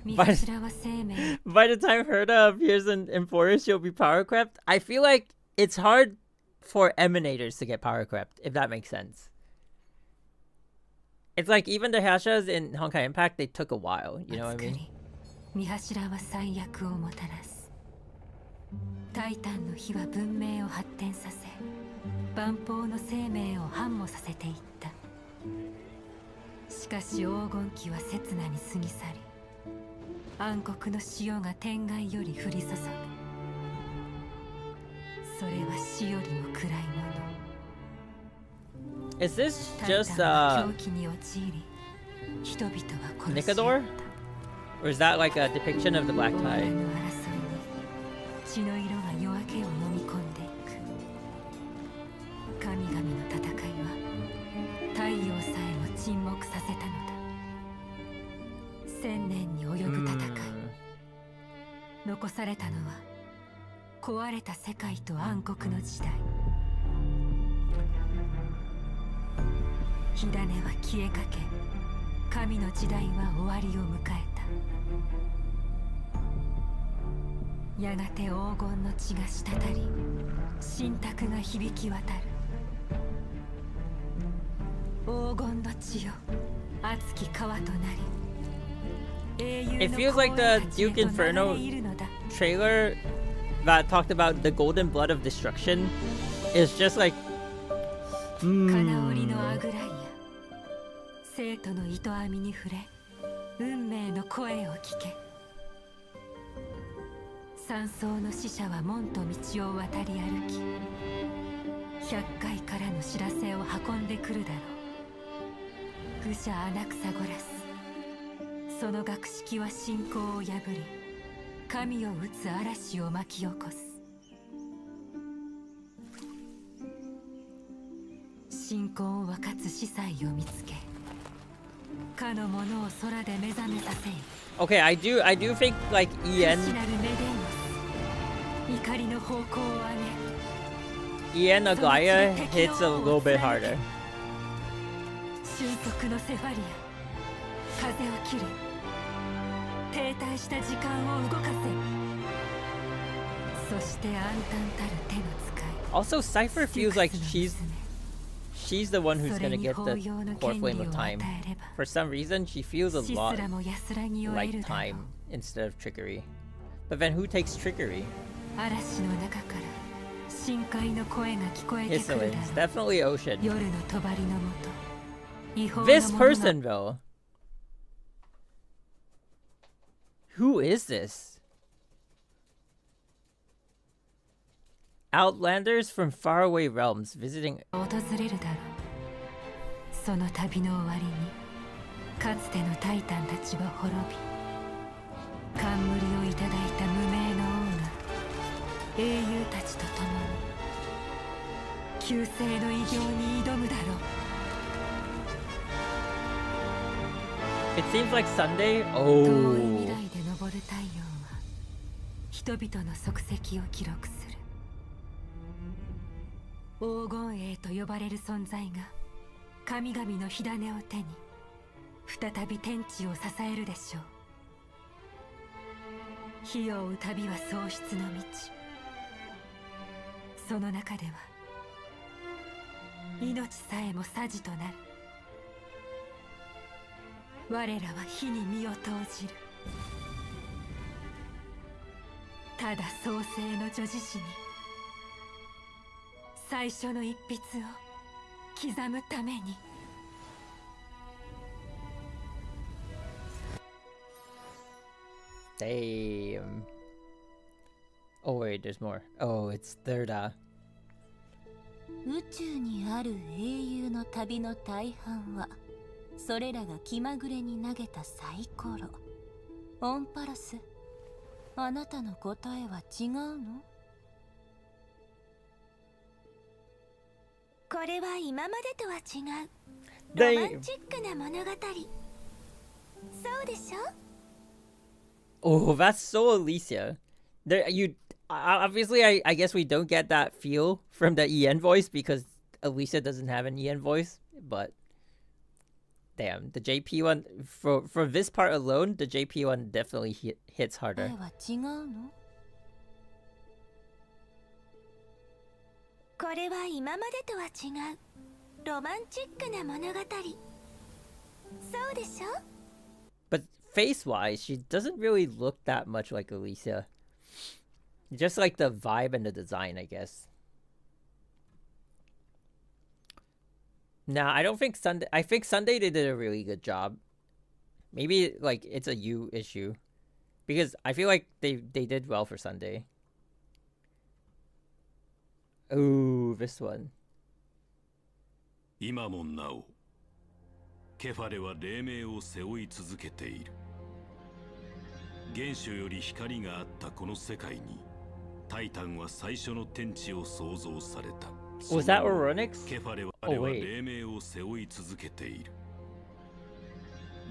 御柱は生命。By the time Herta appears in Euphorius, she'll be power crept. I feel like it's hard for emanators to get power crept, if that makes sense. It's like even the Hashas in Honkai Impact, they took a while, you know what I mean? 御柱は最悪をもたらす。タイタンの火は文明を発展させ、万法の生命を繁茂させていった。しかし黄金期は刹那に過ぎ去り、暗黒の潮が天外より降り注ぐ。それは死よりも暗いもの。Is this just Nicodor? Or is that like a depiction of the Black Tide? 血の色が夜明けを飲み込んでいく。神々の戦いは太陽さえも沈黙させたのだ。1000年に及ぶ戦い。残されたのは壊れた世界と暗黒の時代。火種は消えかけ、神の時代は終わりを迎えた。やがて黄金の血が滴り、神託が響き渡る。黄金の血よ、熱き川となり。 It feels like the Duke Inferno trailer that talked about the golden blood of destruction is just like, 生徒の糸網に触れ、運命の声を聞け。山荘の使者は門と道を渡り歩き、100回からの知らせを運んでくるだろう。愚者アナクサゴラス。その学識は信仰を破り、神を撃つ嵐を巻き起こす。信魂を分かつ司祭を見つけかの者を空で目覚めさせよ Okay, I do think like EN なるメデウス怒りの方向を上げ EN Aglaya hits a little bit harder. 瞬足のセファリア風を切る停滞した時間を動かせそして暗淡たる手の使い Also, Cypher feels like she's the one who's gonna get the core flame of time. For some reason, she feels a lot like time instead of trickery. But then who takes trickery? 嵐の中から深海の声が聞こえてくるだろう It's definitely Ocean. 夜の帳のもと違法な This ものが person though. Who is this? Outlanders from faraway realms visiting. 訪れるだろうその旅の終わりにかつてのタイタンたちは滅び冠をいただいた無名の王が英雄たちと共に救世の偉業に挑むだろう It seems like Sunday. 遠い Oh. 未来で昇る太陽は人々の足跡を記録する黄金栄と呼ばれる存在が神々の火種を手に再び天地を支えるでしょう火を追う旅は喪失の道その中では命さえも匙となる我らは火に身を投じるただ創世の女子誌に最初の一筆を刻むために Damn. Oh wait, there's more. Oh, it's Thirda. 宇宙にある英雄の旅の大半はそれらが気まぐれに投げたサイコロオンパラスあなたの答えは違うのこれは今までとは違うロマンチックな物語そうでしょ Oh, that's so Alicia. There, you obviously, I guess we don't get that feel from the EN voice because Alicia doesn't have an EN voice. But damn, the JP one for this part alone, the JP one definitely hits harder. これは今までとは違うロマンチックな物語そうでしょ But face-wise, she doesn't really look that much like Alicia. Just like the vibe and the design, I guess. Nah, I don't think Sunday... I think Sunday they did a really good job. Maybe, like, it's a you issue. Because I feel like they did well for Sunday. Ooh, this one. 今もなおケファレは黎明を背負い続けている原初より光があったこの世界にタイタンは最初の天地を創造された Was that Oronix? ケファレは黎明を背負い続けている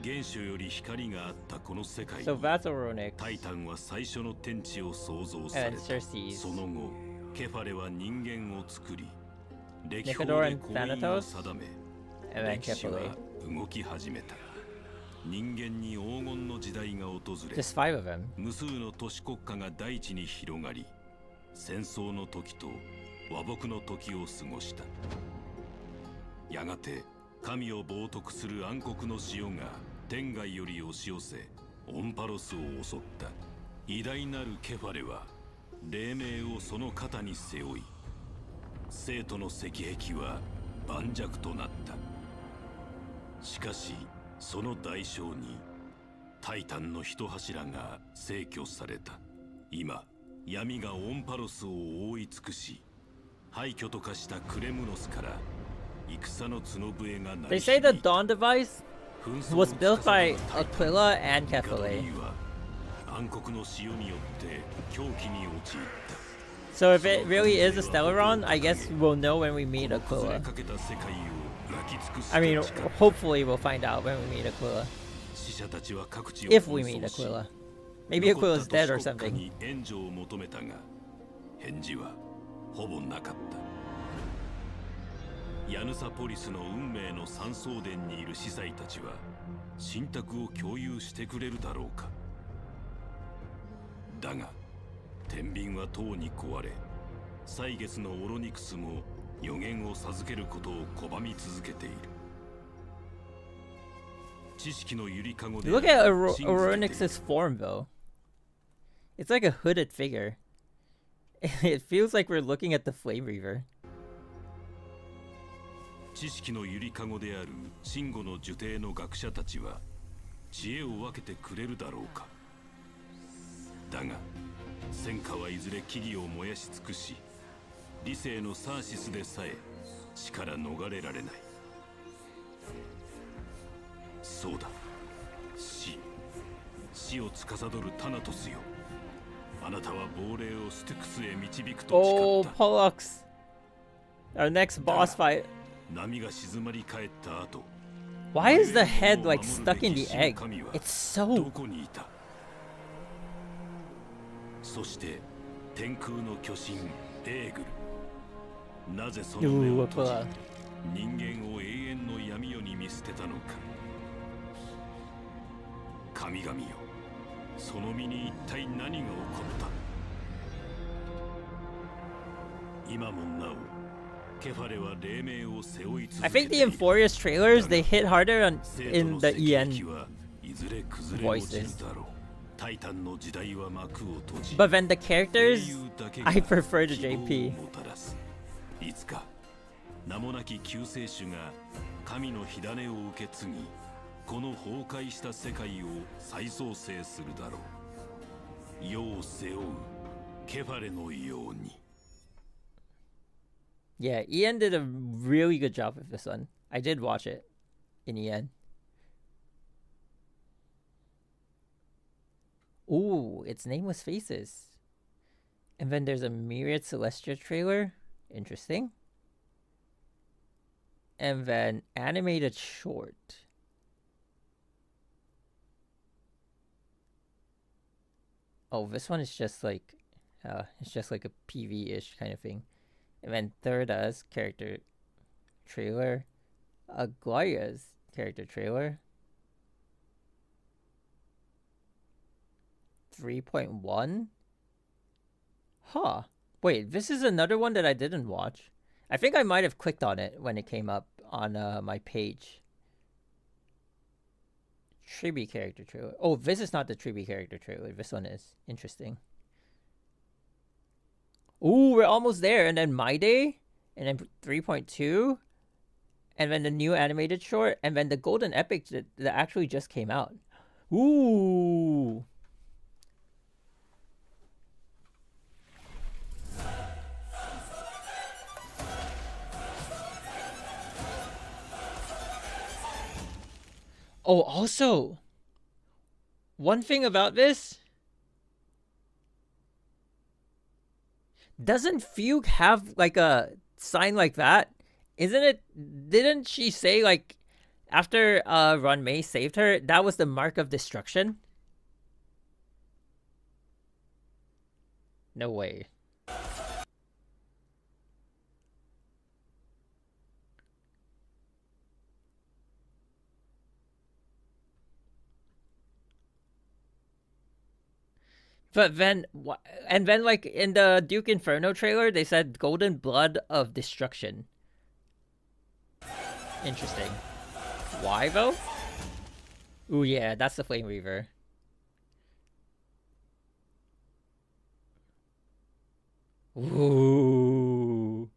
原初より光があったこの世界に So that's Oronix. タイタンは最初の天地を創造されたその後ケファレは人間を作り歴法で公認を定め歴史は動き始めた人間に黄金の時代が訪れ無数の都市国家が大地に広がり戦争の時と和睦の時を過ごしたやがて神を冒涜する暗黒の潮が天外より押し寄せオンパロスを襲った偉大なるケファレは黎明をその肩に背負い生徒の石壁は盤石となったしかしその代償にタイタンの一柱が逝去された今闇がオンパロスを覆い尽くし廃墟と化したクレムノスから戦の角笛が鳴り They say the Dawn device was built by Aquila and Kefale. So if it really is a Stellaron, I guess we'll know when we meet Aquila. I mean, hopefully we'll find out when we meet Aquila. If we meet Aquila. Maybe Aquila's dead or something. ヤヌサポリスの運命の三相殿にいる司祭たちは信託を共有してくれるだろうか。だが天秤はとうに壊れ、歳月のオロニクスも予言を授けることを拒み続けている。知識のゆりかごで Look at Oronix's form though. It's like a hooded figure. It feels like we're looking at the Flame Reaver. 知識のゆりかごである真語の受弟の学者たちは知恵を分けてくれるだろうか。だが戦火はいずれ木々を燃やし尽くし、理性のサーシスでさえ死から逃れられない。そうだ、死を司るタナトスよ。あなたは亡霊をステクスへ導くと誓った。Oh, Pollux. Our next boss fight. Why is the head like stuck in the egg? It's so... そして天空の巨神エーグル。なぜその目を閉じ人間を永遠の闇夜に見捨てたのか。神々よ、その身に一体何が起こった。今もなお I think the Euphorious trailers, they hit harder in the EN voices. But then the characters, I prefer the JP. いつか名もなき救世主が神の火種を受け継ぎ、この崩壊した世界を再創生するだろう。世を背負うケファレのように。Yeah, Ian did a really good job with this one. I did watch it in Ian. Ooh, its nameless faces. And then there's a Myriad Celestia trailer. Interesting. And then animated short. Oh, this one is just like it's just like a PV-ish kind of thing. And then Thirda's character trailer. Gloria's character trailer. 3.1? Huh. Wait, this is another one that I didn't watch. I think I might have clicked on it when it came up on my page. Tribi character trailer. Oh, this is not the Tribi character trailer. This one is. Interesting. Ooh, we're almost there. And then My Day. And then 3.2. And then the new animated short. And then the Golden Epic that actually just came out. Ooh. Oh, also, one thing about this, doesn't Fugue have like a sign like that? Isn't it? Didn't she say like after Ron May saved her, that was the mark of destruction? No way. But then, and then like in the Duke Inferno trailer, they said Golden Blood of Destruction. Interesting. Why though? Ooh yeah, that's the Flame Reaver. Ooh.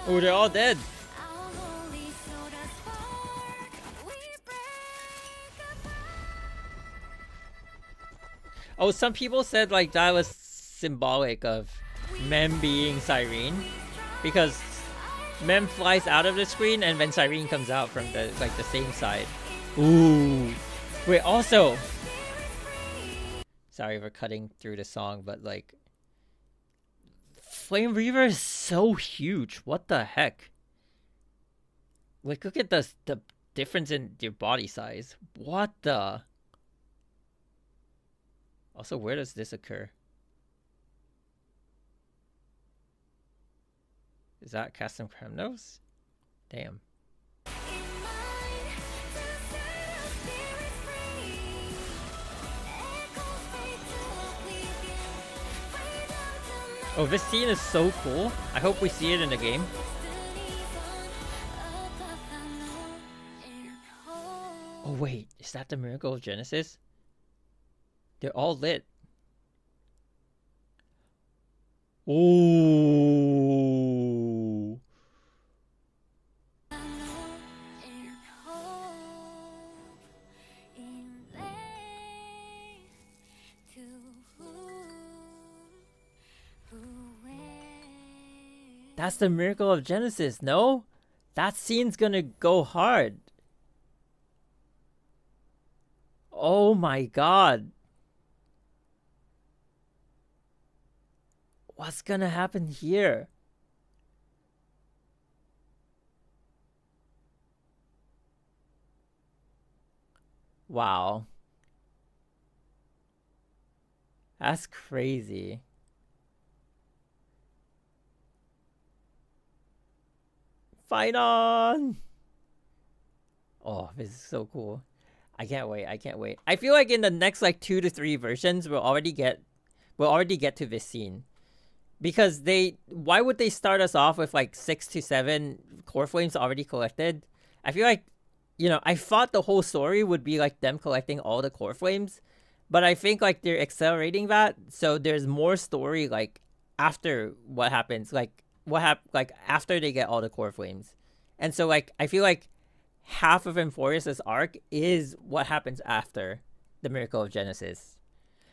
Oh, they're all dead. Oh, some people said like that was symbolic of Mem being Cyrene, because Mem flies out of the screen and then Cyrene comes out from the the same side. Ooh. Wait, also, sorry for cutting through the song, but like, Flame Reaver is so huge. What the heck? Like, look at the difference in your body size. What the? Also, where does this occur? Is that Custom Kremnos? Damn. Oh, this scene is so cool. I hope we see it in the game. Oh wait, is that the Miracle of Genesis? They're all lit. Ooh. That's the Miracle of Genesis, no? That scene's gonna go hard. Oh my god. What's gonna happen here? Wow. That's crazy. Fight on! Oh, this is so cool. I can't wait. I can't wait. I feel like in the next like 2 to 3 versions, we'll already get to this scene. Because why would they start us off with like 6 to 7 core flames already collected? I feel like, you know, I thought the whole story would be like them collecting all the core flames, but I think like they're accelerating that, so there's more story like after what happens, like after they get all the core flames. And so like I feel like half of Emphorius' arc is what happens after the Miracle of Genesis.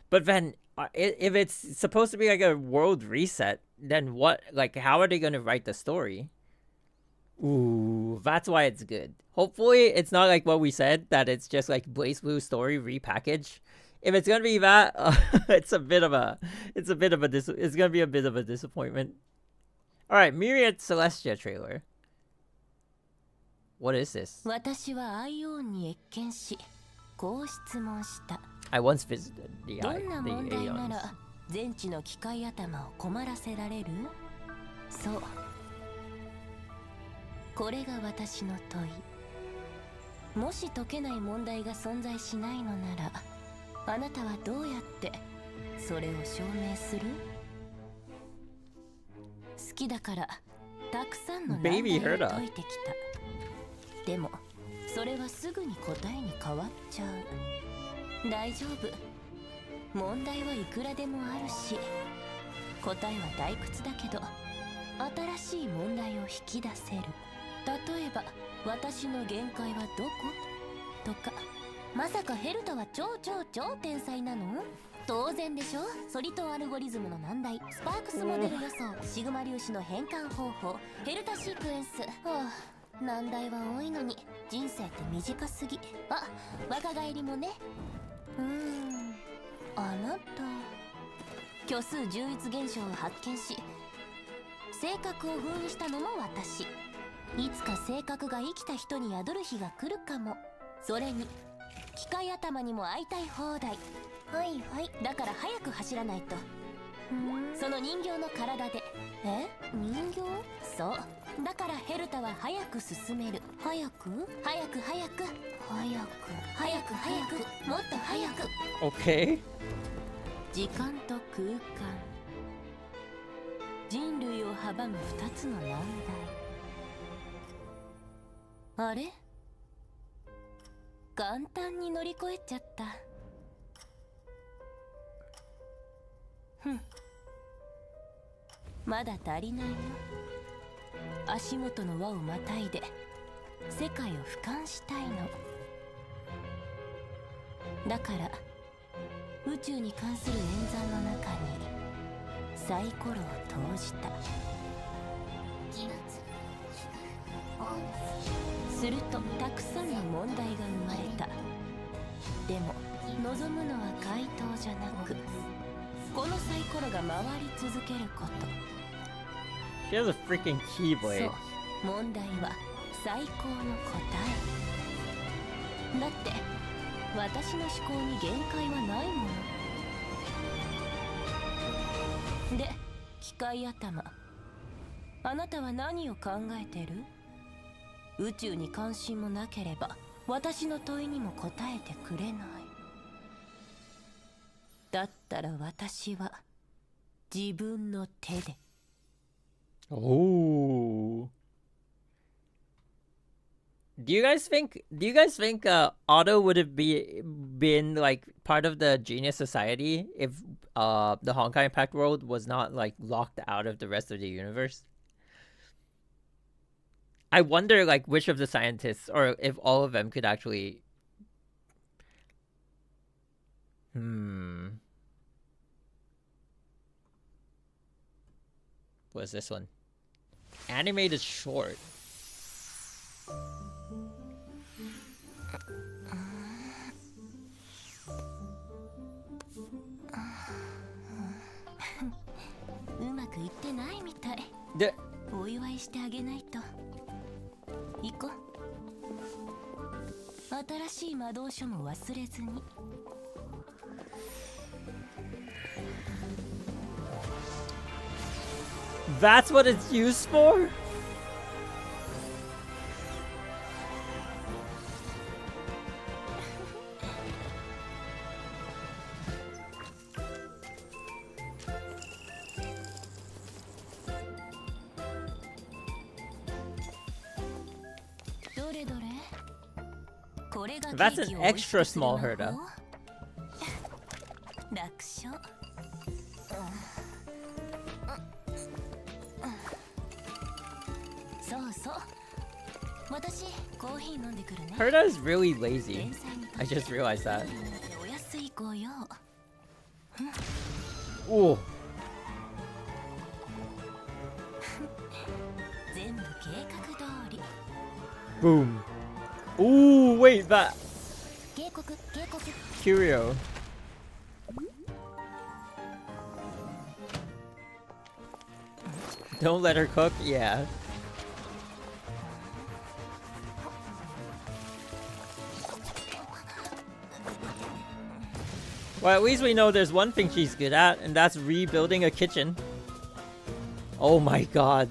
But then if it's supposed to be like a world reset, then what, like, how are they going to write the story? Ooh, that's why it's good. Hopefully it's not like what we said, that it's just like Blaze Blue story repackaged. If it's going to be that, it's going to be a bit of a disappointment. All right, Myriad Celestia trailer. What is this? I once visited the Aeons. 全知の機械頭を困らせられる？そう。これが私の問い。もし解けない問題が存在しないのなら、あなたはどうやってそれを証明する？好きだからたくさんの難題を解いてきた。でもそれはすぐに答えに変わっちゃう。大丈夫。問題はいくらでもあるし、答えは退屈だけど新しい問題を引き出せる。例えば私の限界はどことか。まさかヘルタは超天才なの？当然でしょ。ソリトンアルゴリズムの難題、スパークスモデル予想、シグマ粒子の変換方法、ヘルタシークエンス。はあ、難題は多いのに人生って短すぎ。あ、若返りもね。あなた虚数充実現象を発見し性格を封印したのも私。いつか性格が生きた人に宿る日が来るかも。それに機械頭にも会いたい放題。はいはい、だから早く走らないと。その人形の体で。え、人形？そう、だからヘルタは早く進める。早くもっと早く。 Okay. 時間と空間、人類を阻む2つの難題。あれ？簡単に乗り越えちゃった。まだ足りないよ。足元の輪をまたいで世界を俯瞰したいの。だから宇宙に関する演算の中にサイコロを投じた。するとたくさんの問題が生まれた。でも望むのは回答じゃなく、このサイコロが回り続けること。 She has a freaking keyblade. そう、問題は最高の答えだって、私の思考に限界はないもの。で、機械頭、あなたは何を考えてる？宇宙に関心もなければ私の問いにも答えてくれない。だったら私は自分の手で。Oh. Do you guys think Otto would have been like part of the Genius Society if the Honkai Impact world was not like locked out of the rest of the universe? I wonder like which of the scientists, or if all of them could actually What's this one? Animated short. The お祝いしてあげないと。行こう。新しい魔導書も忘れずに。That's what it's used for? That's an extra small herda. 楽勝。そうそう。私コーヒー飲んでくるね。Herda is really lazy. I just realized that. お安いご用。Oh. 全部計画通り。Boom. Ooh, wait, that. 警告、警告。Curio. Don't let her cook? Yeah. Well, at least we know there's one thing she's good at, and that's rebuilding a kitchen. Oh my god.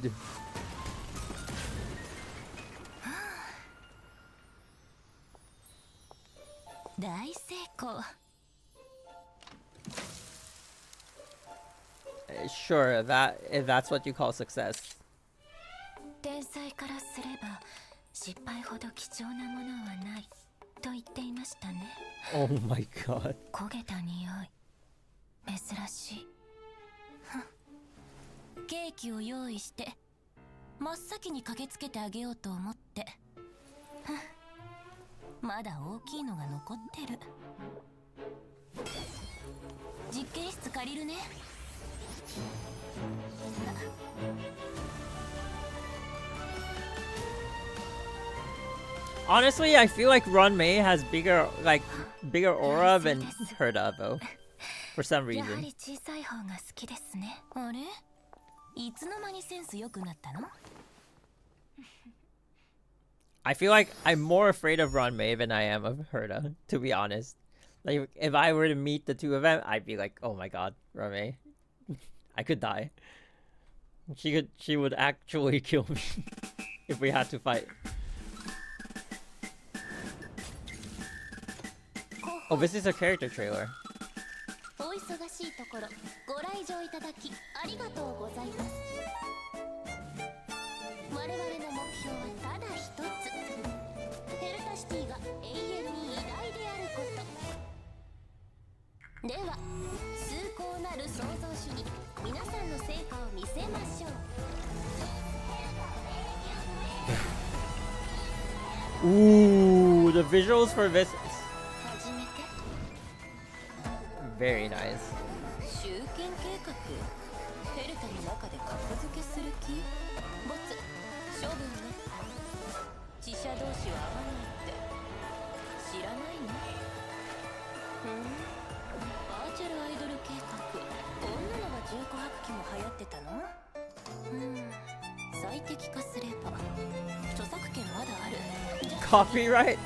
Sure, if that's what you call success. 天才からすれば失敗ほど貴重なものはないと言っていましたね。Oh my god. 焦げた匂い、珍しい。ケーキを用意して真っ先に駆けつけてあげようと思って。まだ大きいのが残ってる。実験室借りるね。Honestly, I feel like Ron May has bigger aura than Herda though, for some reason. やはり小さい方が好きですね。あれ？いつの間にセンス良くなったの？ I feel like I'm more afraid of Ron May than I am of Herda, to be honest. Like, if I were to meet the two of them, I'd be like, oh my god, Ron May. I could die. She would actually kill me if we had to fight. Oh, this is a character trailer. お忙しいところご来場いただきありがとうございます。我々の目標はただ一つ。ヘルタシティが永遠に偉大であること。では、崇高なる創造主に皆さんの成果を見せましょう。Ooh, the visuals for this. Very nice. 集権計画ヘルタの中で格付けする気ボツ処分ね死者同士は合わないって知らないのバーチャルアイドル計画こんなのが重琥珀機も流行ってたの最適化すれば著作権まだある Copyright?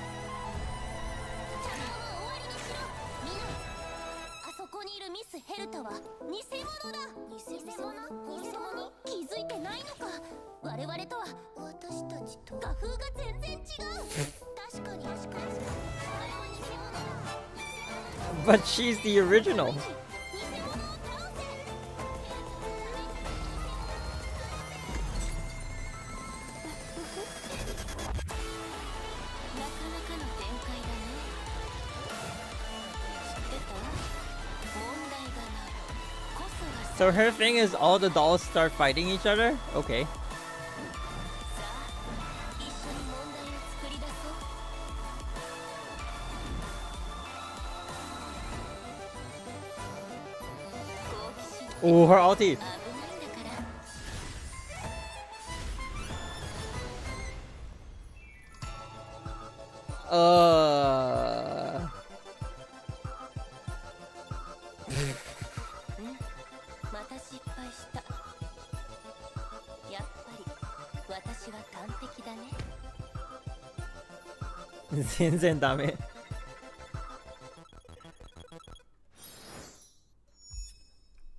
ここにいるミスヘルタは偽物だ。偽物気づいてないのか。我々とは私たちと画風が全然違う。確かに But she's the original. So her thing is all the dolls start fighting each other? Okay. Oh, her ulti.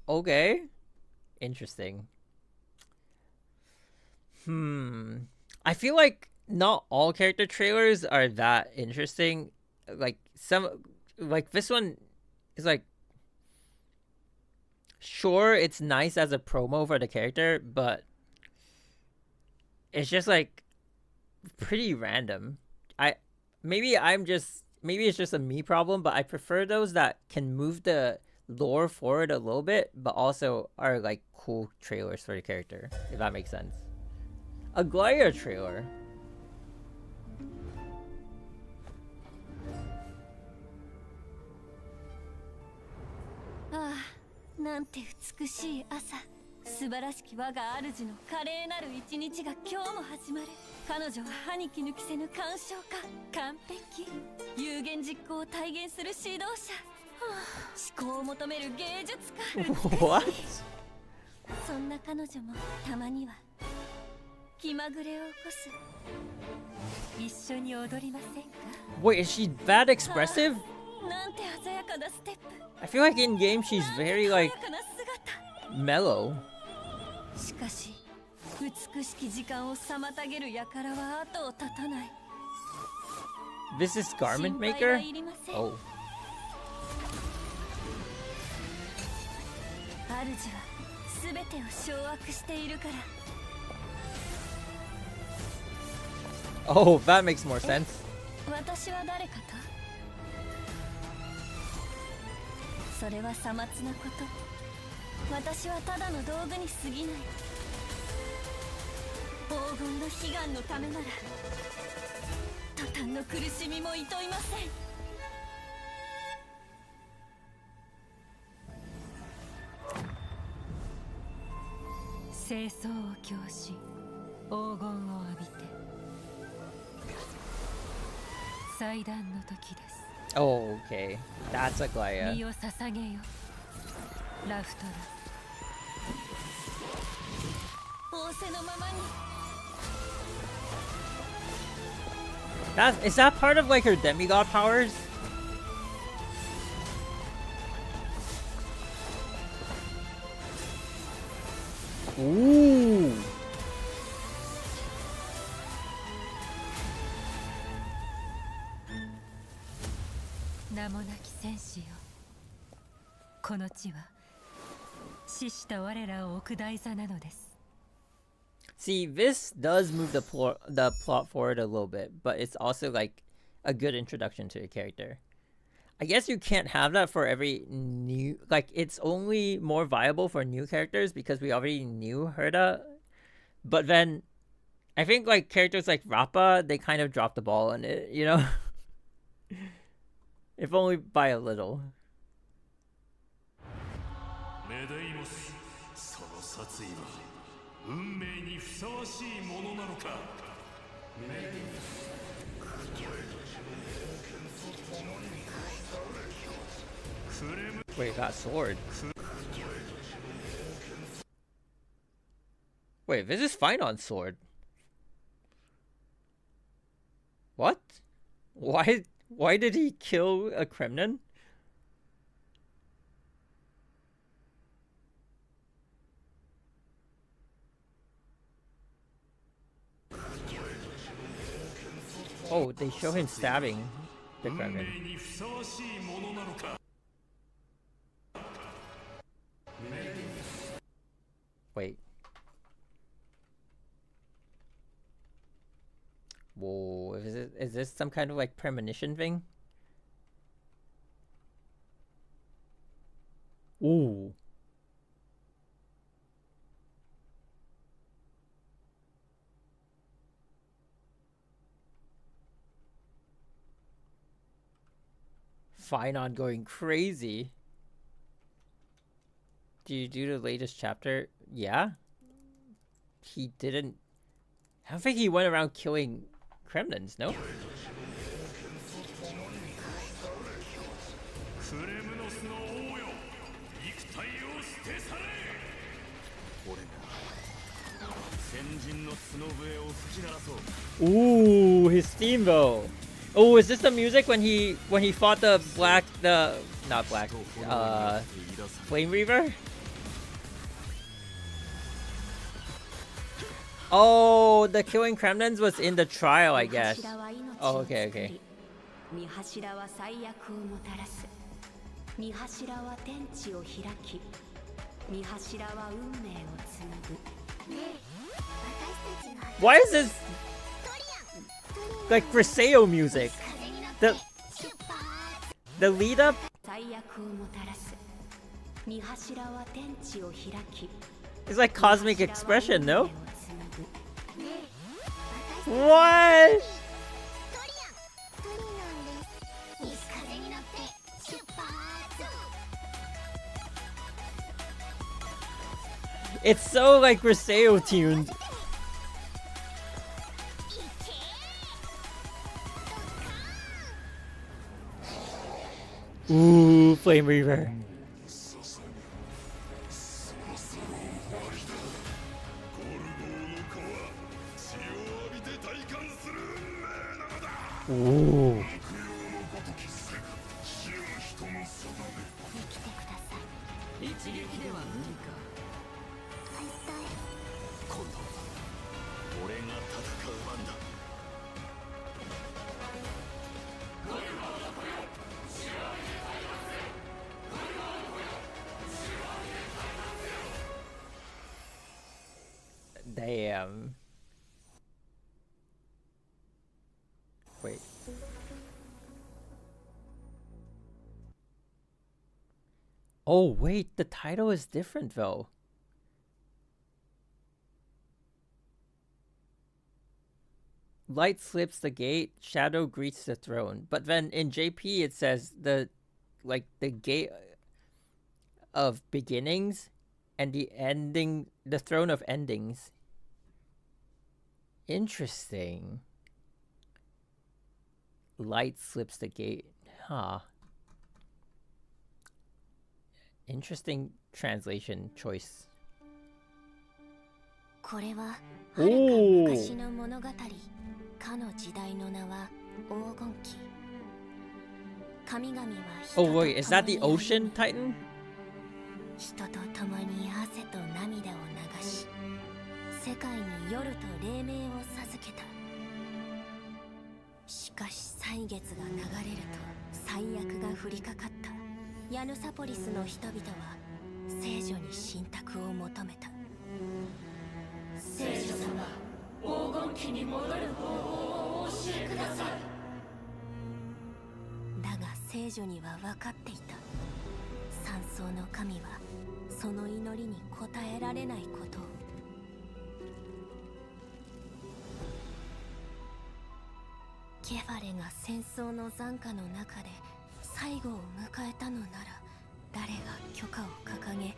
Okay. Interesting. I feel like not all character trailers are that interesting. Like this one is like, sure, it's nice as a promo for the character, but it's just like pretty random. Maybe it's just a me problem, but I prefer those that can move the lore forward a little bit, but also are like cool trailers for the character, if that makes sense. A Glaya trailer. Ah, なんて美しい朝。素晴らしき我が主の華麗なる一日が今日も始まる。彼女は歯に衣着せぬ鑑賞家。完璧。有言実行を体現する指導者。思考を求める芸術家。What? そんな彼女もたまには気まぐれを起こす。一緒に踊りませんか？ Wait, is she that expressive? なんて鮮やかなステップ。 I feel like in game she's very like mellow. しかし美しき時間を妨げる輩は後を絶たない。 This is garment maker? Oh. 主は全てを掌握しているから。 Oh, that makes more sense. 私は誰かと？それはさまつなこと。私はただの道具に過ぎない。黄金の悲願のためなら途端の苦しみもいといません。清掃を供し黄金を浴びて祭壇の時です。 Oh, okay. That's a Glaya. 身を捧げよラフトル。仰せのままに。 Is that part of like her demigod powers? Ooh. 名もなき戦士よ。この地は死した我らを置く台座なのです。 See, this does move the plot forward a little bit, but it's also like a good introduction to the character. I guess you can't have that for every new, like it's only more viable for new characters because we already knew Herta. But then I think like characters like Rappa, they kind of dropped the ball on it, you know? If only by a little. Wait, got sword. Wait, this is fine on sword. What? Why did he kill a Kremlin? Oh, they show him stabbing the Kremlin. Wait. Whoa, is this some kind of like premonition thing? Ooh. Fine on going crazy. Do you do the latest chapter? Yeah. He didn't. I don't think he went around killing Kremlins, no? Ooh, his steamboat. Oh, is this the music when he fought the Flame Reaver? Oh, the killing Kremlins was in the trial, I guess. Oh, okay, okay. Why is this like Griseo music? The lead up. It's like Cosmic Expression, no? What? It's so like Griseo tuned. Ooh, Flame Reaver. Ooh. Damn. Wait. Oh, wait, the title is different though. Light slips the gate, shadow greets the throne. But then in JP it says the gate of beginnings and the throne of endings. Interesting. Light slips the gate. Huh. Interesting translation choice. Ooh. Oh wait, is that the Ocean Titan? 人と共に汗と涙を流し、世界に夜と黎明を授けた。しかし歳月が流れると最悪が降りかかった。ヤヌサポリスの人々は聖女に信託を求めた。聖女様、黄金期に戻る方法をお教えください。だが聖女には分かっていた。山荘の神はその祈りに応えられないことを。が戦争の残火の中で最後を迎えたのなら、誰が許可を掲げ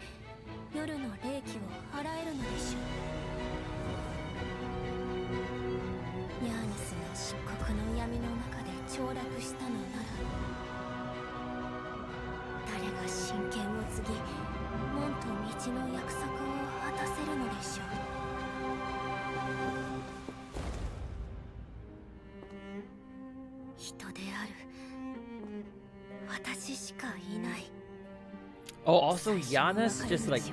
夜の霊気を払えるのでしょう。ヤーニスが漆黒の闇の中で凋落したのなら、誰が真剣を継ぎ門と道の約束を果たせるのでしょう。人である私しかいない。 Oh, also Giannis just like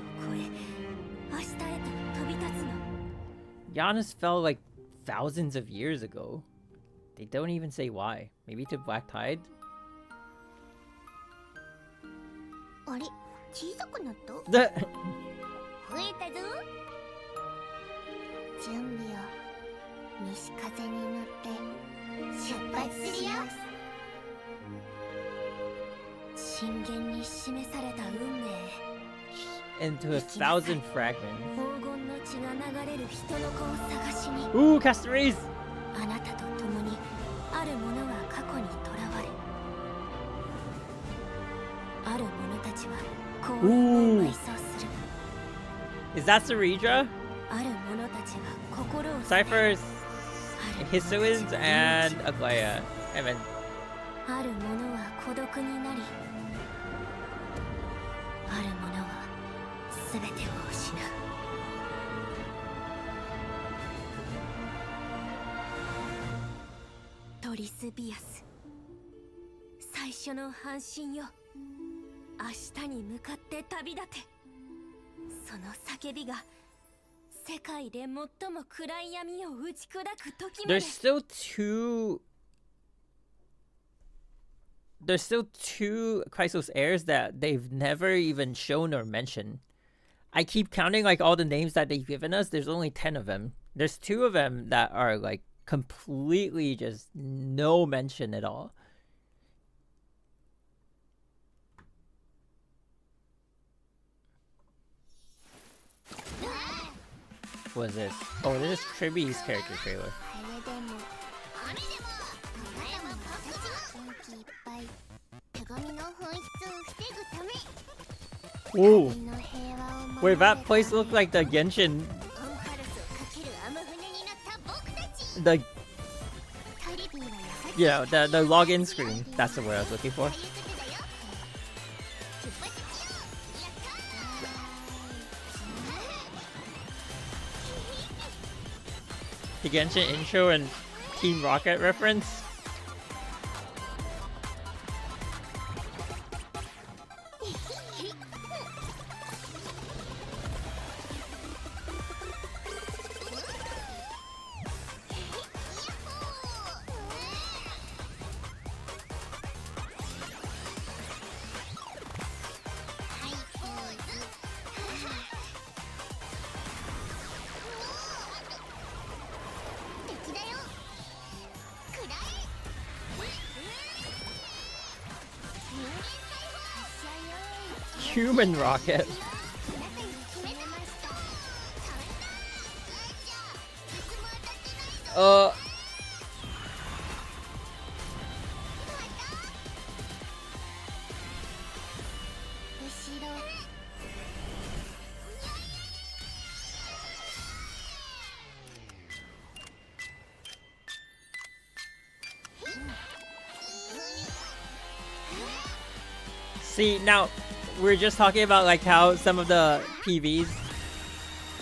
Giannis fell like thousands of years ago. They don't even say why. Maybe to Black Tide? あれ、小さくなった？ 増えたぞ。準備を。西風に乗って出発するよ。深淵に示された運命。 Into a thousand fragments. 黄金の血が流れる人の子を探しに。Ooh, Castaways! あなたと共にあるものは過去にとらわれ、ある者たちは公園を埋葬する。 Is that Saridra? ある者たちは心を Cypher's Hisuians and Aglaya. And then ある者は孤独になり、ある者は全てを失う。トリスビアス、最初の半身よ。明日に向かって旅立て。その叫びが世界で最も暗い闇を打ち砕く時まで。 There's still two Chrysos heirs that they've never even shown or mentioned. I keep counting like all the names that they've given us. There's only 10 of them. There's 2 of them that are like completely just no mention at all. What is this? Oh, this is Triby's character trailer. Ooh. Wait, that place looked like the Genshin. The yeah, the login screen. That's the word I was looking for. The Genshin intro and Team Rocket reference. Human rocket. See, now we're just talking about like how some of the PVs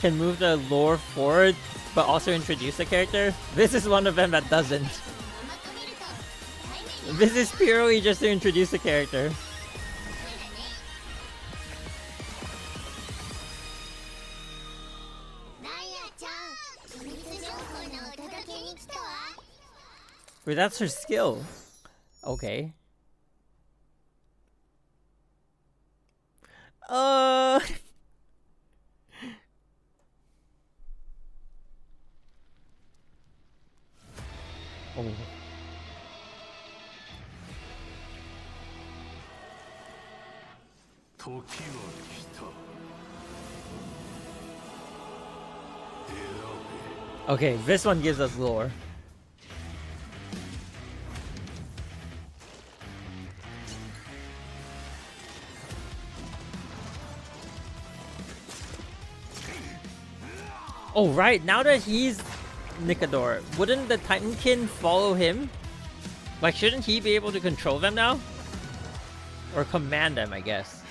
can move the lore forward but also introduce a character. This is one of them that doesn't. This is purely just to introduce a character. Wait, that's her skill. Okay. Oh. Okay, this one gives us lore. Oh, right. Now that he's Nikador, wouldn't the Titankin follow him? Like, shouldn't he be able to control them now? Or command them, I guess.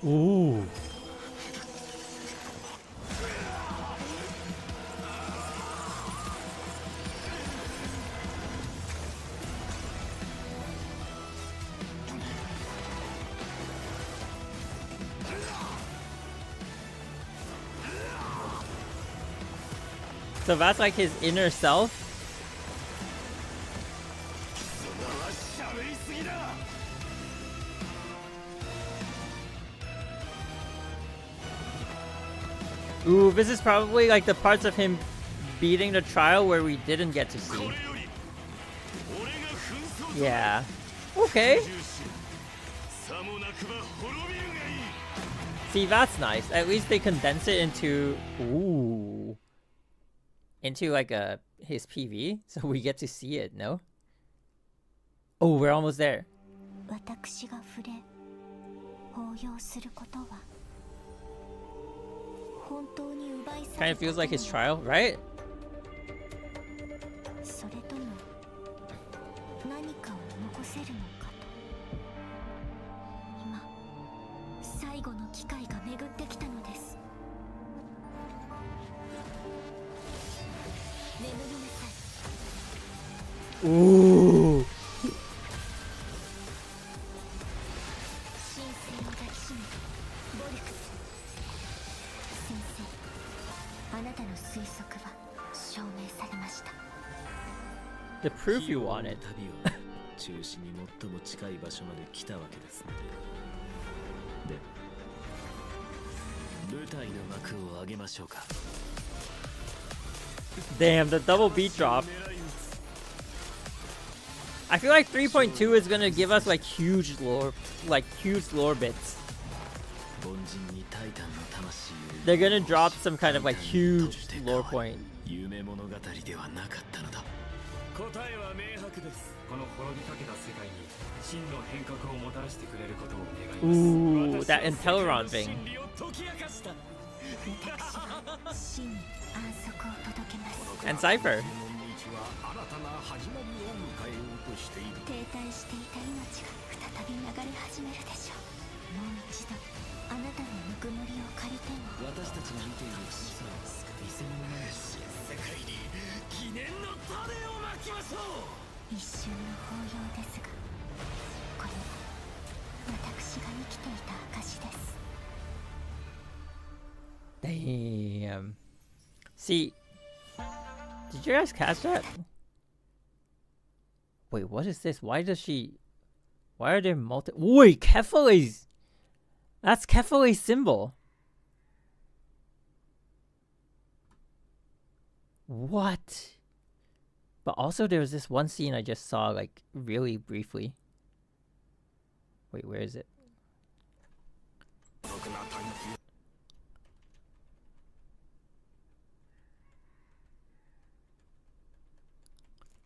Ooh. So that's like his inner self? Ooh, this is probably like the parts of him beating the trial where we didn't get to see. Yeah. Okay. See, that's nice. At least they condense it into... Ooh. Into like his PV, so we get to see it, no? Oh, we're almost there. Kind of feels like his trial, right? Ooh. The proof you wanted. 中止に最も近い場所まで来たわけですので。で、舞台の幕を上げましょうか。Damn, the double beat drop. I feel like 3.2 is gonna give us like huge lore bits. They're gonna drop some kind of like huge lore point. Ooh, that Inteleron thing. And Cypher. Damn. See, did you guys catch that? Wait, what is this? Why are there Wait, Kefale's! That's Kefale's symbol. What? But also there was this one scene I just saw like really briefly. Wait, where is it?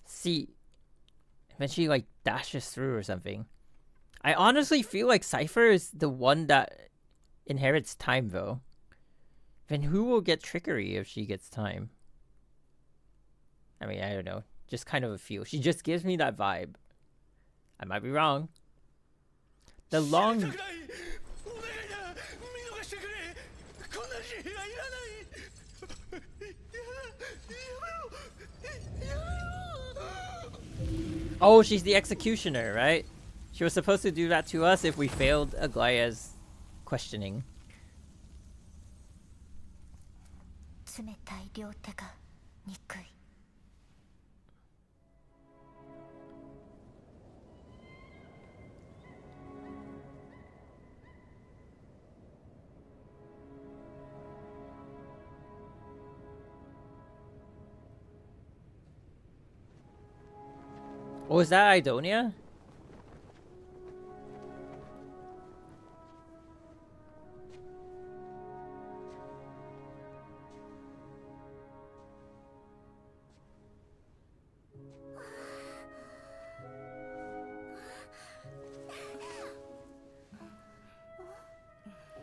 See, when she like dashes through or something. I honestly feel like Cypher is the one that inherits time though. Then who will get trickery if she gets time? I mean, I don't know. Just kind of a feel. She just gives me that vibe. I might be wrong. The long... Oh, she's the executioner, right? She was supposed to do that to us if we failed Aglaya's questioning. Oh, is that Idonia?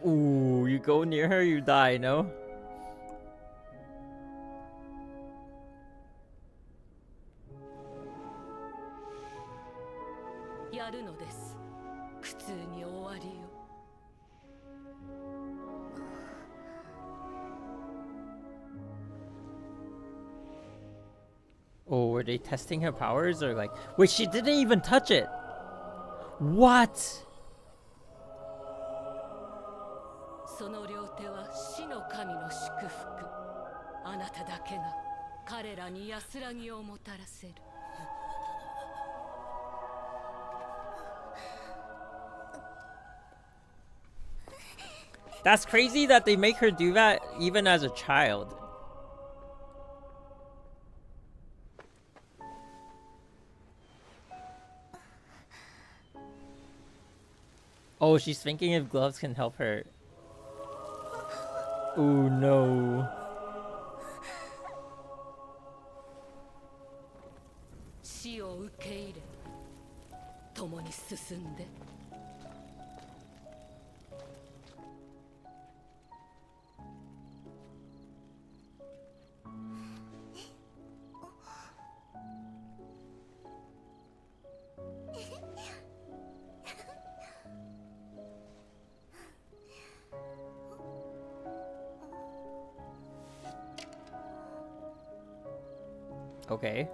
Ooh, you go near her, you die, no? Oh, were they testing her powers or like... Wait, she didn't even touch it! What? その両手は死の神の祝福。あなただけが彼らに安らぎをもたらせる。That's crazy that they make her do that even as a child. Oh, she's thinking if gloves can help her. Oh no. 死を受け入れ、共に進んで。Okay.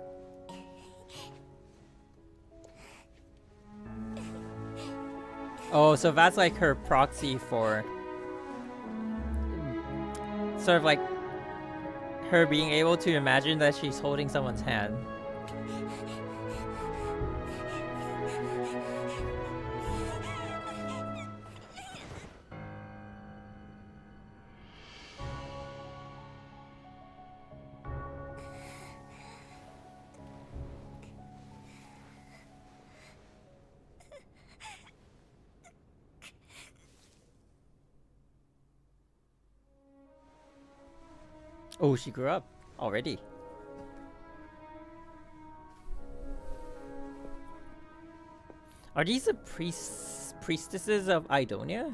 Oh, so that's like her proxy for sort of like her being able to imagine that she's holding someone's hand. Oh, she grew up already. Are these the priestesses of Idonia?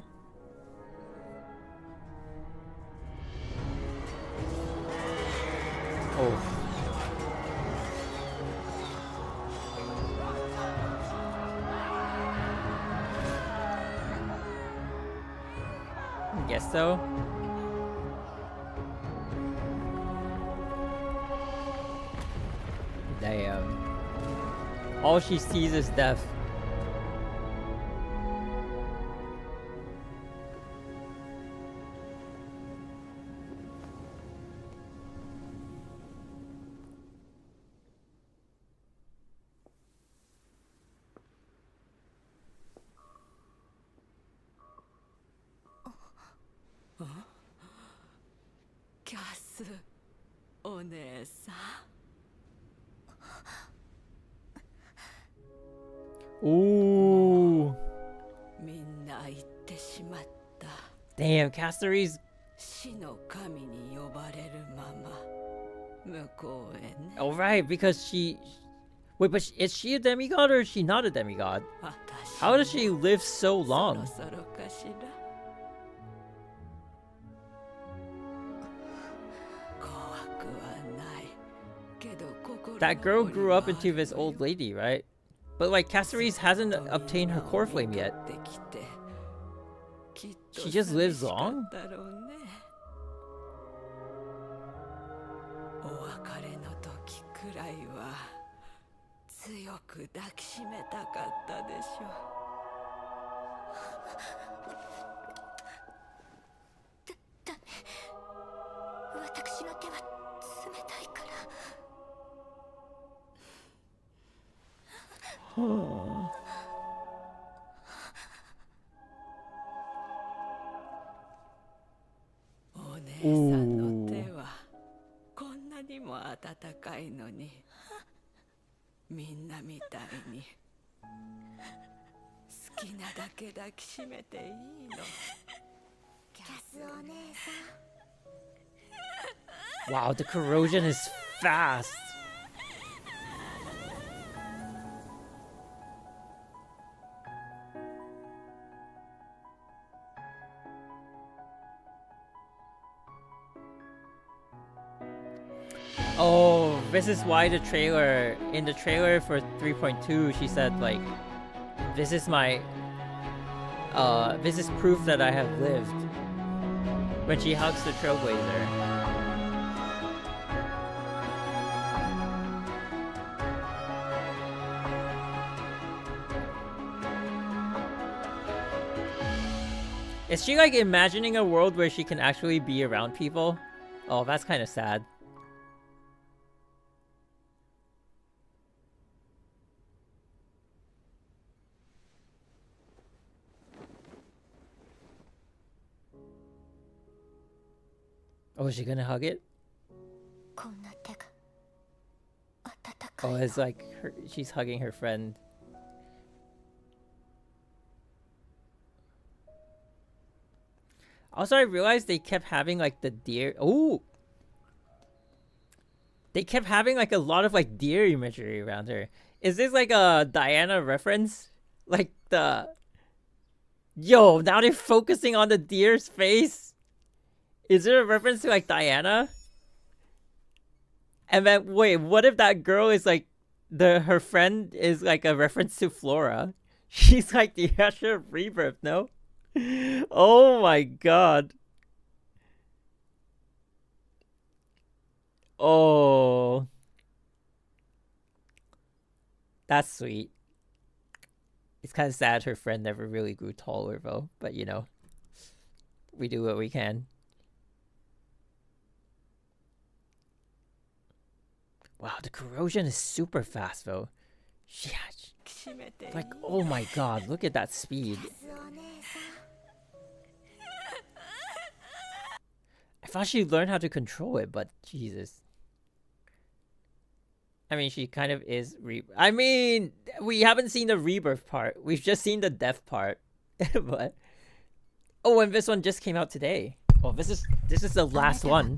Oh. I guess so. Damn. All she sees is death. Cass, お姉さん。Ooh. みんな言ってしまった。Damn, Cassari's. 死の神に呼ばれるまま向こうへね。Oh right, because she. Wait, but is she a demigod or is she not a demigod? How does she live so long? That girl grew up into this old lady, right? But like Caceres hasn't obtained her core flame yet. She just lives long? Oh. Ooh. こんなにも温かいのに、みんなみたいに好きなだけ抱きしめていいの。キャスお姉さん。 Wow, the corrosion is fast. this is why the trailer, in the trailer for 3.2, she said like, this is my, this is proof that I have lived. When she hugs the Trailblazer. Is she like imagining a world where she can actually be around people? Oh, that's kind of sad. Oh, is she gonna hug it? Oh, it's like she's hugging her friend. Also, I realized they kept having like the deer. Oh, they kept having like a lot of like deer imagery around her. Is this like a Diana reference? Like the. Yo, now they're focusing on the deer's face. Is there a reference to like Diana? And then wait, what if that girl is like her friend is like a reference to Flora? She's like the Asher of Rebirth, no? Oh my god. Oh. That's sweet. It's kind of sad her friend never really grew taller though, but you know, we do what we can. Wow, the corrosion is super fast though. Yeah, like, oh my god, look at that speed. I thought she learned how to control it, but Jesus. I mean, she kind of is I mean, we haven't seen the rebirth part. We've just seen the death part. But oh, and this one just came out today. Oh, this is the last one.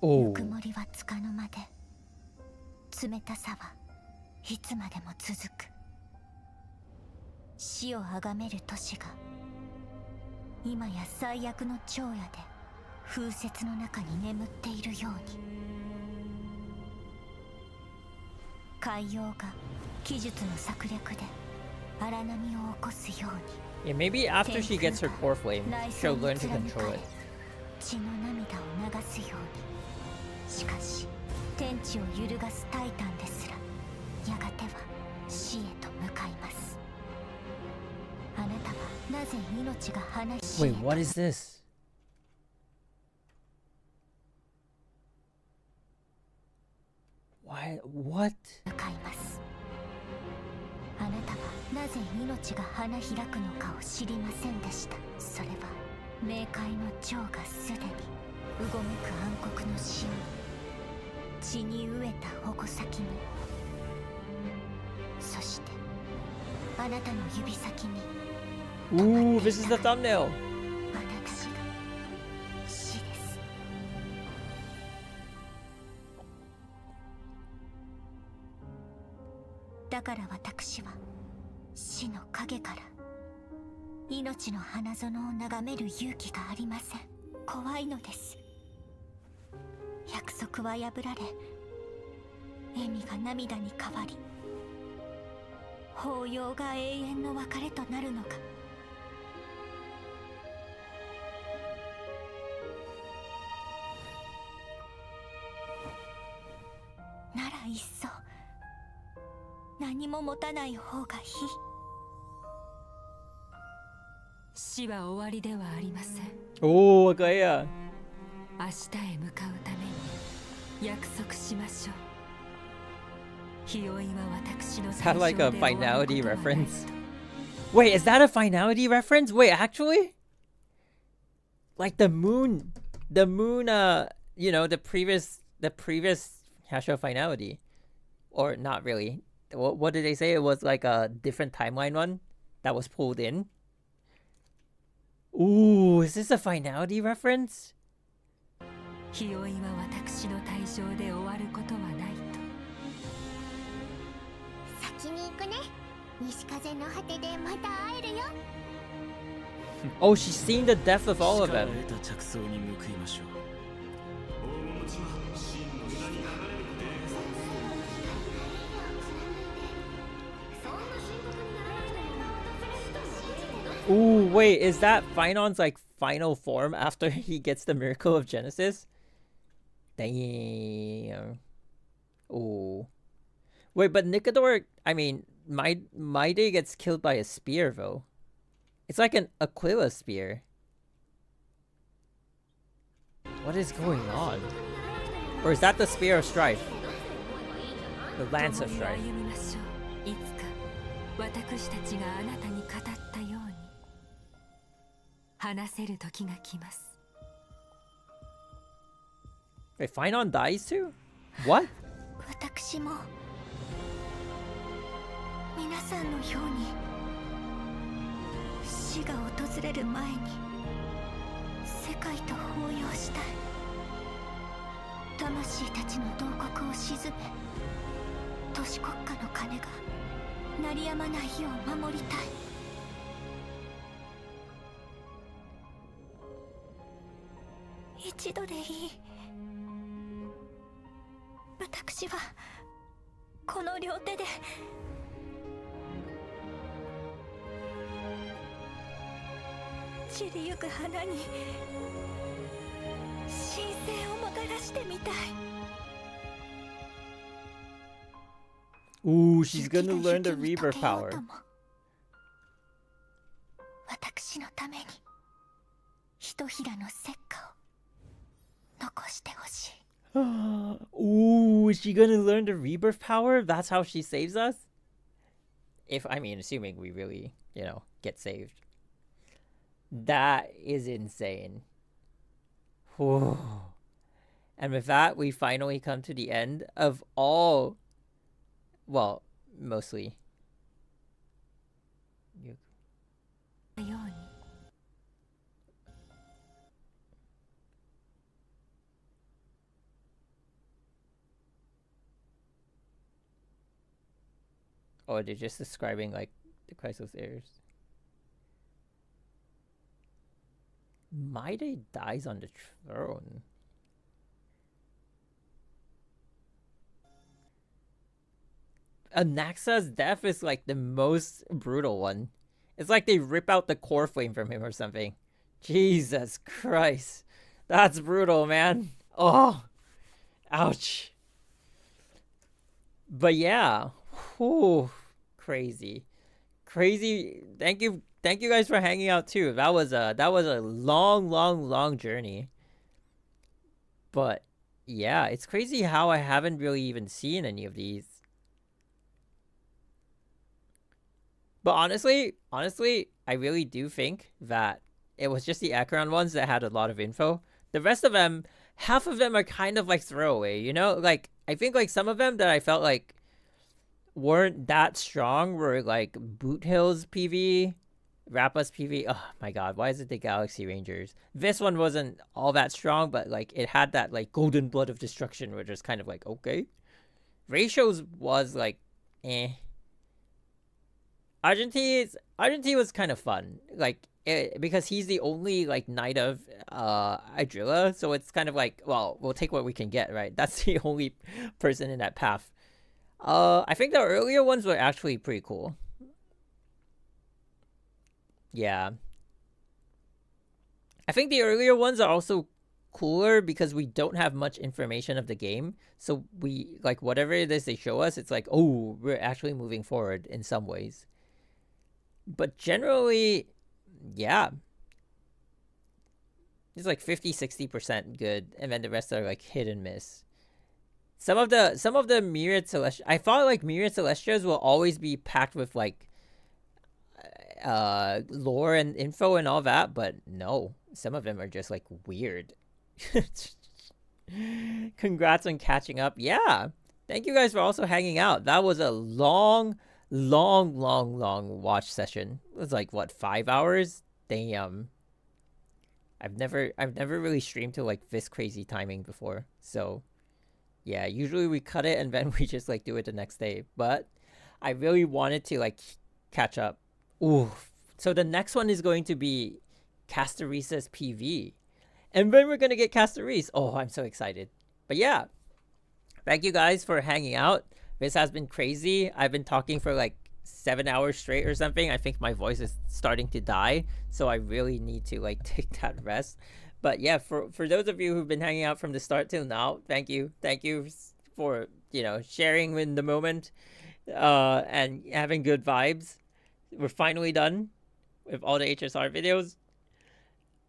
Oh. 冷たさはいつまでも続く。死をあがめる都市が今や最悪の長夜で風雪の中に眠っているように、海洋が技術の策略で荒波を起こすように。 Yeah, maybe after she gets her core flame, she'll learn to control it. 血の涙を流すように。しかし天地を揺るがすタイタンですらやがては死へと向かいます。あなたはなぜ命が離れ。 Wait, what is this? Why? What? 向かいます。あなたはなぜ命が花開くのかを知りませんでした。それは冥界の蝶がすでにうごめく暗黒の死に血に飢えた矛先に、そしてあなたの指先に。 Ooh, this is the thumbnail. 私が死です。だから私は死の影から命の花園を眺める勇気がありません。怖いのです。約束は破られ、笑みが涙に変わり、抱擁が永遠の別れとなるのか。ならいっそ何も持たない方がいい。死は終わりではありません。おお、kaya. 明日へ向かうために約束しましょう。日追いは私の Is that like a finality reference? Wait, is that a finality reference? Wait, actually? Like the moon, you know, the previous Hasho finality. Or not really. What did they say? It was like a different timeline one that was pulled in. Ooh, is this a finality reference? 日追いは私の退場で終わることはない。Oh, she's seen the death of all of them. Ooh, wait, is that Finon's like final form after he gets the Miracle of Genesis? Damn. Ooh. Wait, but Nicodor, I mean, Maide gets killed by a spear though. It's like an Aquila spear. What is going on? Or is that the Spear of Strife? The Lance of Strife. Wait, Finon dies too? What? 私も皆さんのように死が訪れる前に世界と抱擁したい。魂たちの洞窟を沈め、都市国家の鐘が鳴りやまないよう守りたい。一度でいい。私はこの両手で散りゆく花に神聖をもたらしてみたい。 Ooh, she's gonna learn the rebirth power. 私のためにひとひらの石化を残してほしい。 Ooh, is she gonna learn the rebirth power? That's how she saves us? If, I mean, assuming we really, you know, get saved. That is insane. Whew. And with that, we finally come to the end of all, well, mostly. Oh, they're just describing, like, the Christless heirs. Maide dies on the throne. Anaxa's death is, like, the most brutal one. It's like they rip out the core flame from him or something. Jesus Christ. That's brutal, man. Oh. Ouch. But yeah. Whew. Crazy. Thank you guys for hanging out too. That was a long journey. But yeah, it's crazy how I haven't really even seen any of these. But honestly, I really do think that it was just the Acheron ones that had a lot of info. The rest of them, half of them are kind of like throwaway, you know? Like, I think like some of them that I felt like weren't that strong were like Boot Hill's PV, Rappa's PV. Oh my god, why is it the Galaxy Rangers? This one wasn't all that strong, but like it had that like Golden Blood of Destruction, which is kind of like okay. Ratio's was like eh. Argentine was kind of fun, like because he's the only like knight of Idrilla, so it's kind of like, well, we'll take what we can get, right? That's the only person in that path. I think the earlier ones were actually pretty cool. Yeah. I think the earlier ones are also cooler because we don't have much information of the game. So we, like, whatever it is they show us, it's like, oh, we're actually moving forward in some ways. But generally, yeah. It's like 50-60% good, and then the rest are like hit and miss. Some of the Myriad Celestia, I thought like Myriad Celestias will always be packed with like lore and info and all that, but no, some of them are just like weird. Congrats on catching up. Yeah, thank you guys for also hanging out. That was a long watch session. It was like what, 5 hours? Damn. I've never really streamed to like this crazy timing before, so yeah, usually we cut it and then we just like do it the next day. But I really wanted to like catch up. Ooh. So the next one is going to be Castarissa's PV. And then we're going to get Castaris. Oh, I'm so excited. But yeah, thank you guys for hanging out. This has been crazy. I've been talking for like 7 hours straight or something. I think my voice is starting to die. So I really need to like take that rest. But yeah, for those of you who've been hanging out from the start till now, thank you. Thank you for, you know, sharing in the moment and having good vibes. We're finally done with all the HSR videos.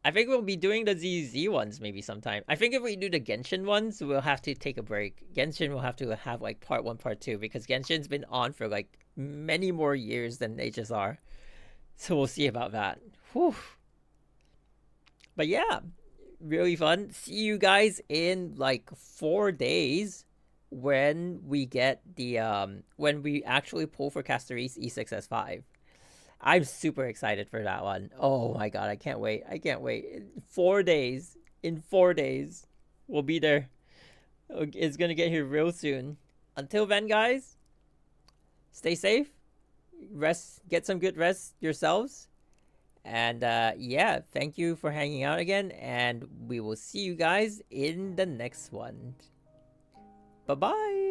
I think we'll be doing the ZZ ones maybe sometime. I think if we do the Genshin ones, we'll have to take a break. Genshin will have to have like part 1, part 2 because Genshin's been on for like many more years than HSR. So we'll see about that. Whew. But yeah, really fun. See you guys in like 4 days when we get the when we actually pull for Castaris E6S5. I'm super excited for that one. Oh my god, I can't wait. I can't wait. In 4 days. In 4 days. We'll be there. It's gonna get here real soon. Until then, guys, stay safe. Rest. Get some good rest yourselves. And yeah, thank you for hanging out again. And we will see you guys in the next one. Bye-bye.